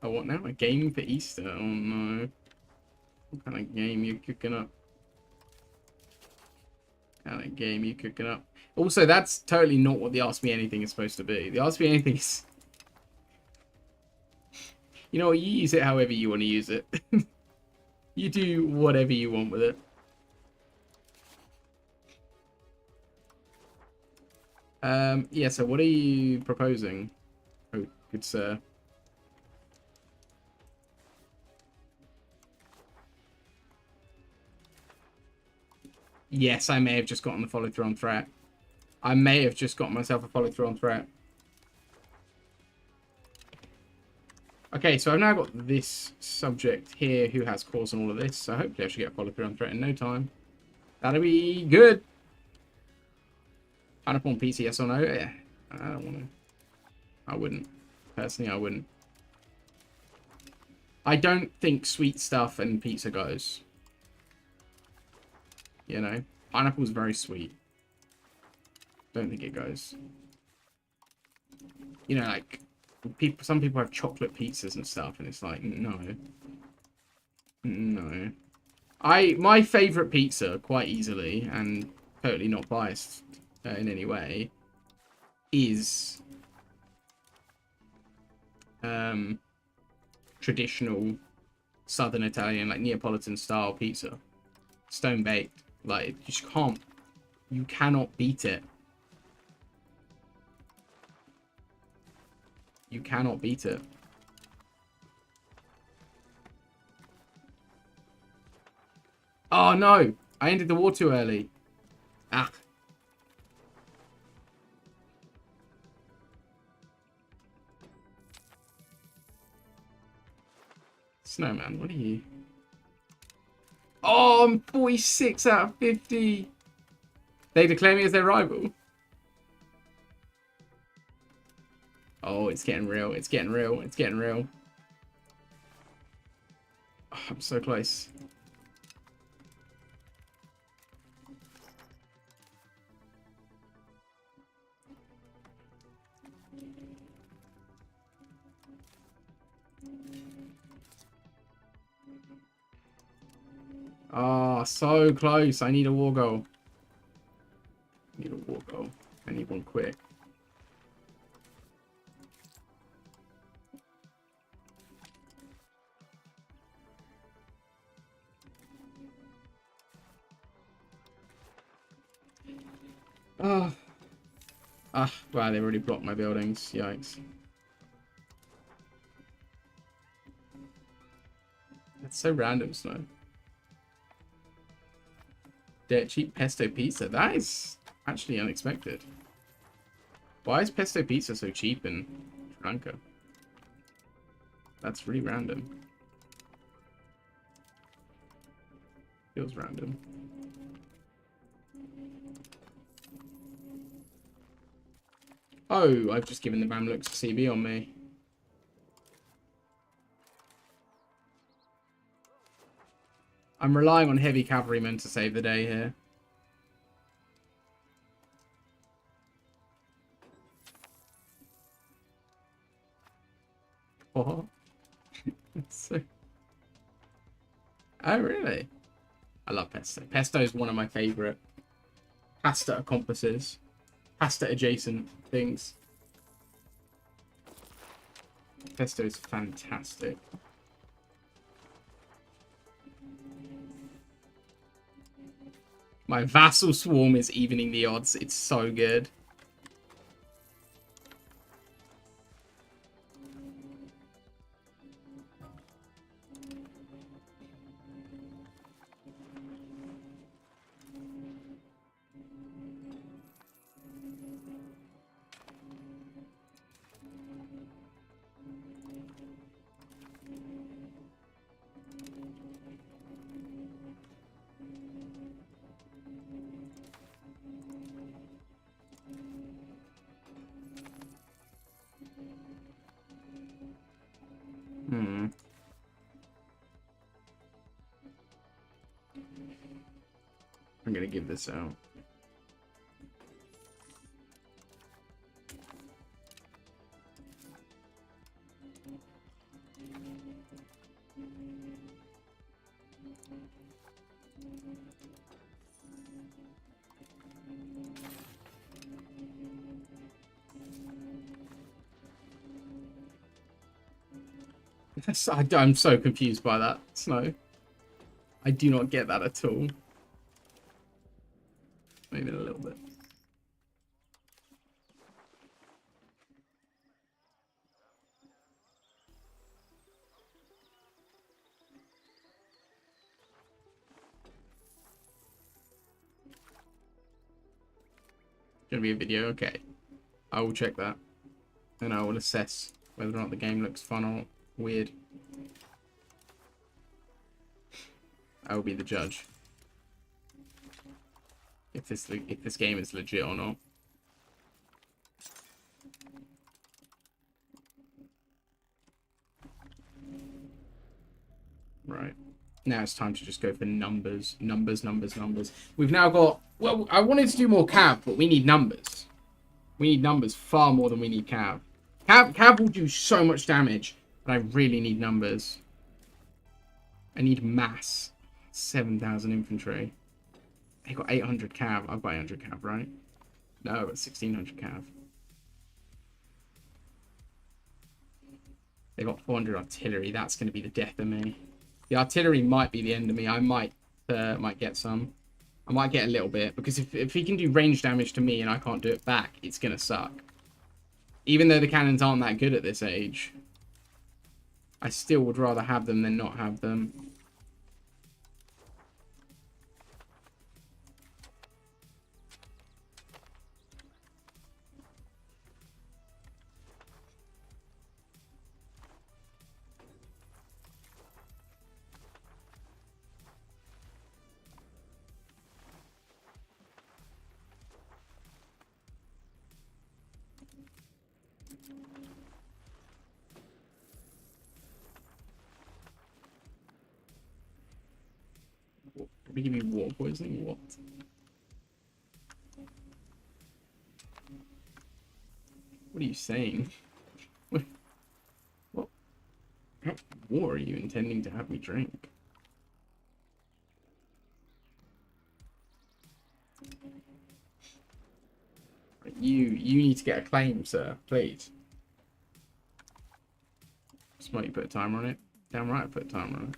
Oh, what now? A game for Easter? Oh, no. What kind of game you cooking up? What kind of game you cooking up? Also, that's totally not what the Ask Me Anything is supposed to be. The Ask Me Anything is... You know what? You use it however you want to use it. You do whatever you want with it. Yeah, so what are you proposing? Oh, good sir. Yes, I may have just gotten the follow-through on threat. I may have just got myself a follow-through on threat. Okay, so I've now got this subject here who has cause on all of this. So hopefully I should get a follow-through on threat in no time. That'll be good. Pineapple on pizza, yes or no? Yeah, I don't want to. I wouldn't. Personally, I wouldn't. I don't think sweet stuff and pizza goes. You know? Pineapple's very sweet. Don't think it goes. You know, like, some people have chocolate pizzas and stuff, and it's like, no. No. My favourite pizza, quite easily, and totally not biased in any way, is traditional Southern Italian, like Neapolitan style pizza. Stone baked. Like, you just can't. You cannot beat it. You cannot beat it. Oh no! I ended the war too early. Ah. Snowman, what are you? Oh, I'm 46 out of 50. They declare me as their rival. Oh, it's getting real. It's getting real. It's getting real. Oh, I'm so close. Ah, oh, so close. I need a war goal. I need a war goal. I need one quick. Oh. Ah, wow, they've already blocked my buildings. Yikes. That's so random, Snow. Dirt cheap pesto pizza. That is actually unexpected. Why is pesto pizza so cheap in Sri Lanka? That's really random. Feels random. Oh, I've just given the Mamluks a CB on me. I'm relying on heavy cavalrymen to save the day here. What? So... Oh, really? I love pesto. Pesto is one of my favourite pasta accomplices. Pasta adjacent things. Pesto is fantastic. My vassal swarm is evening the odds. It's so good. I'm gonna give this out. I'm so confused by that, Snow. I do not get that at all. Maybe a little bit. Gonna be a video, okay. I will check that. And I will assess whether or not the game looks fun or weird. I will be the judge. If this game is legit or not. Right. Now it's time to just go for numbers. Numbers. We've now got... Well, I wanted to do more cav, but we need numbers. We need numbers far more than we need cav. Cav will do so much damage, but I really need numbers. I need mass. 7,000 infantry. They got 800 cav. I've got 800 cav, right? No, I've got 1,600 cav. They got 400 artillery. That's going to be the death of me. The artillery might be the end of me. I might get some. I might get a little bit. Because if he can do range damage to me and I can't do it back, it's going to suck. Even though the cannons aren't that good at this age. I still would rather have them than not have them. Did we give you water poisoning? What? What are you saying? What? What war are you intending to have me drink? You need to get a claim, sir. Please. Smart, you put a timer on it. Damn right, I put a timer on it.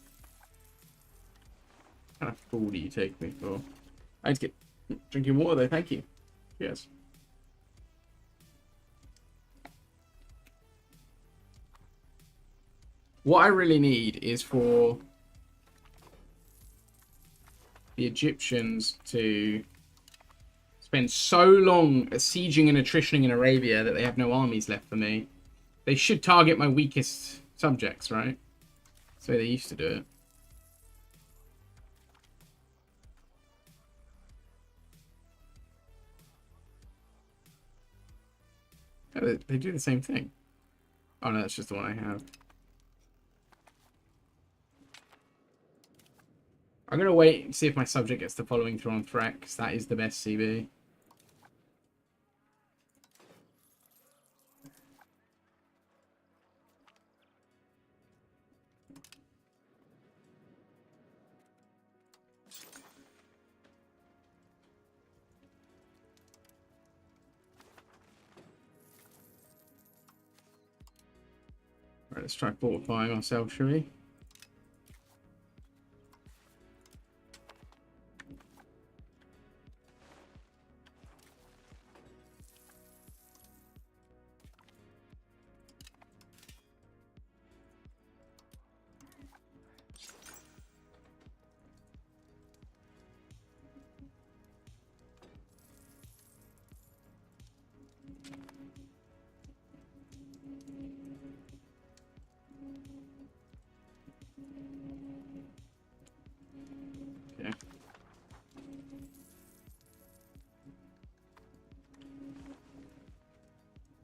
What kind of fool do you take me for? I need to get drinking water though, thank you. Yes. What I really need is for the Egyptians to spend so long sieging and attritioning in Arabia that they have no armies left for me. They should target my weakest subjects, right? So they used to do it. Oh, they do the same thing. Oh no, that's just the one I have. I'm gonna wait and see if my subject gets the following through on threat, because that is the best CB. Right, let's try fortifying ourselves, shall we? Okay.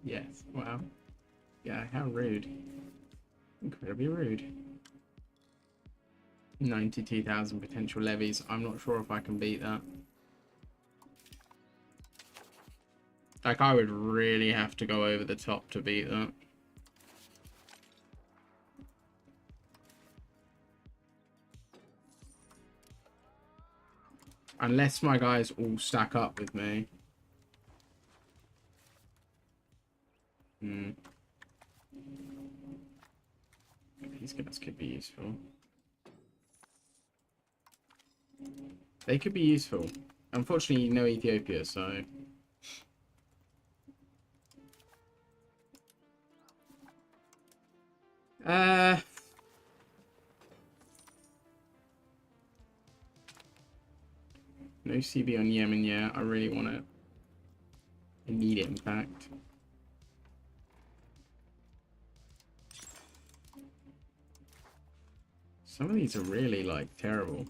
Yes, wow. Yeah, how rude. Incredibly rude. 92,000 potential levies. I'm not sure if I can beat that. Like, I would really have to go over the top to beat that. Unless my guys all stack up with me. These guys could be useful. They could be useful. Unfortunately, no Ethiopia, so... No CB on Yemen yet. I really want it. I need it, in fact. Some of these are really, like, terrible.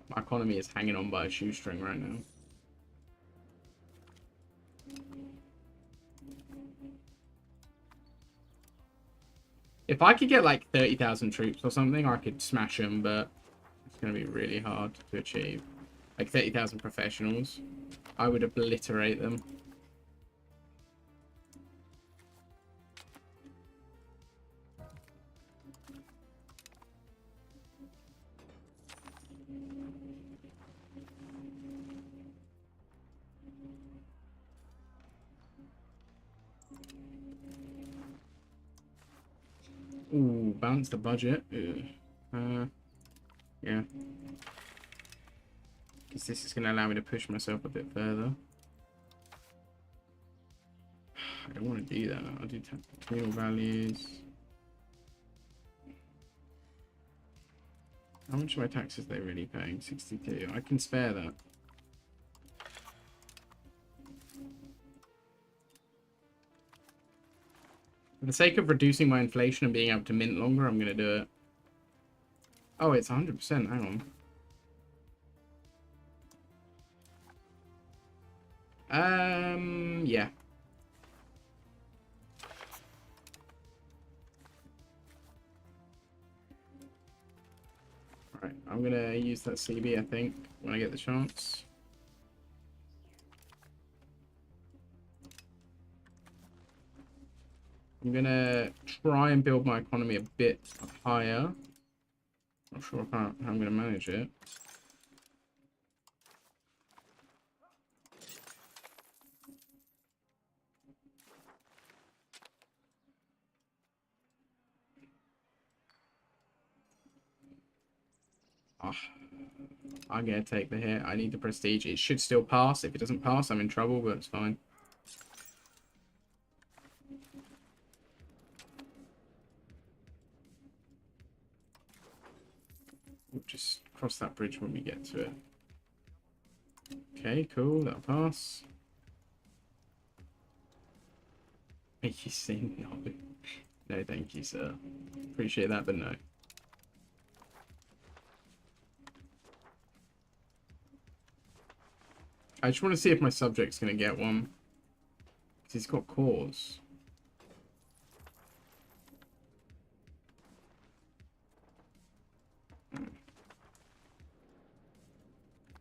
My economy is hanging on by a shoestring right now. If I could get like 30,000 troops or something, I could smash them, but it's going to be really hard to achieve. Like 30,000 professionals, I would obliterate them. Ooh, balance the budget. Yeah. Because this is going to allow me to push myself a bit further. I don't want to do that. I'll do communal values. How much of my taxes are they really paying? 62. I can spare that. For the sake of reducing my inflation and being able to mint longer, I'm going to do it. Oh, it's 100%. Hang on. Yeah. Alright, I'm going to use that CB, I think, when I get the chance. I'm going to try and build my economy a bit higher. Not sure how I'm going to manage it. Oh, I'm going to take the hit. I need the prestige. It should still pass. If it doesn't pass, I'm in trouble, but it's fine. We'll just cross that bridge when we get to it. Okay, cool. That'll pass. Are you saying no? No, thank you, sir. Appreciate that, but no. I just want to see if my subject's going to get one. Because he's got cores.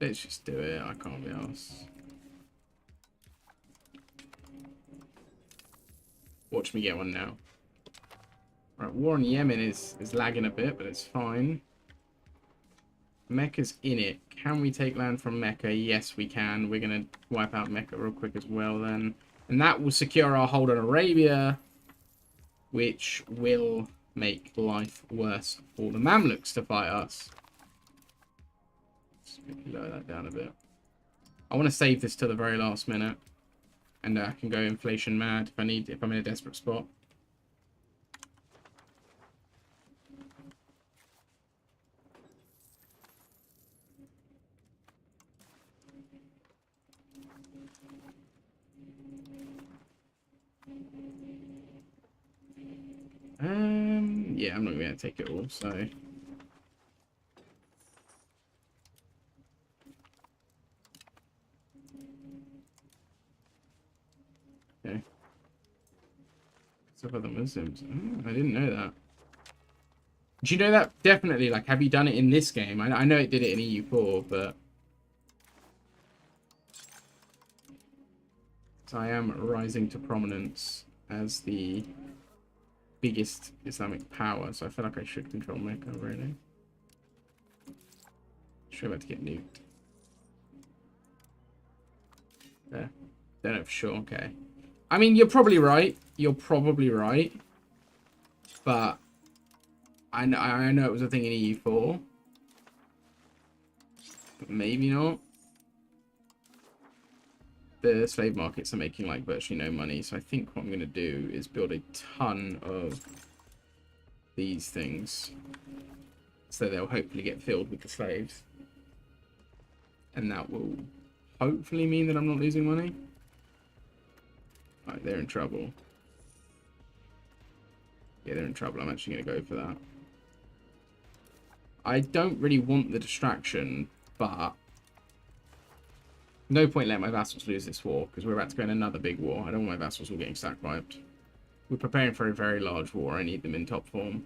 Let's just do it. I can't be arsed. Watch me get one now. Right, war in Yemen is lagging a bit, but it's fine. Mecca's in it. Can we take land from Mecca? Yes, we can. We're going to wipe out Mecca real quick as well then. And that will secure our hold on Arabia, which will make life worse for the Mamluks to fight us. Let's maybe lower that down a bit. I want to save this to the very last minute. And I can go inflation mad if I'm in a desperate spot. Yeah, I'm not going to take it all, so. Okay. So for the Muslims. Oh, I didn't know that. Do you know that? Definitely, like, have you done it in this game? I know it did it in EU4, but. So I am rising to prominence as the biggest Islamic power, so I feel like I should control Mecca, really. Sure, about to get nuked. There. Don't know for sure, okay. I mean, you're probably right. You're probably right. But I know it was a thing in EU4. But maybe not. The slave markets are making like virtually no money, so I think what I'm going to do is build a ton of these things so they'll hopefully get filled with the slaves, and that will hopefully mean that I'm not losing money. Right, they're in trouble. Yeah, they're in trouble. I'm actually going to go for that. I don't really want the distraction, but no point letting my vassals lose this war, because we're about to go in another big war. I don't want my vassals all getting sack-wiped. We're preparing for a very large war. I need them in top form.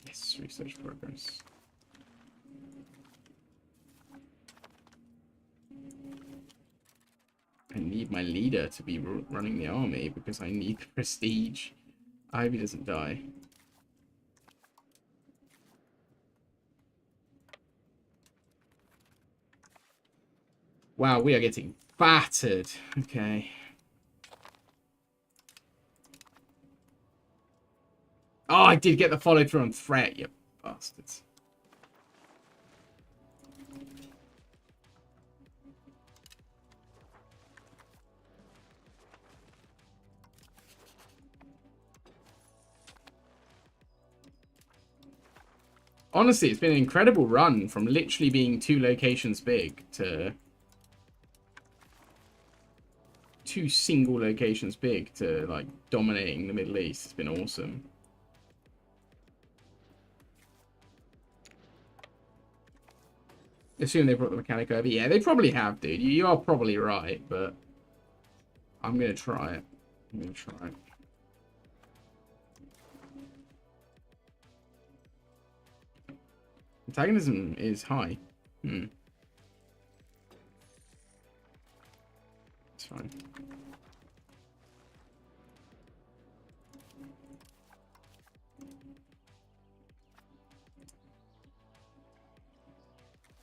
Yes, research progress. I need my leader to be running the army, because I need the prestige. I hope he doesn't die. Wow, we are getting battered. Okay. Oh, I did get the follow through on threat, you bastards. Honestly, it's been an incredible run from literally being 2 locations big to 2 single locations big to like dominating the Middle East. It's been awesome. Assume they brought the mechanic over. Yeah, they probably have, dude. You are probably right, but I'm gonna try it. I'm gonna try it. Antagonism is high. It's fine.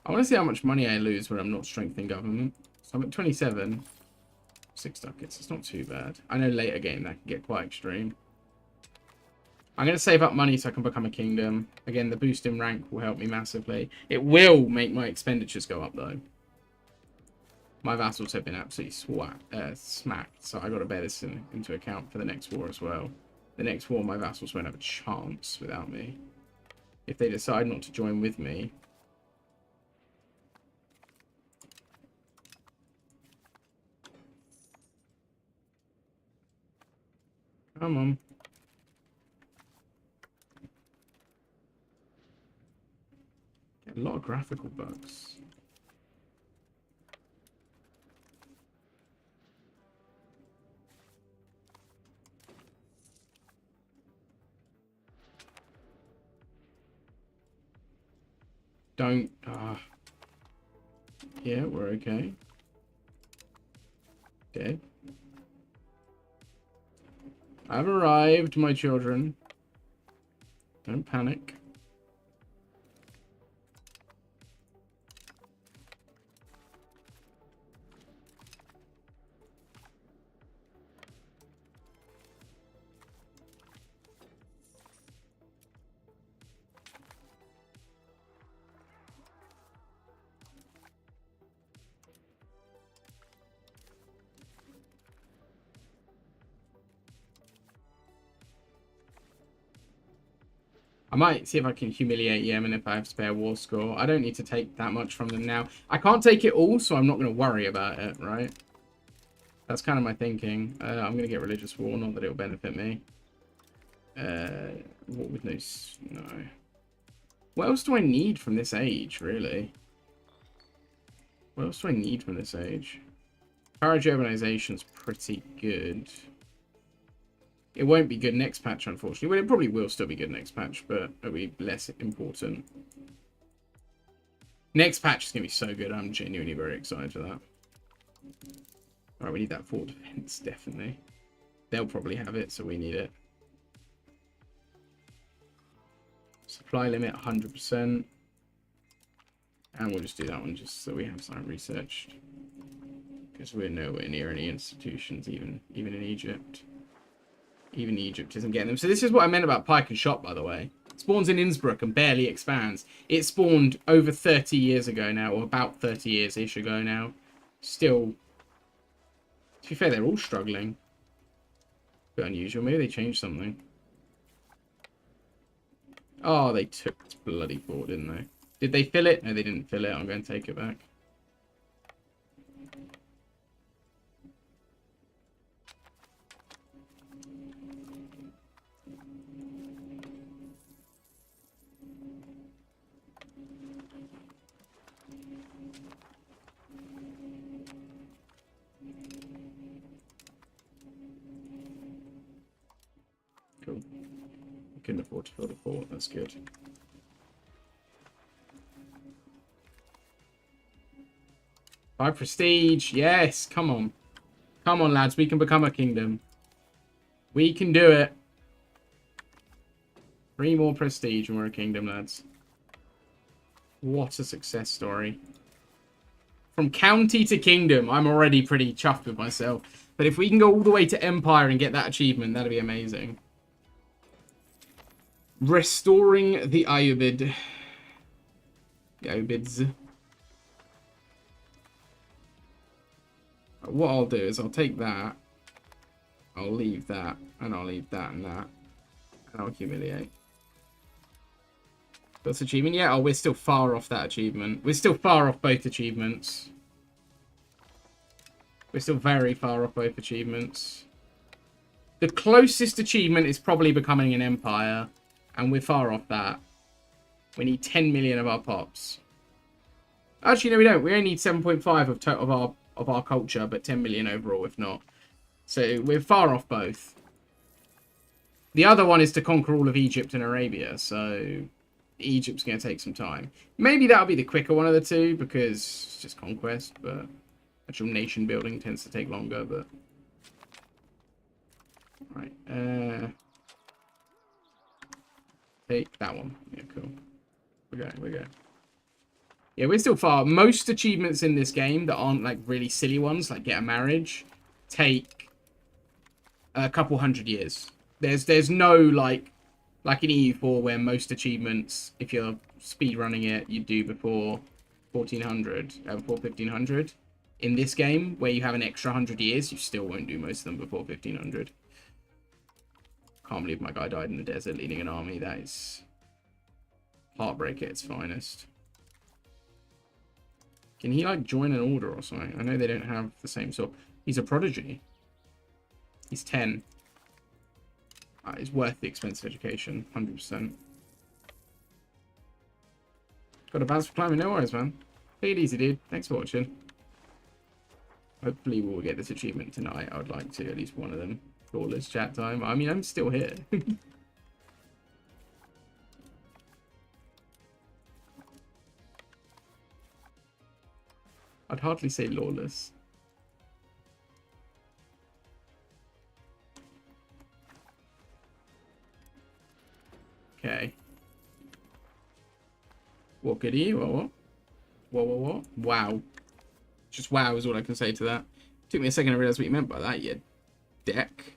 I want to see how much money I lose when I'm not strengthening government. So I'm at 27. 6 ducats. It's not too bad. I know later game that can get quite extreme. I'm going to save up money so I can become a kingdom. Again, the boost in rank will help me massively. It will make my expenditures go up, though. My vassals have been absolutely smacked, so I got to bear this into account for the next war as well. The next war, my vassals won't have a chance without me. If they decide not to join with me, Come on. Get a lot of graphical bugs. Don't. Yeah, we're okay. Dead. I've arrived, my children. Don't panic. I might see if I can humiliate Yemen if I have spare war score. I don't need to take that much from them now. I can't take it all, so I'm not going to worry about it, right? That's kind of my thinking. I'm going to get religious war, not that it'll benefit me. What with no. What else do I need from this age, really? What else do I need from this age? Courage urbanization's pretty good. It won't be good next patch, unfortunately. Well, it probably will still be good next patch, but it'll be less important. Next patch is going to be so good. I'm genuinely very excited for that. Alright, we need that fort defense, definitely. They'll probably have it, so we need it. Supply limit, 100%. And we'll just do that one just so we have something researched. Because we're nowhere near any institutions, even in Egypt. Even Egypt isn't getting them. So this is what I meant about Pike and Shot, by the way. It spawns in Innsbruck and barely expands. It spawned over 30 years ago now, or about 30 years-ish ago now. Still, to be fair, they're all struggling. Bit unusual. Maybe they changed something. Oh, they took this bloody fort, didn't they? Did they fill it? No, they didn't fill it. I'm going to take it back. Cool. We couldn't afford to fill the fort. That's good. Five prestige. Yes. Come on. Come on, lads. We can become a kingdom. We can do it. 3 more prestige and we're a kingdom, lads. What a success story. From county to kingdom, I'm already pretty chuffed with myself. But if we can go all the way to empire and get that achievement, that'd be amazing. Restoring the Ayyubid. The Ayyubids. What I'll do is I'll take that. I'll leave that. And I'll leave that and that. And I'll humiliate. That's achievement. Yeah, oh, we're still far off that achievement. We're still far off both achievements. We're still very far off both achievements. The closest achievement is probably becoming an empire. And we're far off that. We need 10 million of our pops. Actually, no, we don't. We only need 7.5 of our culture, but 10 million overall, if not. So we're far off both. The other one is to conquer all of Egypt and Arabia, so Egypt's going to take some time. Maybe that'll be the quicker one of the two, because it's just conquest, but actual nation building tends to take longer, but... Right, take that one. Yeah, cool. We're going. Yeah, we're still far. Most achievements in this game that aren't, like, really silly ones, like get a marriage, take a couple hundred years. There's no, like in EU4 where most achievements, if you're speedrunning it, you do before 1400, before 1500. In this game, where you have an extra 100 years, you still won't do most of them before 1500. Can't believe my guy died in the desert leading an army. That is heartbreak at its finest. Can he, like, join an order or something? I know they don't have the same sort. He's a prodigy. He's 10. It's worth the expensive education, 100%. Got a bounce for climbing, no worries, man. Take it easy, dude. Thanks for watching. Hopefully we'll get this achievement tonight. I would like to, at least one of them. Flawless chat time. I mean, I'm still here. I'd hardly say lawless. Okay. What goodie? What? What? Wow. Just wow is all I can say to that. Took me a second to realize what you meant by that, you dick.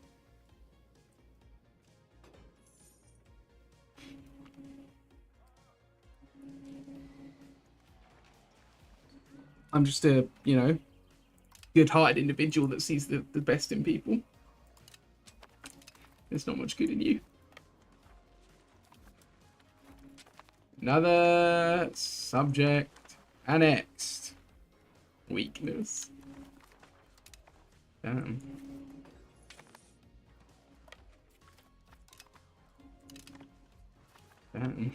I'm just a, you know, good-hearted individual that sees the best in people. There's not much good in you. Another subject annexed. Weakness. Damn. Damn.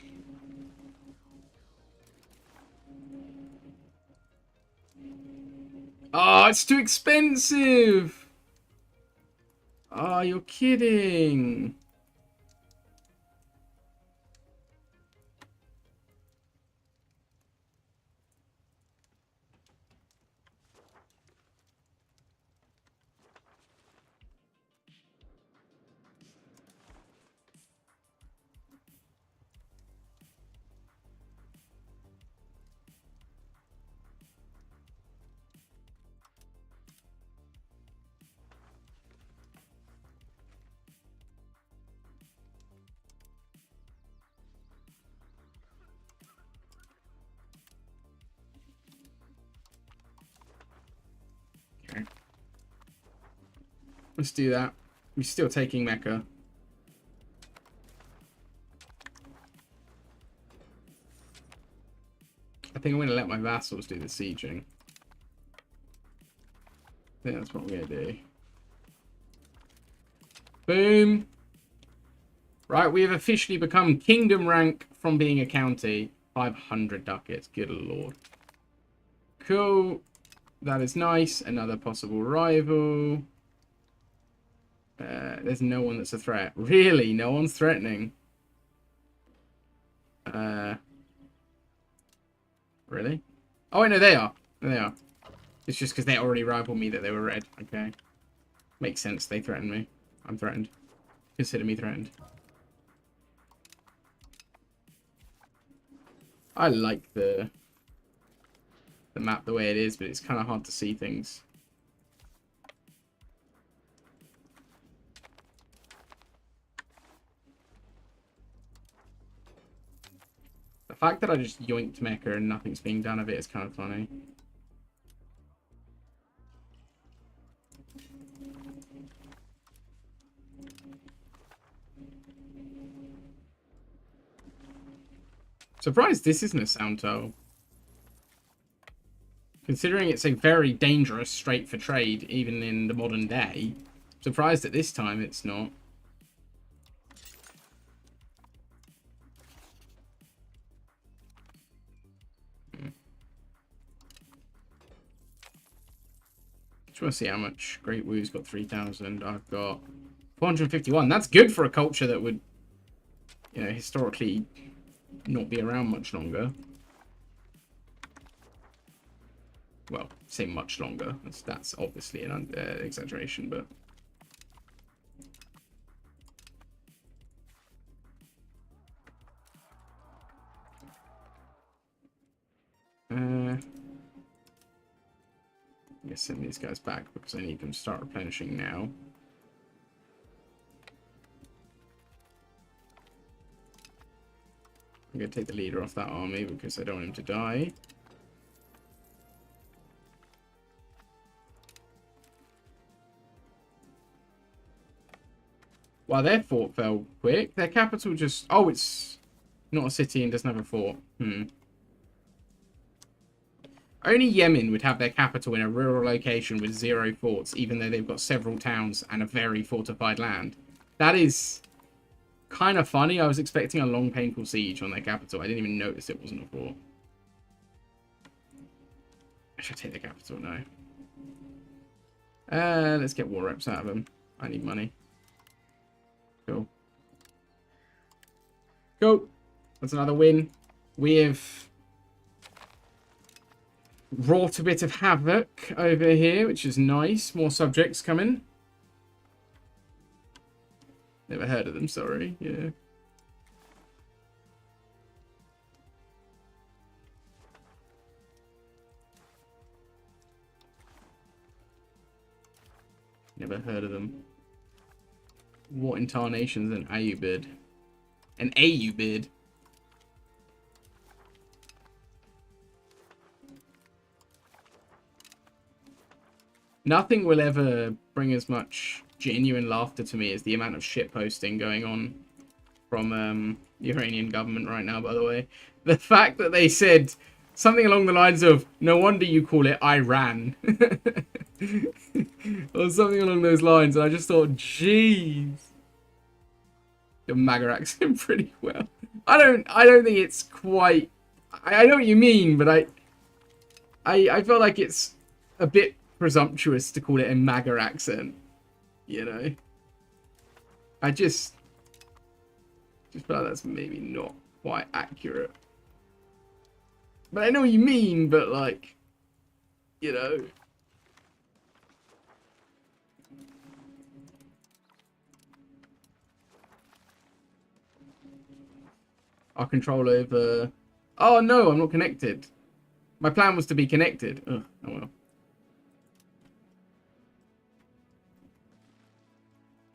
Oh, it's too expensive. Oh, you're kidding. Okay. Let's do that. We're still taking Mecca. I think I'm going to let my vassals do the sieging. I think that's what I'm going to do. Boom. Right, we have officially become kingdom rank from being a county. 500 ducats. Good lord. Cool. That is nice. Another possible rival. There's no one that's a threat. Really? No one's threatening? Really? Oh, wait, no, they are. There they are. It's just because they already rivaled me that they were red. Okay. Makes sense. They threatened me. I'm threatened. Consider me threatened. I like the map the way it is, but it's kind of hard to see things. The fact that I just yoinked Mecca and nothing's being done of it is kind of funny. Surprised this isn't a sound toll. Considering it's a very dangerous strait for trade, even in the modern day. Surprised at this time it's not. Just want to see how much Great Woo's got. 3,000. I've got 451. That's good for a culture that would, you know, historically not be around much longer. Well, say much longer. That's obviously an exaggeration, but I'm gonna send these guys back because I need them to start replenishing now. I'm gonna take the leader off that army because I don't want him to die. Wow, their fort fell quick. Their capital just... Oh, it's not a city and doesn't have a fort. Only Yemen would have their capital in a rural location with 0 forts, even though they've got several towns and a very fortified land. That is kind of funny. I was expecting a long, painful siege on their capital. I didn't even notice it wasn't a fort. I should take the capital now. Let's get war reps out of them. I need money. Cool. Go. That's another win. We have wrought a bit of havoc over here, which is nice. More subjects coming. Never heard of them, sorry. Yeah. Never heard of them. What in tarnation's an AU bid? An AU bid? Nothing will ever bring as much genuine laughter to me as the amount of shit posting going on from the Iranian government right now, by the way. The fact that they said something along the lines of, no wonder you call it Iran. Or something along those lines. And I just thought, jeez. Your MAGA accent pretty well. I don't think it's quite... I know what you mean, but I feel like it's a bit presumptuous to call it a MAGA accent. You know? I just feel like that's maybe not quite accurate. But I know what you mean, but like, you know. Our control over... Oh no, I'm not connected. My plan was to be connected. Ugh, oh well.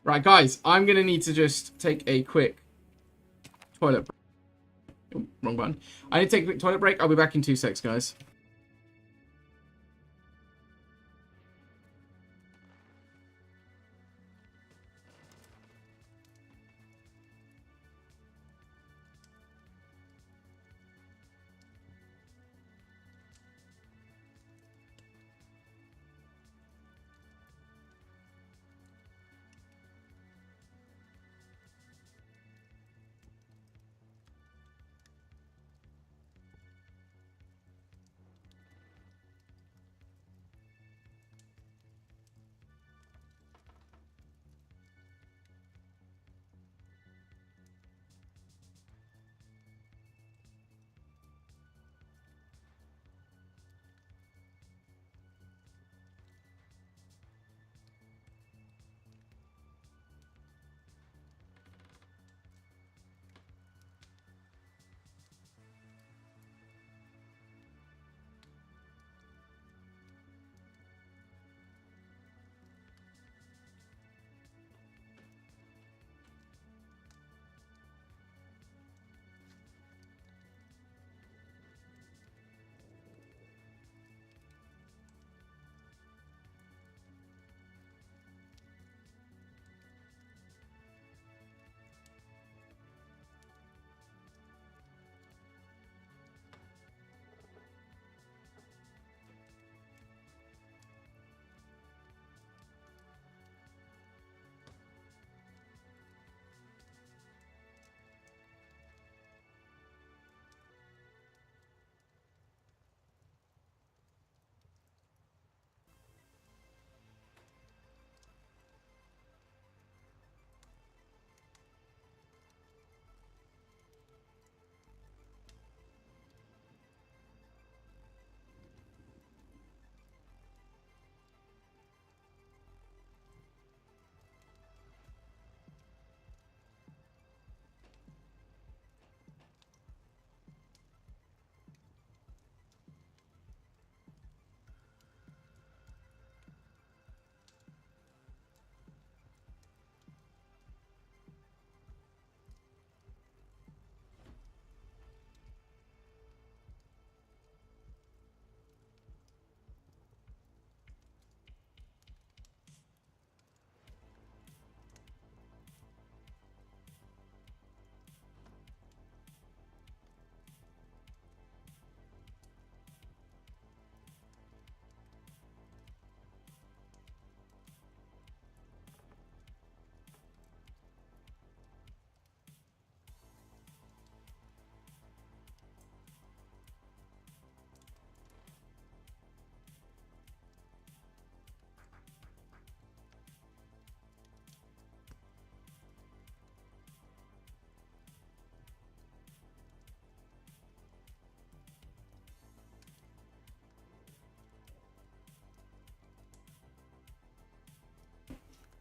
Right, guys, I'm going to need to just take a quick toilet break. Oh, wrong button. I need to take a quick toilet break. I'll be back in 2 secs, guys.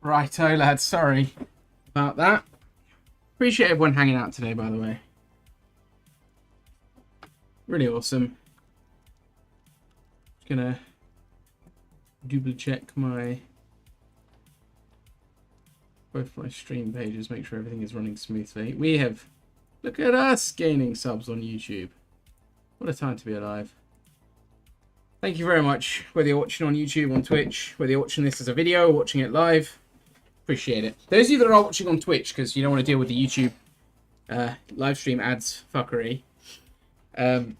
Righto, lads. Sorry about that. Appreciate everyone hanging out today, by the way. Really awesome. Just gonna double check both my stream pages, make sure everything is running smoothly. We have, look at us gaining subs on YouTube. What a time to be alive. Thank you very much, whether you're watching on YouTube, on Twitch, whether you're watching this as a video or watching it live. Appreciate it. Those of you that are watching on Twitch, because you don't want to deal with the YouTube live stream ads fuckery, I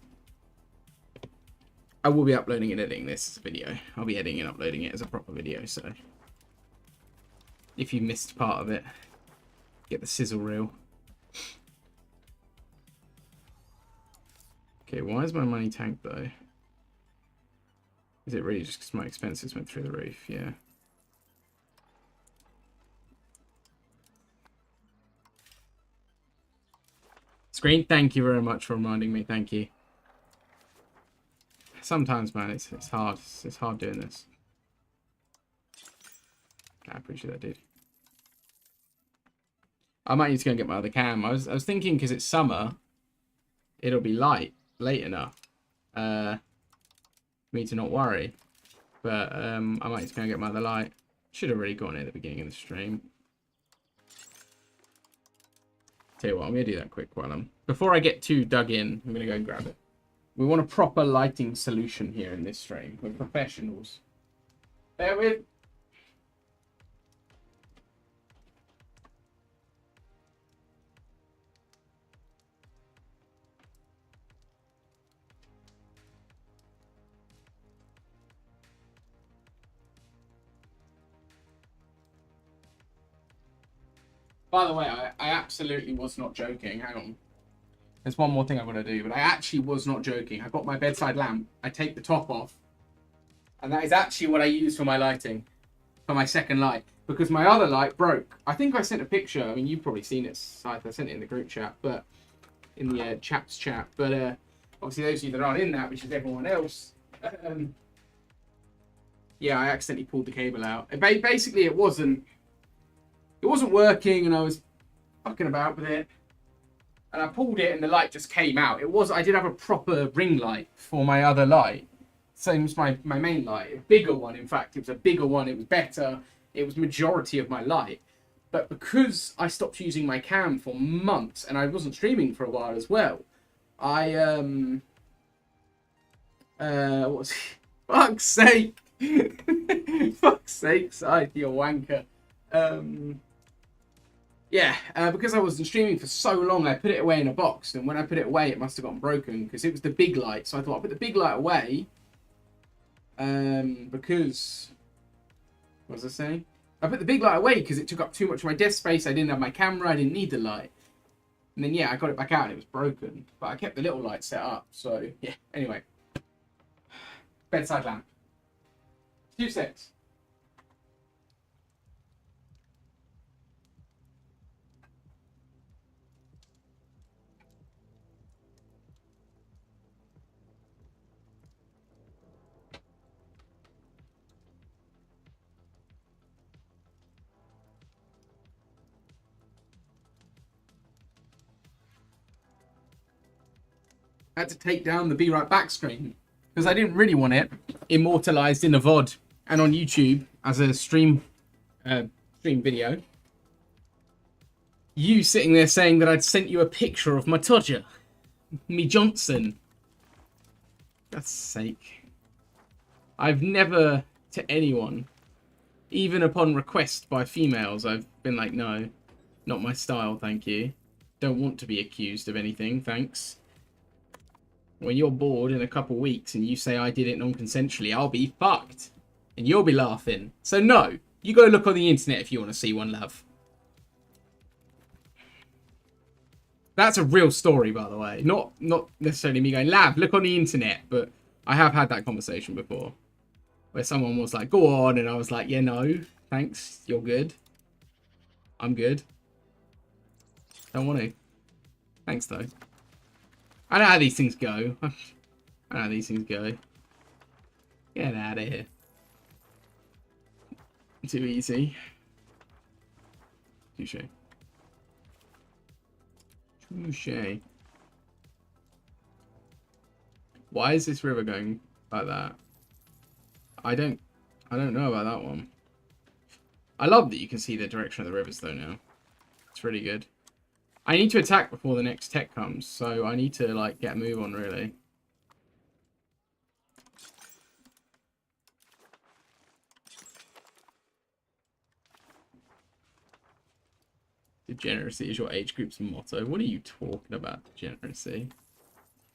will be uploading and editing this as a video. I'll be editing and uploading it as a proper video, so if you missed part of it, get the sizzle reel. Okay, why is my money tanked though? Is it really just because my expenses went through the roof? Yeah. Screen, thank you very much for reminding me. Thank you. Sometimes, man, it's hard. It's hard doing this. I appreciate that, dude. I might need to go and get my other cam. I was thinking because it's summer, it'll be late enough. Me to not worry, but I might just go and get my other light. Should have really gone in at the beginning of the stream. Tell you what, I'm gonna do that quick while before I get too dug in. I'm gonna go and grab it. We want a proper lighting solution here in this stream. We're professionals. Bear with. By the way, I absolutely was not joking. Hang on. There's one more thing I'm going to do, but I actually was not joking. I got my bedside lamp. I take the top off. And that is actually what I use for my lighting. For my second light. Because my other light broke. I think I sent a picture. I mean, you've probably seen it, Scythe. I sent it in the group chat. But in the chaps chat. But obviously those of you that aren't in that, which is everyone else. Yeah, I accidentally pulled the cable out. Basically, it wasn't working, and I was fucking about with it, and I pulled it and the light just came out. I did have a proper ring light for my other light, same as my main light, a bigger one. In fact, it was a bigger one. It was better. It was majority of my light, but because I stopped using my cam for months and I wasn't streaming for a while as well, I what's fuck's sake. Fuck's sake, Scythe, you wanker. Yeah, because I wasn't streaming for so long, I put it away in a box, and when I put it away, it must have gotten broken, because it was the big light. So I thought I'll put the big light away, because, what was I saying? I put the big light away because it took up too much of my desk space. I didn't have my camera, I didn't need the light. And then, yeah, I got it back out, and it was broken. But I kept the little light set up, so, yeah, anyway. Bedside lamp. 2 secs. I had to take down the Be Right Back screen because I didn't really want it immortalized in a VOD and on YouTube as a stream video. You sitting there saying that I'd sent you a picture of my Todger, me Johnson. God's sake. I've never to anyone, even upon request by females, I've been like, no, not my style, thank you. Don't want to be accused of anything, thanks. When you're bored in a couple weeks and you say I did it non-consensually, I'll be fucked. And you'll be laughing. So no, you go look on the internet if you want to see one, love. That's a real story, by the way. Not necessarily me going, Lab, look on the internet. But I have had that conversation before. Where someone was like, go on. And I was like, yeah, no, thanks. You're good. I'm good. Don't want to. Thanks, though. I know how these things go. I know how these things go. Get out of here. Too easy. Touche. Touche. Why is this river going like that? I don't know about that one. I love that you can see the direction of the rivers though now. It's really good. I need to attack before the next tech comes, so I need to like get a move on really. Degeneracy is your age group's motto. What are you talking about, degeneracy?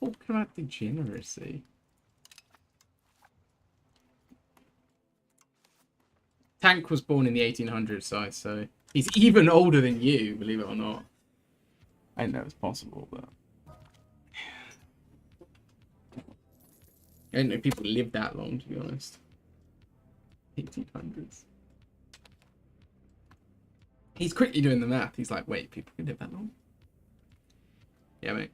Talking about degeneracy. Tank was born in the 1800s, so he's even older than you, believe it or not. I didn't know it was possible, but I didn't know people lived that long, to be honest. 1800s. He's quickly doing the math. He's like, wait, people can live that long? Yeah, mate.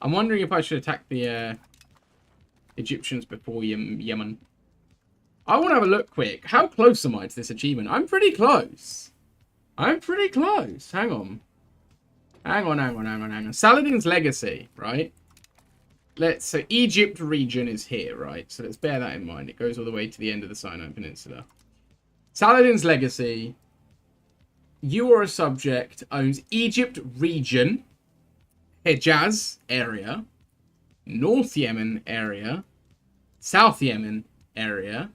I'm wondering if I should attack the Egyptians before Yemen. I want to have a look quick. How close am I to this achievement? I'm pretty close. I'm pretty close. Hang on. Hang on. Saladin's legacy, right? So Egypt region is here, right? So let's bear that in mind. It goes all the way to the end of the Sinai Peninsula. Saladin's legacy. You are a subject, owns Egypt region, Hejaz area, North Yemen area, South Yemen area,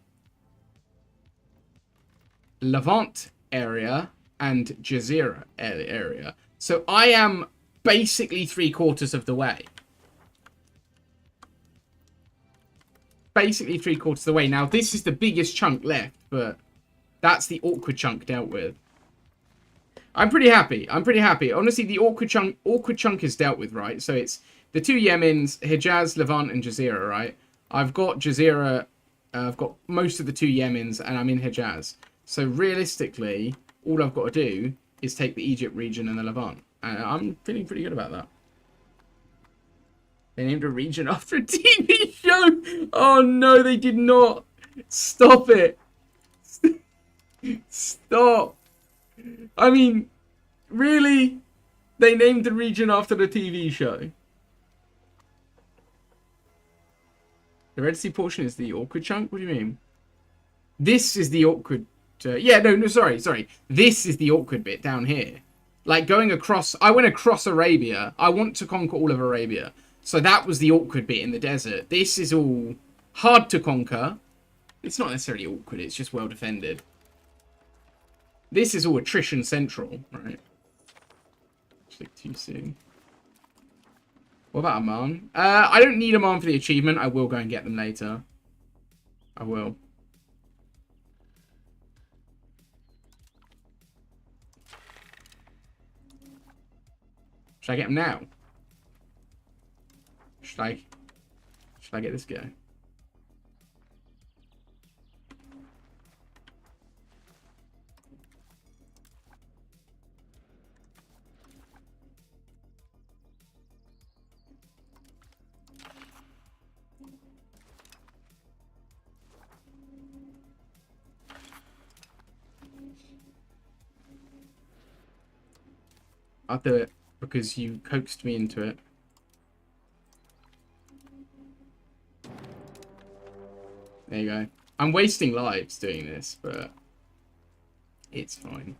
Levant area, and Jazeera area. So I am basically 3/4 of the way. Basically 3/4 of the way. Now, this is the biggest chunk left, but that's the awkward chunk dealt with. I'm pretty happy. Honestly, the awkward chunk is dealt with, right? So it's the 2 Yemens, Hejaz, Levant, and Jazeera, right? I've got Jazeera, I've got most of the 2 Yemens, and I'm in Hejaz. So realistically, all I've got to do is take the Egypt region and the Levant. And I'm feeling pretty good about that. They named a region after a TV show. Oh no, they did not. Stop it. Stop. I mean, really? They named the region after the TV show. The Red Sea portion is the awkward chunk? What do you mean? This is the awkward... yeah, no, sorry. This is the awkward bit down here. Like going across... I went across Arabia. I want to conquer all of Arabia. So that was the awkward bit in the desert. This is all hard to conquer. It's not necessarily awkward. It's just well defended. This is all attrition central, right? Click too soon. What about Amman? I don't need Amman for the achievement. I will go and get them later. I will. Should I get them now? Should I get this guy? I'll do it because you coaxed me into it. There you go. I'm wasting lives doing this, but it's fine.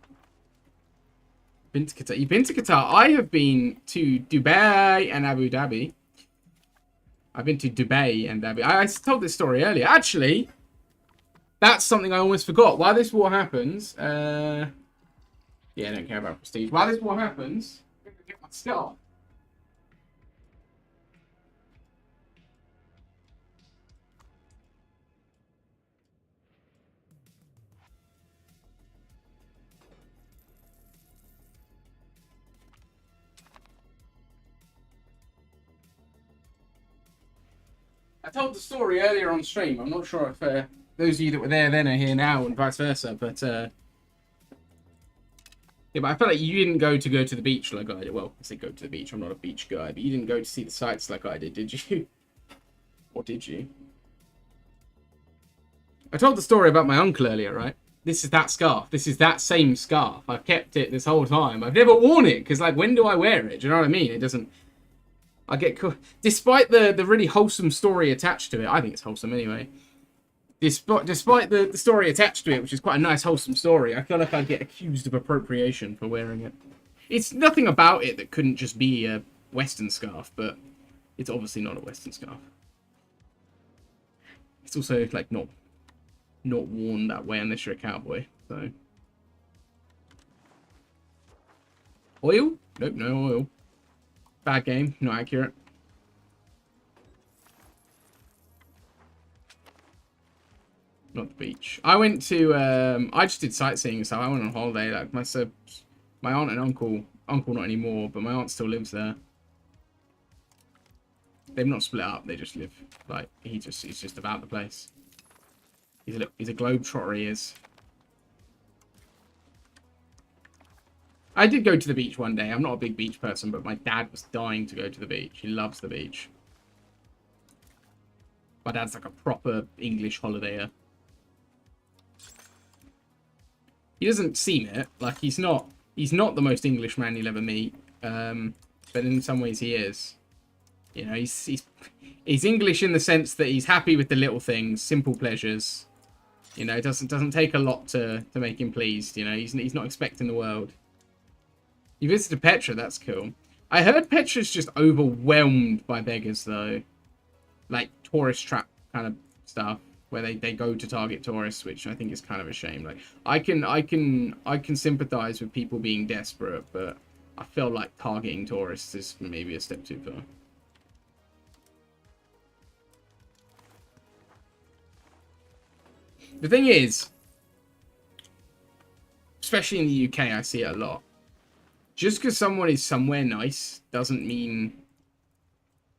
Been to Qatar. You've been to Qatar. I have been to Dubai and Abu Dhabi. I've been to Dubai and Abu. I told this story earlier. Actually, that's something I almost forgot. While this war happens, yeah, I don't care about prestige. While this war happens, I'm gonna get my scarf. I told the story earlier on stream. I'm not sure if those of you that were there then are here now and vice versa, but yeah, but I felt like you didn't go to the beach like I did. Well, I say go to the beach. I'm not a beach guy, but you didn't go to see the sights like I did you? Or did you? I told the story about my uncle earlier, right? This is that scarf. This is that same scarf. I've kept it this whole time. I've never worn it because, like, when do I wear it? Do you know what I mean? It doesn't. I get despite the really wholesome story attached to it. I think it's wholesome anyway. Despite the story attached to it, which is quite a nice wholesome story, I feel like I'd get accused of appropriation for wearing it. It's nothing about it that couldn't just be a Western scarf, but it's obviously not a Western scarf. It's also like not worn that way unless you're a cowboy. So oil? Nope, no oil. Bad game, not accurate. Not the beach. I went to I just did sightseeing, so I went on holiday. Like my aunt and uncle not anymore, but my aunt still lives there. They've not split up, they just live like he's just about the place. He's a globetrotter, he is. I did go to the beach one day. I'm not a big beach person, but my dad was dying to go to the beach. He loves the beach. My dad's like a proper English holidayer. He doesn't seem it. Like, he's not the most English man you'll ever meet. But in some ways he is. You know, he's English in the sense that he's happy with the little things, simple pleasures. You know, it doesn't take a lot to make him pleased. You know, he's not expecting the world. You visited Petra, that's cool. I heard Petra's just overwhelmed by beggars though. Like tourist trap kind of stuff where they go to target tourists, which I think is kind of a shame. Like I can sympathize with people being desperate, but I feel like targeting tourists is maybe a step too far. The thing is, especially in the UK, I see it a lot. Just because someone is somewhere nice doesn't mean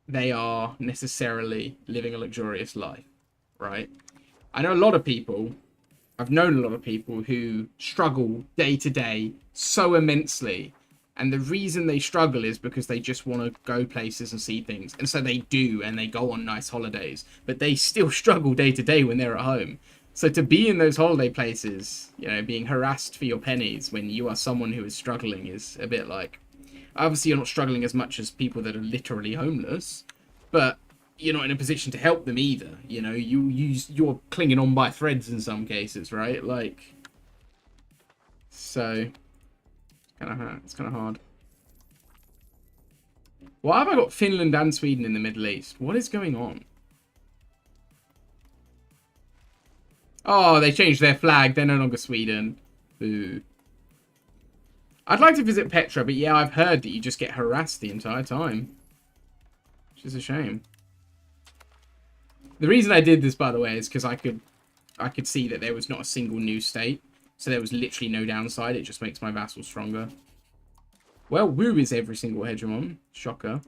they are necessarily living a luxurious life, right? I know a lot of people, I've known a lot of people who struggle day to day so immensely. And the reason they struggle is because they just want to go places and see things. And so they do, and they go on nice holidays. But they still struggle day to day when they're at home. So to be in those holiday places, you know, being harassed for your pennies when you are someone who is struggling is a bit like... Obviously, you're not struggling as much as people that are literally homeless, but you're not in a position to help them either. You know, you're clinging on by threads in some cases, right? Like, so it's kind of hard. Why have I got Finland and Sweden in the Middle East? What is going on? Oh, they changed their flag. They're no longer Sweden. Boo. I'd like to visit Petra, but yeah, I've heard that you just get harassed the entire time. Which is a shame. The reason I did this, by the way, is because I could see that there was not a single new state. So there was literally no downside. It just makes my vassal stronger. Well, Wu is every single hegemon. Shocker.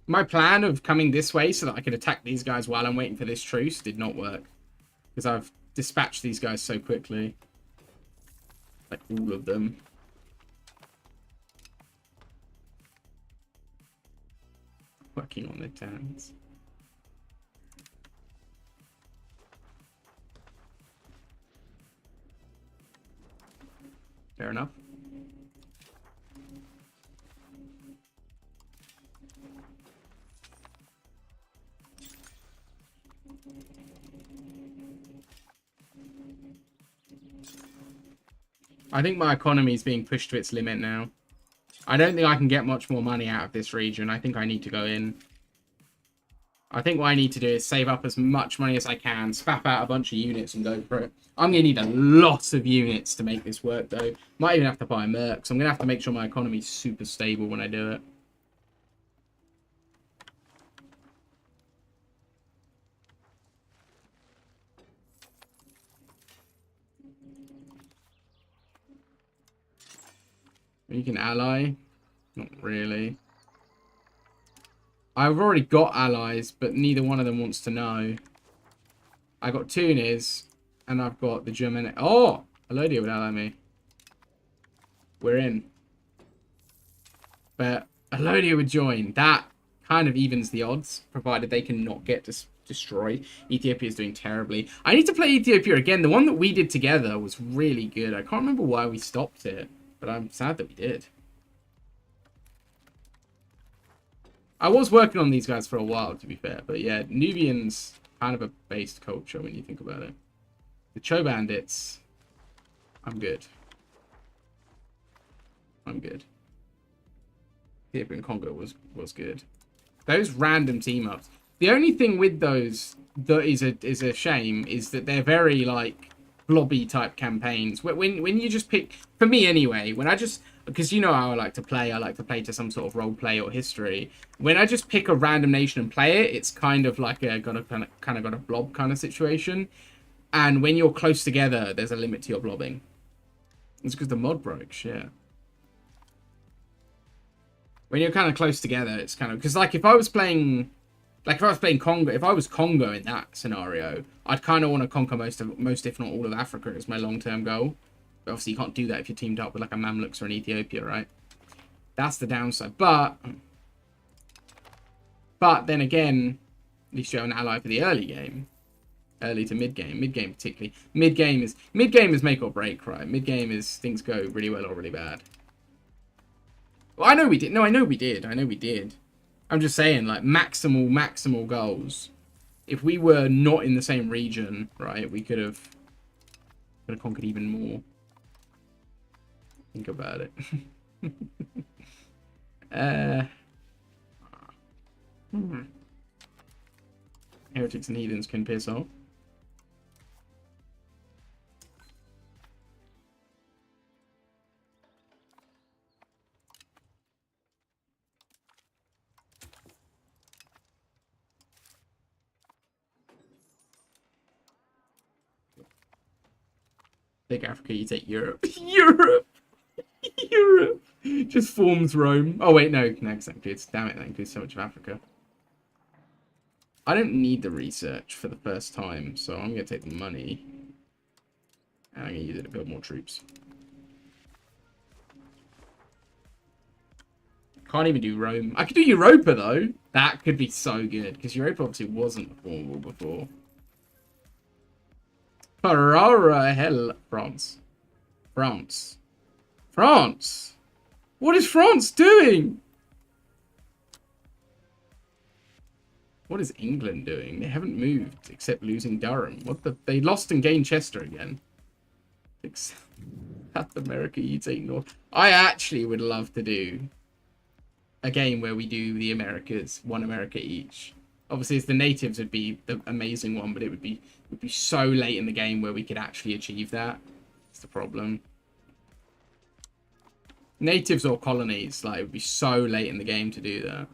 My plan of coming this way so that I could attack these guys while I'm waiting for this truce did not work. Because I've dispatched these guys so quickly. Like, all of them. Working on their turns. Fair enough. I think my economy is being pushed to its limit now. I don't think I can get much more money out of this region. I think I need to go in. I think what I need to do is save up as much money as I can, spap out a bunch of units and go for it. I'm going to need a lot of units to make this work, though. Might even have to buy mercs. I'm going to have to make sure my economy is super stable when I do it. You can ally. Not really. I've already got allies, but neither one of them wants to know. I got Tunis, and I've got the German. Oh! Alodia would ally me. We're in. But Alodia would join. That kind of evens the odds, provided they can not get destroyed. Ethiopia is doing terribly. I need to play Ethiopia again. The one that we did together was really good. I can't remember why we stopped it, but I'm sad that we did. I was working on these guys for a while, to be fair. But yeah, Nubians, kind of a based culture when you think about it. The Cho Bandits, I'm good. I'm good. Ethiopian Congo was good. Those random team ups. The only thing with those that is a shame is that they're very like blobby type campaigns. When you just pick, for me anyway, when I just, because you know how I like to play to some sort of role play or history. When I just pick a random nation and play it, it's kind of like a got a blob kind of situation. And when you're close together, there's a limit to your blobbing. It's because the mod broke, shit. When you're kind of close together, it's kind of, because like if I was playing Congo, if I was Congo in that scenario, I'd kind of want to conquer most if not all of Africa as my long-term goal. But obviously you can't do that if you're teamed up with like a Mamluks or an Ethiopia, right? That's the downside. But then again, at least you have an ally for the early game. Early to mid-game. Mid-game particularly. Mid-game is make or break, right? Mid-game is things go really well or really bad. Well, I know we did. No, I know we did. I'm just saying, like, maximal goals. If we were not in the same region, right, we could have conquered even more. Think about it. Heretics and heathens can piss off. Take Africa, you take Europe. Europe! Just forms Rome. Oh, wait, no, exactly. Damn it, that includes so much of Africa. I don't need the research for the first time, so I'm going to take the money. And I'm going to use it to build more troops. Can't even do Rome. I could do Europa, though. That could be so good, because Europa obviously wasn't formable before. Ferrara, hell, France. France! What is France doing? What is England doing? They haven't moved, except losing Durham. What the? They lost and gained Chester again. South America, you take North. I actually would love to do a game where we do the Americas, one America each. Obviously, the natives would be the amazing one, but it would be so late in the game where we could actually achieve that. That's the problem. Natives or colonies, like, it would be so late in the game to do that.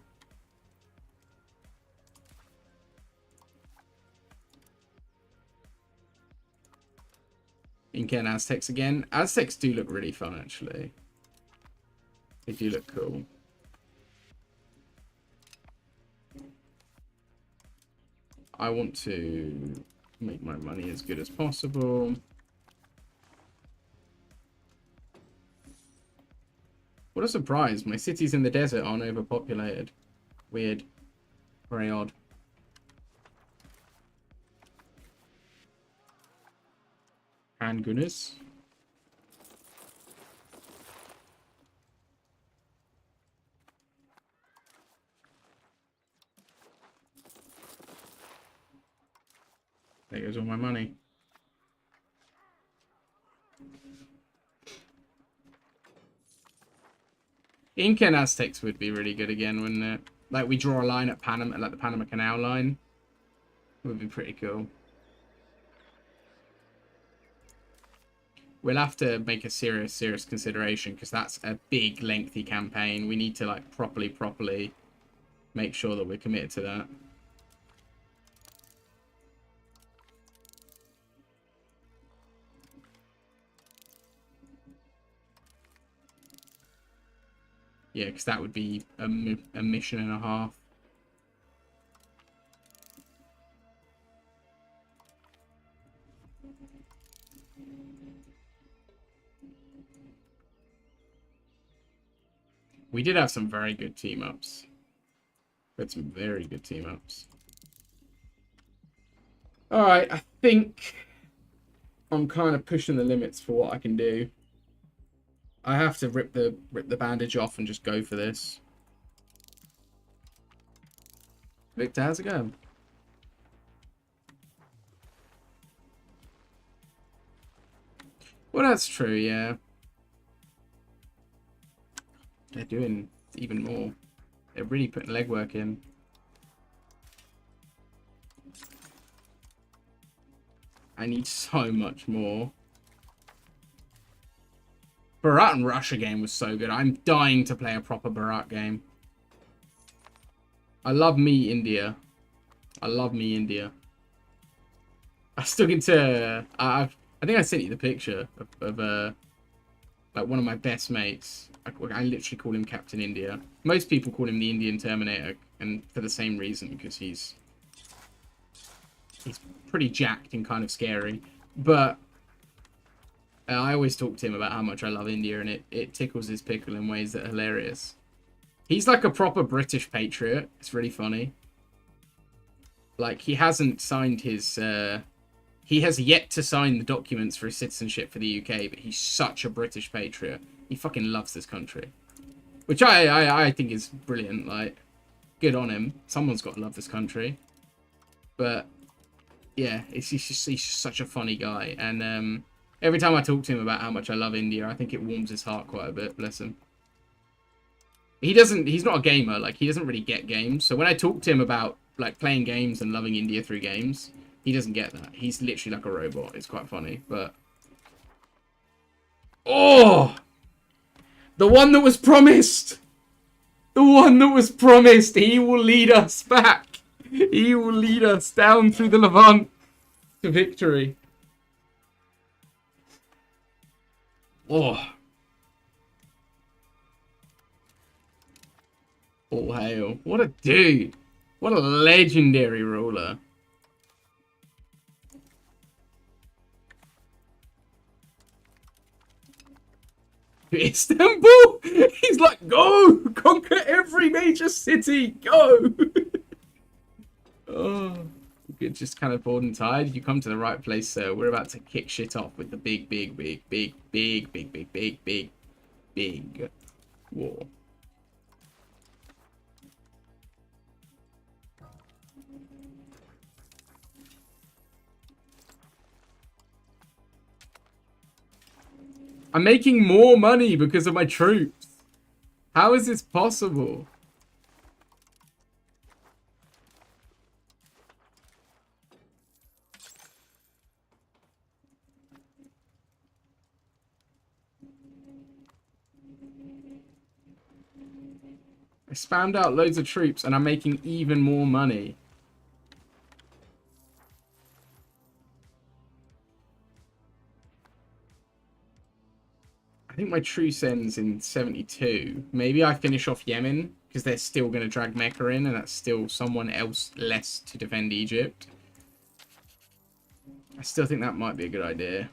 Inca and Aztecs again. Aztecs do look really fun, actually. They do look cool. I want to make my money as good as possible. What a surprise. My cities in the desert aren't overpopulated. Weird. Very odd. Hand goodness. There goes all my money. Inca and Aztecs would be really good again, wouldn't it? Like, we draw a line at Panama, like the Panama Canal line. It would be pretty cool. We'll have to make a serious consideration, because that's a big, lengthy campaign. We need to, like, properly make sure that we're committed to that. Yeah, because that would be a mission and a half. We did have some very good team-ups. We had some very good team-ups. Alright, I think I'm kind of pushing the limits for what I can do. I have to rip the bandage off and just go for this. Victor, how's it going? Well, that's true, yeah. They're doing even more. They're really putting legwork in. I need so much more. Bharat and Russia game was so good. I'm dying to play a proper Bharat game. I love me India. I love me India. I still get to... I think I sent you the picture of like one of my best mates. I literally call him Captain India. Most people call him the Indian Terminator, and for the same reason, because he's pretty jacked and kind of scary. But I always talk to him about how much I love India, and it tickles his pickle in ways that are hilarious. He's like a proper British patriot. It's really funny. Like, he hasn't signed his... he has yet to sign the documents for his citizenship for the UK, but he's such a British patriot. He fucking loves this country. Which I think is brilliant. Like, good on him. Someone's got to love this country. But, yeah, he's just such a funny guy. And every time I talk to him about how much I love India, I think it warms his heart quite a bit. Bless him. He's not a gamer. Like, he doesn't really get games. So when I talk to him about, like, playing games and loving India through games... He doesn't get that. He's literally like a robot. It's quite funny, but... Oh! The one that was promised! The one that was promised! He will lead us back! He will lead us down through the Levant to victory. Oh. All hail. What a dude. What a legendary ruler. Istanbul? He's like, go! Conquer every major city! Go! Oh, you're just kind of bored and tired. You come to the right place, sir. We're about to kick shit off with the big war. I'm making more money because of my troops. How is this possible? I spammed out loads of troops and I'm making even more money. I think my truce ends in 72. Maybe I finish off Yemen, because they're still going to drag Mecca in, and that's still someone else less to defend Egypt. I still think that might be a good idea.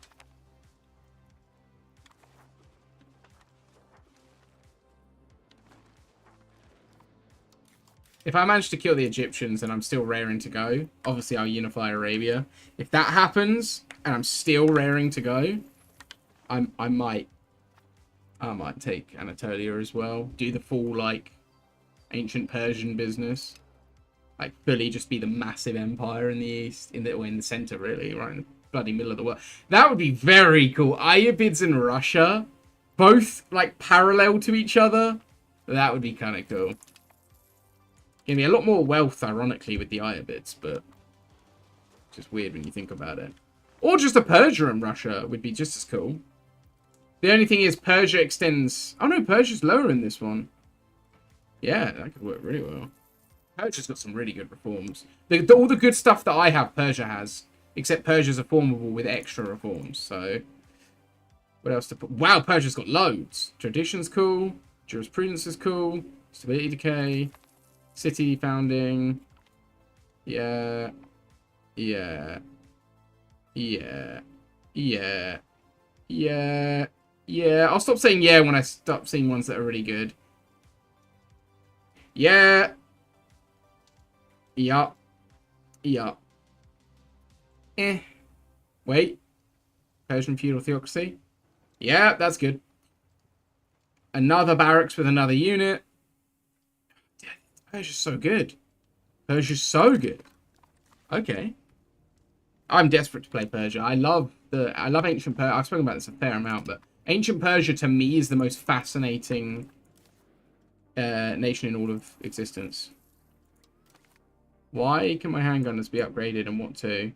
If I manage to kill the Egyptians and I'm still raring to go, obviously I'll unify Arabia. If that happens, and I'm still raring to go, I might take Anatolia as well. Do the full, like, ancient Persian business. Like, fully just be the massive empire in the east, in the center, really, right in the bloody middle of the world. That would be very cool. Ayyubids and Russia, both, like, parallel to each other. That would be kind of cool. Give me a lot more wealth, ironically, with the Ayyubids, but just weird when you think about it. Or just a Persia and Russia would be just as cool. The only thing is Persia extends... Oh no, Persia's lower in this one. Yeah, that could work really well. Persia's got some really good reforms. All the good stuff that I have, Persia has. Except Persia's reformable with extra reforms, so... What else to put? Wow, Persia's got loads. Tradition's cool. Jurisprudence is cool. Stability decay. City founding. Yeah. Yeah. Yeah. Yeah. Yeah. Yeah. I'll stop saying yeah when I stop seeing ones that are really good. Yeah. Yup. Yup. Wait. Persian feudal theocracy. Yeah, that's good. Another barracks with another unit. Persia's so good. Persia's so good. Okay. I'm desperate to play Persia. I love ancient Persia. I've spoken about this a fair amount, but ancient Persia to me is the most fascinating nation in all of existence. Why can my handgunners be upgraded and what to?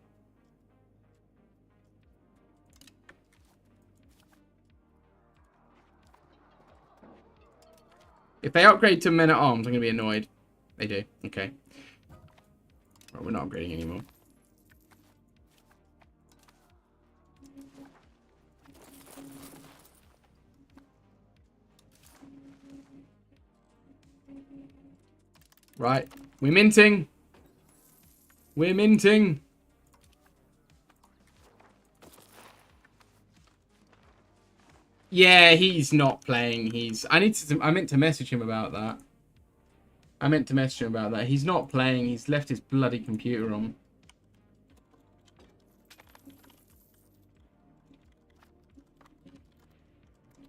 If they upgrade to men at arms, I'm going to be annoyed. They do. Okay. Right, we're not upgrading anymore. Right. We're minting. We're minting. Yeah, he's not playing. I meant to message him about that. He's not playing. He's left his bloody computer on.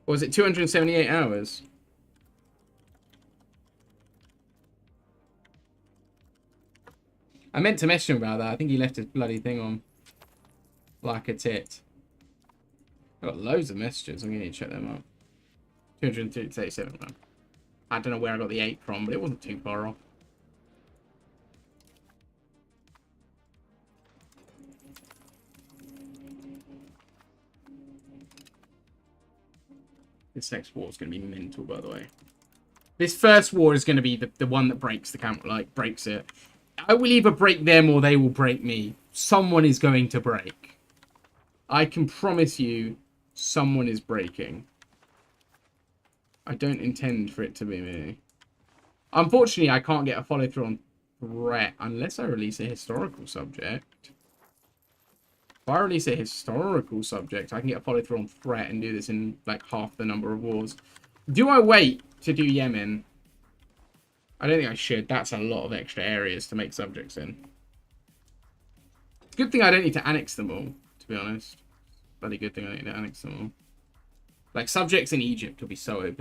Or was it 278 hours? I meant to message him about that. I think he left his bloody thing on. Like a tit. I've got loads of messages. I'm going to need to check them out. 237, man. I don't know where I got the 8 from, but it wasn't too far off. This next war is going to be mental, by the way. This first war is going to be the one that breaks the camp, like, breaks it. I will either break them or they will break me. Someone is going to break. I can promise you, someone is breaking. I don't intend for it to be me. Unfortunately, I can't get a follow-through on threat unless I release a historical subject. If I release a historical subject, I can get a follow-through on threat and do this in, like, half the number of wars. Do I wait to do Yemen? I don't think I should. That's a lot of extra areas to make subjects in. It's a good thing I don't need to annex them all, to be honest. Bloody good thing I don't need to annex them all. Like, subjects in Egypt will be so OP.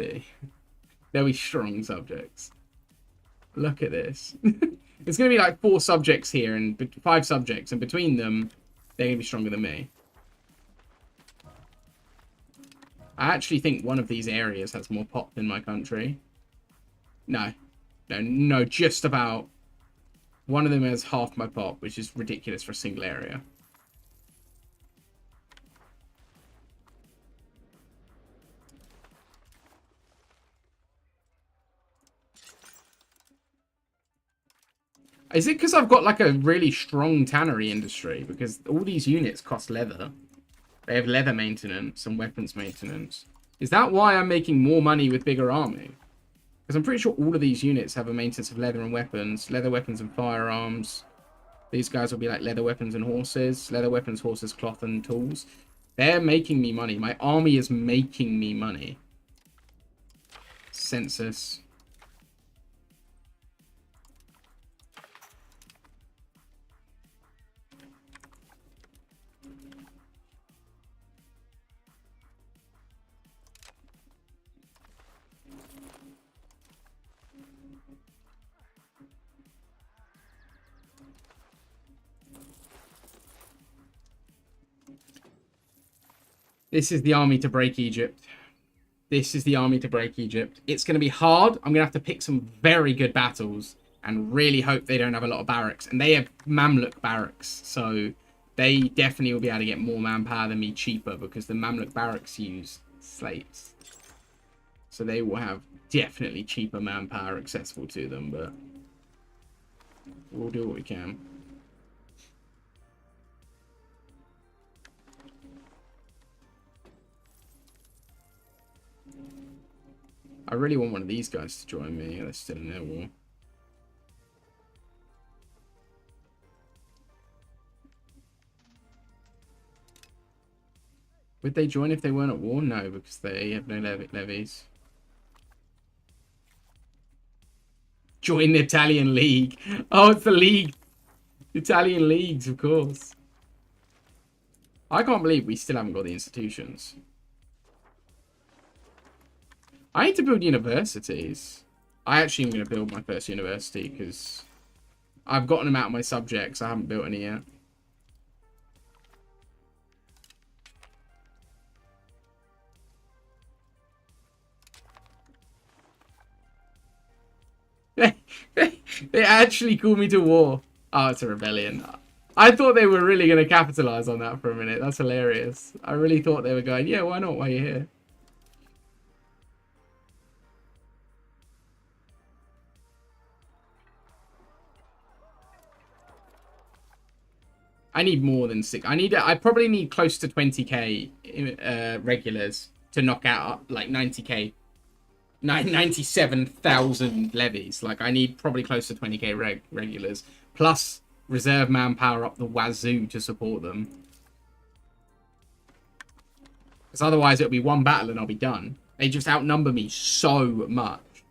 They'll be strong subjects. Look at this. It's going to be like 4 subjects here and 5 subjects, and between them, they're going to be stronger than me. I actually think one of these areas has more pop than my country. No, just about. One of them has half my pop, which is ridiculous for a single area. Is it because I've got like a really strong tannery industry? Because all these units cost leather. They have leather maintenance and weapons maintenance. Is that why I'm making more money with bigger army? Because I'm pretty sure all of these units have a maintenance of leather and weapons. Leather weapons and firearms. These guys will be like leather weapons and horses. Leather weapons, horses, cloth and tools. They're making me money. My army is making me money. Census. This is the army to break Egypt. This is the army to break Egypt. It's going to be hard. I'm going to have to pick some very good battles and really hope they don't have a lot of barracks. And they have Mamluk barracks, so they definitely will be able to get more manpower than me cheaper because the Mamluk barracks use slaves. So they will have definitely cheaper manpower accessible to them, but we'll do what we can. I really want one of these guys to join me. They're still in their war. Would they join if they weren't at war? No, because they have no levies. Join the Italian League. Oh, it's the league. Italian leagues, of course. I can't believe we still haven't got the institutions. I need to build universities. I actually am going to build my first university because I've gotten them out of my subjects. I haven't built any yet. They actually called me to war. Oh, it's a rebellion. I thought they were really going to capitalize on that for a minute. That's hilarious. I really thought they were going, yeah, why not? Why are you here? I need more than 6. I probably need close to 20k regulars to knock out like 90k. 97,000 levies. Like, I need probably close to 20k regulars. Plus reserve manpower up the wazoo to support them. Because otherwise it'll be one battle and I'll be done. They just outnumber me so much.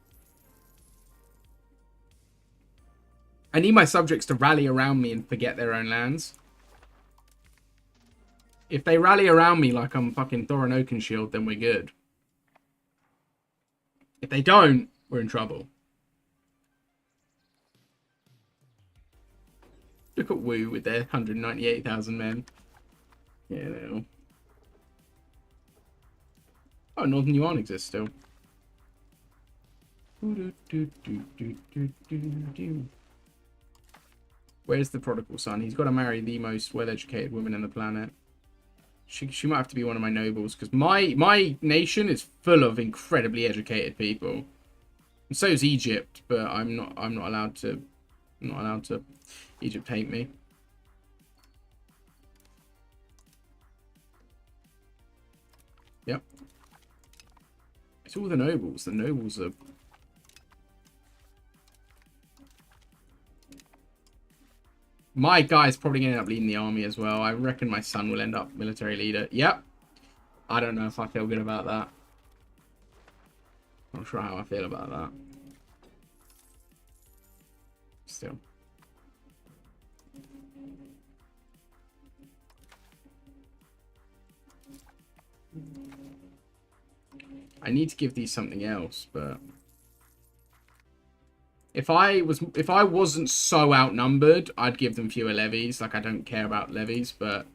I need my subjects to rally around me and forget their own lands. If they rally around me like I'm fucking Thorin Oakenshield, then we're good. If they don't, we're in trouble. Look at Wu with their 198,000 men. Yeah, no. Oh, Northern Yuan exists still. Where's the prodigal son? He's got to marry the most well-educated woman on the planet. She might have to be one of my nobles, because my nation is full of incredibly educated people. And so is Egypt, but I'm not allowed to Egypt hate me. Yep. It's all the nobles. The nobles are... My guy's probably going to end up leading the army as well. I reckon my son will end up military leader. Yep. I don't know if I feel good about that. Not sure how I feel about that. Still. I need to give these something else, but if I wasn't so outnumbered, I'd give them fewer levies. Like, I don't care about levies, but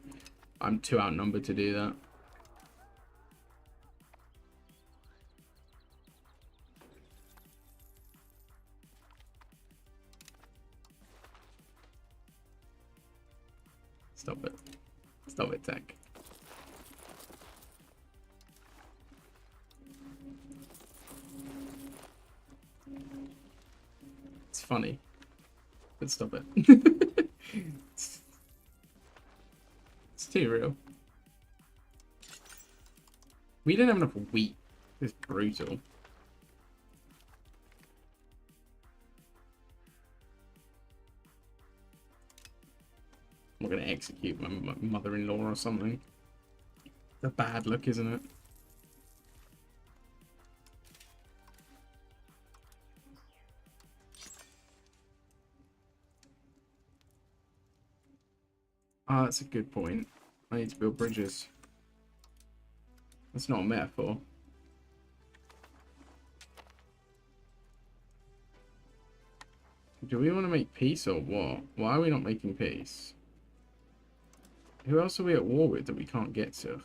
I'm too outnumbered to do that. Stop it. Stop it, Tech. It's funny. But stop it. It's too real. We don't have enough wheat. It's brutal. I'm not going to execute my mother-in-law or something. It's a bad look, isn't it? Ah, that's a good point. I need to build bridges. That's not a metaphor. Do we want to make peace or what? Why are we not making peace? Who else are we at war with that we can't get to?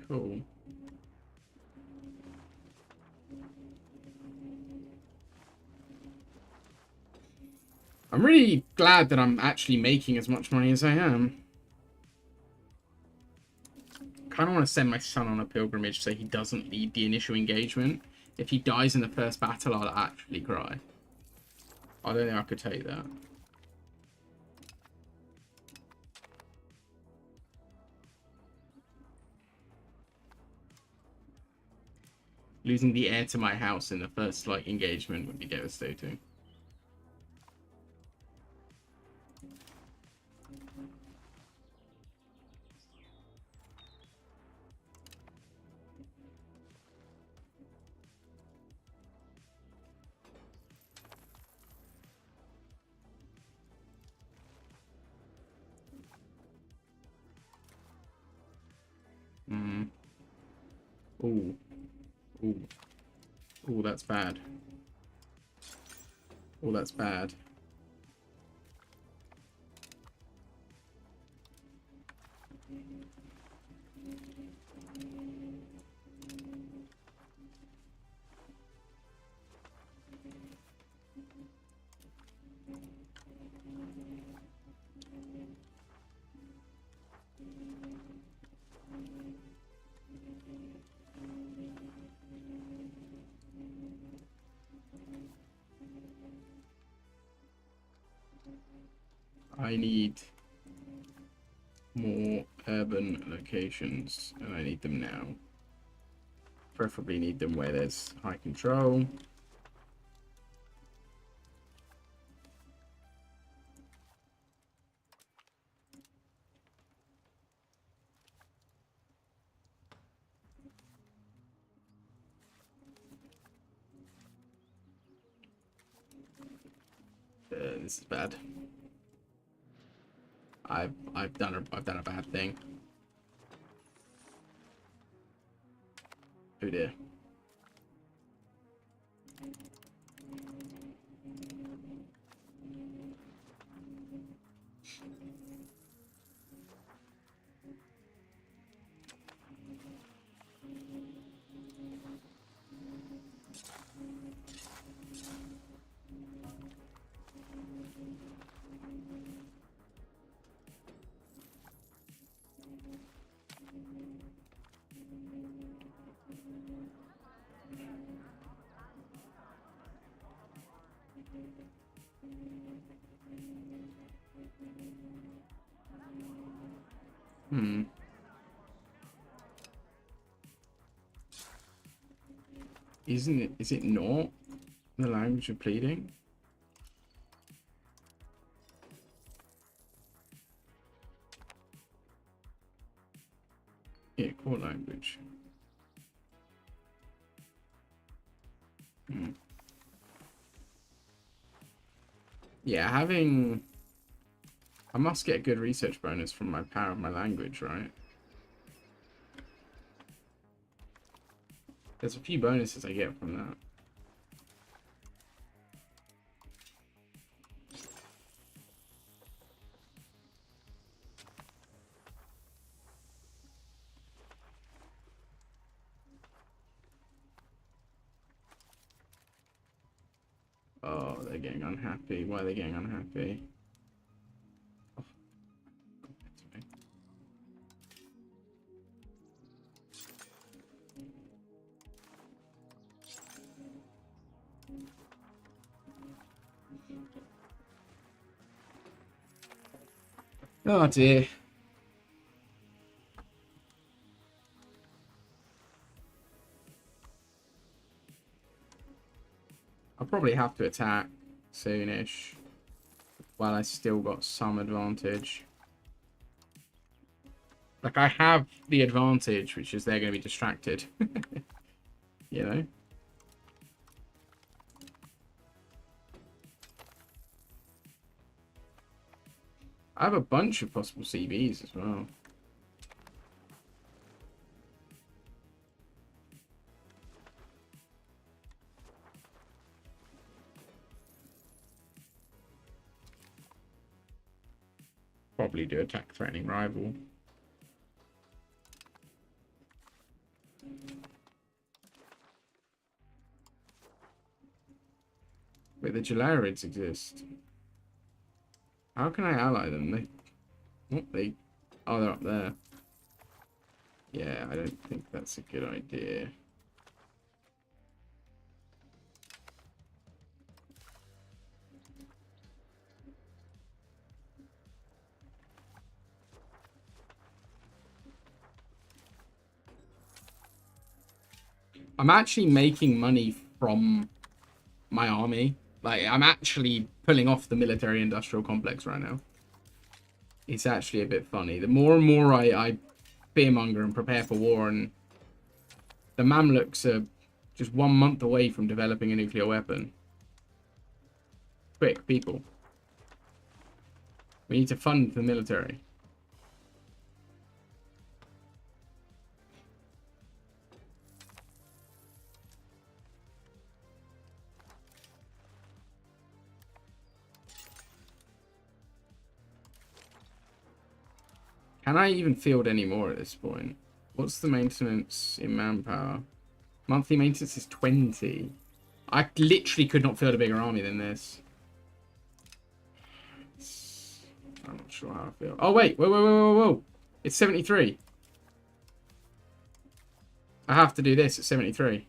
Cool. I'm really glad that I'm actually making as much money as I am. kind of want to send my son on a pilgrimage so he doesn't lead the initial engagement. If he dies in the first battle, I'll actually cry. I don't think I could take that. Losing the heir to my house in the first, like, engagement would be devastating. Ooh. Ooh. Ooh, that's bad. Ooh, that's bad. I need more urban locations, and I need them now. Preferably need them where there's high control. This is bad. I've done a bad thing. Oh dear. Is it not the language of pleading? Yeah, core language. Yeah, I must get a good research bonus from my power of my language, right? There's a few bonuses I get from that. Oh, they're getting unhappy. Why are they getting unhappy? Oh. Oh dear. I'll probably have to attack soonish while I still got some advantage. Like, I have the advantage, which is they're going to be distracted. You know? I have a bunch of possible CVs as well. Probably do attack threatening rival. Wait, the Jalarids exist. How can I ally them? Oh, they're up there. Yeah, I don't think that's a good idea. I'm actually making money from my army. Like, I'm actually pulling off the military-industrial complex right now. It's actually a bit funny. The more and more I fearmonger and prepare for war, and the Mamluks are just 1 month away from developing a nuclear weapon. Quick, people. We need to fund the military. Can I even field any more at this point? What's the maintenance in manpower? Monthly maintenance is 20. I literally could not field a bigger army than this. I'm not sure how I feel. Oh, wait. Whoa. It's 73. I have to do this at 73.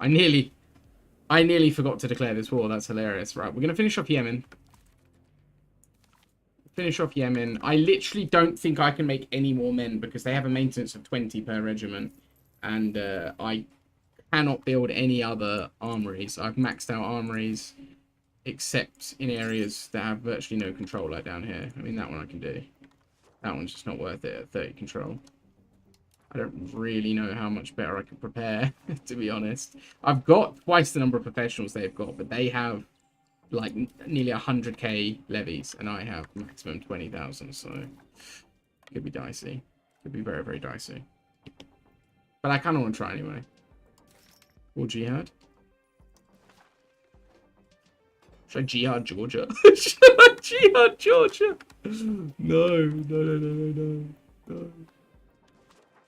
I nearly forgot to declare this war. That's hilarious. Right, we're going to finish off Yemen. I literally don't think I can make any more men because they have a maintenance of 20 per regiment. And I cannot build any other armories. I've maxed out armories except in areas that have virtually no control, like down here. I mean, that one I can do. That one's just not worth it at 30 control. I don't really know how much better I can prepare, to be honest. I've got twice the number of professionals they've got, but they have like nearly 100k levies, and I have maximum 20,000, so it could be dicey. Could be very, very dicey. But I kind of want to try anyway. Or jihad. Should I jihad Georgia? Should I jihad Georgia? No.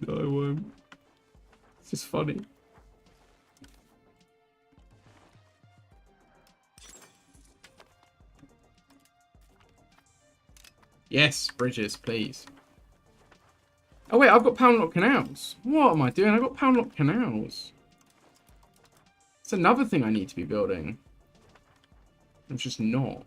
No, I won't. It's just funny. Yes, bridges, please. Oh wait, I've got pound lock canals. What am I doing? I've got pound lock canals. It's another thing I need to be building. I'm just not.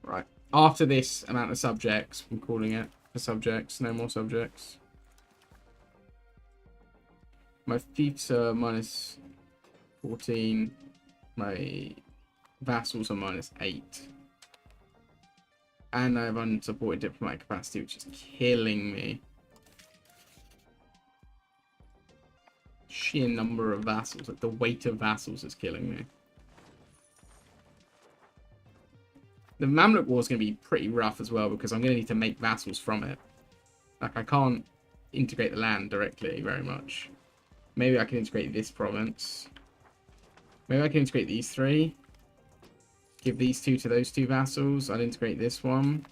Right. After this amount of subjects, I'm calling it for subjects. No more subjects. My fiefs are minus 14. My vassals are minus 8. And I have unsupported diplomatic capacity, which is killing me. Sheer number of vassals, like the weight of vassals is killing me. The Mamluk War is going to be pretty rough as well because I'm going to need to make vassals from it. Like, I can't integrate the land directly very much. Maybe I can integrate this province. Maybe I can integrate these 3. Give these 2 to those 2 vassals. I'll integrate this one.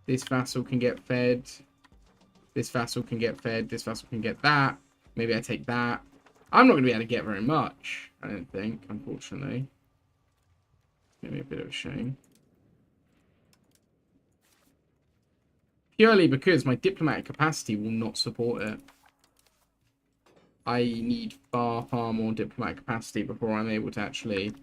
This vassal can get fed. This vassal can get fed. This vassal can get that. Maybe I take that. I'm not going to be able to get very much, I don't think, unfortunately. Maybe a bit of a shame. Purely because my diplomatic capacity will not support it. I need far more diplomatic capacity before I'm able to actually...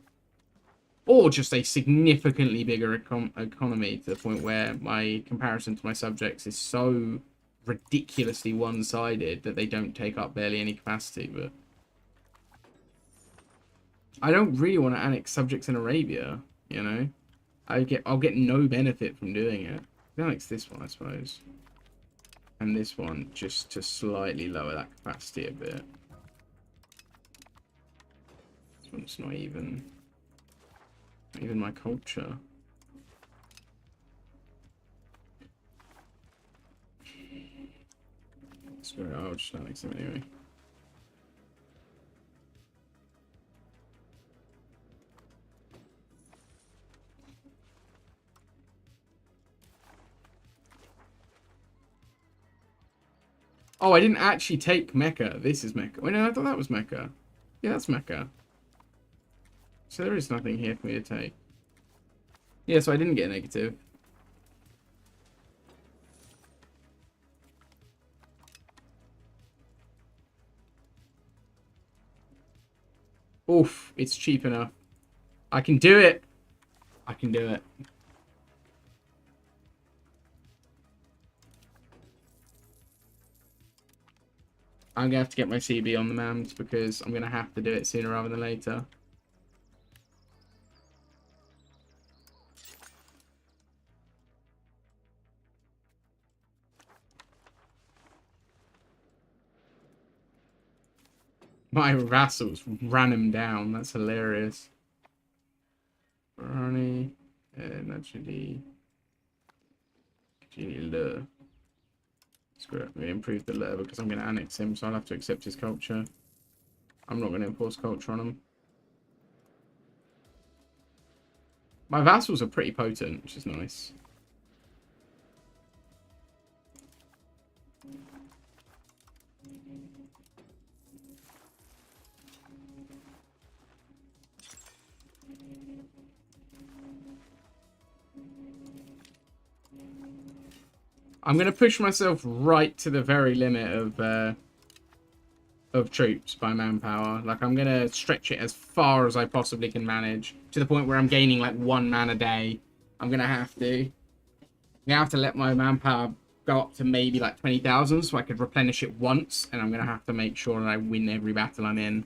Or just a significantly bigger economy to the point where my comparison to my subjects is so ridiculously one-sided that they don't take up barely any capacity. But I don't really want to annex subjects in Arabia, you know? I'll get no benefit from doing it. I'll annex this one, I suppose. And this one, just to slightly lower that capacity a bit. This one's not even my culture. Screw it, I'll just annex him anyway. Oh, I didn't actually take Mecca. This is Mecca. Wait, no, I thought that was Mecca. Yeah, that's Mecca. So there is nothing here for me to take. Yeah, so I didn't get a negative. Oof, it's cheap enough. I can do it. I can do it. I'm going to have to get my CB on the MAMs because I'm going to have to do it sooner rather than later. My vassals ran him down. That's hilarious. Barani, naturally. Le. Screw it. I'm going to improve the Le because I'm going to annex him, so I'll have to accept his culture. I'm not going to enforce culture on him. My vassals are pretty potent, which is nice. I'm going to push myself right to the very limit of troops by manpower. Like, I'm going to stretch it as far as I possibly can manage, to the point where I'm gaining, like, 1 man a day. I'm going to have to. I'm going to have to let my manpower go up to maybe, like, 20,000 so I could replenish it once, and I'm going to have to make sure that I win every battle I'm in.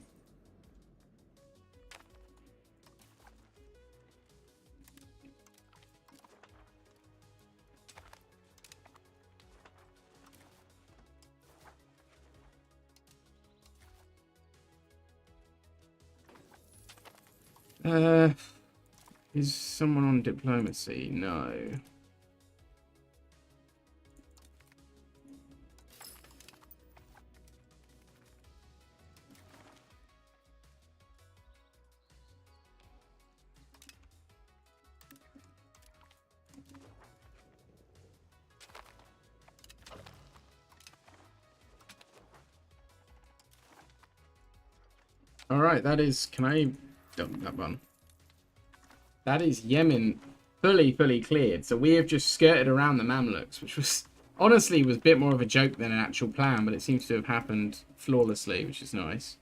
Is someone on diplomacy? No. Alright, that is... Can I dump that one? That is Yemen fully cleared. So we have just skirted around the Mamluks, which was... Honestly, was a bit more of a joke than an actual plan, but it seems to have happened flawlessly, which is nice.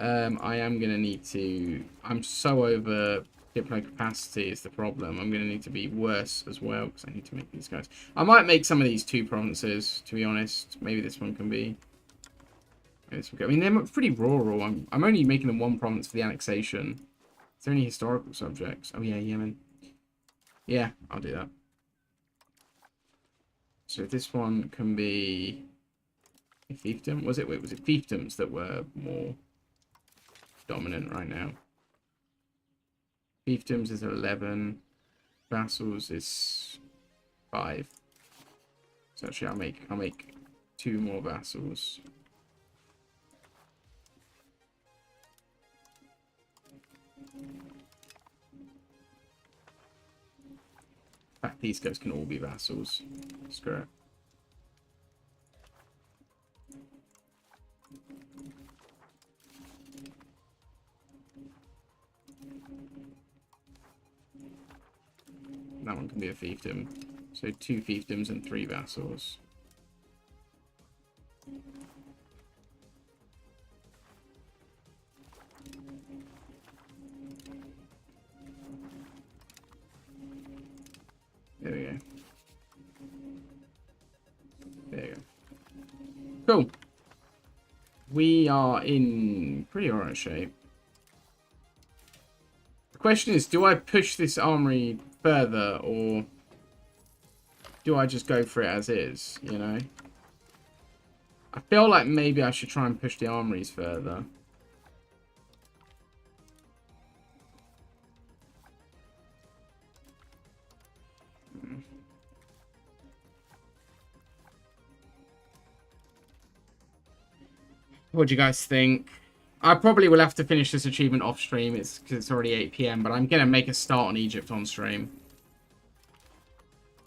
I am going to need to... I'm so over diplo capacity is the problem. I'm going to need to be worse as well, because I need to make these guys... I might make some of these 2 provinces, to be honest. Maybe this one can be... I mean, they're pretty rural. I'm only making them 1 province for the annexation. Is there any historical subjects? Oh, yeah, Yemen. Yeah, I'll do that. So this one can be a fiefdom. Was it fiefdoms that were more dominant right now? Fiefdoms is 11. Vassals is 5. So actually, I'll make 2 more vassals. In fact, these guys can all be vassals. Screw it. That one can be a fiefdom. So 2 fiefdoms and 3 vassals. There we go. There you go. Cool. We are in pretty alright shape. The question is, do I push this armory further, or do I just go for it as is, you know? I feel like maybe I should try and push the armories further. What do you guys think? I probably will have to finish this achievement off stream. It's because it's already 8 PM, but I'm going to make a start on Egypt on stream.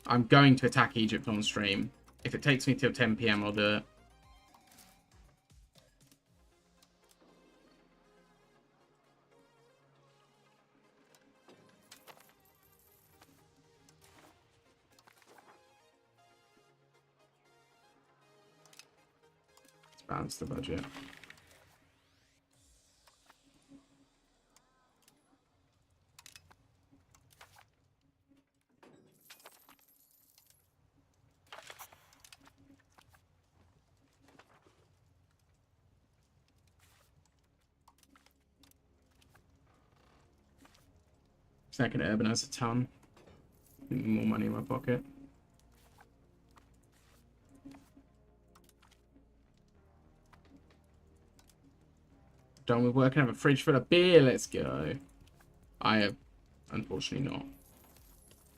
I'm going to attack Egypt on stream. If it takes me till 10 PM, I'll do it. Balance the budget. Second urban has a ton. More money in my pocket. Done with work and have a fridge full of beer. Let's go. I have, unfortunately, not.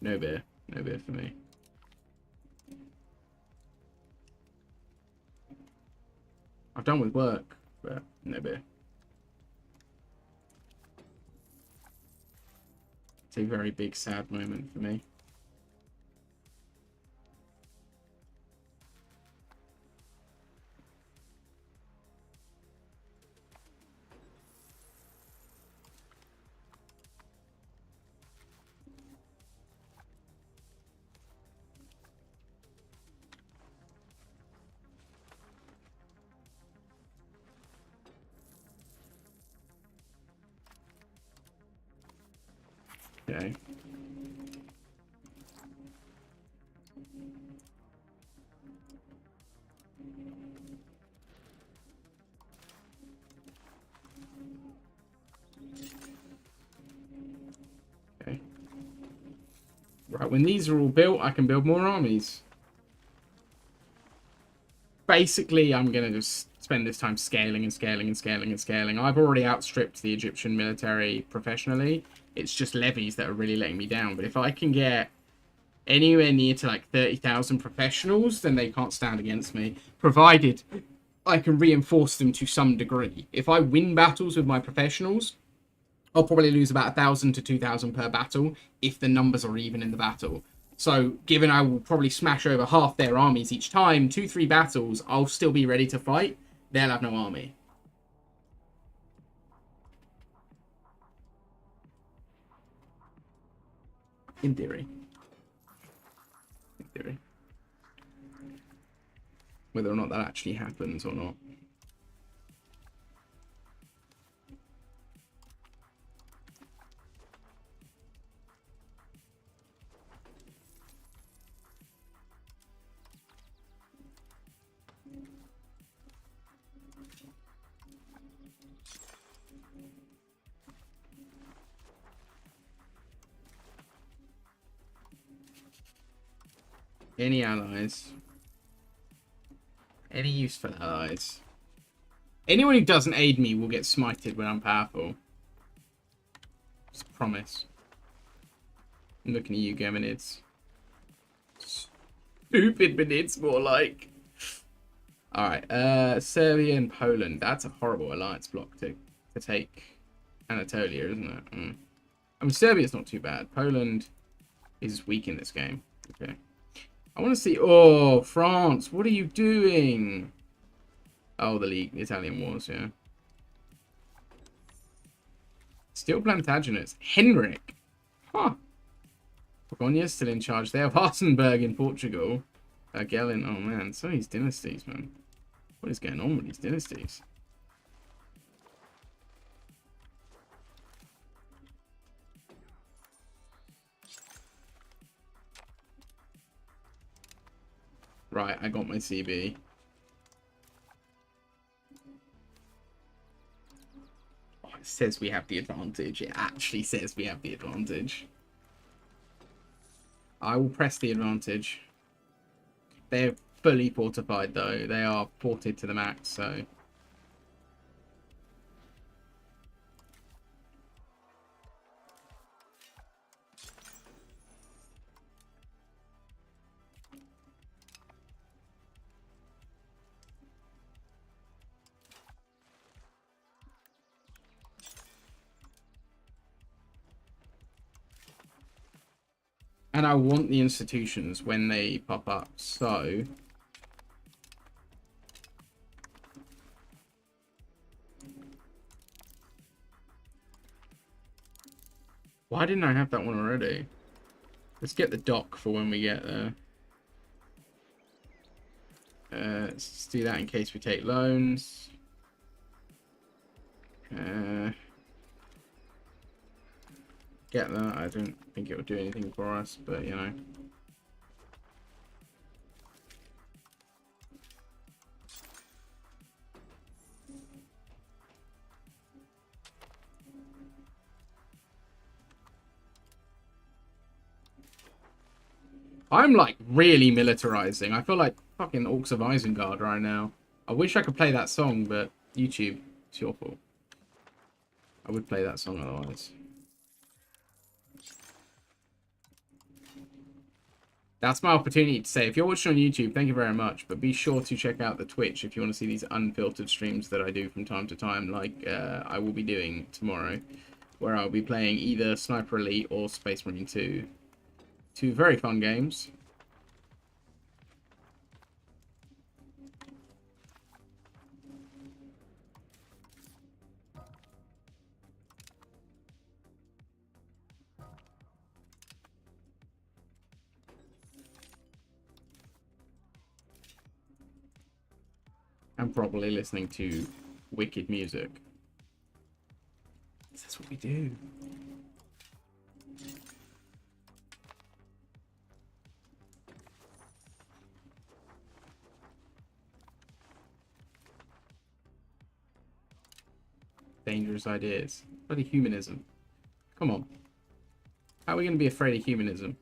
No beer. No beer for me. I've done with work, but no beer. It's a very big, sad moment for me. Okay. Okay. Right, when these are all built, I can build more armies. Basically, I'm going to just spend this time scaling and scaling and scaling and scaling. I've already outstripped the Egyptian military professionally. It's just levies that are really letting me down. But if I can get anywhere near to like 30,000 professionals, then they can't stand against me. Provided I can reinforce them to some degree. If I win battles with my professionals, I'll probably lose about 1,000 to 2,000 per battle if the numbers are even in the battle. So, given I will probably smash over half their armies each time, 2-3 battles, I'll still be ready to fight. They'll have no army. In theory. In theory. Whether or not that actually happens or not. Any allies? Any useful allies? Anyone who doesn't aid me will get smited when I'm powerful. Just a promise. I'm looking at you, Geminids. Stupid Minids, more like. Alright, Serbia and Poland. That's a horrible alliance block to take Anatolia, isn't it? I mean, Serbia's not too bad. Poland is weak in this game. Okay. I want to see... Oh, France, what are you doing? Oh, the Italian wars, yeah. Still Plantagenets. Henrik. Huh. Borgonha's still in charge. They have Hartenberg in Portugal. Gellin. Oh, man. So these dynasties, man. What is going on with these dynasties? Right, I got my CB. Oh, it says we have the advantage. It actually says we have the advantage. I will press the advantage. They're fully fortified, though. They are ported to the max, so... And I want the institutions when they pop up, so... Why didn't I have that one already? Let's get the dock for when we get there. Let's just do that in case we take loans. Get that. I don't think it will do anything for us, but you know. I'm like really militarizing. I feel like fucking Orcs of Isengard right now. I wish I could play that song, but YouTube, it's your fault. I would play that song otherwise. That's my opportunity to say, if you're watching on YouTube, thank you very much. But be sure to check out the Twitch if you want to see these unfiltered streams that I do from time to time, like I will be doing tomorrow, where I'll be playing either Sniper Elite or Space Marine 2. Two very fun games. And probably listening to wicked music. That's what we do. Dangerous ideas. Bloody humanism. Come on. How are we going to be afraid of humanism?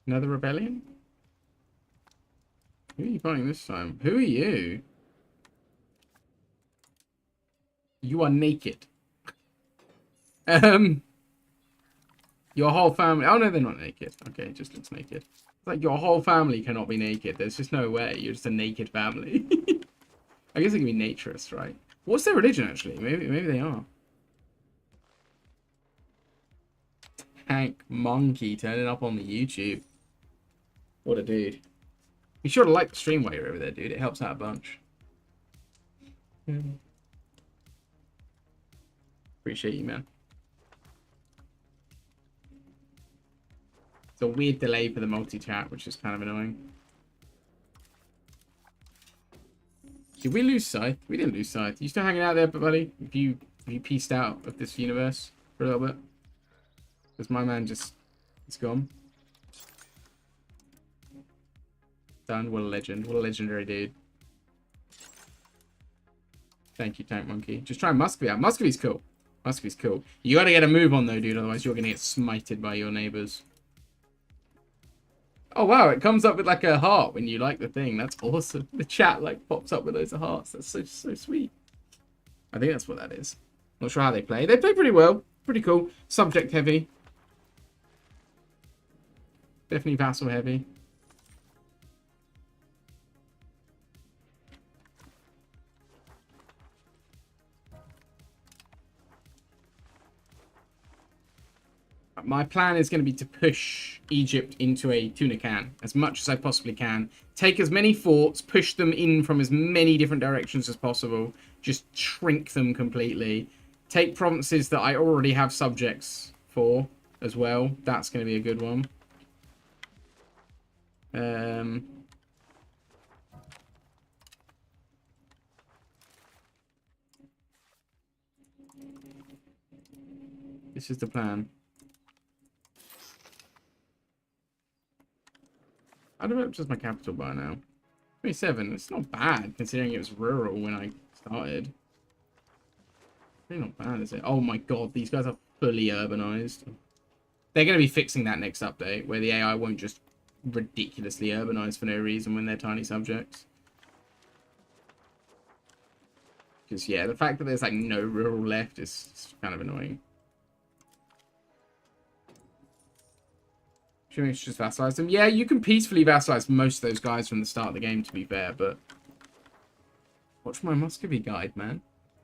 Another rebellion? Who are you fighting this time? Who are you? You are naked. Your whole family... Oh, no, they're not naked. Okay, it just looks naked. It's like your whole family cannot be naked. There's just no way. You're just a naked family. I guess it can be naturist, right? What's their religion, actually? Maybe they are. Tank Monkey turning up on the YouTube. What a dude. Be sure to like the stream while you're over there, dude. It helps out a bunch. Appreciate you, man. It's a weird delay for the multi-chat, which is kind of annoying. Did we lose Scythe? We didn't lose Scythe. You still hanging out there, buddy? Have you pieced out of this universe for a little bit? Because my man just... He's gone. Done. What a legend. What a legendary dude. Thank you, Tank Monkey. Just try Muscovy out. Muscovy's cool. Muscovy's cool. You gotta get a move on, though, dude. Otherwise, you're gonna get smited by your neighbors. Oh, wow. It comes up with, like, a heart when you like the thing. That's awesome. The chat, like, pops up with loads of hearts. That's so sweet. I think that's what that is. Not sure how they play. They play pretty well. Pretty cool. Subject heavy. Definitely vassal heavy. My plan is going to be to push Egypt into a tuna can as much as I possibly can. Take as many forts, push them in from as many different directions as possible. Just shrink them completely. Take provinces that I already have subjects for as well. That's going to be a good one. This is the plan. I developed just my capital by now. 27. It's not bad considering it was rural when I started. Really not bad, is it? Oh my god, these guys are fully urbanized. They're going to be fixing that next update where the AI won't just ridiculously urbanize for no reason when they're tiny subjects. Because, yeah, the fact that there's like no rural left is kind of annoying. Should we just vassalize them? Yeah, you can peacefully vassalize most of those guys from the start of the game, to be fair, but... Watch my Muscovy guide, man.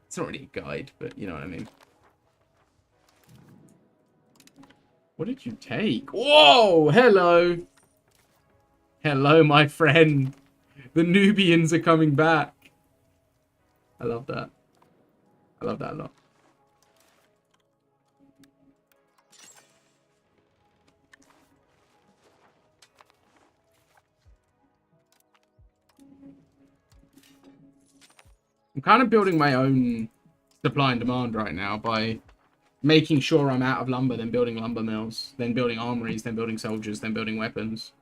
It's not really a guide, but you know what I mean. What did you take? Whoa! Hello! Hello, my friend. The Nubians are coming back. I love that. I love that a lot. I'm kind of building my own supply and demand right now by making sure I'm out of lumber, then building lumber mills, then building armories, then building soldiers, then building weapons.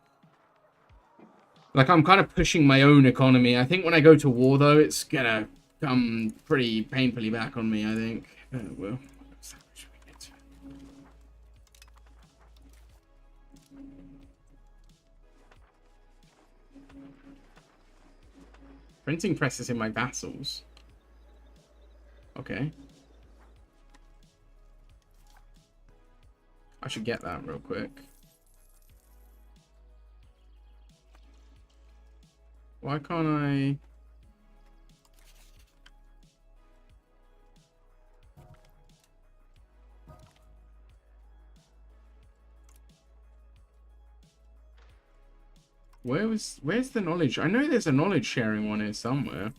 Like, I'm kind of pushing my own economy. I think when I go to war, though, it's gonna come pretty painfully back on me, I think. Well, printing presses in my vassals. Okay. I should get that real quick. Why can't I... Where's the knowledge? I know there's a knowledge sharing one here somewhere.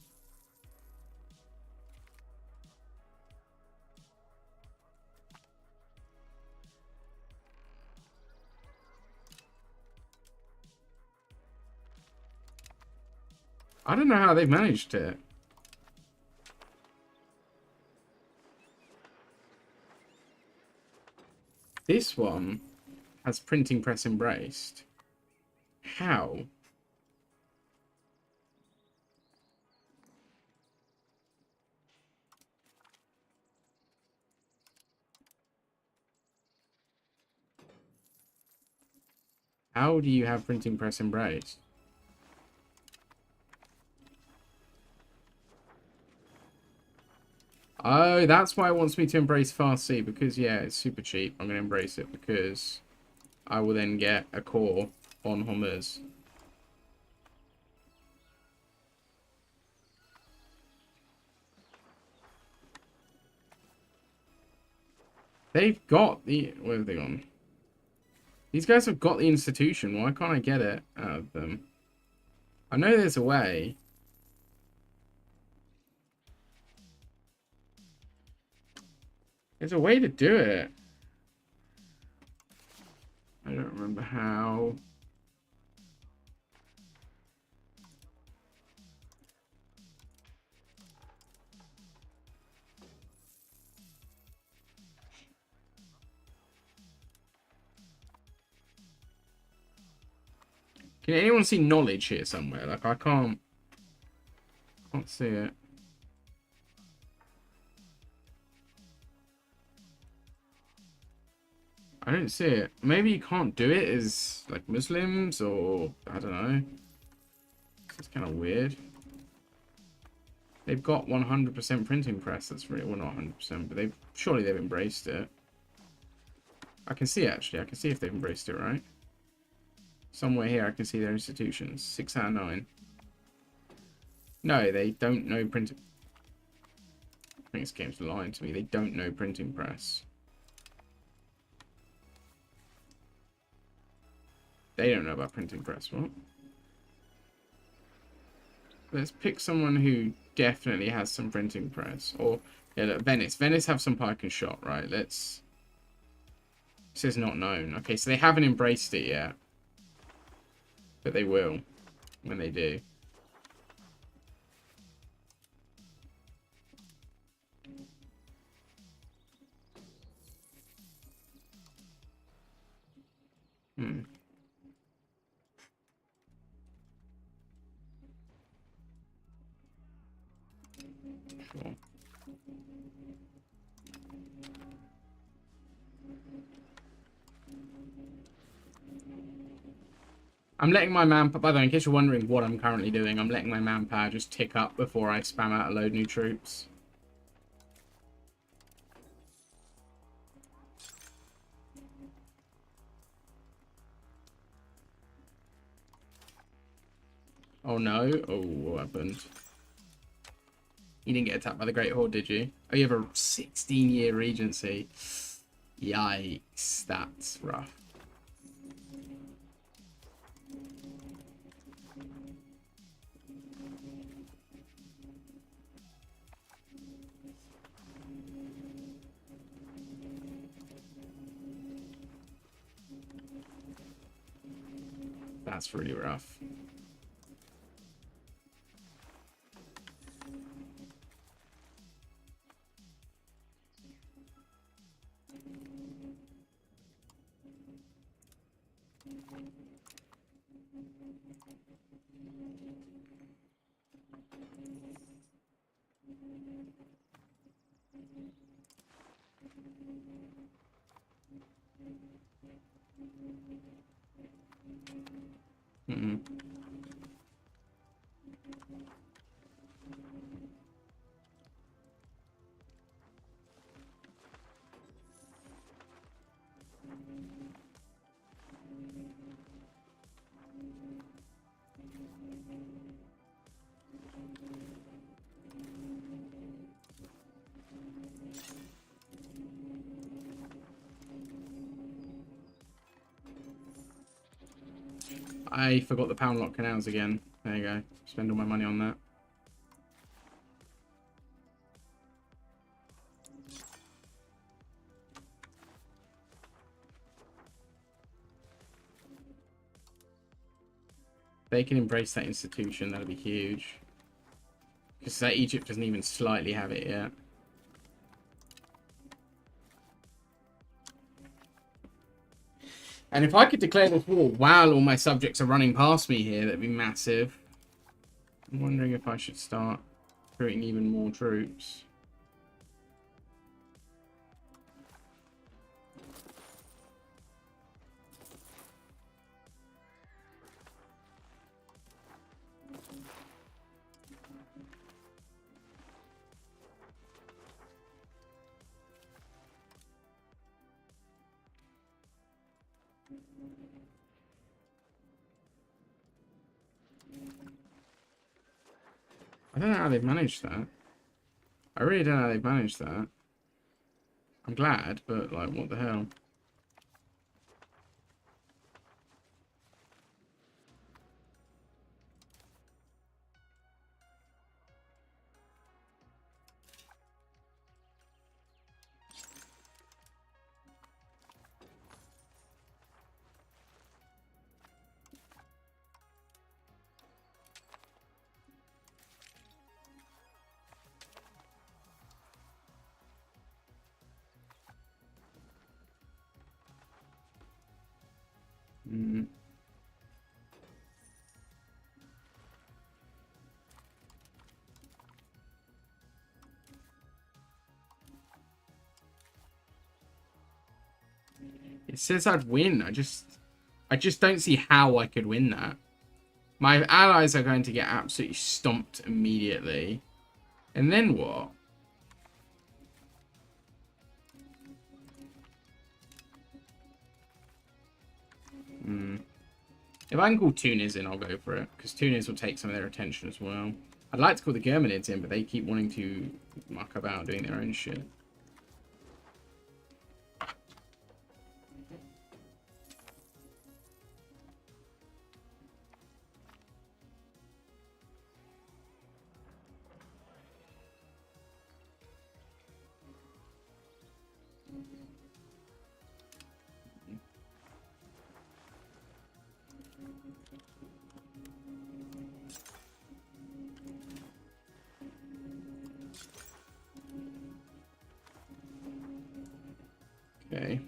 I don't know how they've managed it. This one has printing press embraced. How? How do you have printing press embraced? Oh, that's why it wants me to embrace Fast C, because, yeah, it's super cheap. I'm going to embrace it because I will then get a core on Hormuz. They've got the... Where have they gone? These guys have got the institution. Why can't I get it out of them? I know there's a way. There's a way to do it. I don't remember how. Can anyone see knowledge here somewhere? Like, I can't see it. I don't see it. Maybe you can't do it as, like, Muslims, or, I don't know. It's kind of weird. They've got 100% printing press. That's really, well, not 100%, but surely they've embraced it. I can see, actually. I can see if they've embraced it, right? Somewhere here I can see their institutions. 6 out of 9. No, they don't know printing. I think this game's lying to me. They don't know printing press. They don't know about printing press. What? Let's pick someone who definitely has some printing press. Or, yeah, look, Venice. Venice have some pike and shot, right? Let's... It says not known. Okay, so they haven't embraced it yet. But they will when they do. Sure. I'm letting my manpower, by the way, in case you're wondering what I'm currently doing, I'm letting my manpower just tick up before I spam out a load new troops. Oh no. Oh, what happened? You didn't get attacked by the Great Horde, did you? Oh, you have a 16-year regency. Yikes. That's rough. That's really rough. Mm-mm. I forgot the pound lock canals again. There you go. Spend all my money on that. They can embrace that institution, that'll be huge. Because Egypt doesn't even slightly have it yet. And if I could declare this war while all my subjects are running past me here, that'd be massive. I'm wondering if I should start recruiting even more troops. I don't know how they've managed that. I really don't know how they've managed that. I'm glad, but like, what the hell? Mm. It says I'd win. I just don't see how I could win that. My allies are going to get absolutely stomped immediately. And then what? If I can call Tunis in, I'll go for it. Because Tunis will take some of their attention as well. I'd like to call the Germanids in, but they keep wanting to muck about doing their own shit. Okay.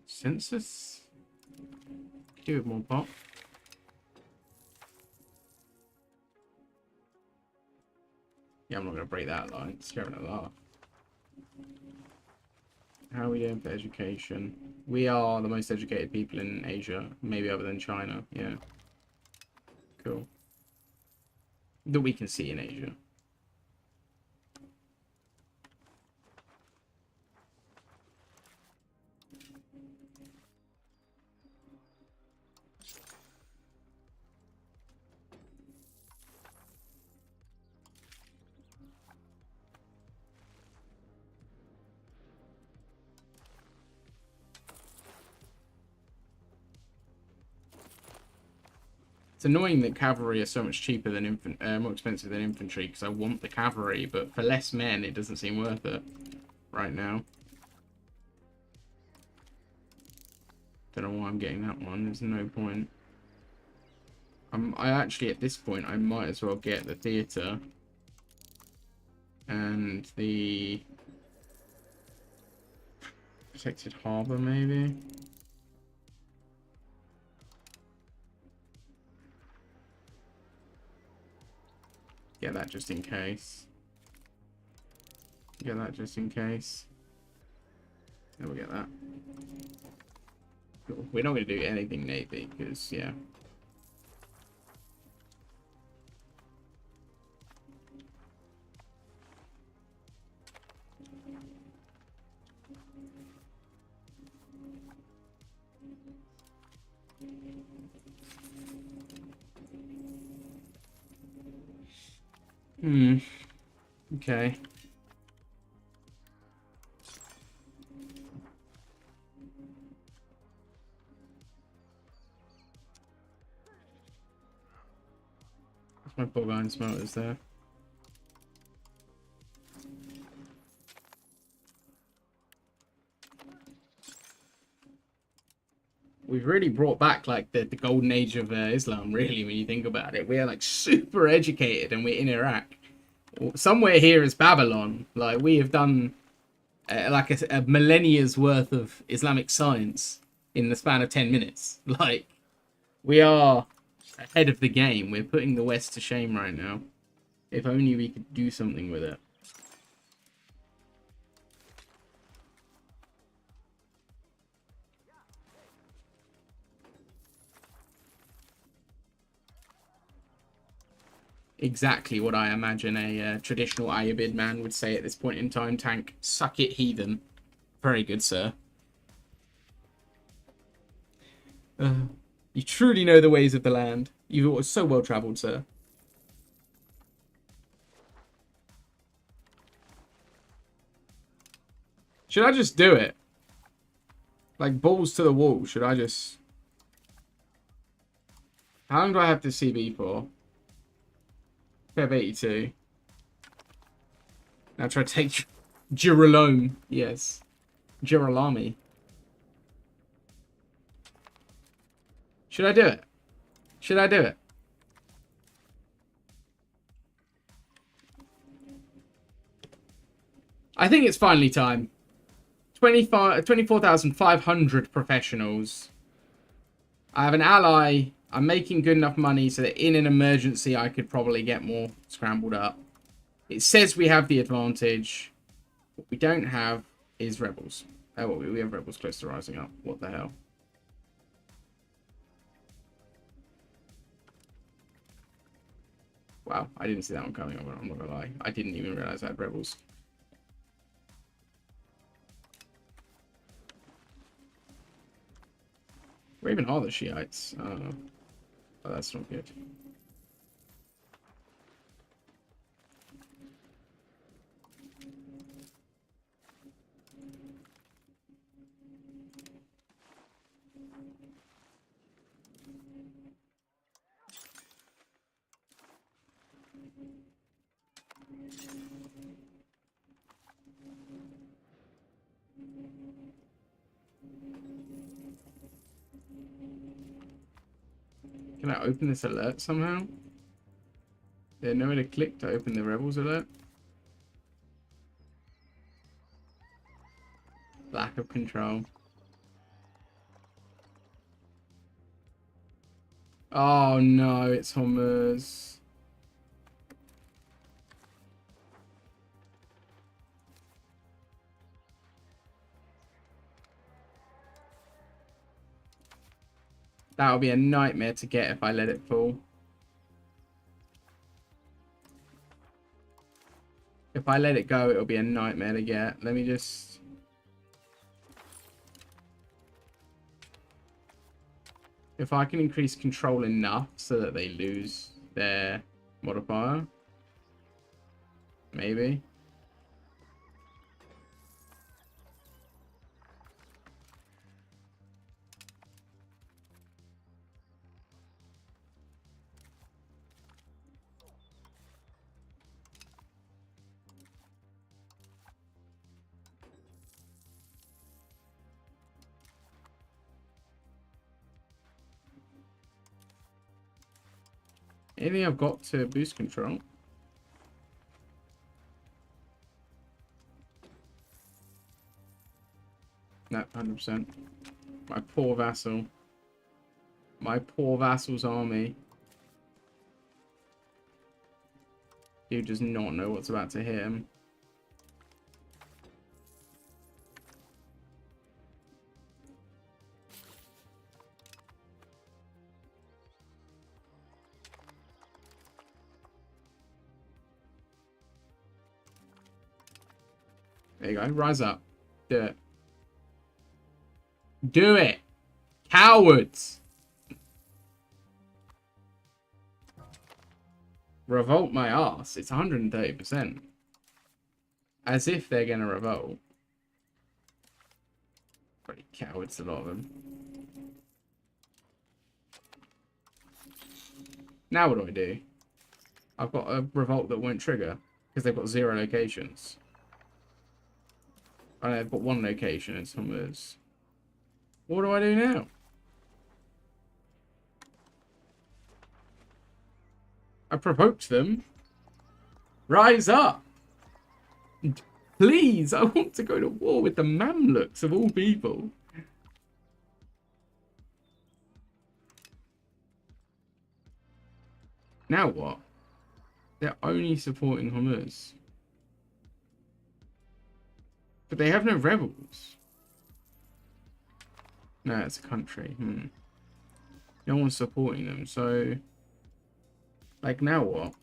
Census? Do it more pop. Yeah, I'm not going to break that alliance. You're having a laugh. How are we doing for education? We are the most educated people in Asia, maybe other than China, yeah. Cool. That we can see in Asia. It's annoying that cavalry are so much cheaper than more expensive than infantry, because I want the cavalry, but for less men, it doesn't seem worth it right now. Don't know why I'm getting that one. There's no point. I actually, at this point, I might as well get the theatre and the protected harbour, maybe. Get that just in case. Get that just in case. Then we'll get that. Cool. We're not going to do anything Navy, because, yeah. Okay. My bog iron smelters there. We've really brought back like the golden age of Islam, really, when you think about it. We are like super educated and we're in Iraq. Somewhere here is Babylon. Like we have done like a millennia's worth of Islamic science in the span of 10 minutes. Like we are ahead of the game. We're putting the West to shame right now. If only we could do something with it. Exactly what I imagine a traditional Ayyubid man would say at this point in time. Tank, suck it, heathen. Very good, sir. You truly know the ways of the land. You're so well travelled, sir. Should I just do it? Like, balls to the wall. Should I just... How long do I have to CB for? I have 82. Now try to take Girolome. Yes. Girolami. Should I do it? Should I do it? I think it's finally time. 24,500 professionals. I have an ally. I'm making good enough money so that in an emergency I could probably get more scrambled up. It says we have the advantage. What we don't have is rebels. Oh, well, we have rebels close to rising up. What the hell? Wow, I didn't see that one coming. I'm not gonna lie. I didn't even realize I had rebels. Where even are the Shiites? Oh, that's not good. Can I open this alert somehow? There's nowhere to click to open the rebels alert. Lack of control. Oh no, it's Hormuz. That would be a nightmare to get if I let it fall. I let it go, it'll be a nightmare to get. Let me just... If I can increase control enough so that they lose their modifier. Maybe. Anything I've got to boost control? No, 100%. My poor vassal. My poor vassal's army. He does not know what's about to hit him. There you go. Rise up. Do it. Do it! Cowards! Revolt my ass. It's 130%. As if they're gonna revolt. Pretty cowards, a lot of them. Now what do I do? I've got a revolt that won't trigger. Because they've got 0 locations. And I've got 1 location in some of those. What do I do now? I provoked them. Rise up! Please, I want to go to war with the Mamluks of all people. Now what? They're only supporting Hamas. But they have no rebels. No, it's a country. No one's supporting them, so... Like, now what?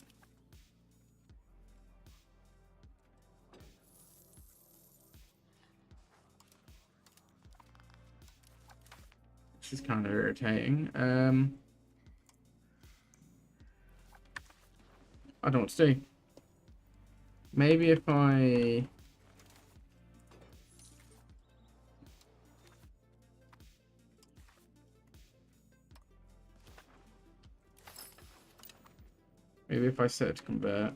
This is kind of irritating. I don't know what to do. Maybe if I... Maybe if I set it to convert.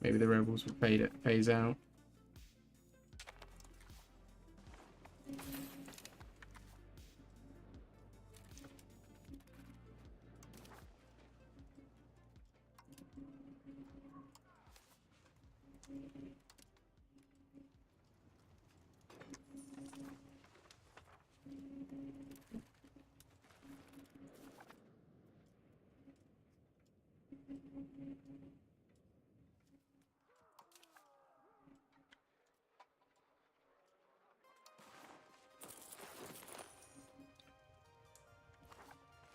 Maybe the rebels will phase out.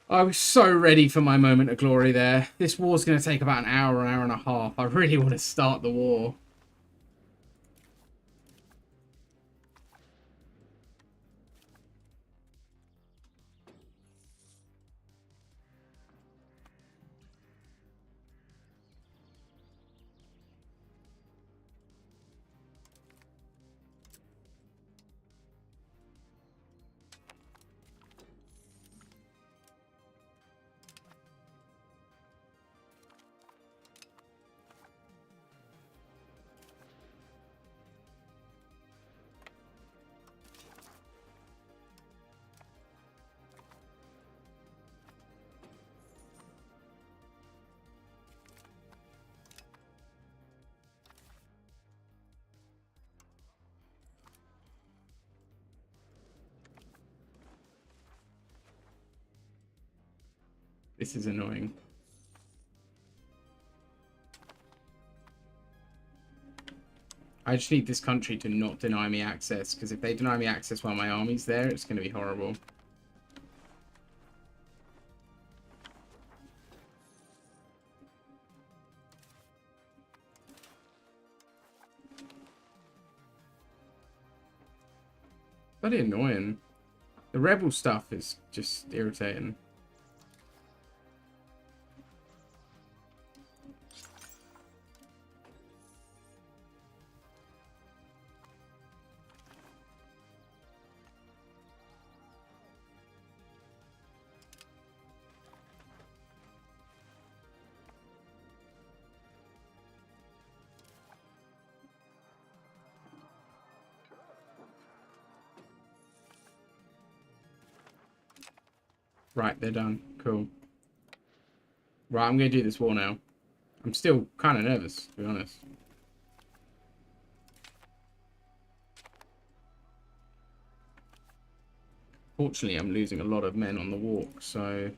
I was so ready for my moment of glory there. This war's going to take about an hour and a half. I really want to start the war. This is annoying. I just need this country to not deny me access, because if they deny me access while my army's there, it's going to be horrible. Bloody annoying. The rebel stuff is just irritating. Right, they're done. Cool. Right, I'm going to do this war now. I'm still kind of nervous, to be honest. Fortunately, I'm losing a lot of men on the walk, so...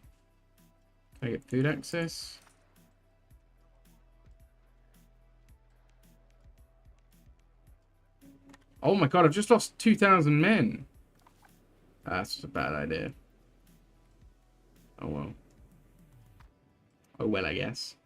Can I get food access? Oh my god, I've just lost 2,000 men. That's a bad idea. Oh well. Oh well, I guess.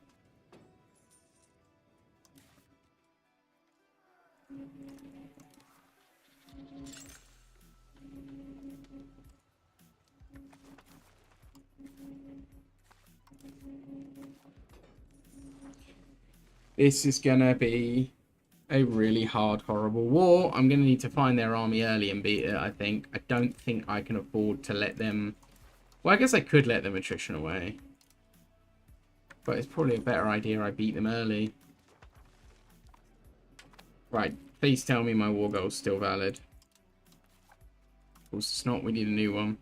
This is gonna be a really hard, horrible war. I'm gonna need to find their army early and beat it, I think. I don't think I can afford to let them... Well, I guess I could let them attrition away. But it's probably a better idea I beat them early. Right, please tell me my war goal's still valid. Of course it's not, we need a new one.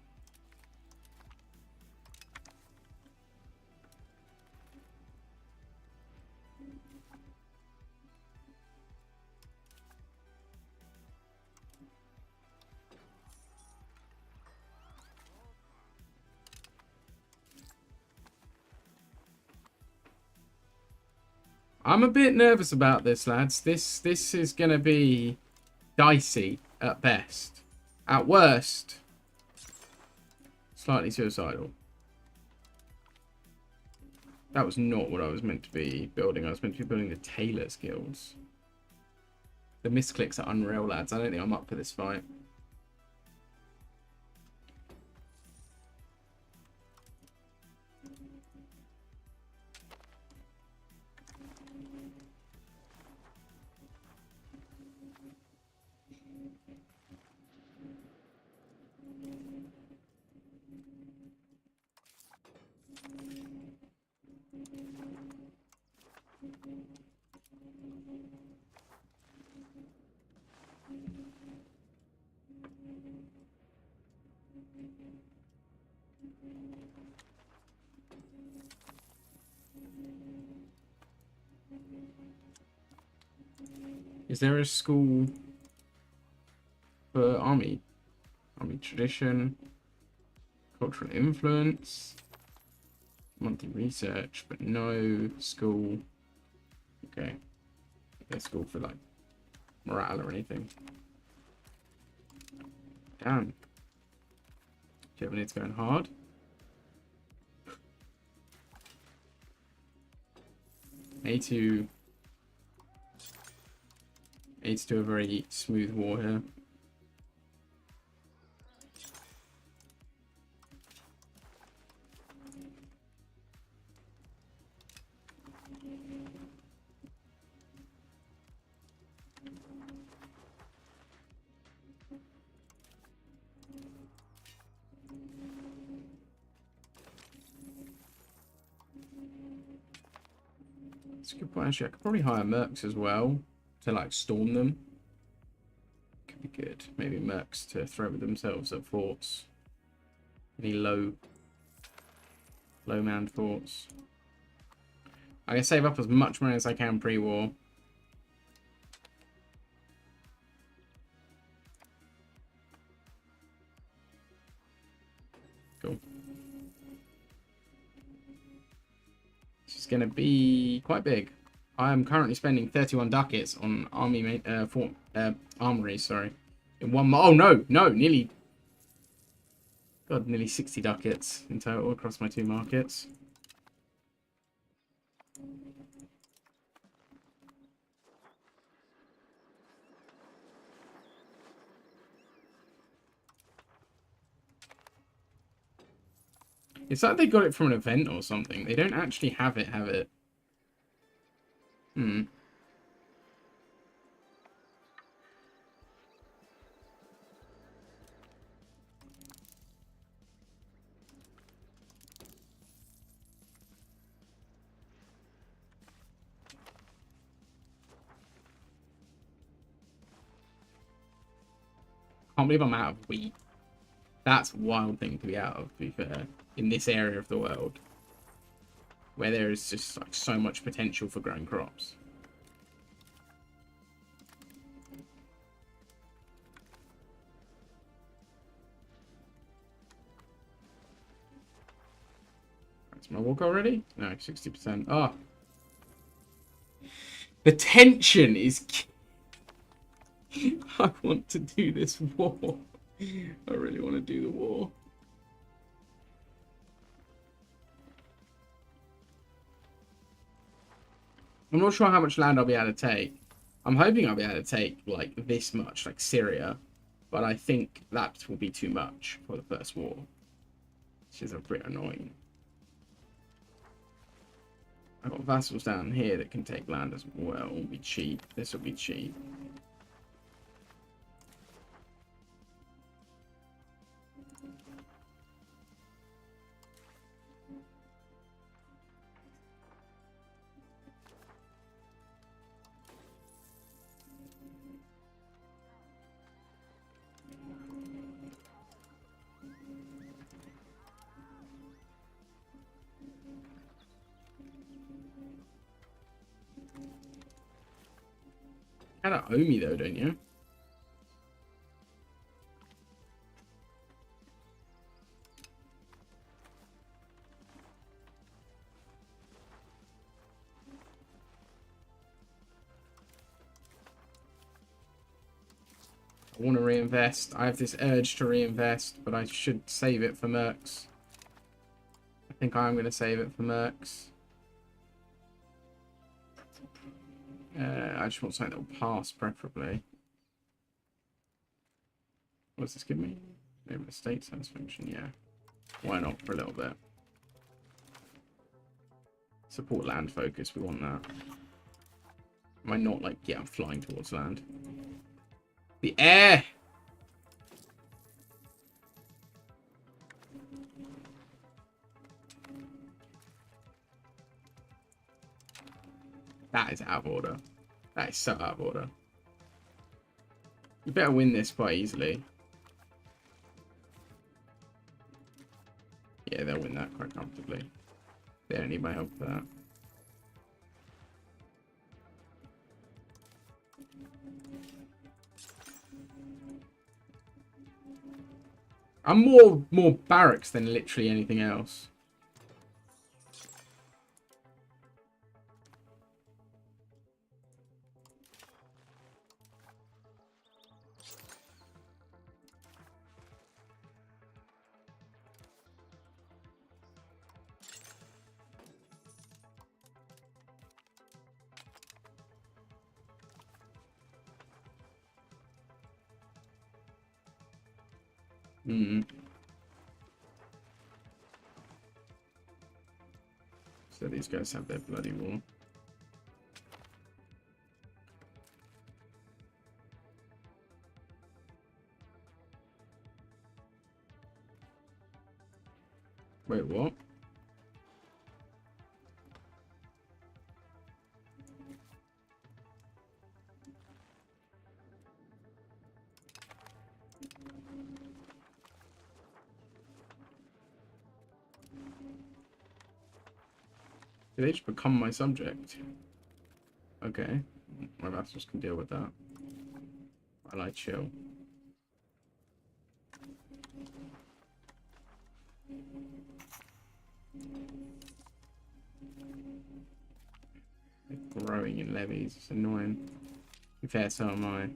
I'm a bit nervous about this, lads. This is going to be dicey at best. At worst, slightly suicidal. That was not what I was meant to be building. I was meant to be building the Tailor's Guilds. The misclicks are unreal, lads. I don't think I'm up for this fight. Is there a school for army? Army tradition, cultural influence, monthly research, but no school. Okay. No school for like morale or anything. Damn. Germany's going hard. A2 aids to a very smooth war here. That's a good point. Actually, I could probably hire mercs as well to like storm them. Could be good. Maybe mercs to throw themselves at forts. Any low manned forts. I can save up as much money as I can pre-war. Cool. This is going to be quite big. I am currently spending 31 ducats on armory, sorry. In one oh no, nearly 60 ducats in total across my two markets. It's like they got it from an event or something. They don't actually have it. Hmm. Can't believe I'm out of wheat. That's a wild thing to be out of, to be fair, in this area of the world, where there is just like so much potential for growing crops. That's my walk already? No, 60%. Oh. The tension is... I want to do this war. I really want to do the war. I'm not sure how much land I'll be able to take. I'm hoping I'll be able to take, like, this much, like Syria. But I think that will be too much for the first war. Which is a bit annoying. I've got vassals down here that can take land as well. It'll be cheap. This will be cheap. You kind of owe me though, don't you? I want to reinvest. I have this urge to reinvest, but I should save it for Mercs. I think I'm going to save it for Mercs. I just want something that will pass, preferably. What does this give me? Maybe the state sense function, yeah. Why not for a little bit? Support land focus, we want that. Am I not like, yeah, I'm flying towards land. The air! That is out of order. That is so out of order. You better win this quite easily. Yeah, they'll win that quite comfortably. They don't need my help for that. I'm more barracks than literally anything else. So these guys have their bloody war. Wait, what? Did they just become my subject? Okay. My vassals can deal with that. I like chill. They're growing in levies. It's annoying. To be fair, so am I.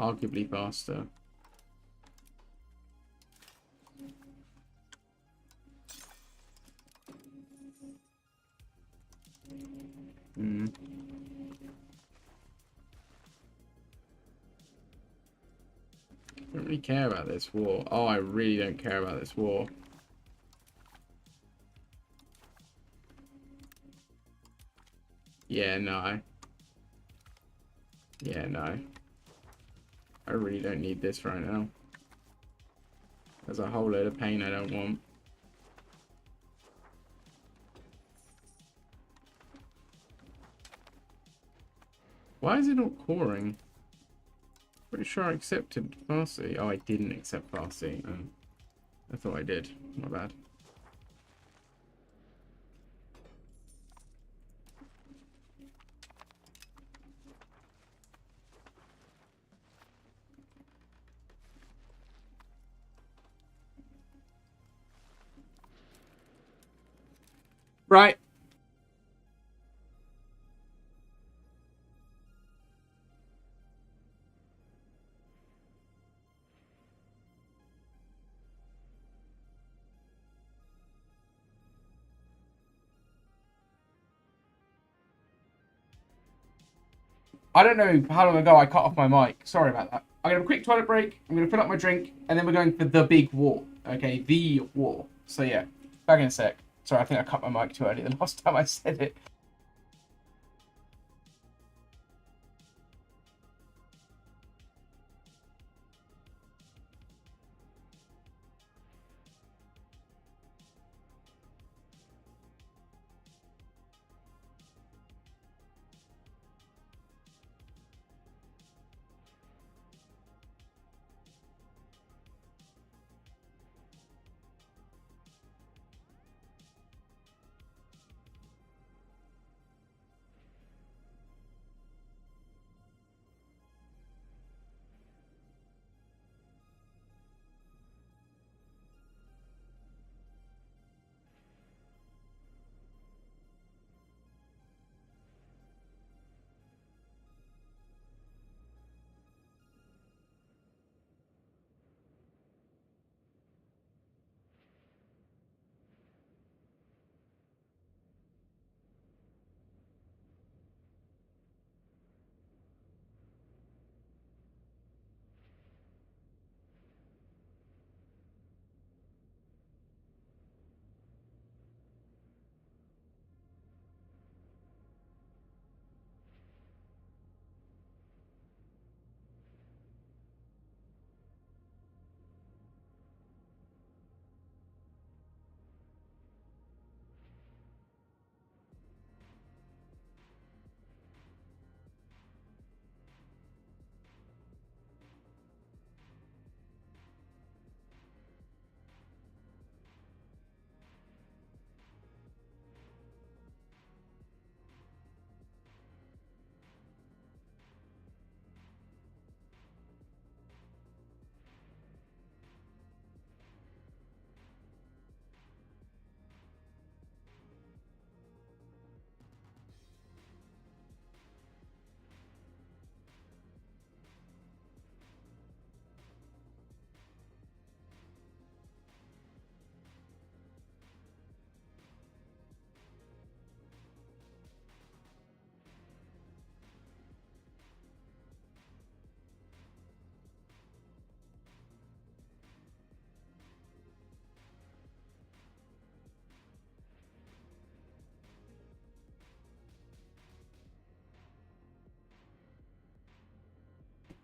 Arguably faster. I don't really care about this war. Oh, I really don't care about this war. Yeah, no. Yeah, no. I really don't need this right now. There's a whole load of pain I don't want. Why is it not coring? Pretty sure I accepted Farsi. Oh, I didn't accept Farsi. I thought I did. My bad. Right. I don't know how long ago I cut off my mic. Sorry about that. I'm going to have a quick toilet break. I'm going to fill up my drink. And then we're going for the big war. Okay, the war. So yeah, back in a sec. Sorry, I think I cut my mic too early the last time I said it.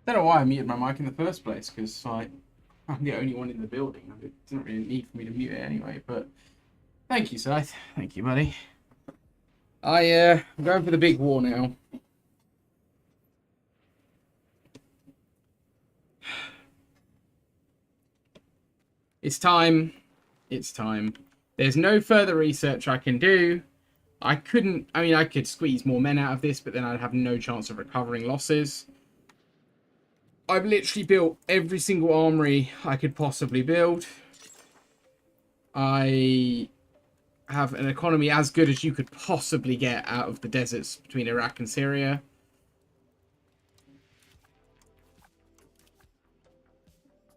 I don't know why I muted my mic in the first place, because like, I'm the only one in the building. It doesn't really need for me to mute it anyway, but thank you, Scythe. Thank you, buddy. I'm going for the big war now. It's time. It's time. There's no further research I can do. I could squeeze more men out of this, but then I'd have no chance of recovering losses. I've literally built every single armory I could possibly build. I have an economy as good as you could possibly get out of the deserts between Iraq and Syria.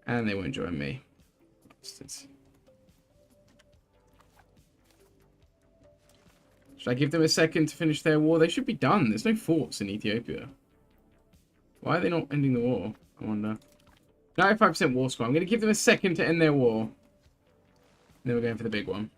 And they won't join me. Bastards. Should I give them a second to finish their war? They should be done. There's no forts in Ethiopia. Why are they not ending the war? I wonder. 95% war score. I'm going to give them a second to end their war. And then we're going for the big one.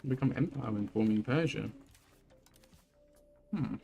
Become empire when forming Persia. Hmm.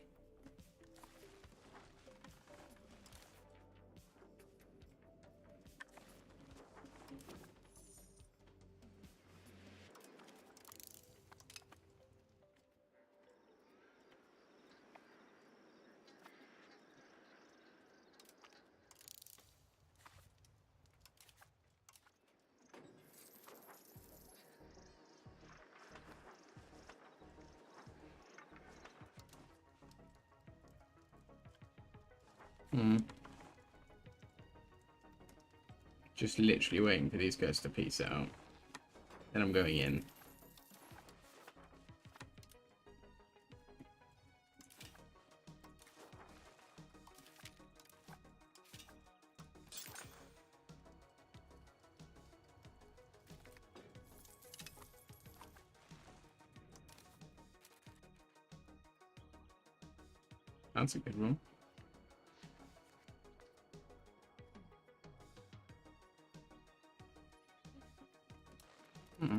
Hmm. Just literally waiting for these guys to peace out. Then I'm going in. That's a good one. Hmm.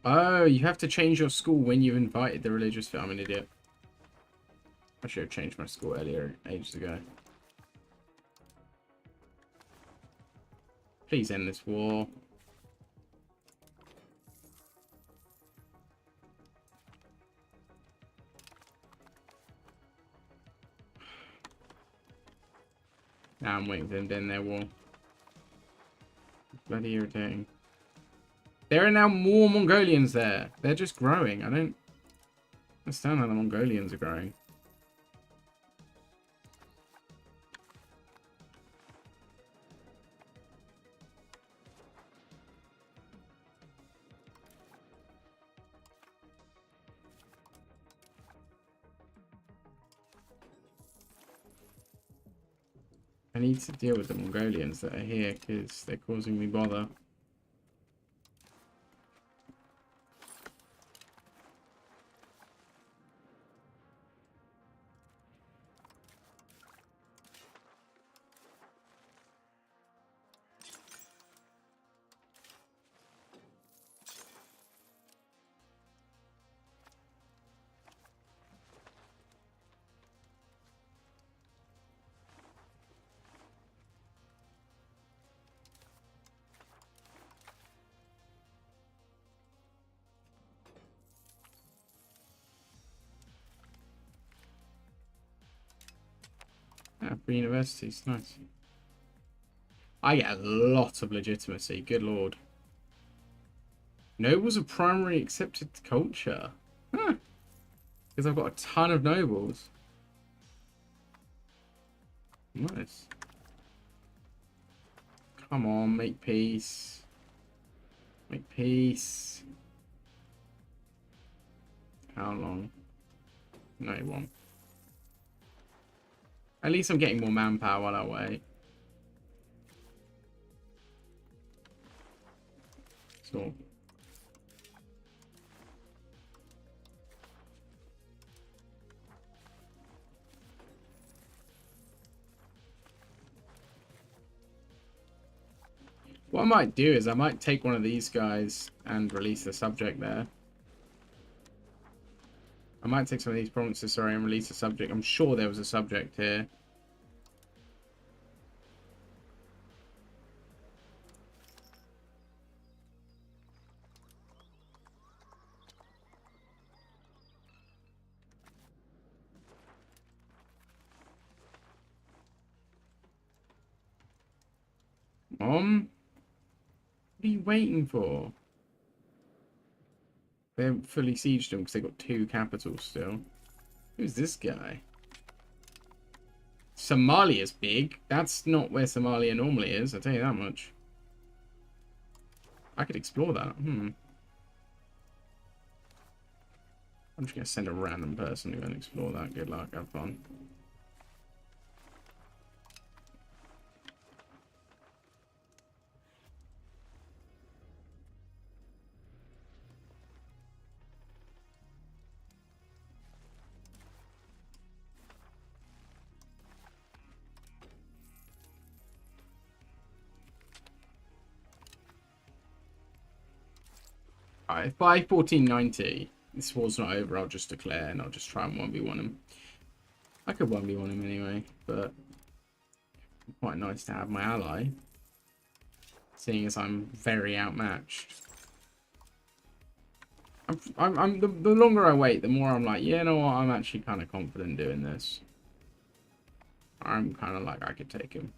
Oh, you have to change your school when you've invited the religious family. I'm an idiot. I should have changed my school earlier, ages ago. Please end this war. Now I'm waiting for them to end their war. Bloody irritating. There are now more Mongolians there. They're just growing. I don't understand how the Mongolians are growing. I need to deal with the Mongolians that are here because they're causing me bother. For universities, nice. I get a lot of legitimacy, good lord. Nobles of primary accepted culture. Huh. Because I've got a ton of nobles. Nice. Come on, make peace. Make peace. How long? No, it won't. At least I'm getting more manpower while I wait. So. What I might do is I might take one of these guys and release the subject there. I might take some of these provinces, sorry, and release the subject. I'm sure there was a subject here. Mom? What are you waiting for? They haven't fully sieged them because they've got 2 capitals still. Who's this guy? Somalia's big. That's not where Somalia normally is, I'll tell you that much. I could explore that. I'm just going to send a random person to go and explore that. Good luck, have fun. Alright, if by 1490 this war's not over, I'll just declare and I'll just try and 1v1 him. I could 1v1 him anyway, but quite nice to have my ally, seeing as I'm very outmatched. The longer I wait, the more I'm like, yeah, you know what, I'm actually kind of confident doing this. I'm kind of like, I could take him.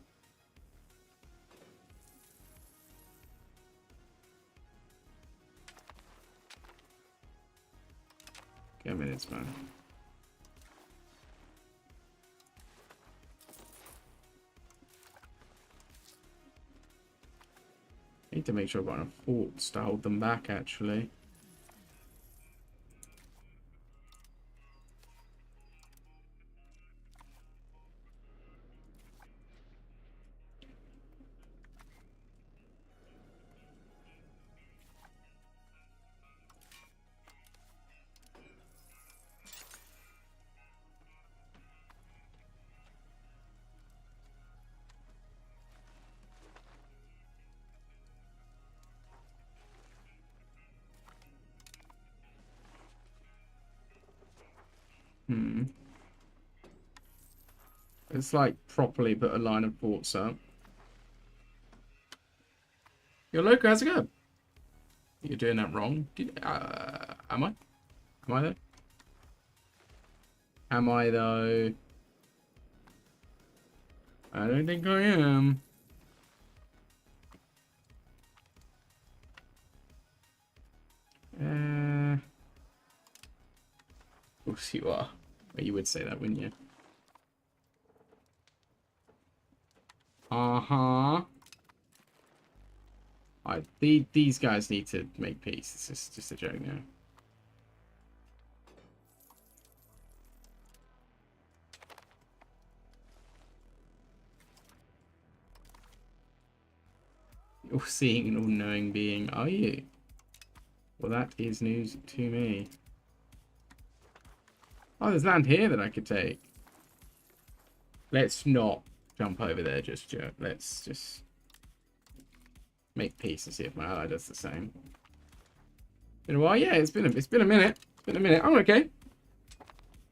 Get minutes, man. I need to make sure I've got enough forts to hold them back, actually. It's like properly put a line of forts up. Yo, Loco, how's it going? You're doing that wrong. Am I? Am I though? Am I though? I don't think I am. Of course you are. Well, you would say that, wouldn't you? Uh-huh. These guys need to make peace. It's just a joke now. You're seeing an all-knowing being, are you? Well, that is news to me. Oh, there's land here that I could take. Let's not jump over there just yet. Let's just make peace and see if my ally does the same. Been a while, yeah. It's been a minute. It's been a minute. I'm okay.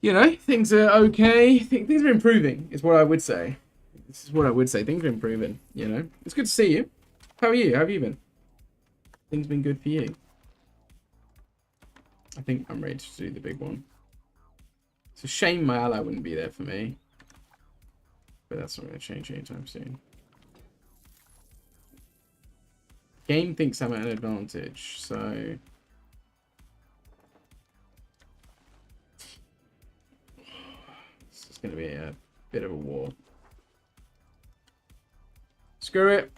You know, things are okay. Things are improving. Is what I would say. This is what I would say. Things are improving. You know, it's good to see you. How are you? How have you been? Things been good for you? I think I'm ready to do the big one. It's a shame my ally wouldn't be there for me. But that's not going to change anytime soon. Game thinks I'm at an advantage, so... This is going to be a bit of a war. Screw it.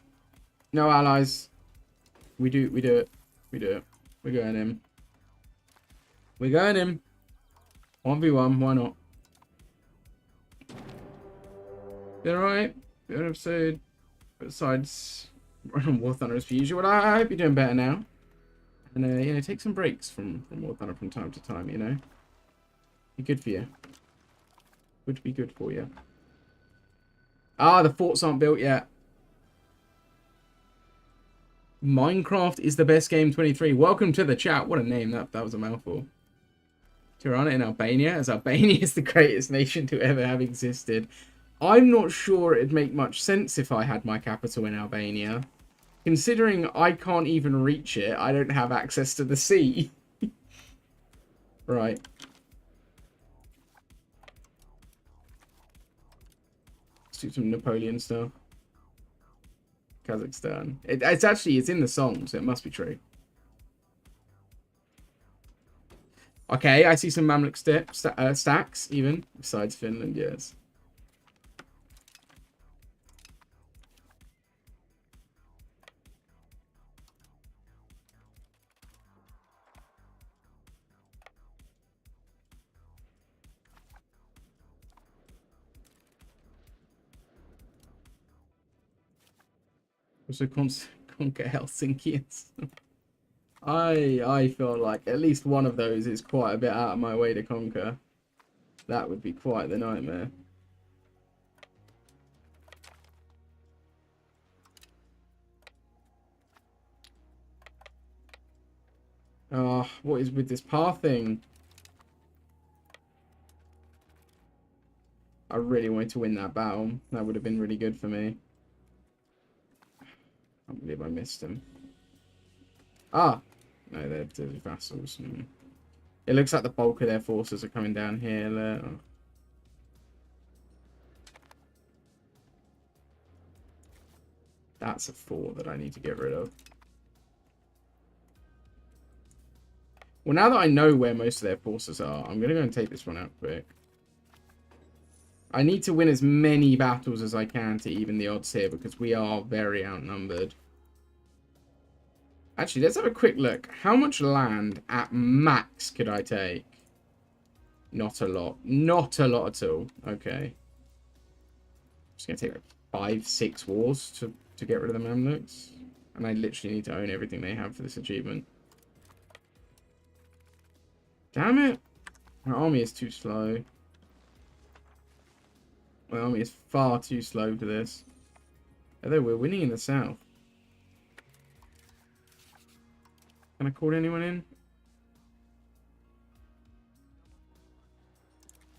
No allies. We do it. We do it. We're going in. We're going in. 1v1, why not? Been alright. Good episode. Besides running War Thunder as per usual. I hope you're doing better now. And you know, take some breaks from War Thunder from time to time, you know. Be good for you. Would be good for you. Ah, the forts aren't built yet. Minecraft is the best game 23. Welcome to the chat. What a name. That was a mouthful. Tirana in Albania, as Albania is the greatest nation to ever have existed. I'm not sure it'd make much sense if I had my capital in Albania. Considering I can't even reach it, I don't have access to the sea. Right. Let's do some Napoleon stuff. Kazakhstan. It's in the song, so it must be true. Okay, I see some Mamluk stacks, even. Besides Finland, yes. Also, conquer Helsinkians. I feel like at least one of those is quite a bit out of my way to conquer. That would be quite the nightmare. Oh, what is with this pathing? I really wanted to win that battle. That would have been really good for me. I can't believe I missed him. Ah! No, they're vassals. It looks like the bulk of their forces are coming down here. Look. That's a fort that I need to get rid of. Well, now that I know where most of their forces are, I'm going to go and take this one out quick. I need to win as many battles as I can to even the odds here, because we are very outnumbered. Actually, let's have a quick look. How much land at max could I take? Not a lot. Not a lot at all. Okay. Just going to take like 5-6 wars to get rid of the Mamluks. And I literally need to own everything they have for this achievement. Damn it. My army is too slow. My army is far too slow for this. Although we're winning in the south. Can I call anyone in?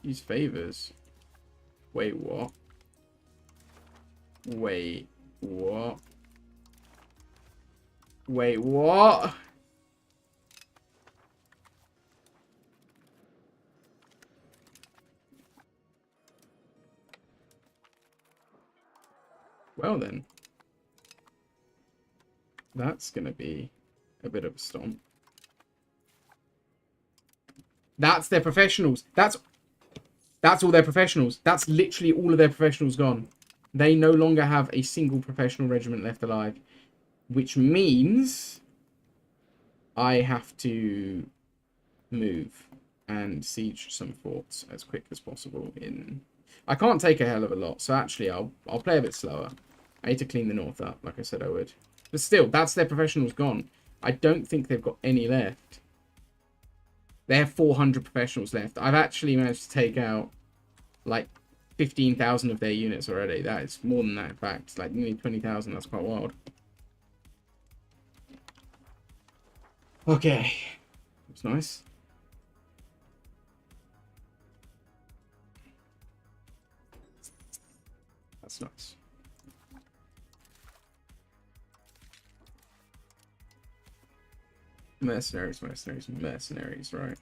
Use favors. Wait, what? Wait, what? Wait, what? Well then. That's gonna be a bit of a stomp. That's their professionals. That's all their professionals. That's literally all of their professionals gone. They no longer have a single professional regiment left alive. Which means I have to move and siege some forts as quick as possible. I can't take a hell of a lot, so actually I'll play a bit slower. I need to clean the north up, like I said I would. But still, that's their professionals gone. I don't think they've got any left. They have 400 professionals left. I've actually managed to take out like 15,000 of their units already. That is more than that, in fact. It's like nearly 20,000. That's quite wild. Okay. That's nice. That's nice. Mercenaries, mercenaries, mercenaries, right.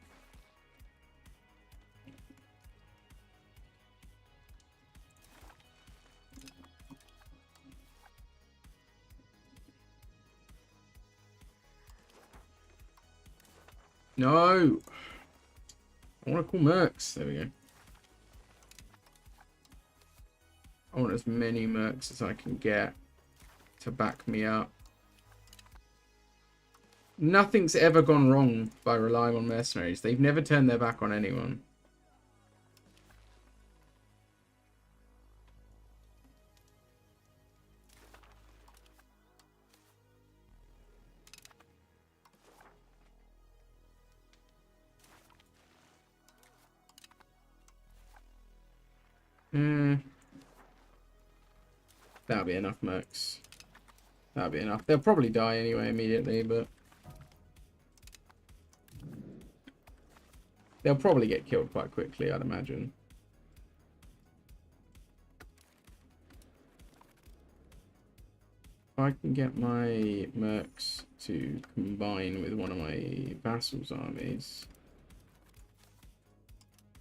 No! I want to call mercs. There we go. I want as many mercs as I can get to back me up. Nothing's ever gone wrong by relying on mercenaries. They've never turned their back on anyone. That'll be enough mercs. That'll be enough. They'll probably die anyway immediately, but they'll probably get killed quite quickly, I'd imagine. If I can get my mercs to combine with one of my vassals' armies,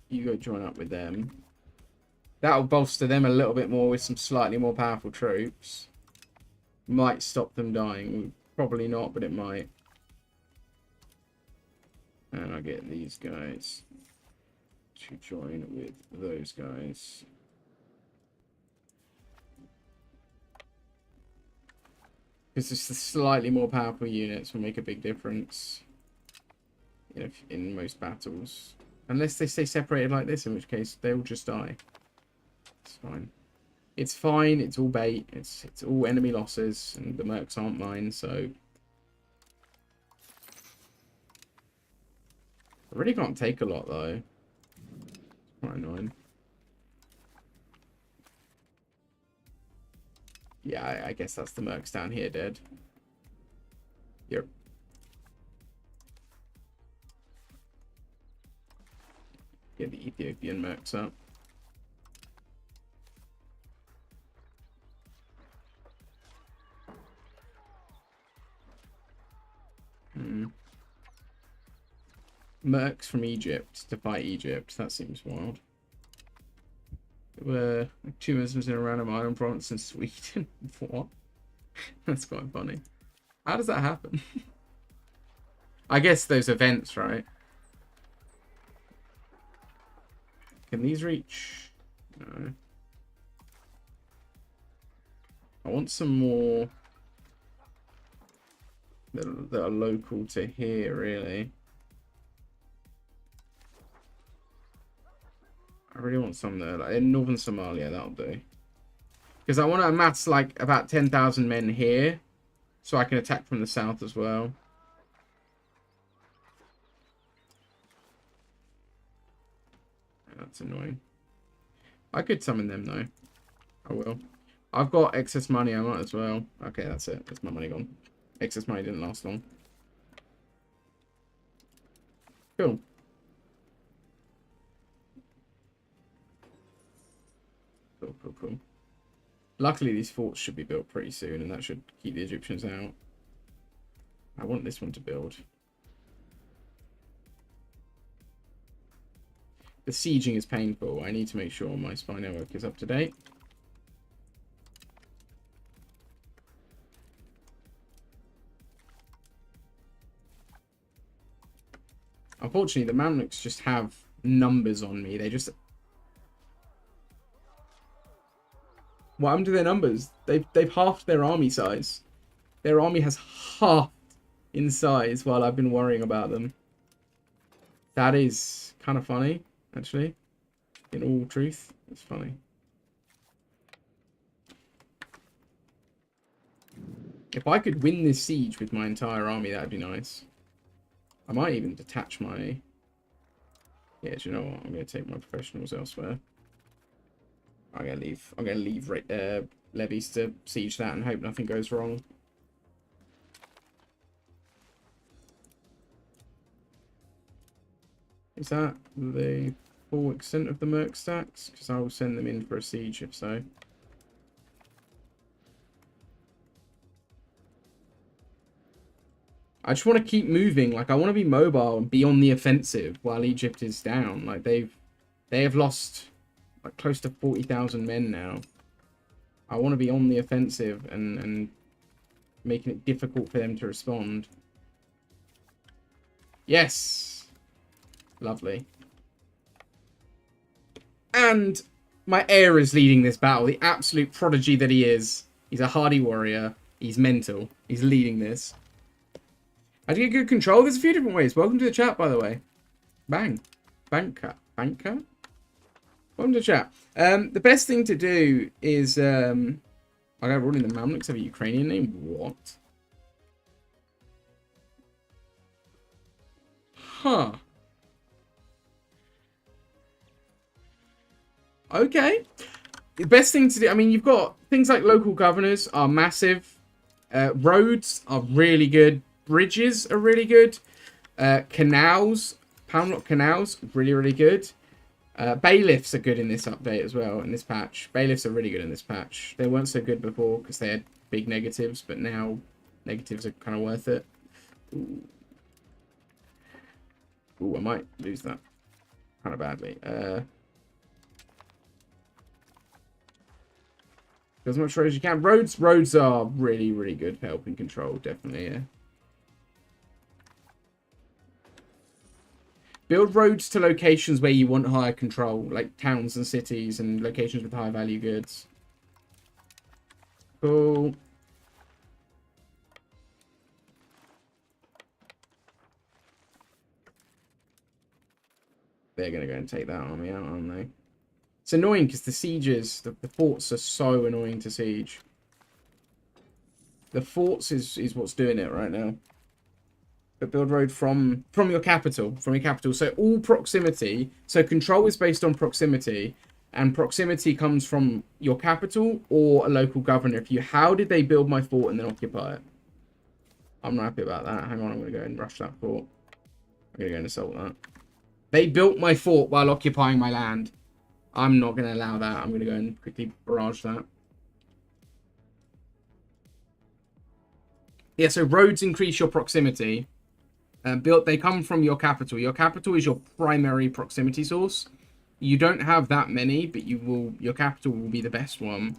you go join up with them. That'll bolster them a little bit more with some slightly more powerful troops. Might stop them dying. Probably not, but it might. And I'll get these guys to join with those guys. Because just the slightly more powerful units will make a big difference in most battles. Unless they stay separated like this, in which case they'll just die. It's fine. It's fine. It's all bait. It's all enemy losses, and the mercs aren't mine, so I really can't take a lot though. It's quite annoying. Yeah, I guess that's the mercs down here dead. Yep. Get the Ethiopian mercs up. Mercs from Egypt to fight Egypt. That seems wild. There were like 2 Muslims in a random island province in Sweden. What? That's quite funny. How does that happen? I guess those events, right? Can these reach? No. I want some more that are local to here, really. I really want some there, like in northern Somalia. That'll do. Because I want to amass like about 10,000 men here, so I can attack from the south as well. That's annoying. I could summon them though. I will. I've got excess money. I might as well. Okay, that's it. That's my money gone. Excess money didn't last long. Cool. Cool. Luckily, these forts should be built pretty soon, and that should keep the Egyptians out. I want this one to build. The sieging is painful. I need to make sure my spy network is up to date. Unfortunately, the Mamluks just have numbers on me. They just... What happened to their numbers? They've halved their army size. Their army has halved in size while I've been worrying about them. That is kind of funny, actually. In all truth, it's funny. If I could win this siege with my entire army, that'd be nice. I might even detach my... Yeah, do you know what? I'm going to take my professionals elsewhere. I'm going to leave levies to siege that and hope nothing goes wrong. Is that the full extent of the merc stacks? Because I will send them in for a siege if so. I just want to keep moving. Like, I want to be mobile and be on the offensive while Egypt is down. Like, they have lost like close to 40,000 men now. I want to be on the offensive and making it difficult for them to respond. Yes. Lovely. And my heir is leading this battle. The absolute prodigy that he is. He's a hardy warrior. He's mental. He's leading this. How do you get good control? There's a few different ways. Welcome to the chat, by the way. Bang. Banker. Welcome to the chat. The best thing to do is... I got running the Mamluks have a Ukrainian name. What? Huh. Okay. The best thing to do... I mean, you've got things like local governors are massive. Roads are really good. Bridges are really good. Canals, Poundlock canals, really, really good. Bailiffs are good in this update as well, in this patch. Bailiffs are really good in this patch. They weren't so good before because they had big negatives, but now negatives are kind of worth it. Ooh, I might lose that kind of badly. As much roads as you can. Roads are really, really good for helping control, definitely, yeah. Build roads to locations where you want higher control, like towns and cities and locations with high value goods. Cool. They're going to go and take that army out, aren't they? It's annoying because the sieges, the forts are so annoying to siege. The forts is what's doing it right now. But build road from your capital, So all proximity. So control is based on proximity, and proximity comes from your capital or a local governor. How did they build my fort and then occupy it? I'm not happy about that. Hang on, I'm gonna go and rush that fort. I'm gonna go and assault that. They built my fort while occupying my land. I'm not going to allow that. I'm going to go and quickly barrage that. Yeah, so roads increase your proximity. They come from your capital. Your capital is your primary proximity source. You don't have that many, but your capital will be the best one.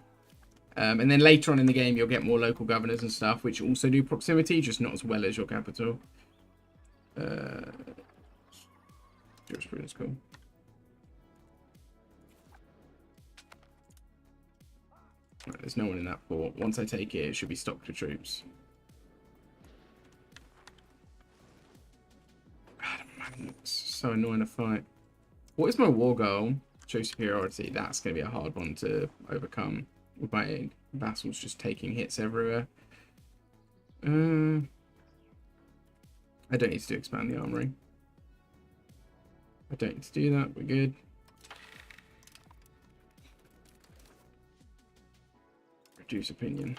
And then later on in the game, you'll get more local governors and stuff, which also do proximity, just not as well as your capital. Jurisprudence, cool. Right, there's no one in that fort. Once I take it, it should be stocked with troops. It's so annoying to fight. What is my war goal? Show superiority. That's going to be a hard one to overcome with my vassals just taking hits everywhere. I don't need to expand the armory. I don't need to do that. We're good. Reduce opinion.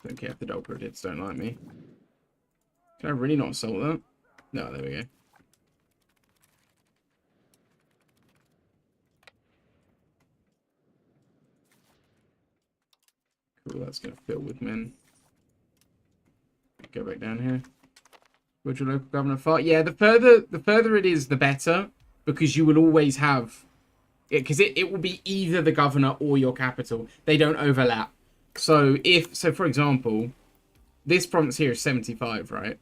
Don't care if the Dolphin hits don't like me. Can I really not assault that? No, there we go. Cool, that's going to fill with men. Go back down here. Would your local governor fight? Yeah, the further it is, the better. Because you will always have... Because it will be either the governor or your capital. They don't overlap. So, for example, this province here is 75, right?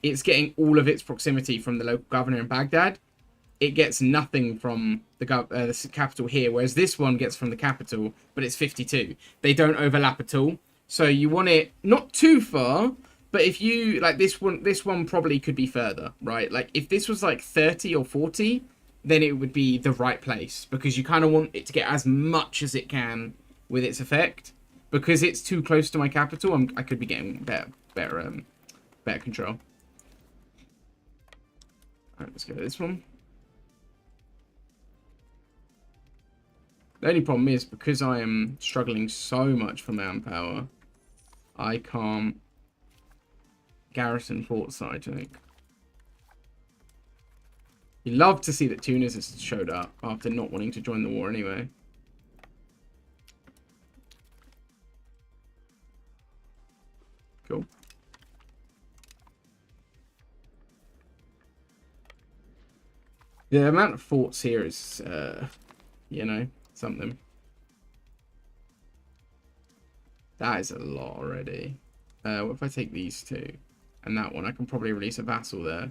It's getting all of its proximity from the local governor in Baghdad. It gets nothing from the capital here, whereas this one gets from the capital, but it's 52. They don't overlap at all. So you want it not too far, but if you like this one probably could be further, right? Like if this was like 30 or 40, then it would be the right place because you kind of want it to get as much as it can with its effect. Because it's too close to my capital, I could be getting better control. All right, let's go to this one. The only problem is, because I am struggling so much for manpower, I can't garrison fort side, I think. You'd love to see that Tunis has showed up after not wanting to join the war anyway. Cool. The amount of forts here is, you know, something. That is a lot already. What if I take these two? And that one, I can probably release a vassal there.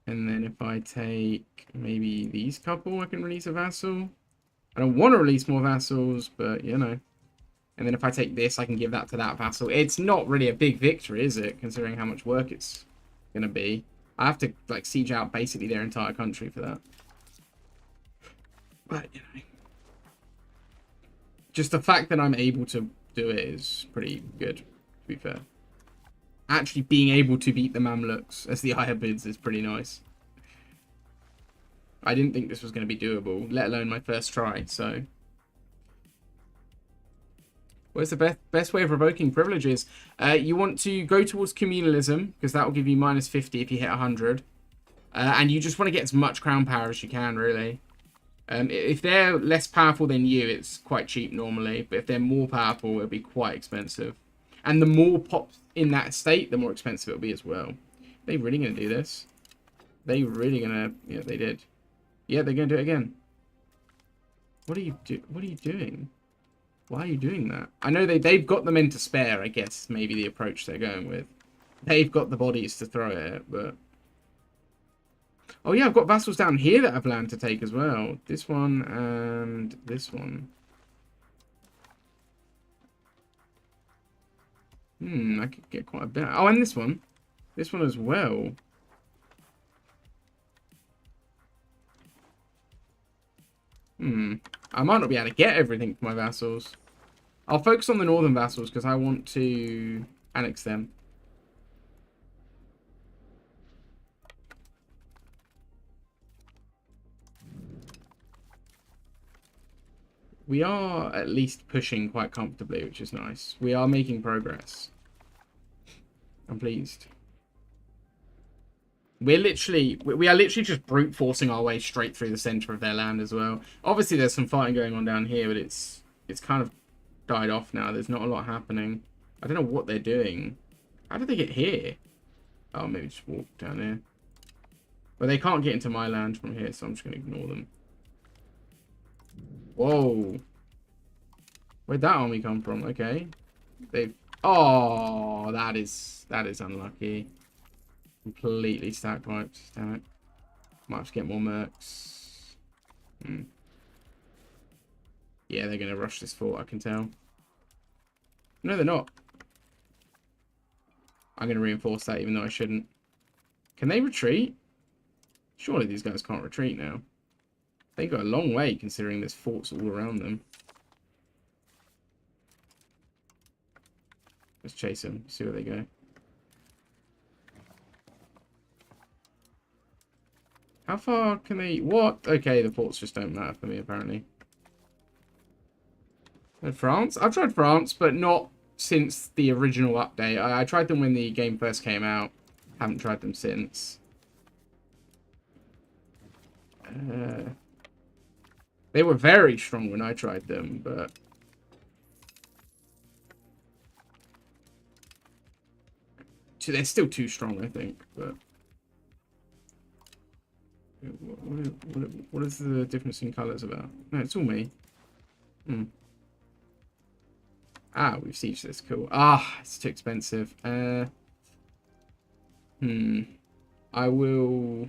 And then if I take maybe these couple, I can release a vassal. I don't want to release more vassals, but, you know. And then if I take this, I can give that to that vassal. It's not really a big victory, is it? Considering how much work it's going to be. I have to, like, siege out basically their entire country for that. But, you know. Just the fact that I'm able to do it is pretty good, to be fair. Actually being able to beat the Mamluks as the Ayyubids is pretty nice. I didn't think this was going to be doable, let alone my first try, so... What's the best way of revoking privileges? You want to go towards communalism, because that will give you minus 50 if you hit 100. And you just want to get as much crown power as you can, really. If they're less powerful than you, it's quite cheap normally. But if they're more powerful, it'll be quite expensive. And the more pops in that state, the more expensive it'll be as well. Are they really going to do this? Are they really going to... Yeah, they did. Yeah, they're going to do it again. What are you doing? Why are you doing that? I know they've got the men to spare, I guess, maybe the approach they're going with. They've got the bodies to throw it, but... Oh yeah, I've got vassals down here that have land to take as well. This one and this one. I could get quite a bit. Oh, and this one. This one as well. I might not be able to get everything for my vassals. I'll focus on the northern vassals because I want to annex them. We are at least pushing quite comfortably, which is nice. We are making progress. I'm pleased. we are literally just brute forcing our way straight through the center of their land as well. Obviously, there's some fighting going on down here, but it's kind of died off now. There's not a lot happening. I don't know what they're doing. How did they get here? Oh, maybe just walk down here. But they can't get into my land from here, so I'm just going to ignore them. Whoa. Where'd that army come from? Okay. They've... Oh, that is unlucky. Completely stack wiped. Damn it. Might have to get more mercs. Yeah, they're going to rush this fort, I can tell. No, they're not. I'm going to reinforce that, even though I shouldn't. Can they retreat? Surely these guys can't retreat now. They go a long way, considering there's forts all around them. Let's chase them, see where they go. How far can they... What? Okay, the forts just don't matter for me, apparently. And France? I've tried France, but not since the original update. I tried them when the game first came out. Haven't tried them since. They were very strong when I tried them, but... They're still too strong, I think, but... What is the difference in colours about? No, it's all me. Ah, we've sieged this. Cool. Ah, it's too expensive. I will...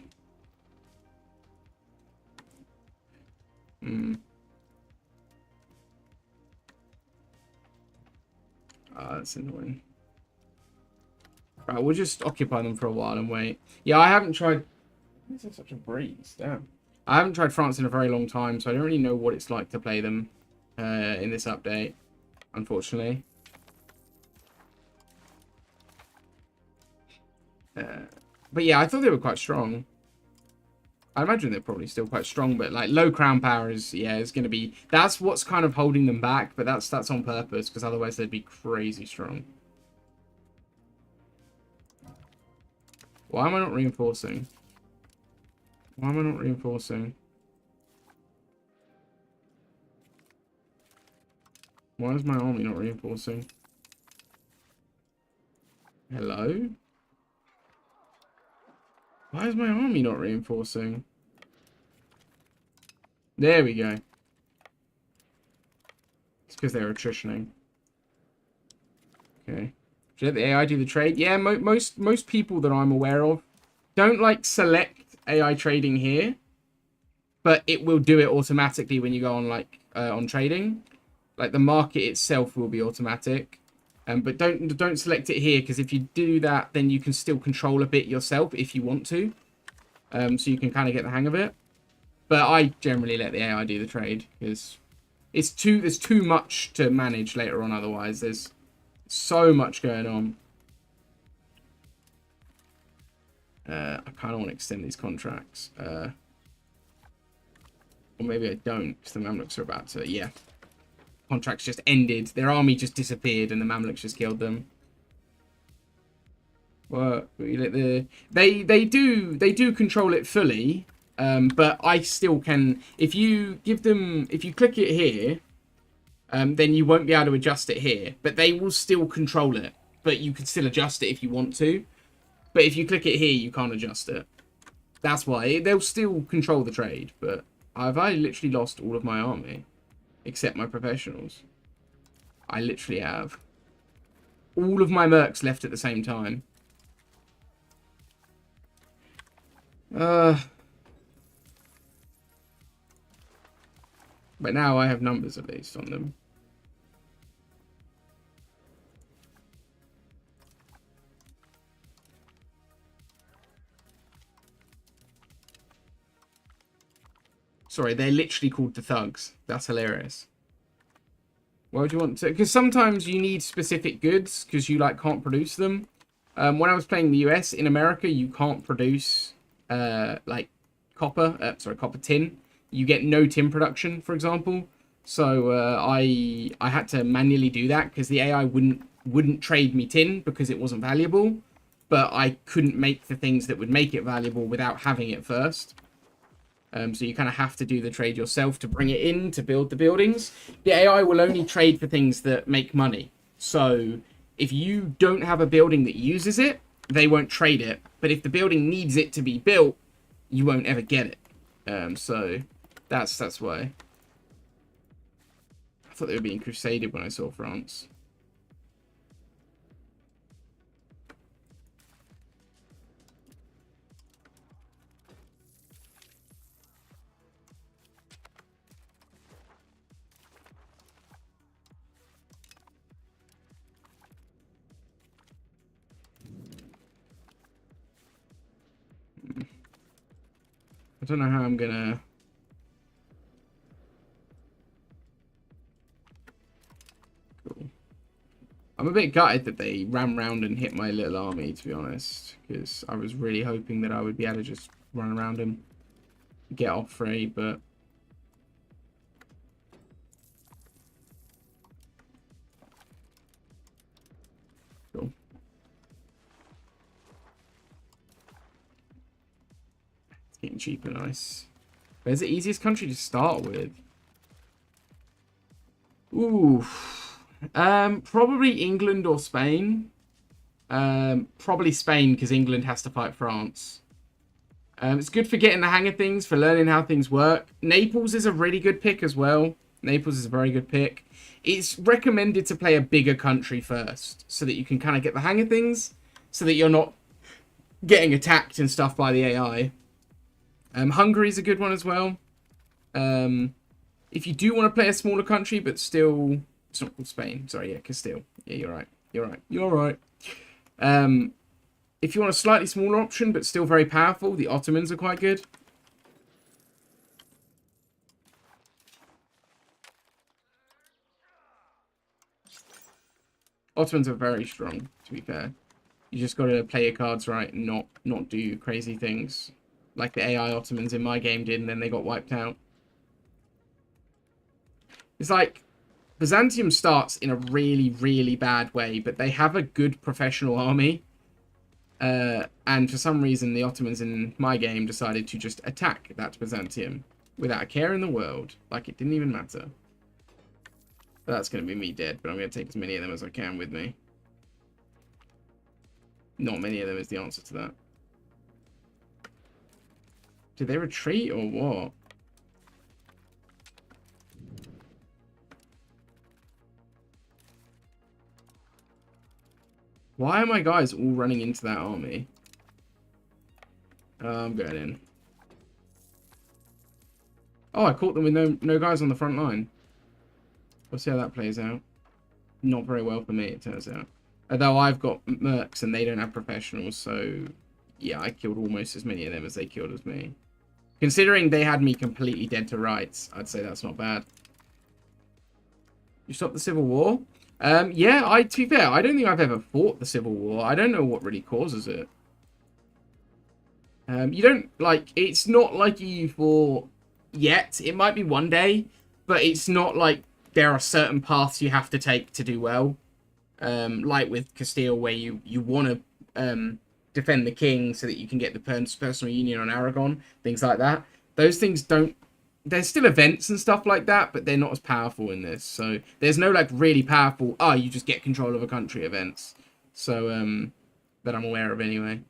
Ah, that's annoying. Right, we'll just occupy them for a while and wait. Yeah, I haven't tried... Why is there such a breeze? Damn. I haven't tried France in a very long time, so I don't really know what it's like to play them in this update, unfortunately. But yeah, I thought they were quite strong. I imagine they're probably still quite strong, but like low crown power is, yeah, is going to be... That's what's kind of holding them back, but that's on purpose, because otherwise they'd be crazy strong. Why am I not reinforcing? Why am I not reinforcing? Why is my army not reinforcing? Hello? Why is my army not reinforcing? There we go. It's because they're attritioning. Okay. Should let the AI do the trade? Yeah, most people that I'm aware of don't like select AI trading here, but it will do it automatically when you go on like on trading. Like the market itself will be automatic, but don't select it here, because if you do that, then you can still control a bit yourself if you want to, so you can kind of get the hang of it. But I generally let the AI do the trade, because there's too much to manage later on. Otherwise, there's so much going on. I kind of want to extend these contracts. Or maybe I don't, because the Mamluks are about to... Yeah. Contracts just ended. Their army just disappeared, and the Mamluks just killed them. Well, they do control it fully, but I still can... If you click it here, then you won't be able to adjust it here. But they will still control it. But you can still adjust it if you want to. But if you click it here, you can't adjust it. That's why. They'll still control the trade. But I literally lost all of my army. Except my professionals. I literally have all of my mercs left at the same time. But now I have numbers at least on them. Sorry, they're literally called the thugs. That's hilarious. Why would you want to? Because sometimes you need specific goods because you like can't produce them. When I was playing the US, in America, you can't produce like copper tin. You get no tin production, for example. So I had to manually do that because the AI wouldn't trade me tin because it wasn't valuable. but I couldn't make the things that would make it valuable without having it first. So you kind of have to do the trade yourself to bring it in to build the buildings. The AI will only trade for things that make money. So if you don't have a building that uses it, they won't trade it. But if the building needs it to be built, you won't ever get it. So that's why. I thought they were being crusaded when I saw France. I don't know how I'm gonna... Cool. I'm a bit gutted that they ran around and hit my little army, to be honest. Because I was really hoping that I would be able to just run around and get off free, but... Cool. It's getting cheaper, nice. Where's the easiest country to start with? Ooh. Probably England or Spain. Probably Spain, because England has to fight France. It's good for getting the hang of things, for learning how things work. Naples is a really good pick as well. Naples is a very good pick. It's recommended to play a bigger country first, so that you can kind of get the hang of things, so that you're not getting attacked and stuff by the AI. Hungary's a good one as well. If you do want to play a smaller country, but still... It's not called Spain. Sorry, yeah, Castile. Yeah, you're right. You're right. You're right. If you want a slightly smaller option, but still very powerful, the Ottomans are quite good. Ottomans are very strong, to be fair. You just got to play your cards right and not do crazy things. Like the AI Ottomans in my game did, and then they got wiped out. It's like... Byzantium starts in a really, really bad way, but they have a good professional army. And for some reason, the Ottomans in my game decided to just attack that Byzantium without a care in the world. Like, it didn't even matter. But that's going to be me dead, but I'm going to take as many of them as I can with me. Not many of them is the answer to that. Did they retreat or what? Why are my guys all running into that army? I'm going in. Oh, I caught them with no guys on the front line. We'll see how that plays out. Not very well for me, it turns out. Although I've got mercs and they don't have professionals, so... Yeah, I killed almost as many of them as they killed as me. Considering they had me completely dead to rights, I'd say that's not bad. You stopped the Civil War? Yeah, to be fair, I don't think I've ever fought the Civil War. I don't know what really causes it. You don't, like, it's not like EU4 yet. It might be one day, but it's not like there are certain paths you have to take to do well. Like with Castile, where you want to defend the king so that you can get the personal union on Aragon, things like that. Those things don't... There's still events and stuff like that, but they're not as powerful in this. So there's no like really powerful, you just get control of a country events. So that I'm aware of anyway.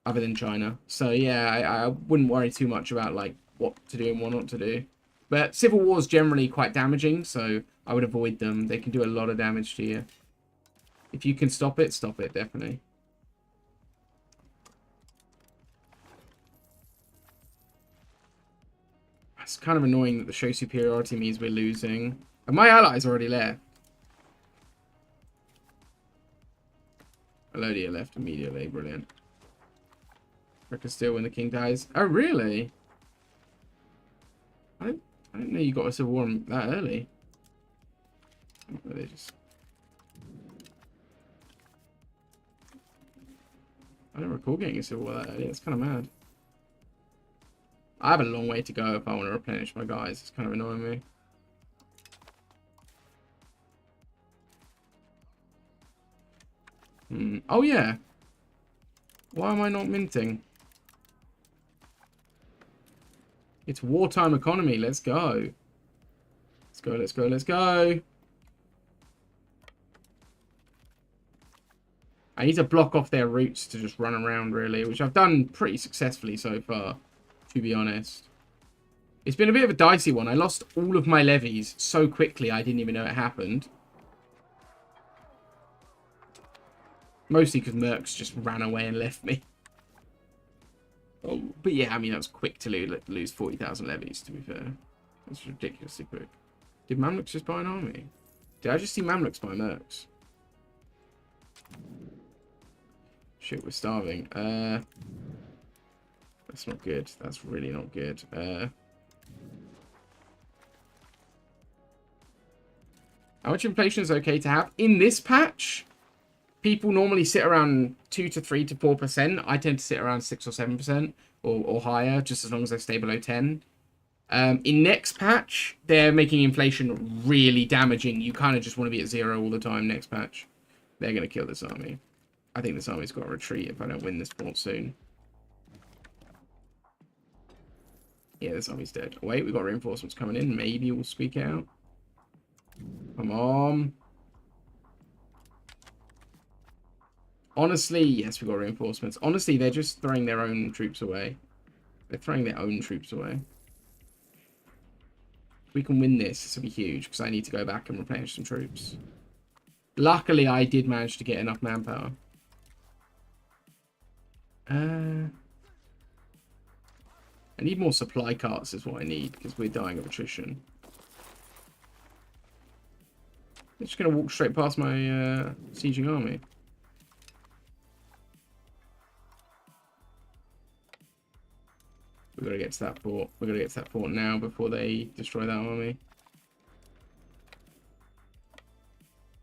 Other than China. So yeah, I wouldn't worry too much about like what to do and what not to do. But civil wars generally quite damaging, so I would avoid them. They can do a lot of damage to you. If you can stop it, definitely. It's kind of annoying that the show superiority means we're losing. And my allies already left. Elodia left immediately. Brilliant. Reckon still when the king dies. Oh, really? I didn't know you got a civil war that early. They just... I don't recall getting a civil war that early. It's kind of mad. I have a long way to go if I want to replenish my guys. It's kind of annoying me. Oh, yeah. Why am I not minting? It's wartime economy. Let's go. Let's go, let's go, let's go. I need to block off their routes to just run around, really, which I've done pretty successfully so far, to be honest. It's been a bit of a dicey one. I lost all of my levies so quickly I didn't even know it happened. Mostly because Mercs just ran away and left me. Oh, but yeah, I mean, that was quick to lose 40,000 levies, to be fair. That's ridiculously quick. Did Mamluks just buy an army? Did I just see Mamluks buy Mercs? Shit, we're starving. That's not good. That's really not good. How much inflation is okay to have? In this patch, people normally sit around 2 to 3 to 4%. I tend to sit around 6 or 7% or higher, just as long as I stay below 10. In next patch, they're making inflation really damaging. You kind of just want to be at 0 all the time next patch. They're going to kill this army. I think this army's got to retreat if I don't win this port soon. Yeah, this army's dead. Wait, we've got reinforcements coming in. Maybe we'll squeak out. Come on. Honestly, yes, we've got reinforcements. Honestly, they're just throwing their own troops away. They're throwing their own troops away. If we can win this, this will be huge, because I need to go back and replenish some troops. Luckily, I did manage to get enough manpower. I need more supply carts is what I need, because we're dying of attrition. They're just going to walk straight past my sieging army. We've got to get to that fort. We've got to get to that fort now before they destroy that army.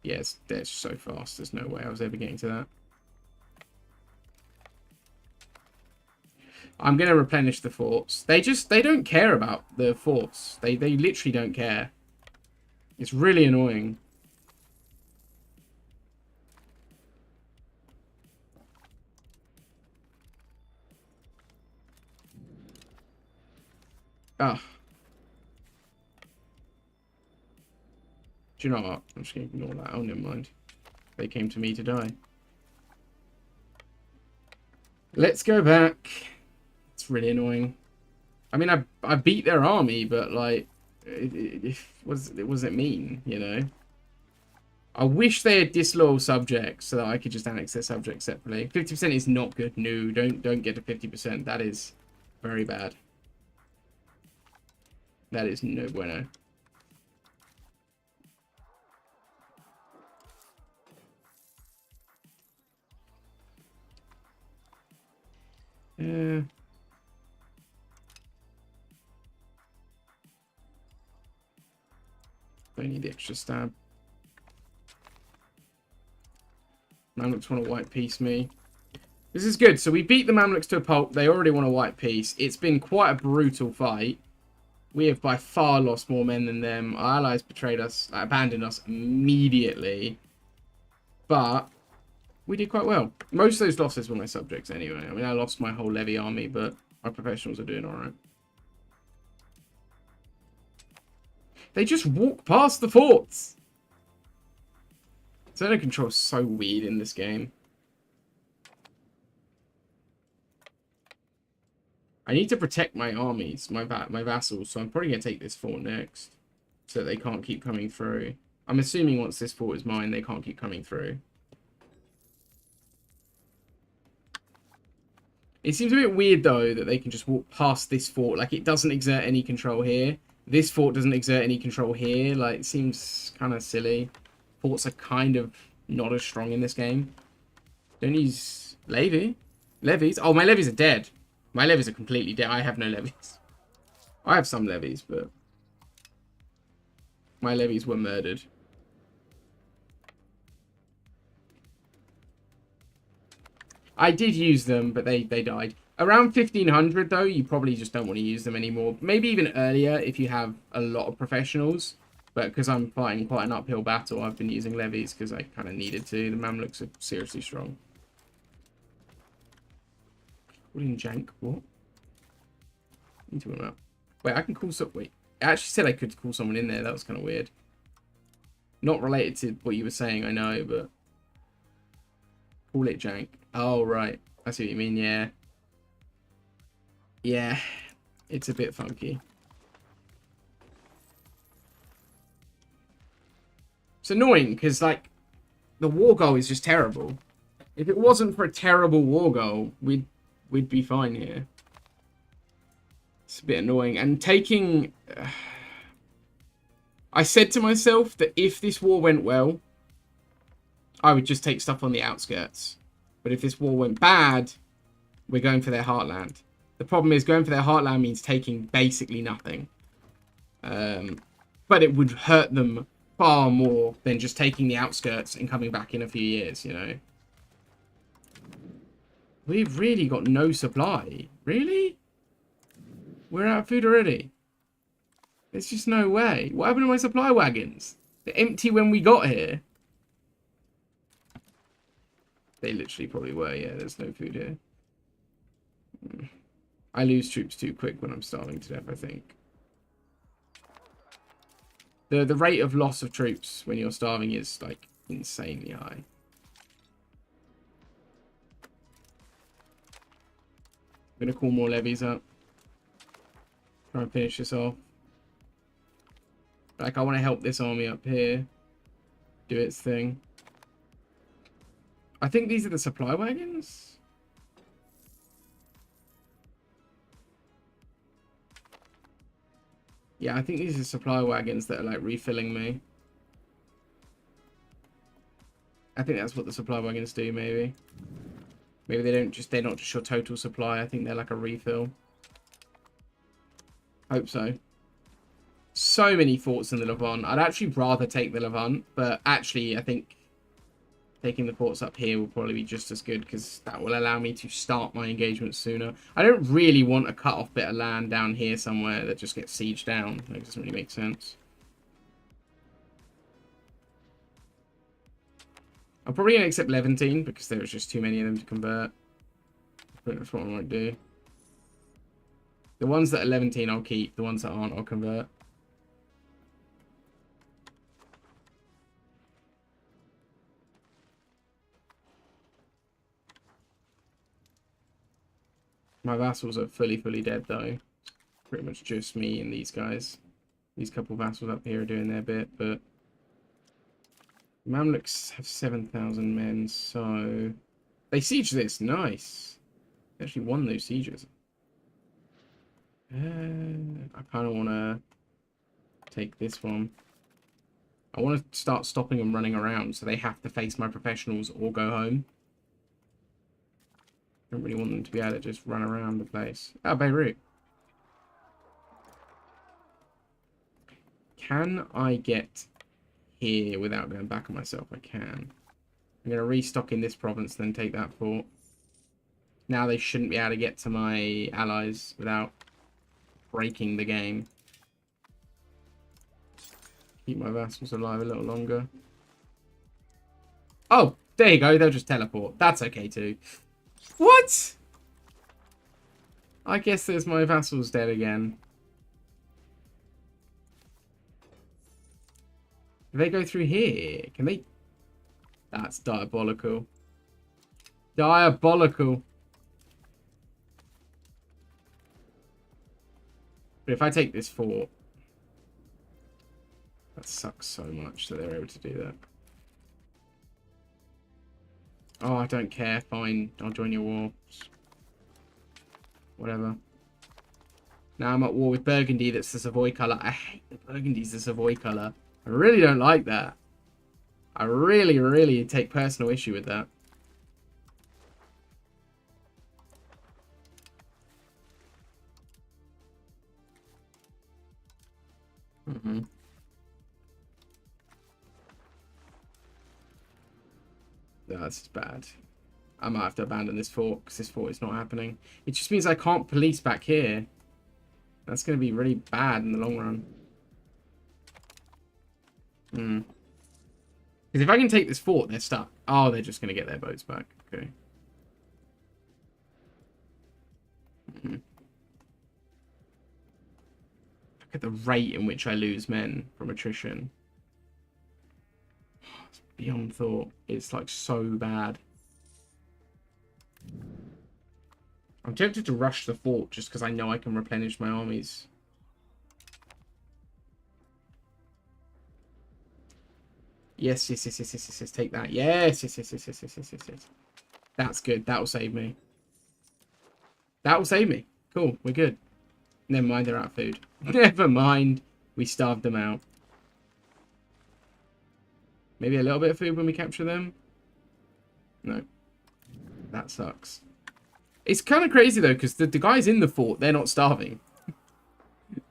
Yes, they're so fast. There's no way I was ever getting to that. I'm going to replenish the forts. They don't care about the forts. They literally don't care. It's really annoying. Ah. Do you know what? I'm just going to ignore that. Oh, never mind. They came to me to die. Let's go back. It's really annoying. I mean, I beat their army, but, like, what does it mean, you know? I wish they had disloyal subjects so that I could just annex their subjects separately. 50% is not good. No, don't get to 50%. That is very bad. That is no bueno. Don't need the extra stab. Mamluks want to white piece me. This is good. So we beat the Mamluks to a pulp. They already want a white piece. It's been quite a brutal fight. We have by far lost more men than them. Our allies betrayed us, abandoned us immediately. But we did quite well. Most of those losses were my subjects anyway. I mean, I lost my whole levy army, but our professionals are doing alright. They just walk past the forts. Zone of control is so weird in this game. I need to protect my armies, my vassals, so I'm probably going to take this fort next. So they can't keep coming through. I'm assuming once this fort is mine, they can't keep coming through. It seems a bit weird, though, that they can just walk past this fort. Like, it doesn't exert any control here. This fort doesn't exert any control here. Like, it seems kind of silly. Forts are kind of not as strong in this game. Don't use levies. Oh, my levies are dead. My levies are completely dead. I have no levies. I have some levies, but my levies were murdered. I did use them, but they died. Around 1500, though, you probably just don't want to use them anymore. Maybe even earlier if you have a lot of professionals. But because I'm fighting quite an uphill battle, I've been using levies because I kind of needed to. The Mamluks are seriously strong. What in jank? What? What are you talking about? Wait, I can call some... Wait. It actually said I could call someone in there. That was kind of weird. Not related to what you were saying, I know, but... Call it jank. Oh, right. I see what you mean, yeah. Yeah. It's a bit funky. It's annoying, because, like, the war goal is just terrible. If it wasn't for a terrible war goal, we'd be fine here. It's a bit annoying. And taking... I said to myself that if this war went well, I would just take stuff on the outskirts. But if this war went bad, we're going for their heartland. The problem is going for their heartland means taking basically nothing. But it would hurt them far more than just taking the outskirts and coming back in a few years, you know. We've really got no supply. Really? We're out of food already. There's just no way. What happened to my supply wagons? They're empty when we got here. They literally probably were, yeah. There's no food here. I lose troops too quick when I'm starving to death, I think. The rate of loss of troops when you're starving is, like, insanely high. I'm going to call more levies up. Try and finish this off. Like, I want to help this army up here do its thing. I think these are the supply wagons. Yeah, I think these are supply wagons that are, like, refilling me. I think that's what the supply wagons do, maybe. Maybe they're not just your total supply. I think they're like a refill. Hope so. So many forts in the Levant. I'd actually rather take the Levant, but actually I think taking the forts up here will probably be just as good because that will allow me to start my engagement sooner. I don't really want a cut-off bit of land down here somewhere that just gets sieged down. That doesn't really make sense. I'm probably going to accept Levantine because there was just too many of them to convert. But that's what I might do. The ones that are Levantine I'll keep. The ones that aren't I'll convert. My vassals are fully dead though. Pretty much just me and these guys. These couple vassals up here are doing their bit, but Mamluks have 7,000 men, so they siege this. Nice. They actually won those sieges. I kind of want to take this one. I want to start stopping them running around so they have to face my professionals or go home. I don't really want them to be able to just run around the place. Oh, Beirut. Can I get here without going back on myself? I can. I'm going to restock in this province, then take that fort. Now they shouldn't be able to get to my allies without breaking the game. Keep my vassals alive a little longer. Oh, there you go. They'll just teleport. That's okay too. What? I guess there's my vassals dead again. Do they go through here? Can they? That's diabolical. Diabolical. But if I take this fort, that sucks so much that they're able to do that. Oh, I don't care. Fine. I'll join your war. Whatever. Now I'm at war with Burgundy. That's the Savoy colour. I hate the Burgundy's the Savoy colour. I really don't like that. I really take personal issue with that. That's bad. I might have to abandon this fort because this fort is not happening. It just means I can't police back here. That's going to be really bad in the long run. Because if I can take this fort, they're stuck. Oh, they're just going to get their boats back. Okay. Look at the rate in which I lose men from attrition. It's beyond thought. It's like so bad. I'm tempted to rush the fort just because I know I can replenish my armies. Yes, yes, yes, yes, yes, yes, yes. Take that. Yes, yes, yes, yes, yes, yes, yes, yes, yes. That's good. That will save me. That will save me. Cool. We're good. Never mind. They're out of food. Never mind. We starved them out. Maybe a little bit of food when we capture them. No. That sucks. It's kind of crazy, though, because the guys in the fort, they're not starving.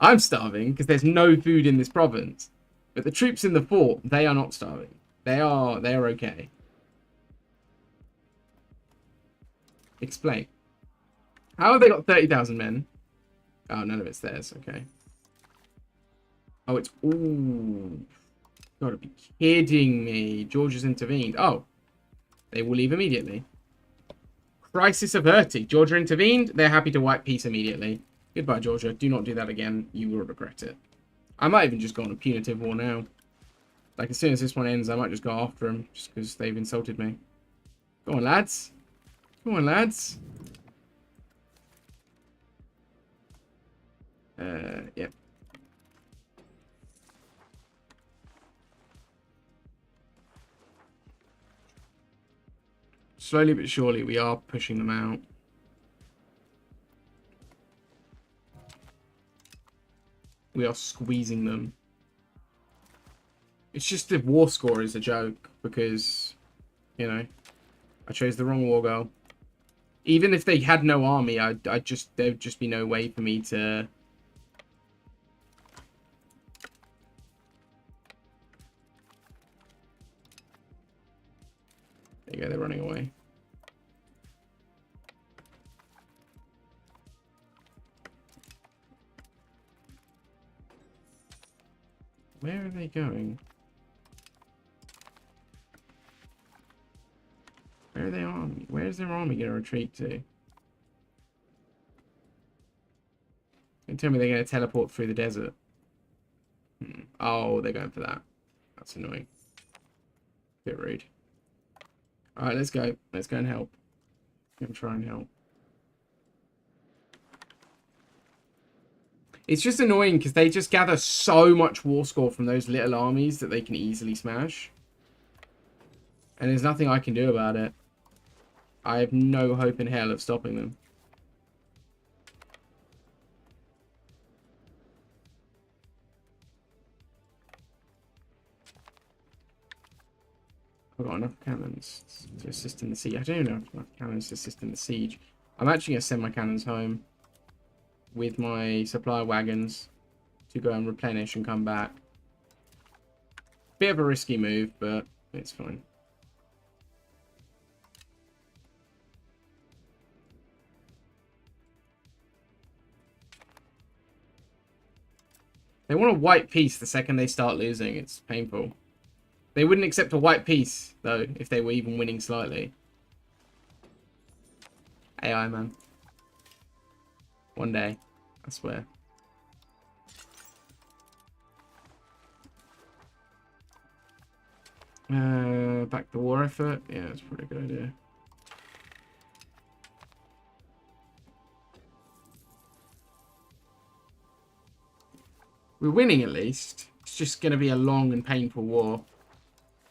I'm starving because there's no food in this province. But the troops in the fort, they are not starving. They're okay. Explain. How have they got 30,000 men? Oh, none of it's theirs. Okay. Oh, it's... Ooh. Gotta be kidding me. Georgia's intervened. Oh. They will leave immediately. Crisis averted. Georgia intervened. They're happy to wipe peace immediately. Goodbye, Georgia. Do not do that again. You will regret it. I might even just go on a punitive war now. Like, as soon as this one ends, I might just go after them. Just because they've insulted me. Go on, lads. Go on, lads. Yeah. Slowly but surely, we are pushing them out. We are squeezing them. It's just the war score is a joke because, you know, I chose the wrong war goal. Even if they had no army, there'd just be no way for me to. There you go, they're running away. Where are they going? Where are they army? Where's their army going to retreat to? Don't tell me they're going to teleport through the desert. Oh, they're going for that. That's annoying. Bit rude. Alright, let's go. Let's go and help. Let's try and help. It's just annoying because they just gather so much war score from those little armies that they can easily smash. And there's nothing I can do about it. I have no hope in hell of stopping them. I've got enough cannons to assist in the siege. I don't even have enough cannons to assist in the siege. I'm actually going to send my cannons home with my supply wagons to go and replenish and come back. Bit of a risky move, but it's fine. They want a white peace the second they start losing. It's painful. They wouldn't accept a white peace, though, if they were even winning slightly. AI, man. One day. I swear. Back the war effort. Yeah, that's probably a good idea. We're winning at least. It's just going to be a long and painful war.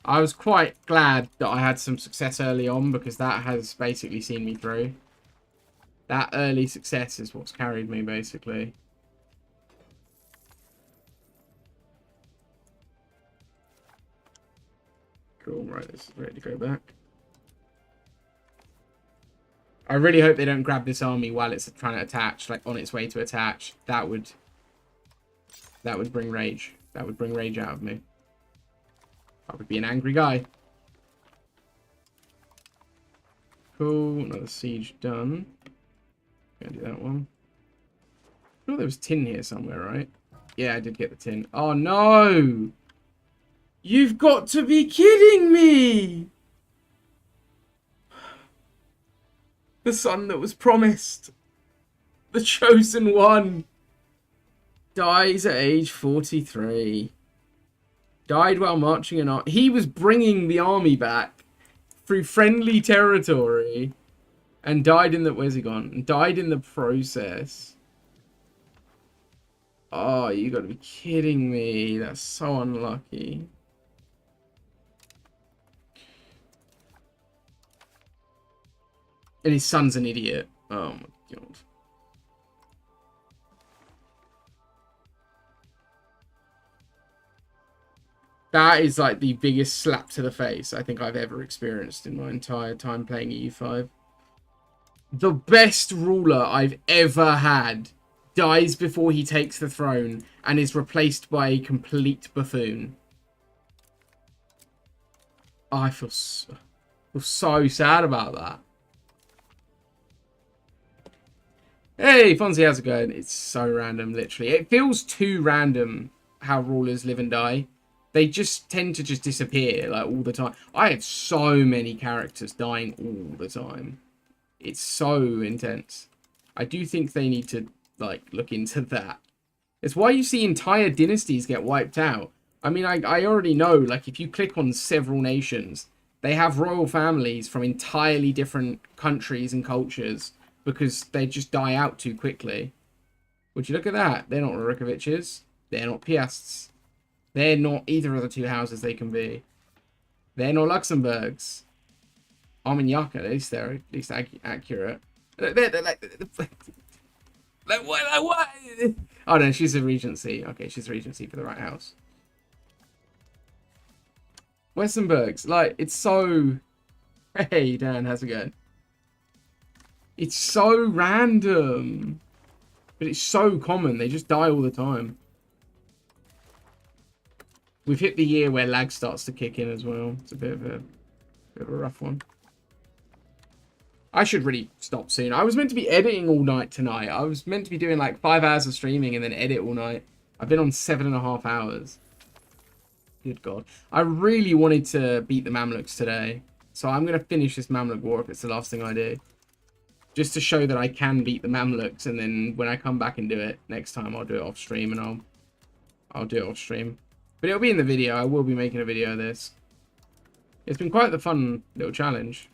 I was quite glad that I had some success early on because that has basically seen me through. That early success is what's carried me, basically. Cool, right, this is ready to go back. I really hope they don't grab this army while it's trying to attach, like on its way to attach. That would bring rage. That would bring rage out of me. I would be an angry guy. Cool, another siege done. Gonna do that one. Oh, there was tin here somewhere, right? Yeah, I did get the tin. Oh no! You've got to be kidding me! The son that was promised. The chosen one. Dies at age 43. Died while marching an army. He was bringing the army back through friendly territory and died in the... Where's he gone? And died in the process. Oh, you gotta be kidding me. That's so unlucky. And his son's an idiot. Oh my god. That is like the biggest slap to the face I think I've ever experienced in my entire time playing EU5. The best ruler I've ever had dies before he takes the throne and is replaced by a complete buffoon. Oh, I feel so sad about that. Hey, Fonzie, how's it going? It's so random, literally. It feels too random how rulers live and die. They just tend to just disappear, like, all the time. I had so many characters dying all the time. It's so intense. I do think they need to, like, look into that. It's why you see entire dynasties get wiped out. I mean, I already know, like, if you click on several nations, they have royal families from entirely different countries and cultures because they just die out too quickly. Would you look at that? They're not Rurikoviches. They're not Piasts. They're not either of the two houses they can be. They're not Luxembourgs. Armagnac, at least they're at least accurate. They're like, what? Oh no, she's a regency. Okay, she's a regency for the right house. Westenbergs, like, it's so... Hey, Dan, how's it going? It's so random. But it's so common. They just die all the time. We've hit the year where lag starts to kick in as well. It's a bit of a rough one. I should really stop soon. I was meant to be editing all night tonight. I was meant to be doing like 5 hours of streaming and then edit all night. I've been on 7.5 hours. Good God. I really wanted to beat the Mamluks today. So I'm going to finish this Mamluk war if it's the last thing I do. Just to show that I can beat the Mamluks. And then when I come back and do it next time, I'll do it off stream. And I'll do it off stream. But it'll be in the video. I will be making a video of this. It's been quite the fun little challenge.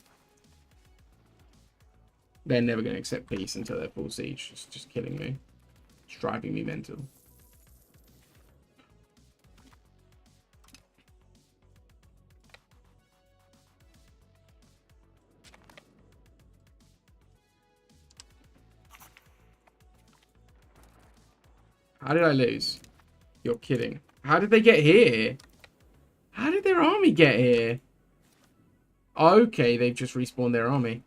They're never going to accept peace until they're full siege. It's just killing me. It's driving me mental. How did I lose? You're kidding. How did they get here? How did their army get here? Okay, they've just respawned their army.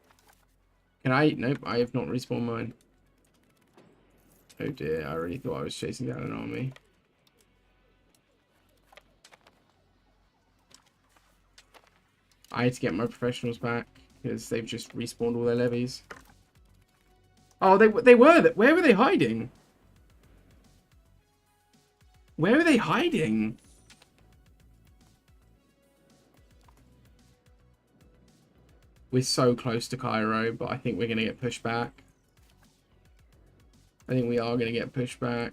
Can I? Nope, I have not respawned mine. Oh dear, I really thought I was chasing down an army. I had to get my professionals back because they've just respawned all their levies. Oh, they were. Where were they hiding? Where are they hiding? We're so close to Cairo, but I think we're going to get pushed back. I think we are going to get pushed back.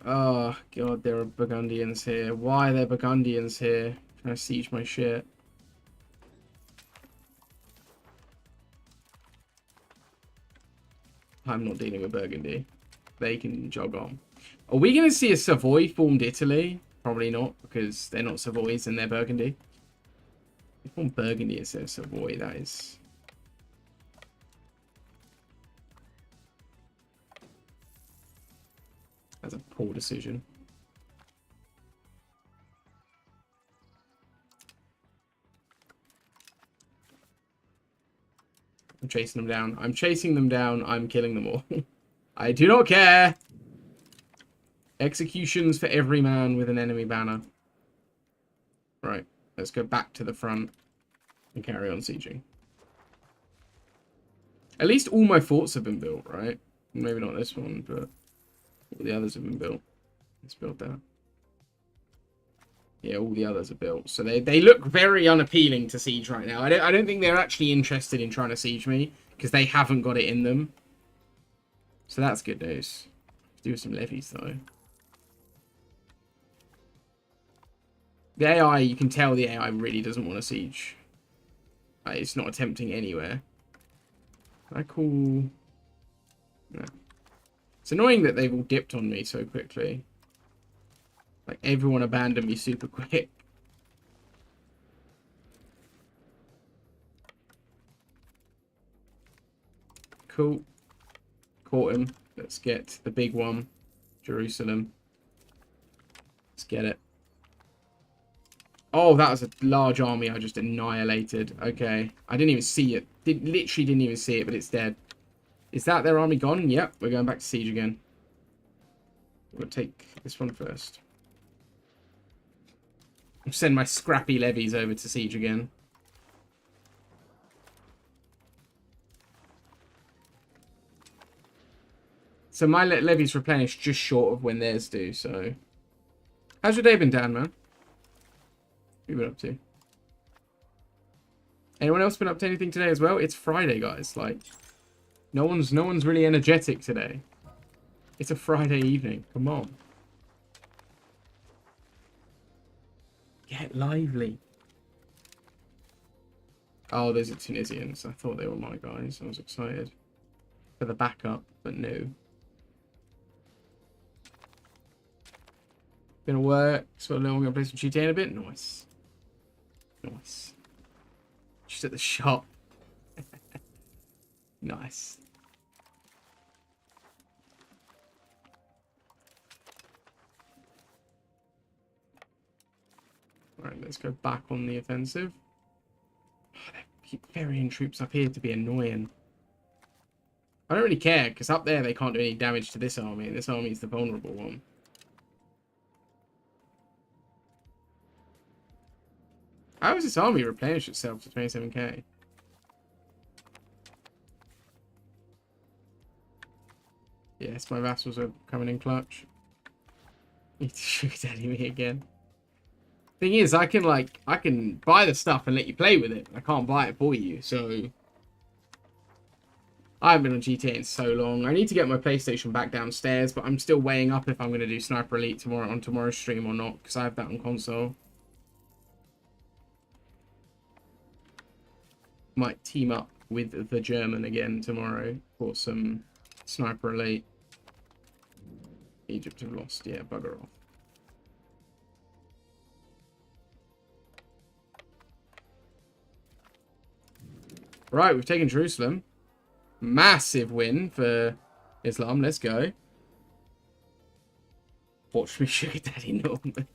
Oh, God, there are Burgundians here. Why are there Burgundians here? Can I siege my shit? I'm not dealing with Burgundy. They can jog on. Are we going to see a Savoy formed Italy? Probably not, because they're not Savoys and they're Burgundy. If on Burgundy instead of Savoy, that is... That's a poor decision. I'm chasing them down. I'm chasing them down. I'm killing them all. I do not care. Executions for every man with an enemy banner. Right. Let's go back to the front and carry on sieging. At least all my forts have been built, right? Maybe not this one, but all the others have been built. Let's build that. Yeah, all the others are built. So they look very unappealing to siege right now. I don't think they're actually interested in trying to siege me because they haven't got it in them. So that's good news. Let's do some levies though. The AI, you can tell the AI really doesn't want to siege. It's not attempting anywhere. Can I call... No. It's annoying that they've all dipped on me so quickly. Like, everyone abandoned me super quick. Cool. Caught him. Let's get the big one. Jerusalem. Let's get it. Oh, that was a large army I just annihilated. Okay. I didn't even see it. Literally didn't even see it, but it's dead. Is that their army gone? Yep. We're going back to siege again. We'll take this one first. I'll send my scrappy levies over to siege again. So my levies replenish just short of when theirs do, so... How's your day been, Dan, man? What have you been up to? Anyone else been up to anything today as well? It's Friday, guys. Like, no one's really energetic today. It's a Friday evening. Come on. Get lively. Oh, those are Tunisians. I thought they were my guys. I was excited for the backup, but no. Gonna work. So I'm gonna play some GTA in a bit. Nice. Nice. Just at the shop. Nice. Alright, let's go back on the offensive. Oh, they keep ferrying troops up here to be annoying. I don't really care, because up there they can't do any damage to this army, and this army is the vulnerable one. How has this army replenished itself to 27k? Yes, my vassals are coming in clutch. Need to sugar daddy me again. Thing is, I can buy the stuff and let you play with it. I can't buy it for you, so I haven't been on GTA in so long. I need to get my PlayStation back downstairs, but I'm still weighing up if I'm going to do Sniper Elite tomorrow on tomorrow's stream or not, because I have that on console. Might team up with the German again tomorrow for some Sniper Elite. Egypt have lost. Yeah, bugger off. Right, we've taken Jerusalem. Massive win for Islam. Let's go. Watch me sugar daddy Norman.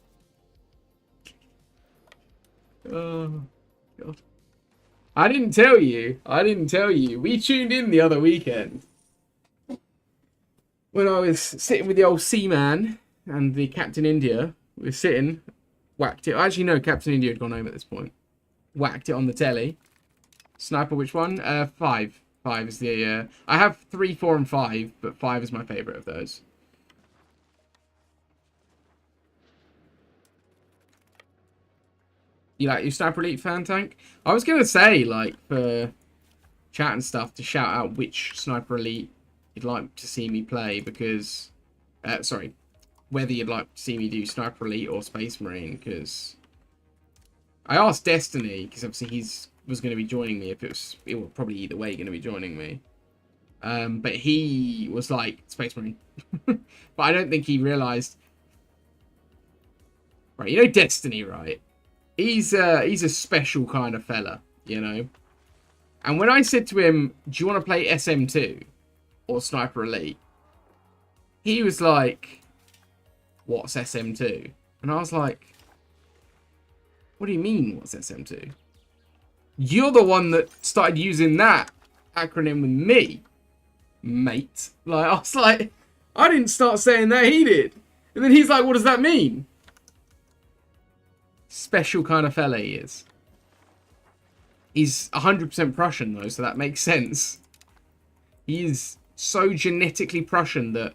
Oh, God. I didn't tell you. I didn't tell you. We tuned in the other weekend. When I was sitting with the old Seaman and the Captain India. We were sitting. Whacked it. Actually, no, Captain India had gone home at this point. Whacked it on the telly. Sniper, which one? 5. 5 is the... I have 3, 4, and 5, but 5 is my favourite of those. You like your Sniper Elite fan tank? I was going to say, like, for chat and stuff, to shout out which Sniper Elite you'd like to see me play, because... sorry. Whether you'd like to see me do Sniper Elite or Space Marine, because... I asked Destiny, because obviously was going to be joining me. If it was probably either way going to be joining me. But he was like, Space Marine. But I don't think he realised... Right, you know Destiny, right? He's a special kind of fella, you know? And when I said to him, do you want to play SM2 or Sniper Elite? He was like, what's SM2? And I was like, what do you mean, what's SM2? You're the one that started using that acronym with me, mate. Like, I was like, I didn't start saying that, he did. And then he's like, what does that mean? Special kind of fella he is. He's 100% Prussian, though, so that makes sense. He is so genetically Prussian that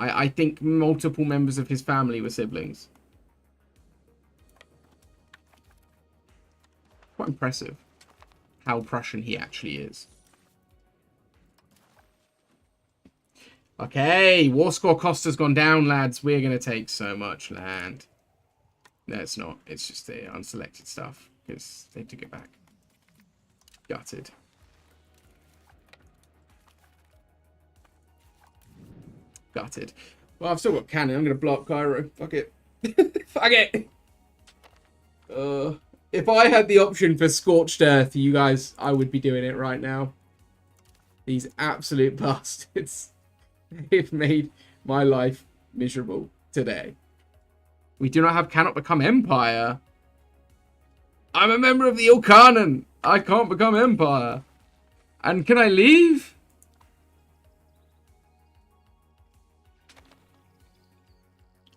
I think multiple members of his family were siblings. Quite impressive how Prussian he actually is. Okay, war score cost has gone down, lads. We're going to take so much land. No, it's not. It's just the unselected stuff because they took it back. Gutted. Gutted. Well, I've still got cannon. I'm going to blow up Cairo. Fuck it. Fuck it. If I had the option for Scorched Earth, you guys, I would be doing it right now. These absolute bastards. They've made my life miserable today. We do not have cannot become empire. I'm a member of the Eu5's. I can't become empire. And can I leave?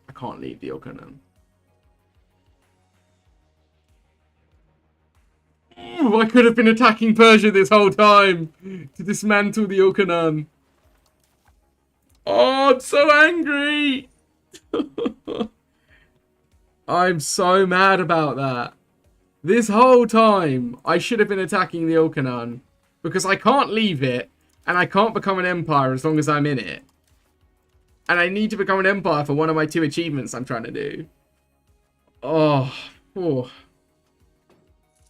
I can't leave the Eu5's. Ooh, I could have been attacking Persia this whole time to dismantle the Eu5's. Oh, I'm so angry. I'm so mad about that. This whole time, I should have been attacking the Eu5's because I can't leave it and I can't become an empire as long as I'm in it. And I need to become an empire for one of my 2 achievements I'm trying to do. Oh. Oh.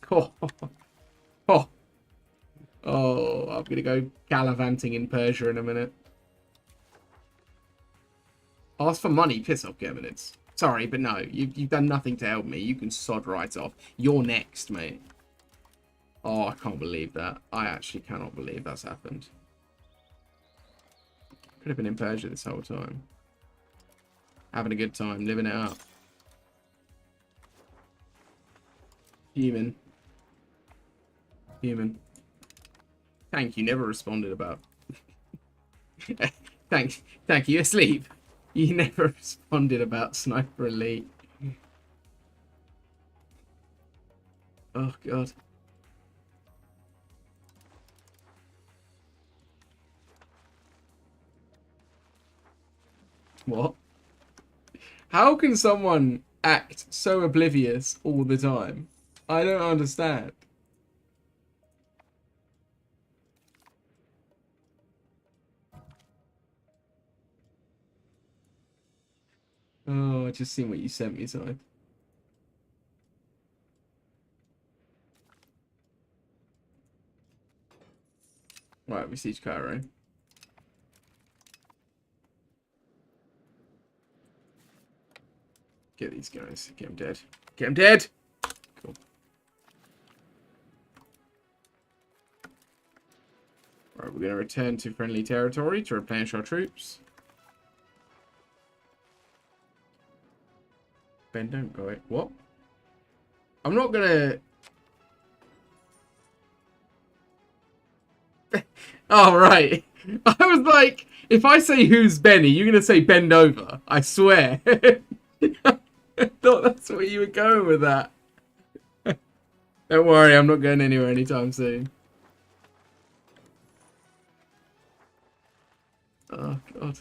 Oh. Oh. Oh, I'm going to go gallivanting in Persia in a minute. Ask for money, piss off, Geminids. Sorry, but no, you've done nothing to help me. You can sod right off. You're next, mate. Oh, I can't believe that. I actually cannot believe that's happened. Could have been in Persia this whole time. Having a good time, living it up. Human. Human. Thank you, never responded about. Thank you, asleep. You never responded about Sniper Elite. Oh, God. What? How can someone act so oblivious all the time? I don't understand. Oh, I just seen what you sent me, sorry. Right, we siege Cairo. Get these guys. Get them dead. Get them dead! Cool. Right, we're going to return to friendly territory to replenish our troops. Ben, don't go it. What? I'm not gonna... Oh, right. I was like, if I say who's Benny, you're gonna say bend over. I swear. I thought that's where you were going with that. Don't worry, I'm not going anywhere anytime soon. Oh, God.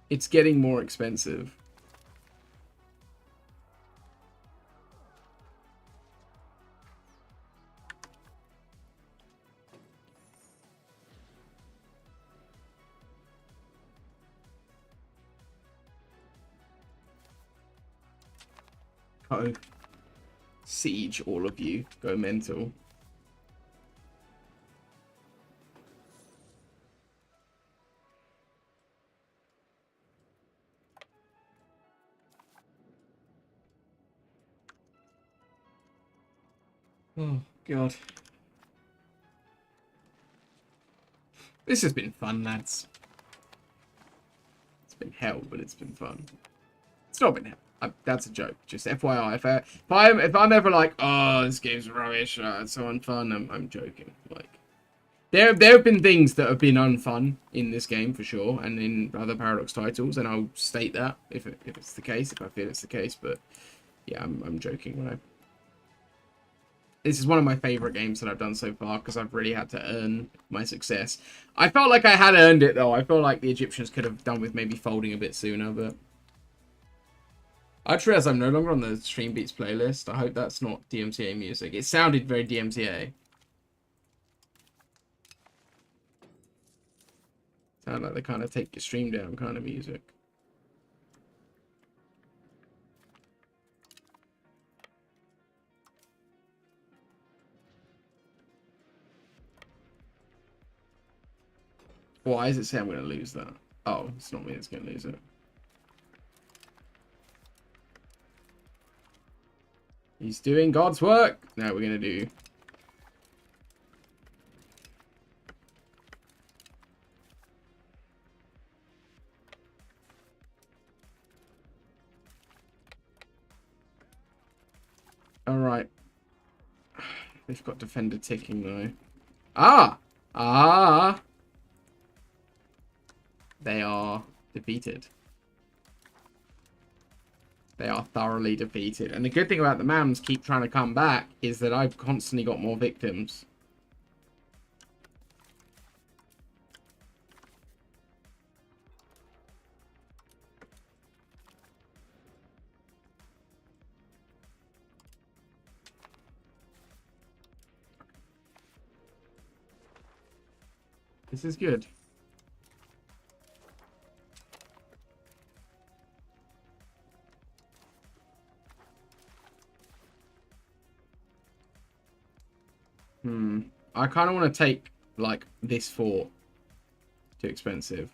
It's getting more expensive. Go. Siege, all of you. Go mental. Oh, God. This has been fun, lads. It's been hell, but it's been fun. It's not been hell. That's a joke. Just FYI. If I'm ever like, oh, this game's rubbish, it's so unfun, I'm joking. Like, there have been things that have been unfun in this game for sure, and in other Paradox titles, and I'll state that if it's the case, if I feel it's the case. But yeah, I'm joking when I This is one of my favorite games that I've done so far because I've really had to earn my success. I felt like I had earned it though. I feel like the Egyptians could have done with maybe folding a bit sooner, but I just realized I'm no longer on the Stream Beats playlist. I hope that's not DMCA music. It sounded very DMCA. Sound like they kind of take your stream down kind of music. Why does it say I'm going to lose that? Oh, it's not me that's going to lose it. He's doing God's work. Now we're going to do... Alright. They've got defender ticking though. Ah! Ah! They are defeated. They are thoroughly defeated. And the good thing about the Mams keep trying to come back is that I've constantly got more victims. This is good. I kind of want to take, like, this fort. Too expensive.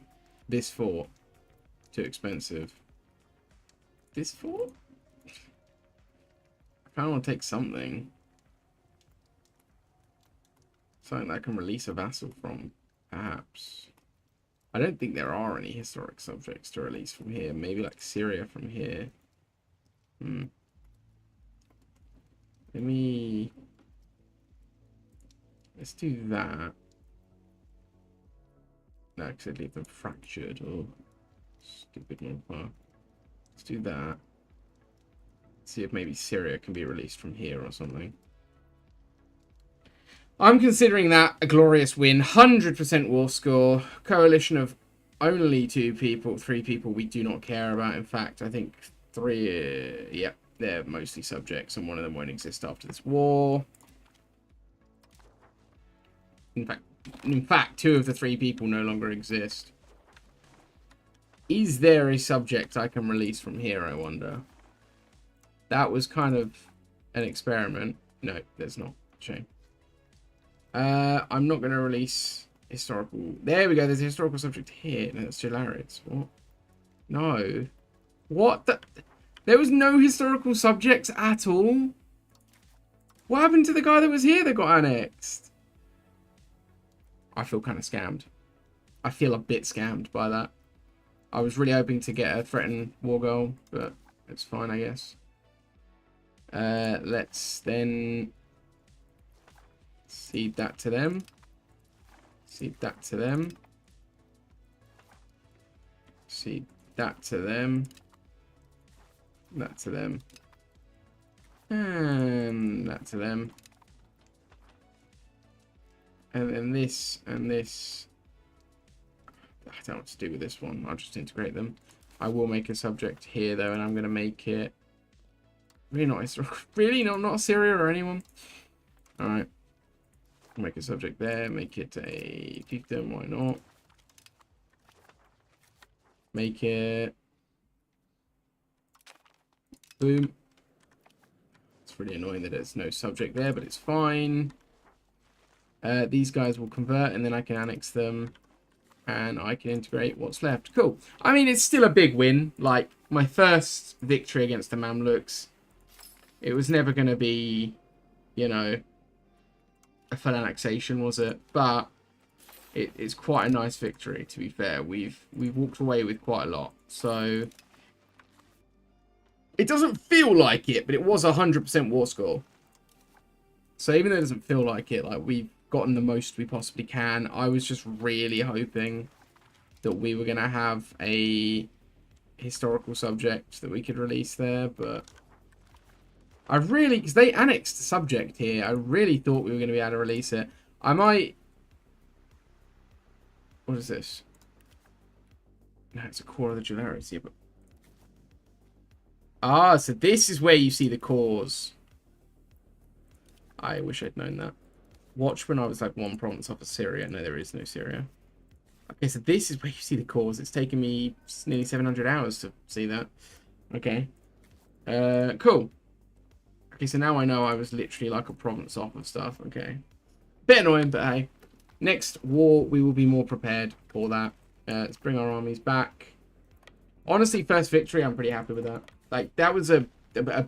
This fort. Too expensive. This fort? I kind of want to take something. Something that I can release a vassal from, perhaps. I don't think there are any historic subjects to release from here. Maybe, like, Syria from here. Let me... Let's do that. No, because I'd leave them fractured. Oh, stupid modifier. Let's do that. See if maybe Syria can be released from here or something. I'm considering that a glorious win. 100% war score. Coalition of only 2 people. 3 people we do not care about. In fact, I think 3... yep, they're mostly subjects and one of them won't exist after this war. In fact, 2 of the 3 people no longer exist. Is there a subject I can release from here, I wonder? That was kind of an experiment. No, there's not. Shame. I'm not going to release historical... There we go, there's a historical subject here. No, that's Jalarids. What? No. What the... There was no historical subjects at all? What happened to the guy that was here that got annexed? I feel kind of scammed. I feel a bit scammed by that. I was really hoping to get a threatened war goal, but it's fine, I guess. Let's then cede that to them. Cede that to them. Cede that to them. That to them. And that to them. And then this and this. I don't know what to do with this one. I'll just integrate them. I will make a subject here though, and I'm going to make it really not historical. Really not Syria or anyone. All right. Make a subject there. Make it a fiefdom. Why not? Make it. Boom. It's really annoying that there's no subject there, but it's fine. These guys will convert, and then I can annex them, and I can integrate what's left. Cool. I mean, it's still a big win. Like, my first victory against the Mamluks, it was never going to be, you know, a full annexation, was it? But it's quite a nice victory, to be fair. We've walked away with quite a lot. So, it doesn't feel like it, but it was 100% war score. So, even though it doesn't feel like it, like, we've gotten the most we possibly can. I was just really hoping that we were going to have a historical subject that we could release there, but I really, because they annexed the subject here, I really thought we were going to be able to release it. I might... What is this? No, it's a core of the Gelaris, yeah, but... Ah, so this is where you see the cores. I wish I'd known that. Watch when I was like 1 province off of Syria. No, there is no Syria. Okay, so this is where you see the cores. It's taken me nearly 700 hours to see that. Okay. Cool. Okay, so now I know I was literally like a province off of stuff. Okay. Bit annoying, but hey. Next war, we will be more prepared for that. Let's bring our armies back. Honestly, first victory, I'm pretty happy with that. Like, that was a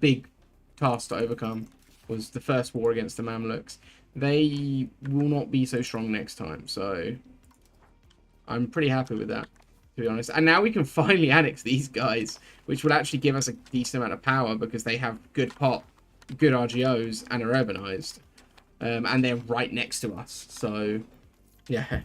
big task to overcome. Was the first war against the Mamluks. They will not be so strong next time, so I'm pretty happy with that, to be honest. And now we can finally annex these guys, which will actually give us a decent amount of power because they have good pop, good RGOs, and are urbanized. And they're right next to us, so yeah.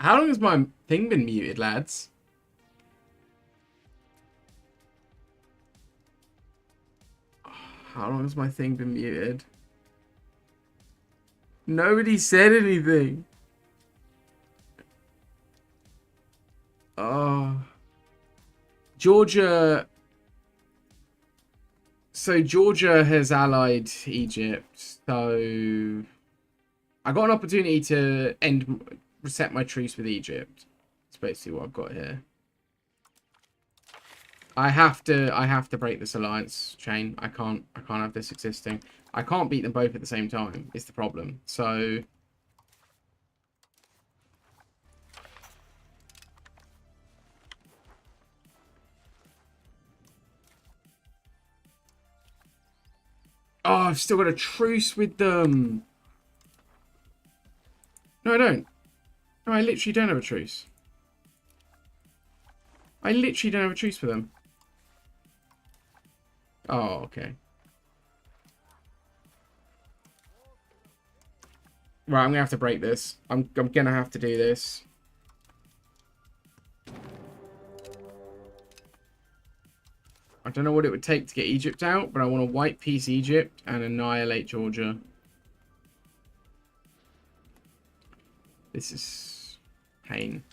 How long has my thing been muted, lads? How long has my thing been muted? Nobody said anything. Oh. Georgia. So Georgia has allied Egypt. So I got an opportunity to reset my truce with Egypt. That's basically what I've got here. I have to break this alliance chain. I can't have this existing. I can't beat them both at the same time, is the problem. So oh, I've still got a truce with them. No, I don't. No, I literally don't have a truce. I literally don't have a truce with them. Oh, okay. Right, I'm gonna have to break this. I'm gonna have to do this. I don't know what it would take to get Egypt out, but I want to white piece Egypt and annihilate Georgia. This is pain.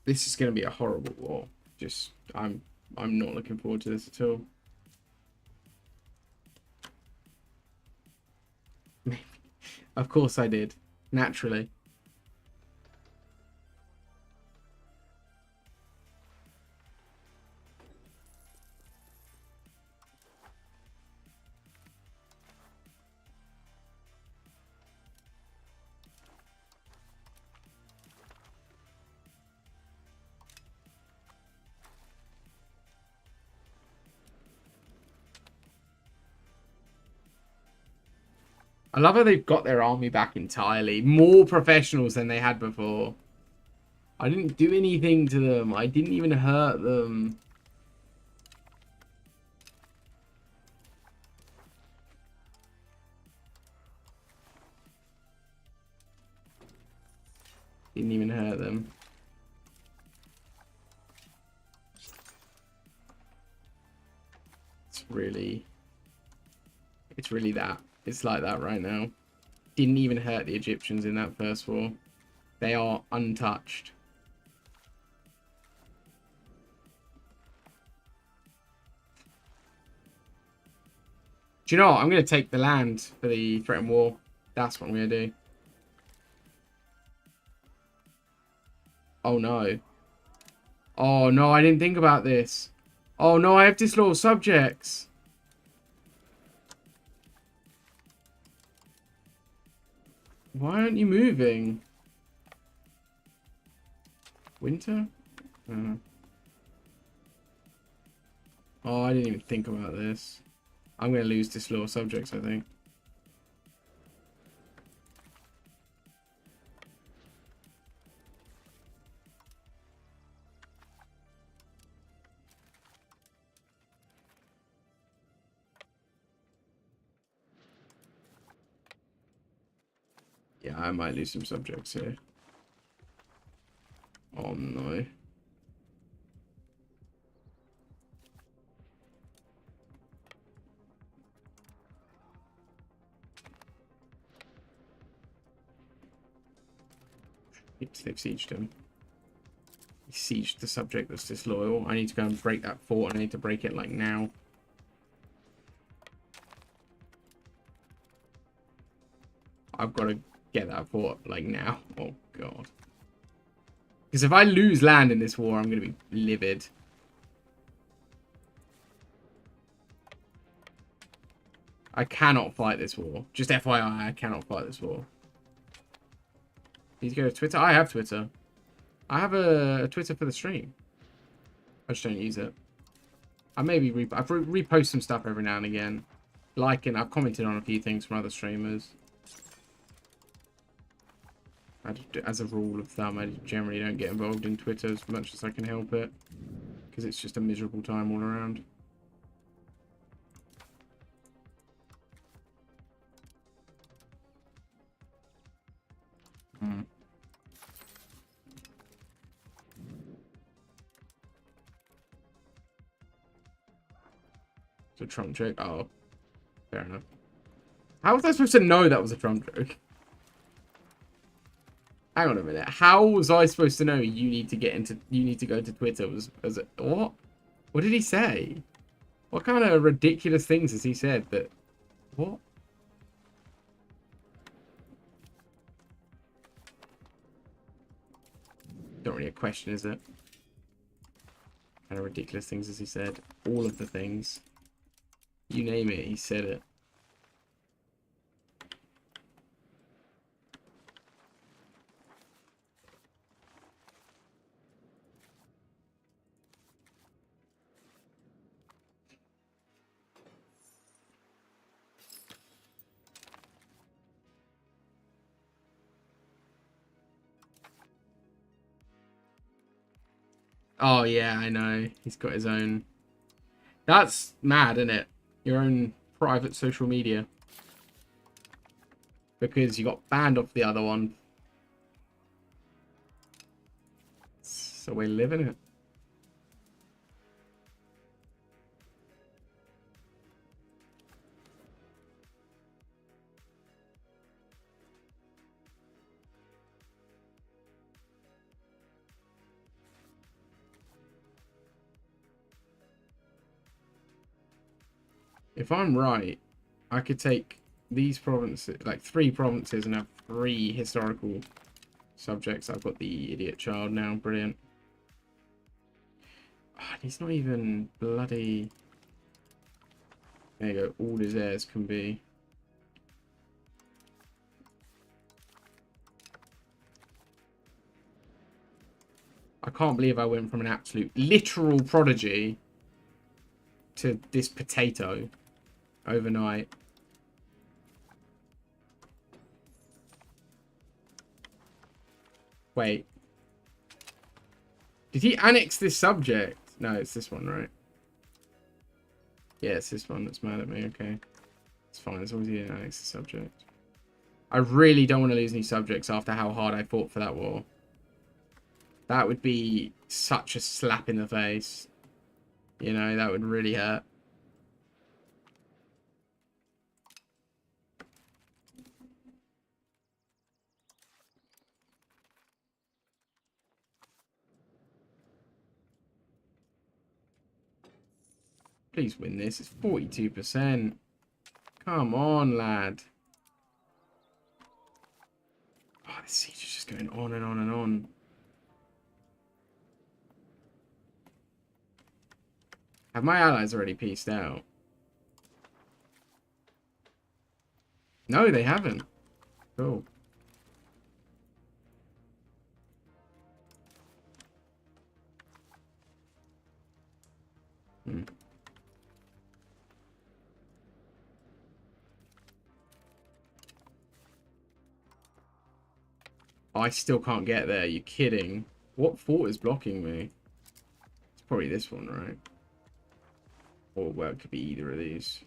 This is going to be a horrible war. Just, I'm not looking forward to this at all. Of course I did. Naturally. I love how they've got their army back entirely. More professionals than they had before. I didn't do anything to them. I didn't even hurt them. Didn't even hurt them. It's really that. It's like that right now. Didn't even hurt the Egyptians in that first war. They are untouched. Do you know what? I'm going to take the land for the threatened war. That's what I'm going to do. Oh, no. Oh, no, I didn't think about this. Oh, no, I have disloyal subjects. Why aren't you moving? Winter? Oh, I didn't even think about this. I'm going to lose disloyal subjects, I think. Yeah, I might lose some subjects here. Oh, no. They've sieged him. He sieged the subject that's disloyal. I need to go and break that fort. I need to break it, like, now. I've got to get that fort, like, now. Oh, God. Because if I lose land in this war, I'm going to be livid. I cannot fight this war. Just FYI, I cannot fight this war. Need to go to Twitter? I have Twitter. I have a Twitter for the stream. I just don't use it. I maybe I repost some stuff every now and again. liking. I've commented on a few things from other streamers. As a rule of thumb, I generally don't get involved in Twitter as much as I can help it, because it's just a miserable time all around. It's a Trump joke. Oh, fair enough. How was I supposed to know that was a Trump joke? Hang on a minute. How was I supposed to know you need to go to Twitter? What? What did he say? What kind of ridiculous things has he said that... What? Not really a question, is it? What kind of ridiculous things has he said? All of the things. You name it, he said it. Oh, yeah, I know. He's got his own... That's mad, isn't it? Your own private social media. Because you got banned off the other one. So we're living it. If I'm right, I could take these provinces, like 3 provinces, and have 3 historical subjects. I've got the idiot child now. Brilliant. Oh, he's not even bloody... There you go. All his heirs can be... I can't believe I went from an absolute literal prodigy to this potato overnight. Wait. Did he annex this subject? No, it's this one, right? Yeah, it's this one that's mad at me. Okay. It's fine, as long as he didn't annex the subject. I really don't want to lose any subjects after how hard I fought for that war. That would be such a slap in the face. You know, that would really hurt. Please win this. It's 42%. Come on, lad. Oh, the siege is just going on and on and on. Have my allies already pieced out? No, they haven't. Cool. I still can't get there. You're kidding. What fort is blocking me? It's probably this one, right? Or, well, it could be either of these.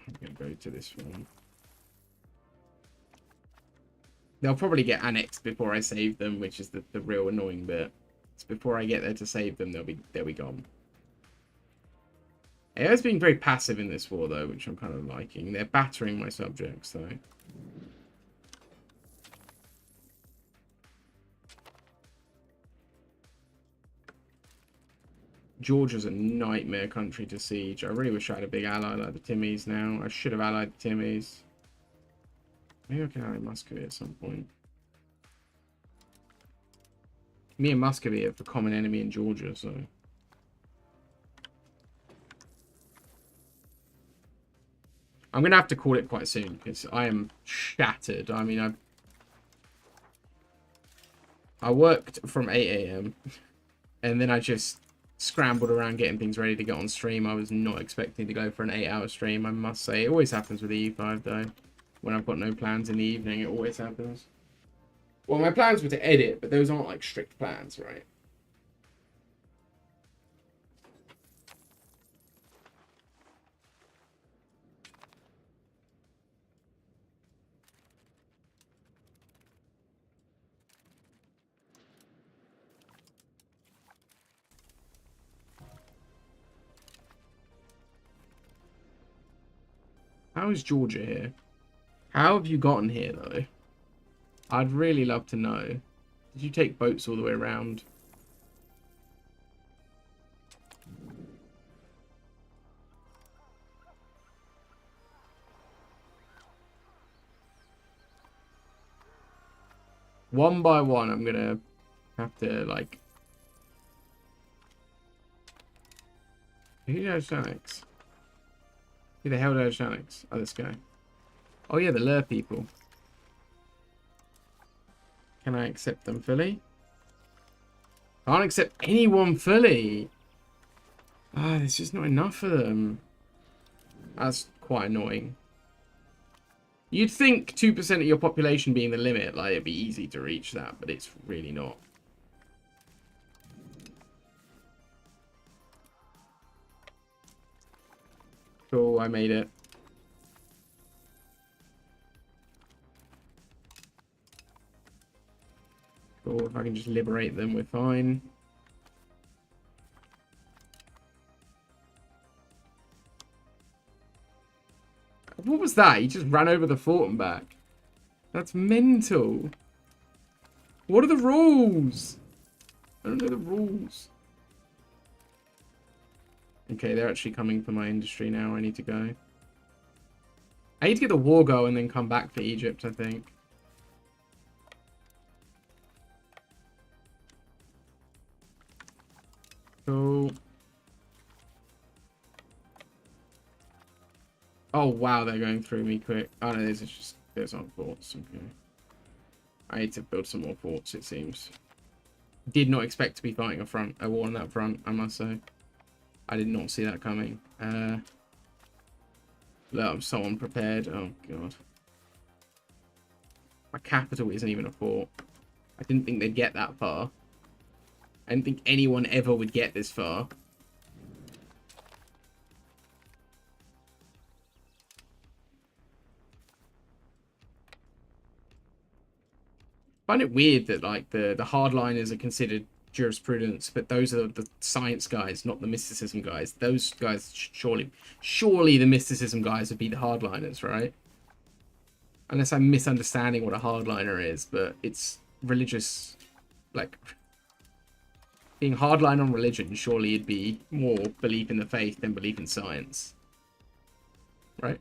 I'm going to go to this one. They'll probably get annexed before I save them, which is the real annoying bit. It's before I get there to save them, they'll be gone. AI's being very passive in this war, though, which I'm kind of liking. They're battering my subjects, though. Georgia's a nightmare country to siege. I really wish I had a big ally like the Timmies now. I should have allied the Timmies. Maybe I can ally Muscovy at some point. Me and Muscovy have a common enemy in Georgia, so... I'm going to have to call it quite soon, because I am shattered. I mean, I worked from 8 AM, and then I just scrambled around getting things ready to get on stream. I was not expecting to go for an 8-hour stream, I must say. It always happens with the E5 though. When I've got no plans in the evening, it always happens. Well, my plans were to edit, but those aren't like strict plans, right? How is Georgia here? How have you gotten here, though? I'd really love to know. Did you take boats all the way around? One by one, I'm gonna have to, like... Who knows Shanix? Who the hell knows Shanix? Oh, this guy. Oh yeah, the Lur people. Can I accept them fully? Can't accept anyone fully. Ah, there's just not enough of them. That's quite annoying. You'd think 2% of your population being the limit, like it'd be easy to reach that, but it's really not. Cool, I made it. Cool, if I can just liberate them, we're fine. What was that? He just ran over the fort and back. That's mental. What are the rules? I don't know the rules. Okay, they're actually coming for my industry now. I need to go. I need to get the war go and then come back for Egypt, I think. Cool. Oh, wow, they're going through me quick. Oh, no, there's not forts. Okay. I need to build some more forts, it seems. Did not expect to be fighting a war on that front, I must say. I did not see that coming. Look, I'm so unprepared. Oh, God. My capital isn't even a fort. I didn't think they'd get that far. I didn't think anyone ever would get this far. I find it weird that like the hardliners are considered jurisprudence, but those are the science guys, not the mysticism guys. Those guys surely the mysticism guys would be the hardliners, right? Unless I'm misunderstanding what a hardliner is, but it's religious, like being hardline on religion. Surely it'd be more belief in the faith than belief in science, right?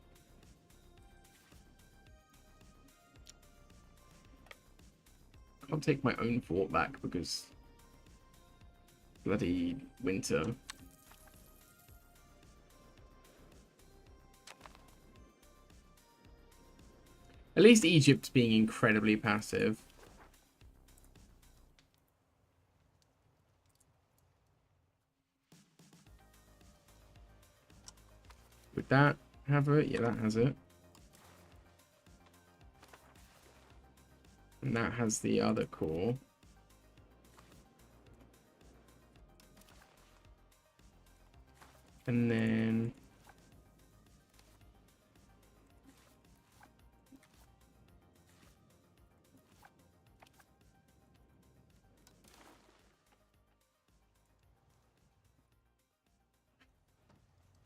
I'll take my own fort back because bloody winter. At least Egypt's being incredibly passive. Would that have it? Yeah, that has it. And that has the other core. And then...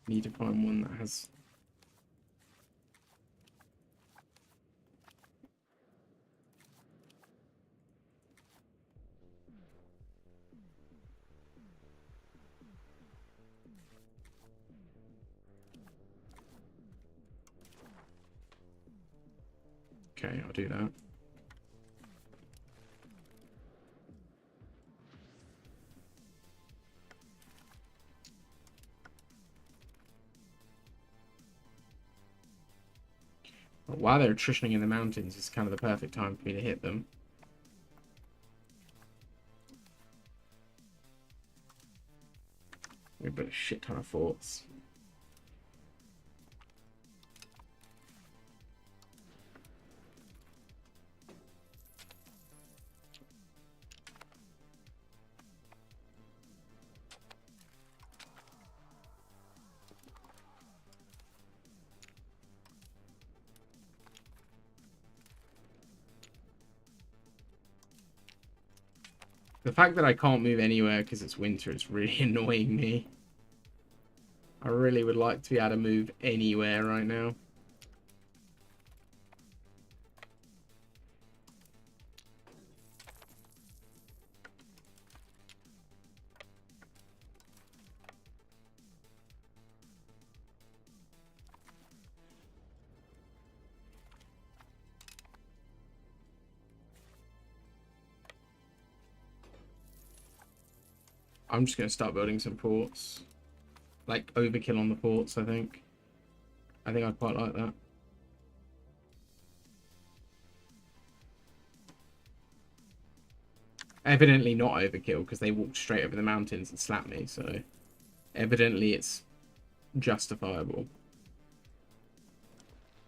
need to find one that has... Okay, I'll do that. But while they're attritioning in the mountains, it's kind of the perfect time for me to hit them. We built a shit ton of forts. The fact that I can't move anywhere because it's winter is really annoying me. I really would like to be able to move anywhere right now. I'm just going to start building some ports. Like, overkill on the ports, I think. I think I'd quite like that. Evidently not overkill, because they walked straight over the mountains and slapped me, so... Evidently it's justifiable.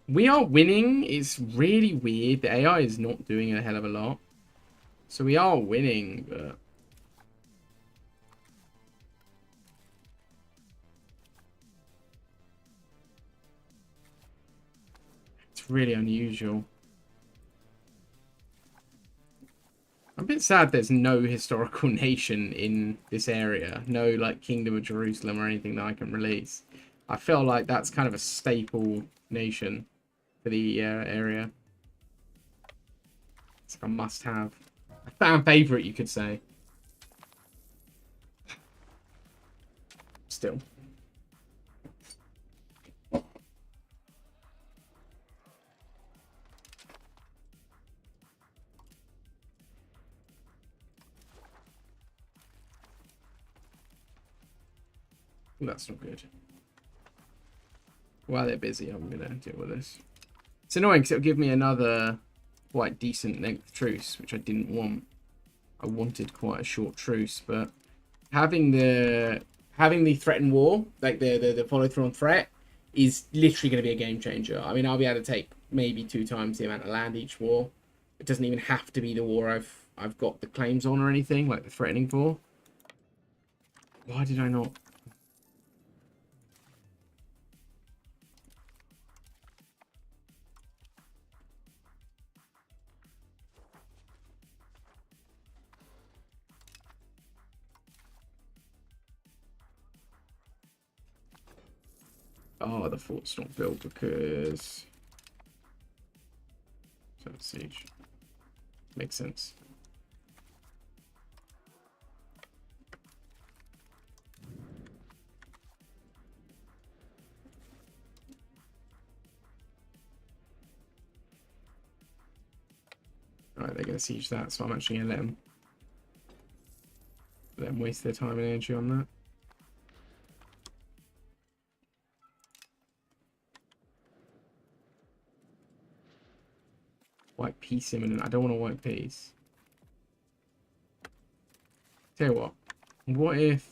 We are winning. It's really weird. The AI is not doing a hell of a lot. So we are winning, but... It's really unusual. I'm a bit sad there's no historical nation in this area. No, like, Kingdom of Jerusalem or anything that I can release. I feel like that's kind of a staple nation for the area. It's like a must-have. A fan favourite, you could say. Still. That's not good. While they're busy, I'm going to deal with this. It's annoying because it'll give me another quite decent length truce, which I didn't want. I wanted quite a short truce, but having the threatened war, like the follow through on threat, is literally going to be a game changer. I mean, I'll be able to take maybe 2 times the amount of land each war. It doesn't even have to be the war I've got the claims on or anything, like the threatening war. Why did I not? Oh, the fort's not built because... So siege. Makes sense. Alright, they're going to siege that, so I'm actually going to let them waste their time and energy on that. White peace imminent. I don't want a white peace. Tell you what if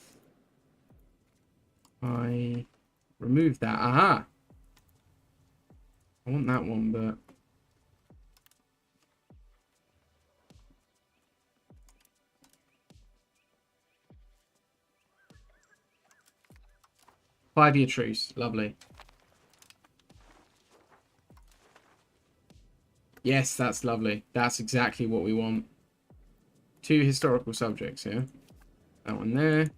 I remove that? Aha! I want that one, but... Five-year truce. Lovely. Yes, that's lovely. That's exactly what we want. 2 historical subjects here. That one there.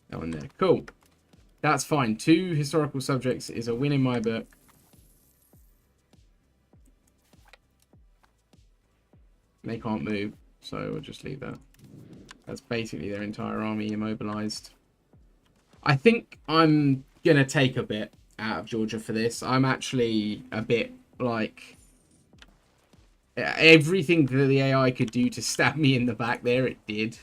That one there. Cool. That's fine. 2 historical subjects is a win in my book. They can't move, so we'll just leave that. That's basically their entire army immobilized. I think I'm going to take a bit out of Georgia for this. I'm actually a bit like... Everything that the AI could do to stab me in the back there, it did.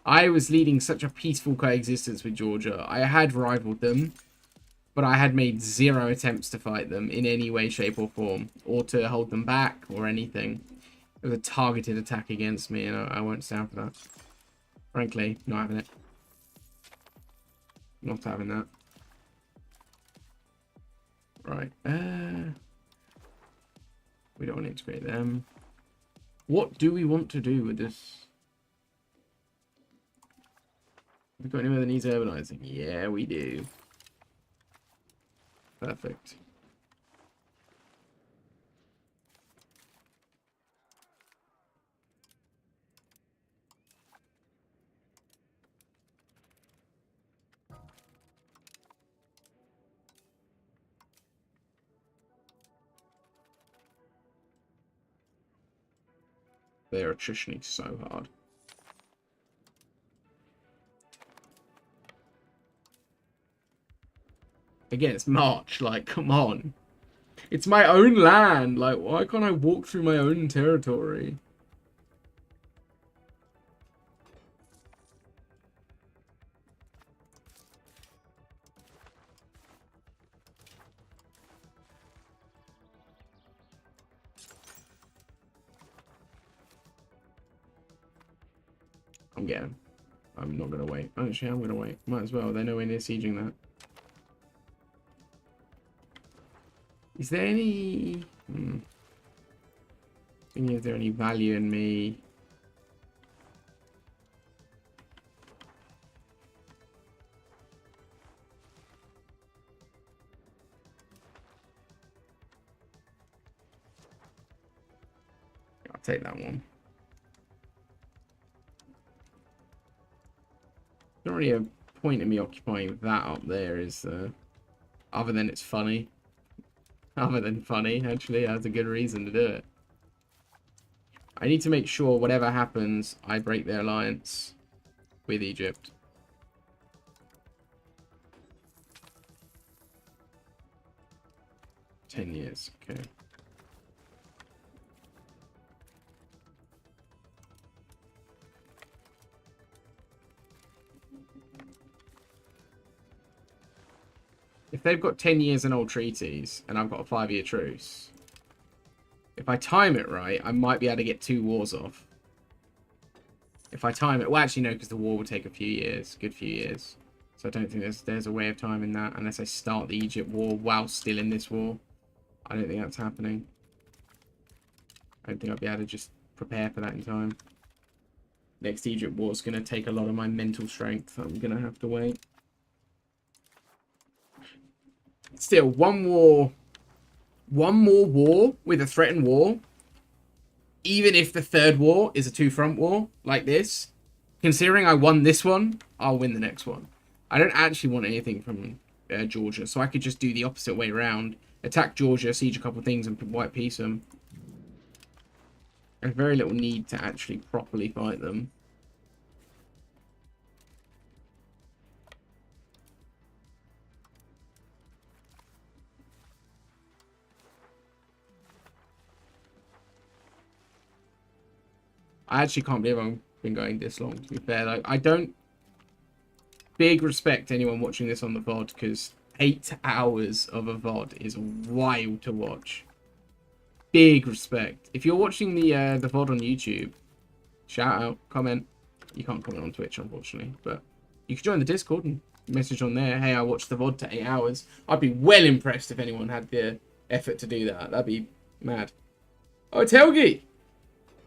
I was leading such a peaceful coexistence with Georgia. I had rivaled them, but I had made 0 attempts to fight them in any way, shape, or form, or to hold them back, or anything. It was a targeted attack against me, and I won't stand for that. Frankly, not having it. Not having that. Right. We don't want to integrate them. What do we want to do with this? Have we got anyone that needs urbanizing? Yeah, we do. Perfect. They're attritioning so hard. Again, it's March. Like, come on. It's my own land. Like, why can't I walk through my own territory? I'm getting. I'm not gonna wait. Actually, I'm gonna wait. Might as well. They're nowhere near sieging that. Is there any... Thinking, is there any value in me? I'll take that one. Not really a point in me occupying that up there, is there? Other than it's funny. Other than funny, actually, that's a good reason to do it. I need to make sure whatever happens, I break their alliance with Egypt. $10 years, okay. If they've got 10 years in old treaties, and I've got a 5-year truce, if I time it right, I might be able to get 2 wars off. If I time it... Well, actually, no, because the war will take a few years. Good few years. So I don't think there's a way of timing that, unless I start the Egypt war while still in this war. I don't think that's happening. I don't think I'll be able to just prepare for that in time. Next Egypt war is going to take a lot of my mental strength. I'm going to have to wait. Still, one more war with a threatened war, even if the third war is a 2-front war like this, considering I won this one, I'll win the next one. I don't actually want anything from Georgia, so I could just do the opposite way around. Attack Georgia, siege a couple things, and white peace them. There's very little need to actually properly fight them. I actually can't believe I've been going this long, to be fair. Like, I don't... Big respect to anyone watching this on the VOD, because 8 hours of a VOD is wild to watch. Big respect. If you're watching the VOD on YouTube, shout out, comment. You can't comment on Twitch, unfortunately, but you can join the Discord and message on there. Hey, I watched the VOD to 8 hours. I'd be well impressed if anyone had the effort to do that. That'd be mad. Oh, it's Helgi!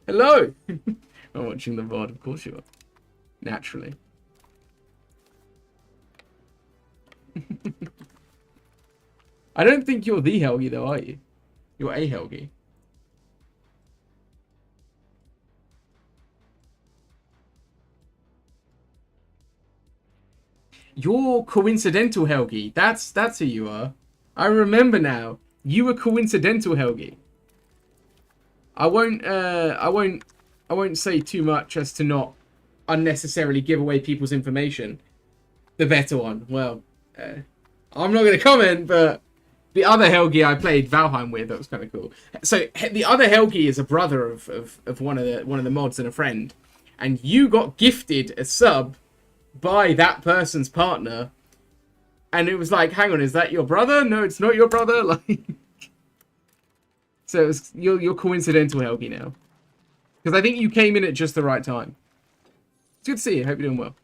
Hello! I'm watching the VOD, of course you are. Naturally. I don't think you're the Helgi, though, are you? You're a Helgi. You're coincidental Helgi. That's who you are. I remember now. You were coincidental Helgi. I won't say too much as to not unnecessarily give away people's information. The better one. Well, I'm not going to comment, but the other Helgi I played Valheim with, that was kind of cool. So the other Helgi is a brother of one of the mods and a friend, and you got gifted a sub by that person's partner, and it was like, hang on, is that your brother? No, it's not your brother. Like, so it was, you're coincidental Helgi now, because I think you came in at just the right time. It's good to see you. Hope you're doing well.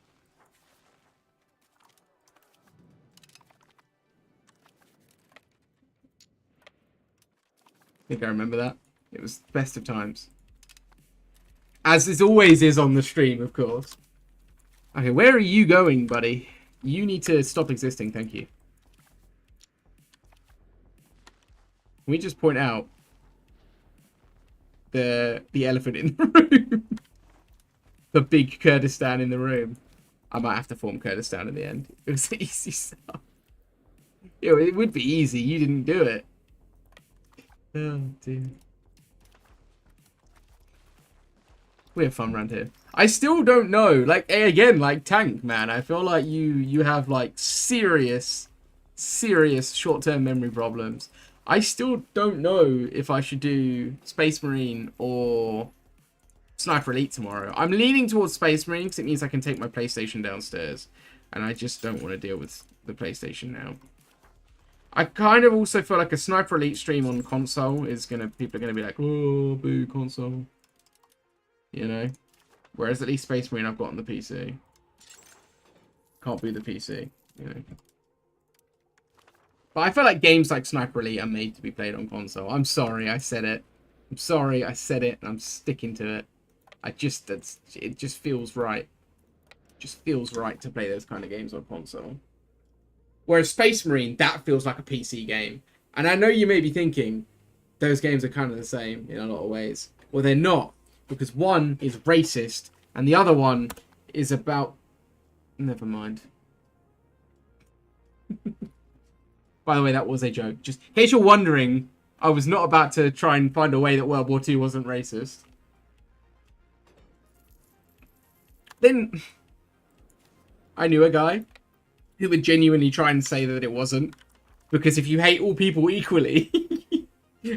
think I remember that. It was the best of times. As it always is on the stream, of course. Okay, where are you going, buddy? You need to stop existing, thank you. Can we just point out the elephant in the room? The big Kurdistan in the room. I might have to form Kurdistan in the end. It was easy stuff. Yo, it would be easy. You didn't do it. Oh, dear. We have fun around here. I still don't know. Like, again, like Tank, man. I feel like you have, like, serious short-term memory problems. I still don't know if I should do Space Marine or Sniper Elite tomorrow. I'm leaning towards Space Marine because it means I can take my PlayStation downstairs. And I just don't want to deal with the PlayStation now. I kind of also feel like a Sniper Elite stream on console is people are gonna be like, oh, boo, console. You know? Whereas at least Space Marine I've got on the PC. Can't boo the PC, you know. But I feel like games like Sniper Elite are made to be played on console. I'm sorry, I said it. I'm sorry, I said it, and I'm sticking to it. It just feels right. It just feels right to play those kind of games on console. Whereas Space Marine, that feels like a PC game. And I know you may be thinking, those games are kind of the same in a lot of ways. Well, they're not. Because one is racist, and the other one is about... Never mind. By the way, that was a joke. Just in case you're wondering, I was not about to try and find a way that World War II wasn't racist. Then, I knew a guy who would genuinely try and say that it wasn't. Because if you hate all people equally...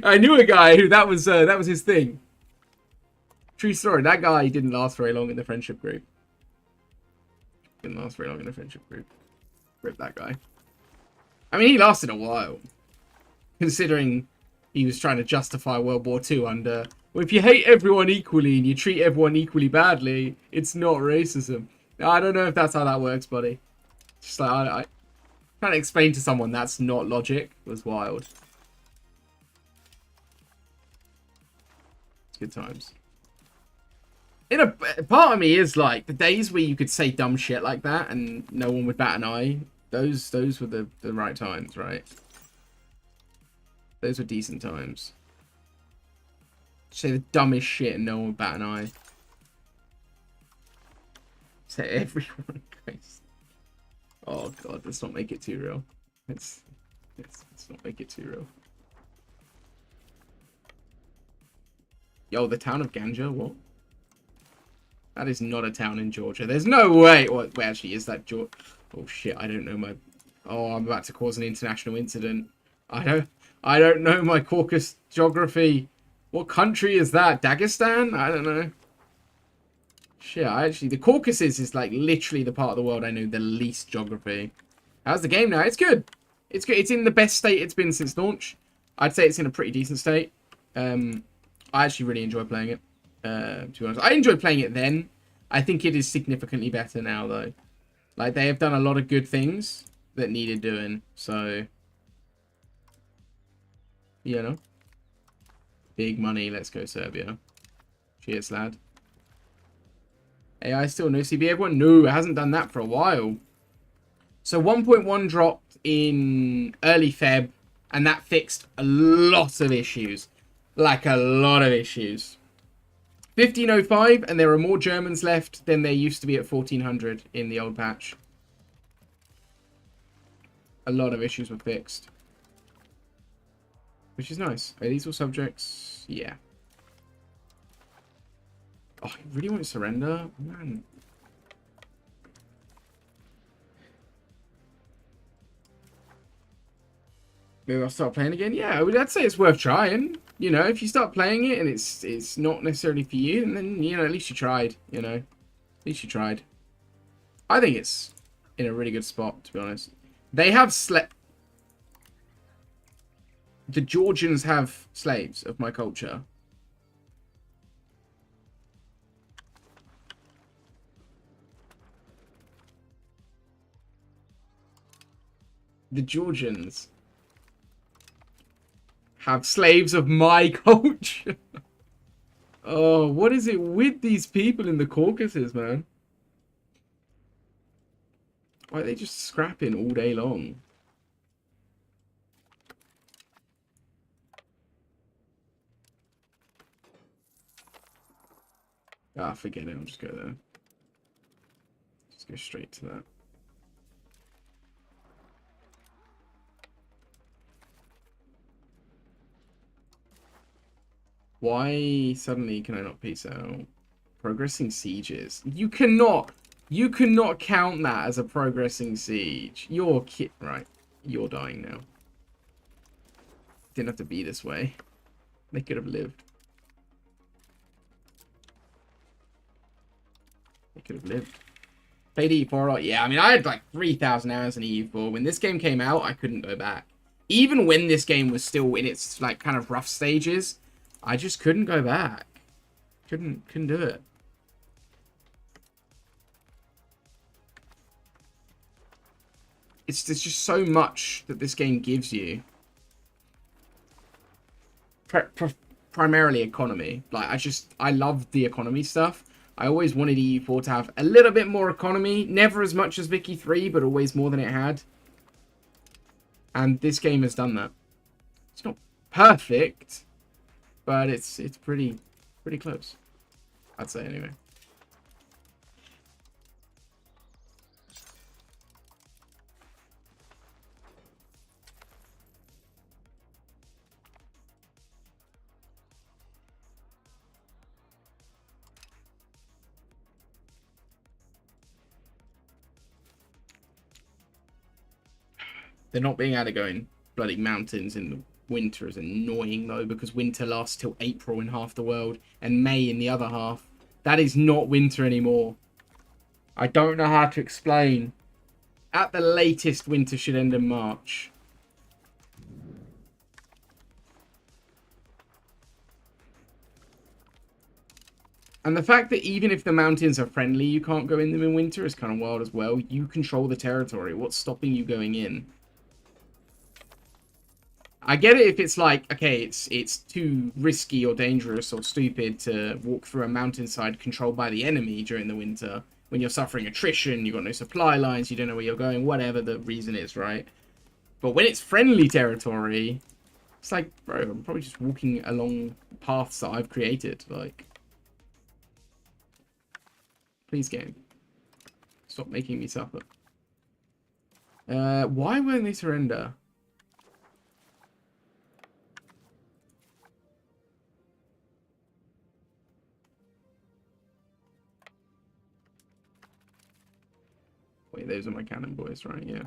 I knew a guy who that was his thing. True story. That guy didn't last very long in the friendship group. Didn't last very long in the friendship group. Rip that guy. I mean, he lasted a while. Considering he was trying to justify World War II under... Well, if you hate everyone equally and you treat everyone equally badly, it's not racism. Now, I don't know if that's how that works, buddy. Just like, I trying to explain to someone that's not logic was wild. It's good times. Part of me is like the days where you could say dumb shit like that and no one would bat an eye. Those were the right times, right? Those were decent times. Say the dumbest shit and no one would bat an eye. Say everyone goes. Oh god, let's not make it too real. Let's not make it too real. Yo, the town of Ganja, what? That is not a town in Georgia. There's no way. Wait, actually, is that Georgia? Oh shit, I don't know my... Oh, I'm about to cause an international incident. I don't know my Caucasus geography. What country is that? Dagestan? I don't know. Shit, the Caucasus is like literally the part of the world I know the least geography. How's the game now? It's good. It's good. It's in the best state it's been since launch. I'd say it's in a pretty decent state. I actually really enjoy playing it. To be honest, I enjoyed playing it then. I think it is significantly better now, though. Like, they have done a lot of good things that needed doing. So, you know. Big money. Let's go, Serbia. Cheers, lad. AI still no CB, everyone? No, it hasn't done that for a while. So 1.1 dropped in early Feb, and that fixed a lot of issues. Like, a lot of issues. 1505, and there are more Germans left than there used to be at 1400 in the old patch. A lot of issues were fixed. Which is nice. Are these all subjects? Yeah. Oh, I really want to surrender? Man. Maybe I'll start playing again? Yeah, I'd say it's worth trying. You know, if you start playing it and it's not necessarily for you, and then, you know, at least you tried, you know. At least you tried. I think it's in a really good spot, to be honest. They have the Georgians have slaves of my culture. The Georgians have slaves of my culture. Oh, what is it with these people in the Caucasus, man? Why are they just scrapping all day long? Ah, forget it. I'll just go there. Just go straight to that. Why suddenly can I not peace out? Progressing sieges. You cannot count that as a progressing siege. You're right. You're dying now. Didn't have to be this way. They could have lived. They could have lived. Played EU4 a lot. Yeah, I mean, I had like 3,000 hours in EU4. When this game came out, I couldn't go back. Even when this game was still in its like kind of rough stages, I just couldn't go back. Couldn't do it. There's just so much that this game gives you. Primarily economy. Like, I love the economy stuff. I always wanted EU4 to have a little bit more economy. Never as much as Vicky 3, but always more than it had. And this game has done that. It's not perfect, but it's pretty close. I'd say anyway. They're not being able to go in bloody mountains in the winter is annoying, though, because winter lasts till April in half the world and May in the other half. That is not winter anymore. I don't know how to explain. At the latest, winter should end in March. And the fact that even if the mountains are friendly, you can't go in them in winter is kind of wild as well. You control the territory. What's stopping you going in? I get it if it's like, okay, it's too risky or dangerous or stupid to walk through a mountainside controlled by the enemy during the winter. When you're suffering attrition, you've got no supply lines, you don't know where you're going, whatever the reason is, right? But when it's friendly territory, it's like, bro, I'm probably just walking along paths that I've created. Like, please, game. Stop making me suffer. Why won't they surrender? Wait, those are my cannon boys, right? Yeah.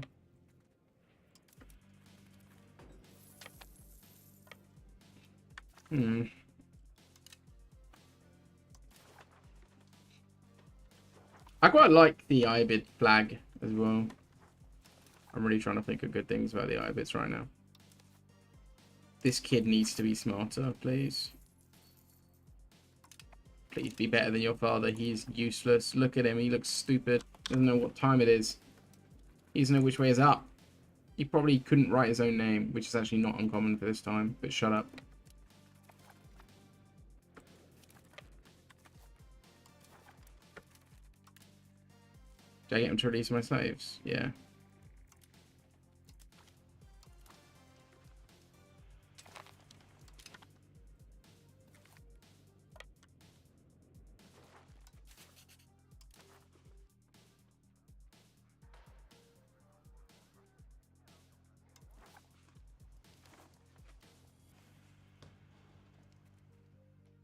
I quite like the Ibid flag as well. I'm really trying to think of good things about the Ibids right now. This kid needs to be smarter, please. Please be better than your father. He's useless. Look at him. He looks stupid. Doesn't know what time it is. He doesn't know which way is up. He probably couldn't write his own name, which is actually not uncommon for this time. But shut up. Did I get him to release my slaves? Yeah.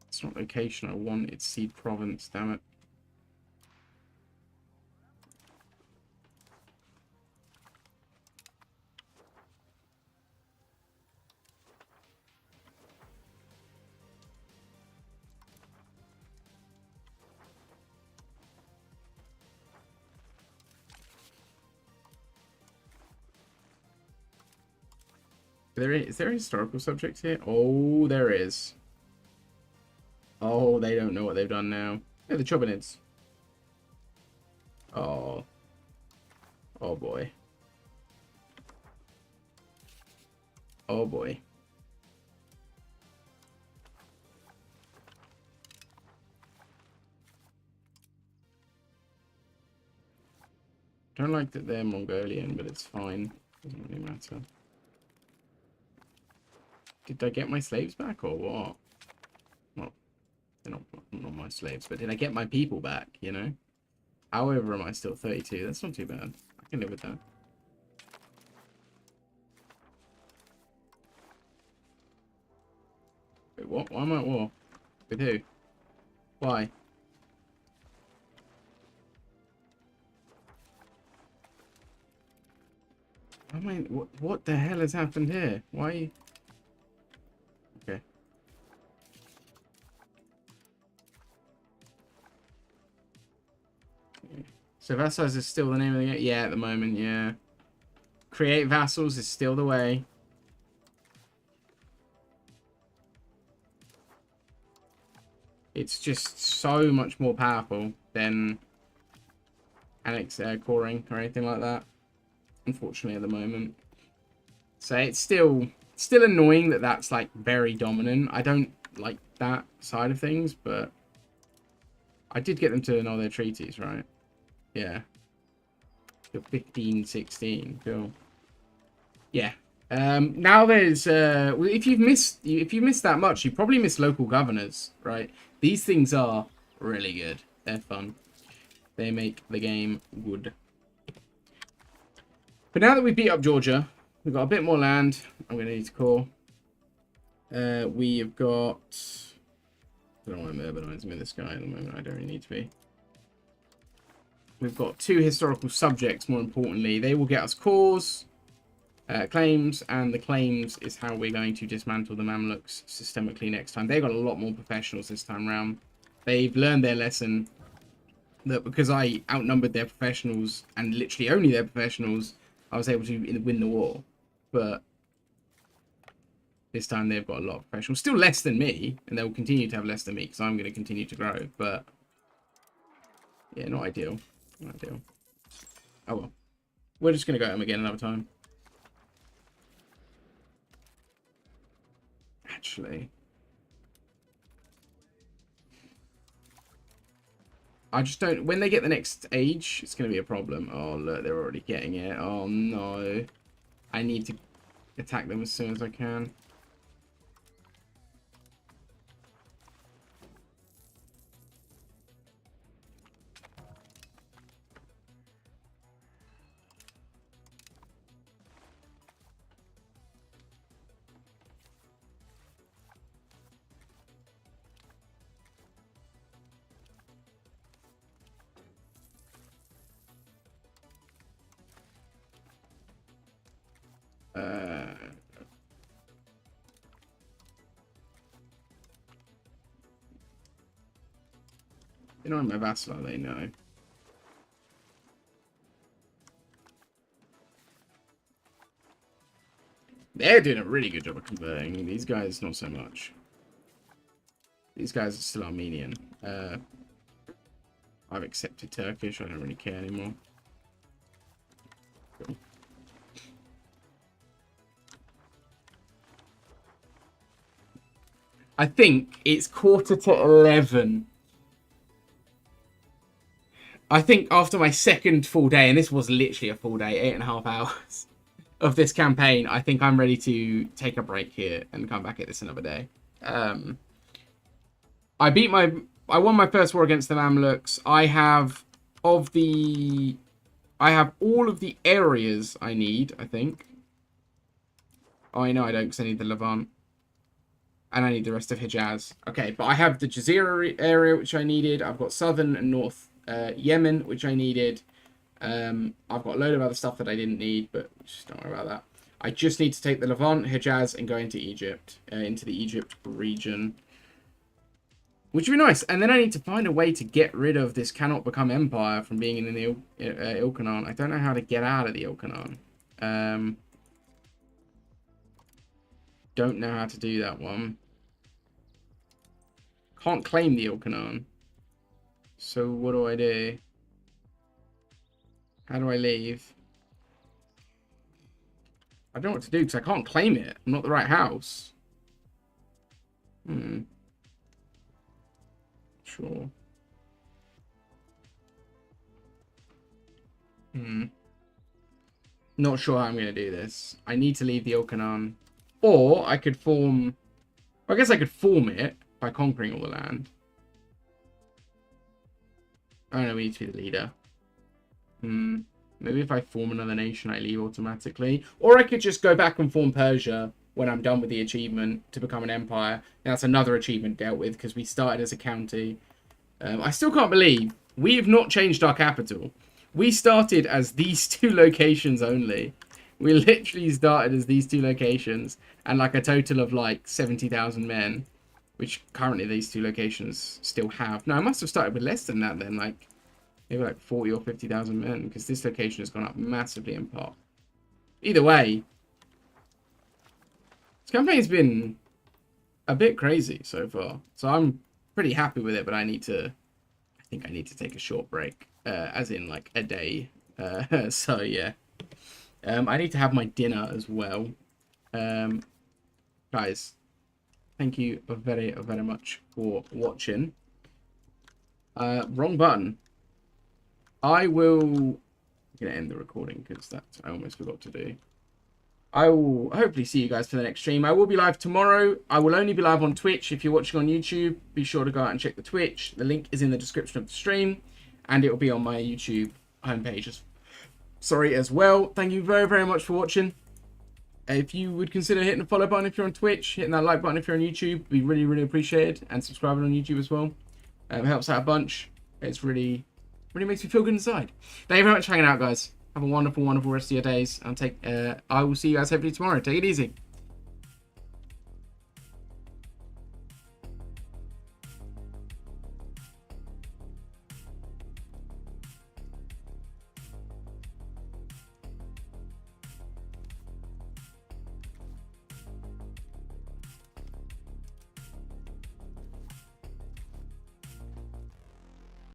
It's not location I want, it's seed province, damn it. Is there a historical subject here? Oh, there is. Oh, they don't know what they've done now. Yeah, the Chobanids. Oh. Oh, boy. Oh, boy. Don't like that they're Mongolian, but it's fine. Doesn't really matter. Did I get my slaves back or what? Well, they're not my slaves, but did I get my people back, you know? However, am I still 32? That's not too bad. I can live with that. Wait, what? Why am I at war? With who? Why? I mean, what the hell has happened here? Why? Okay. So vassals is still the name of the game? Yeah, at the moment, yeah. Create vassals is still the way. It's just so much more powerful than annex coring or anything like that. Unfortunately, at the moment. So it's still annoying that that's like very dominant. I don't like that side of things, but I did get them to annul their treaties, right? Yeah. 15, 16. Cool. Yeah. Now there's if you've missed that much, you probably missed local governors, right? These things are really good. They're fun. They make the game good. But now that we beat up Georgia, we've got a bit more land. I'm going to need to call. We have got... I don't want to urbanize me this guy at the moment. I don't really need to be. We've got 2 historical subjects, more importantly. They will get us cores, claims, and the claims is how we're going to dismantle the Mamluks systemically next time. They've got a lot more professionals this time around. They've learned their lesson that because I outnumbered their professionals, and literally only their professionals, I was able to win the war. But this time they've got a lot of professionals. Still less than me, and they'll continue to have less than me because I'm going to continue to grow. But yeah, not ideal. Not ideal. Oh well. We're just going to go at them again another time. Actually, I just don't... When they get the next age, it's going to be a problem. Oh, look, they're already getting it. Oh, no. I need to attack them as soon as I can. You know I'm a vassal, they know. They're doing a really good job of converting. These guys, not so much. These guys are still Armenian. I've accepted Turkish. I don't really care anymore. Cool. I think it's 11:15. I think after my second full day, and this was literally a full day, 8.5 hours of this campaign, I think I'm ready to take a break here and come back at this another day. I won my first war against the Mamluks. I have all of the areas I need, I think. Oh, I know I don't, because I need the Levant. And I need the rest of Hijaz. Okay, but I have the Jazeera area, which I needed. I've got southern and north Yemen, which I needed. I've got a load of other stuff that I didn't need, but just don't worry about that. I just need to take the Levant, Hijaz, and go into Egypt, into the Egypt region. Which would be nice. And then I need to find a way to get rid of this cannot become empire from being in the Ilkhanate. I don't know how to get out of the Ilkhanate. Don't know how to do that one. Can't claim the Ilkhanate. So what do I do? How do I leave? I don't know what to do because I can't claim it. I'm not the right house. Sure. Not sure how I'm going to do this. I need to leave the Okanan. Or I could form... I guess I could form it by conquering all the land. I don't know, we need to be the leader. Maybe if I form another nation, I leave automatically. Or I could just go back and form Persia when I'm done with the achievement to become an empire. Now, that's another achievement dealt with because we started as a county. I still can't believe we have not changed our capital. We started as these 2 locations only. We literally started as these 2 locations and like a total of like 70,000 men, which currently these 2 locations still have. No, I must have started with less than that then, like maybe like 40 or 50,000 men, because this location has gone up massively in pop. Either way, this campaign's been a bit crazy so far, so I'm pretty happy with it. But I think I need to take a short break, as in like a day. So yeah. I need to have my dinner as well. Guys, thank you very, very much for watching. Wrong button. I will... I'm going to end the recording because I almost forgot to do. I will hopefully see you guys for the next stream. I will be live tomorrow. I will only be live on Twitch. If you're watching on YouTube, be sure to go out and check the Twitch. The link is in the description of the stream. And it will be on my YouTube homepage as well. Thank you very, very much for watching. If you would consider hitting the follow button if you're on Twitch, hitting that like button if you're on YouTube, would be really, really appreciated. And subscribing on YouTube as well. It helps out a bunch. It's really makes me feel good inside. Thank you very much for hanging out, guys. Have a wonderful, wonderful rest of your days. And I will see you guys hopefully tomorrow. Take it easy.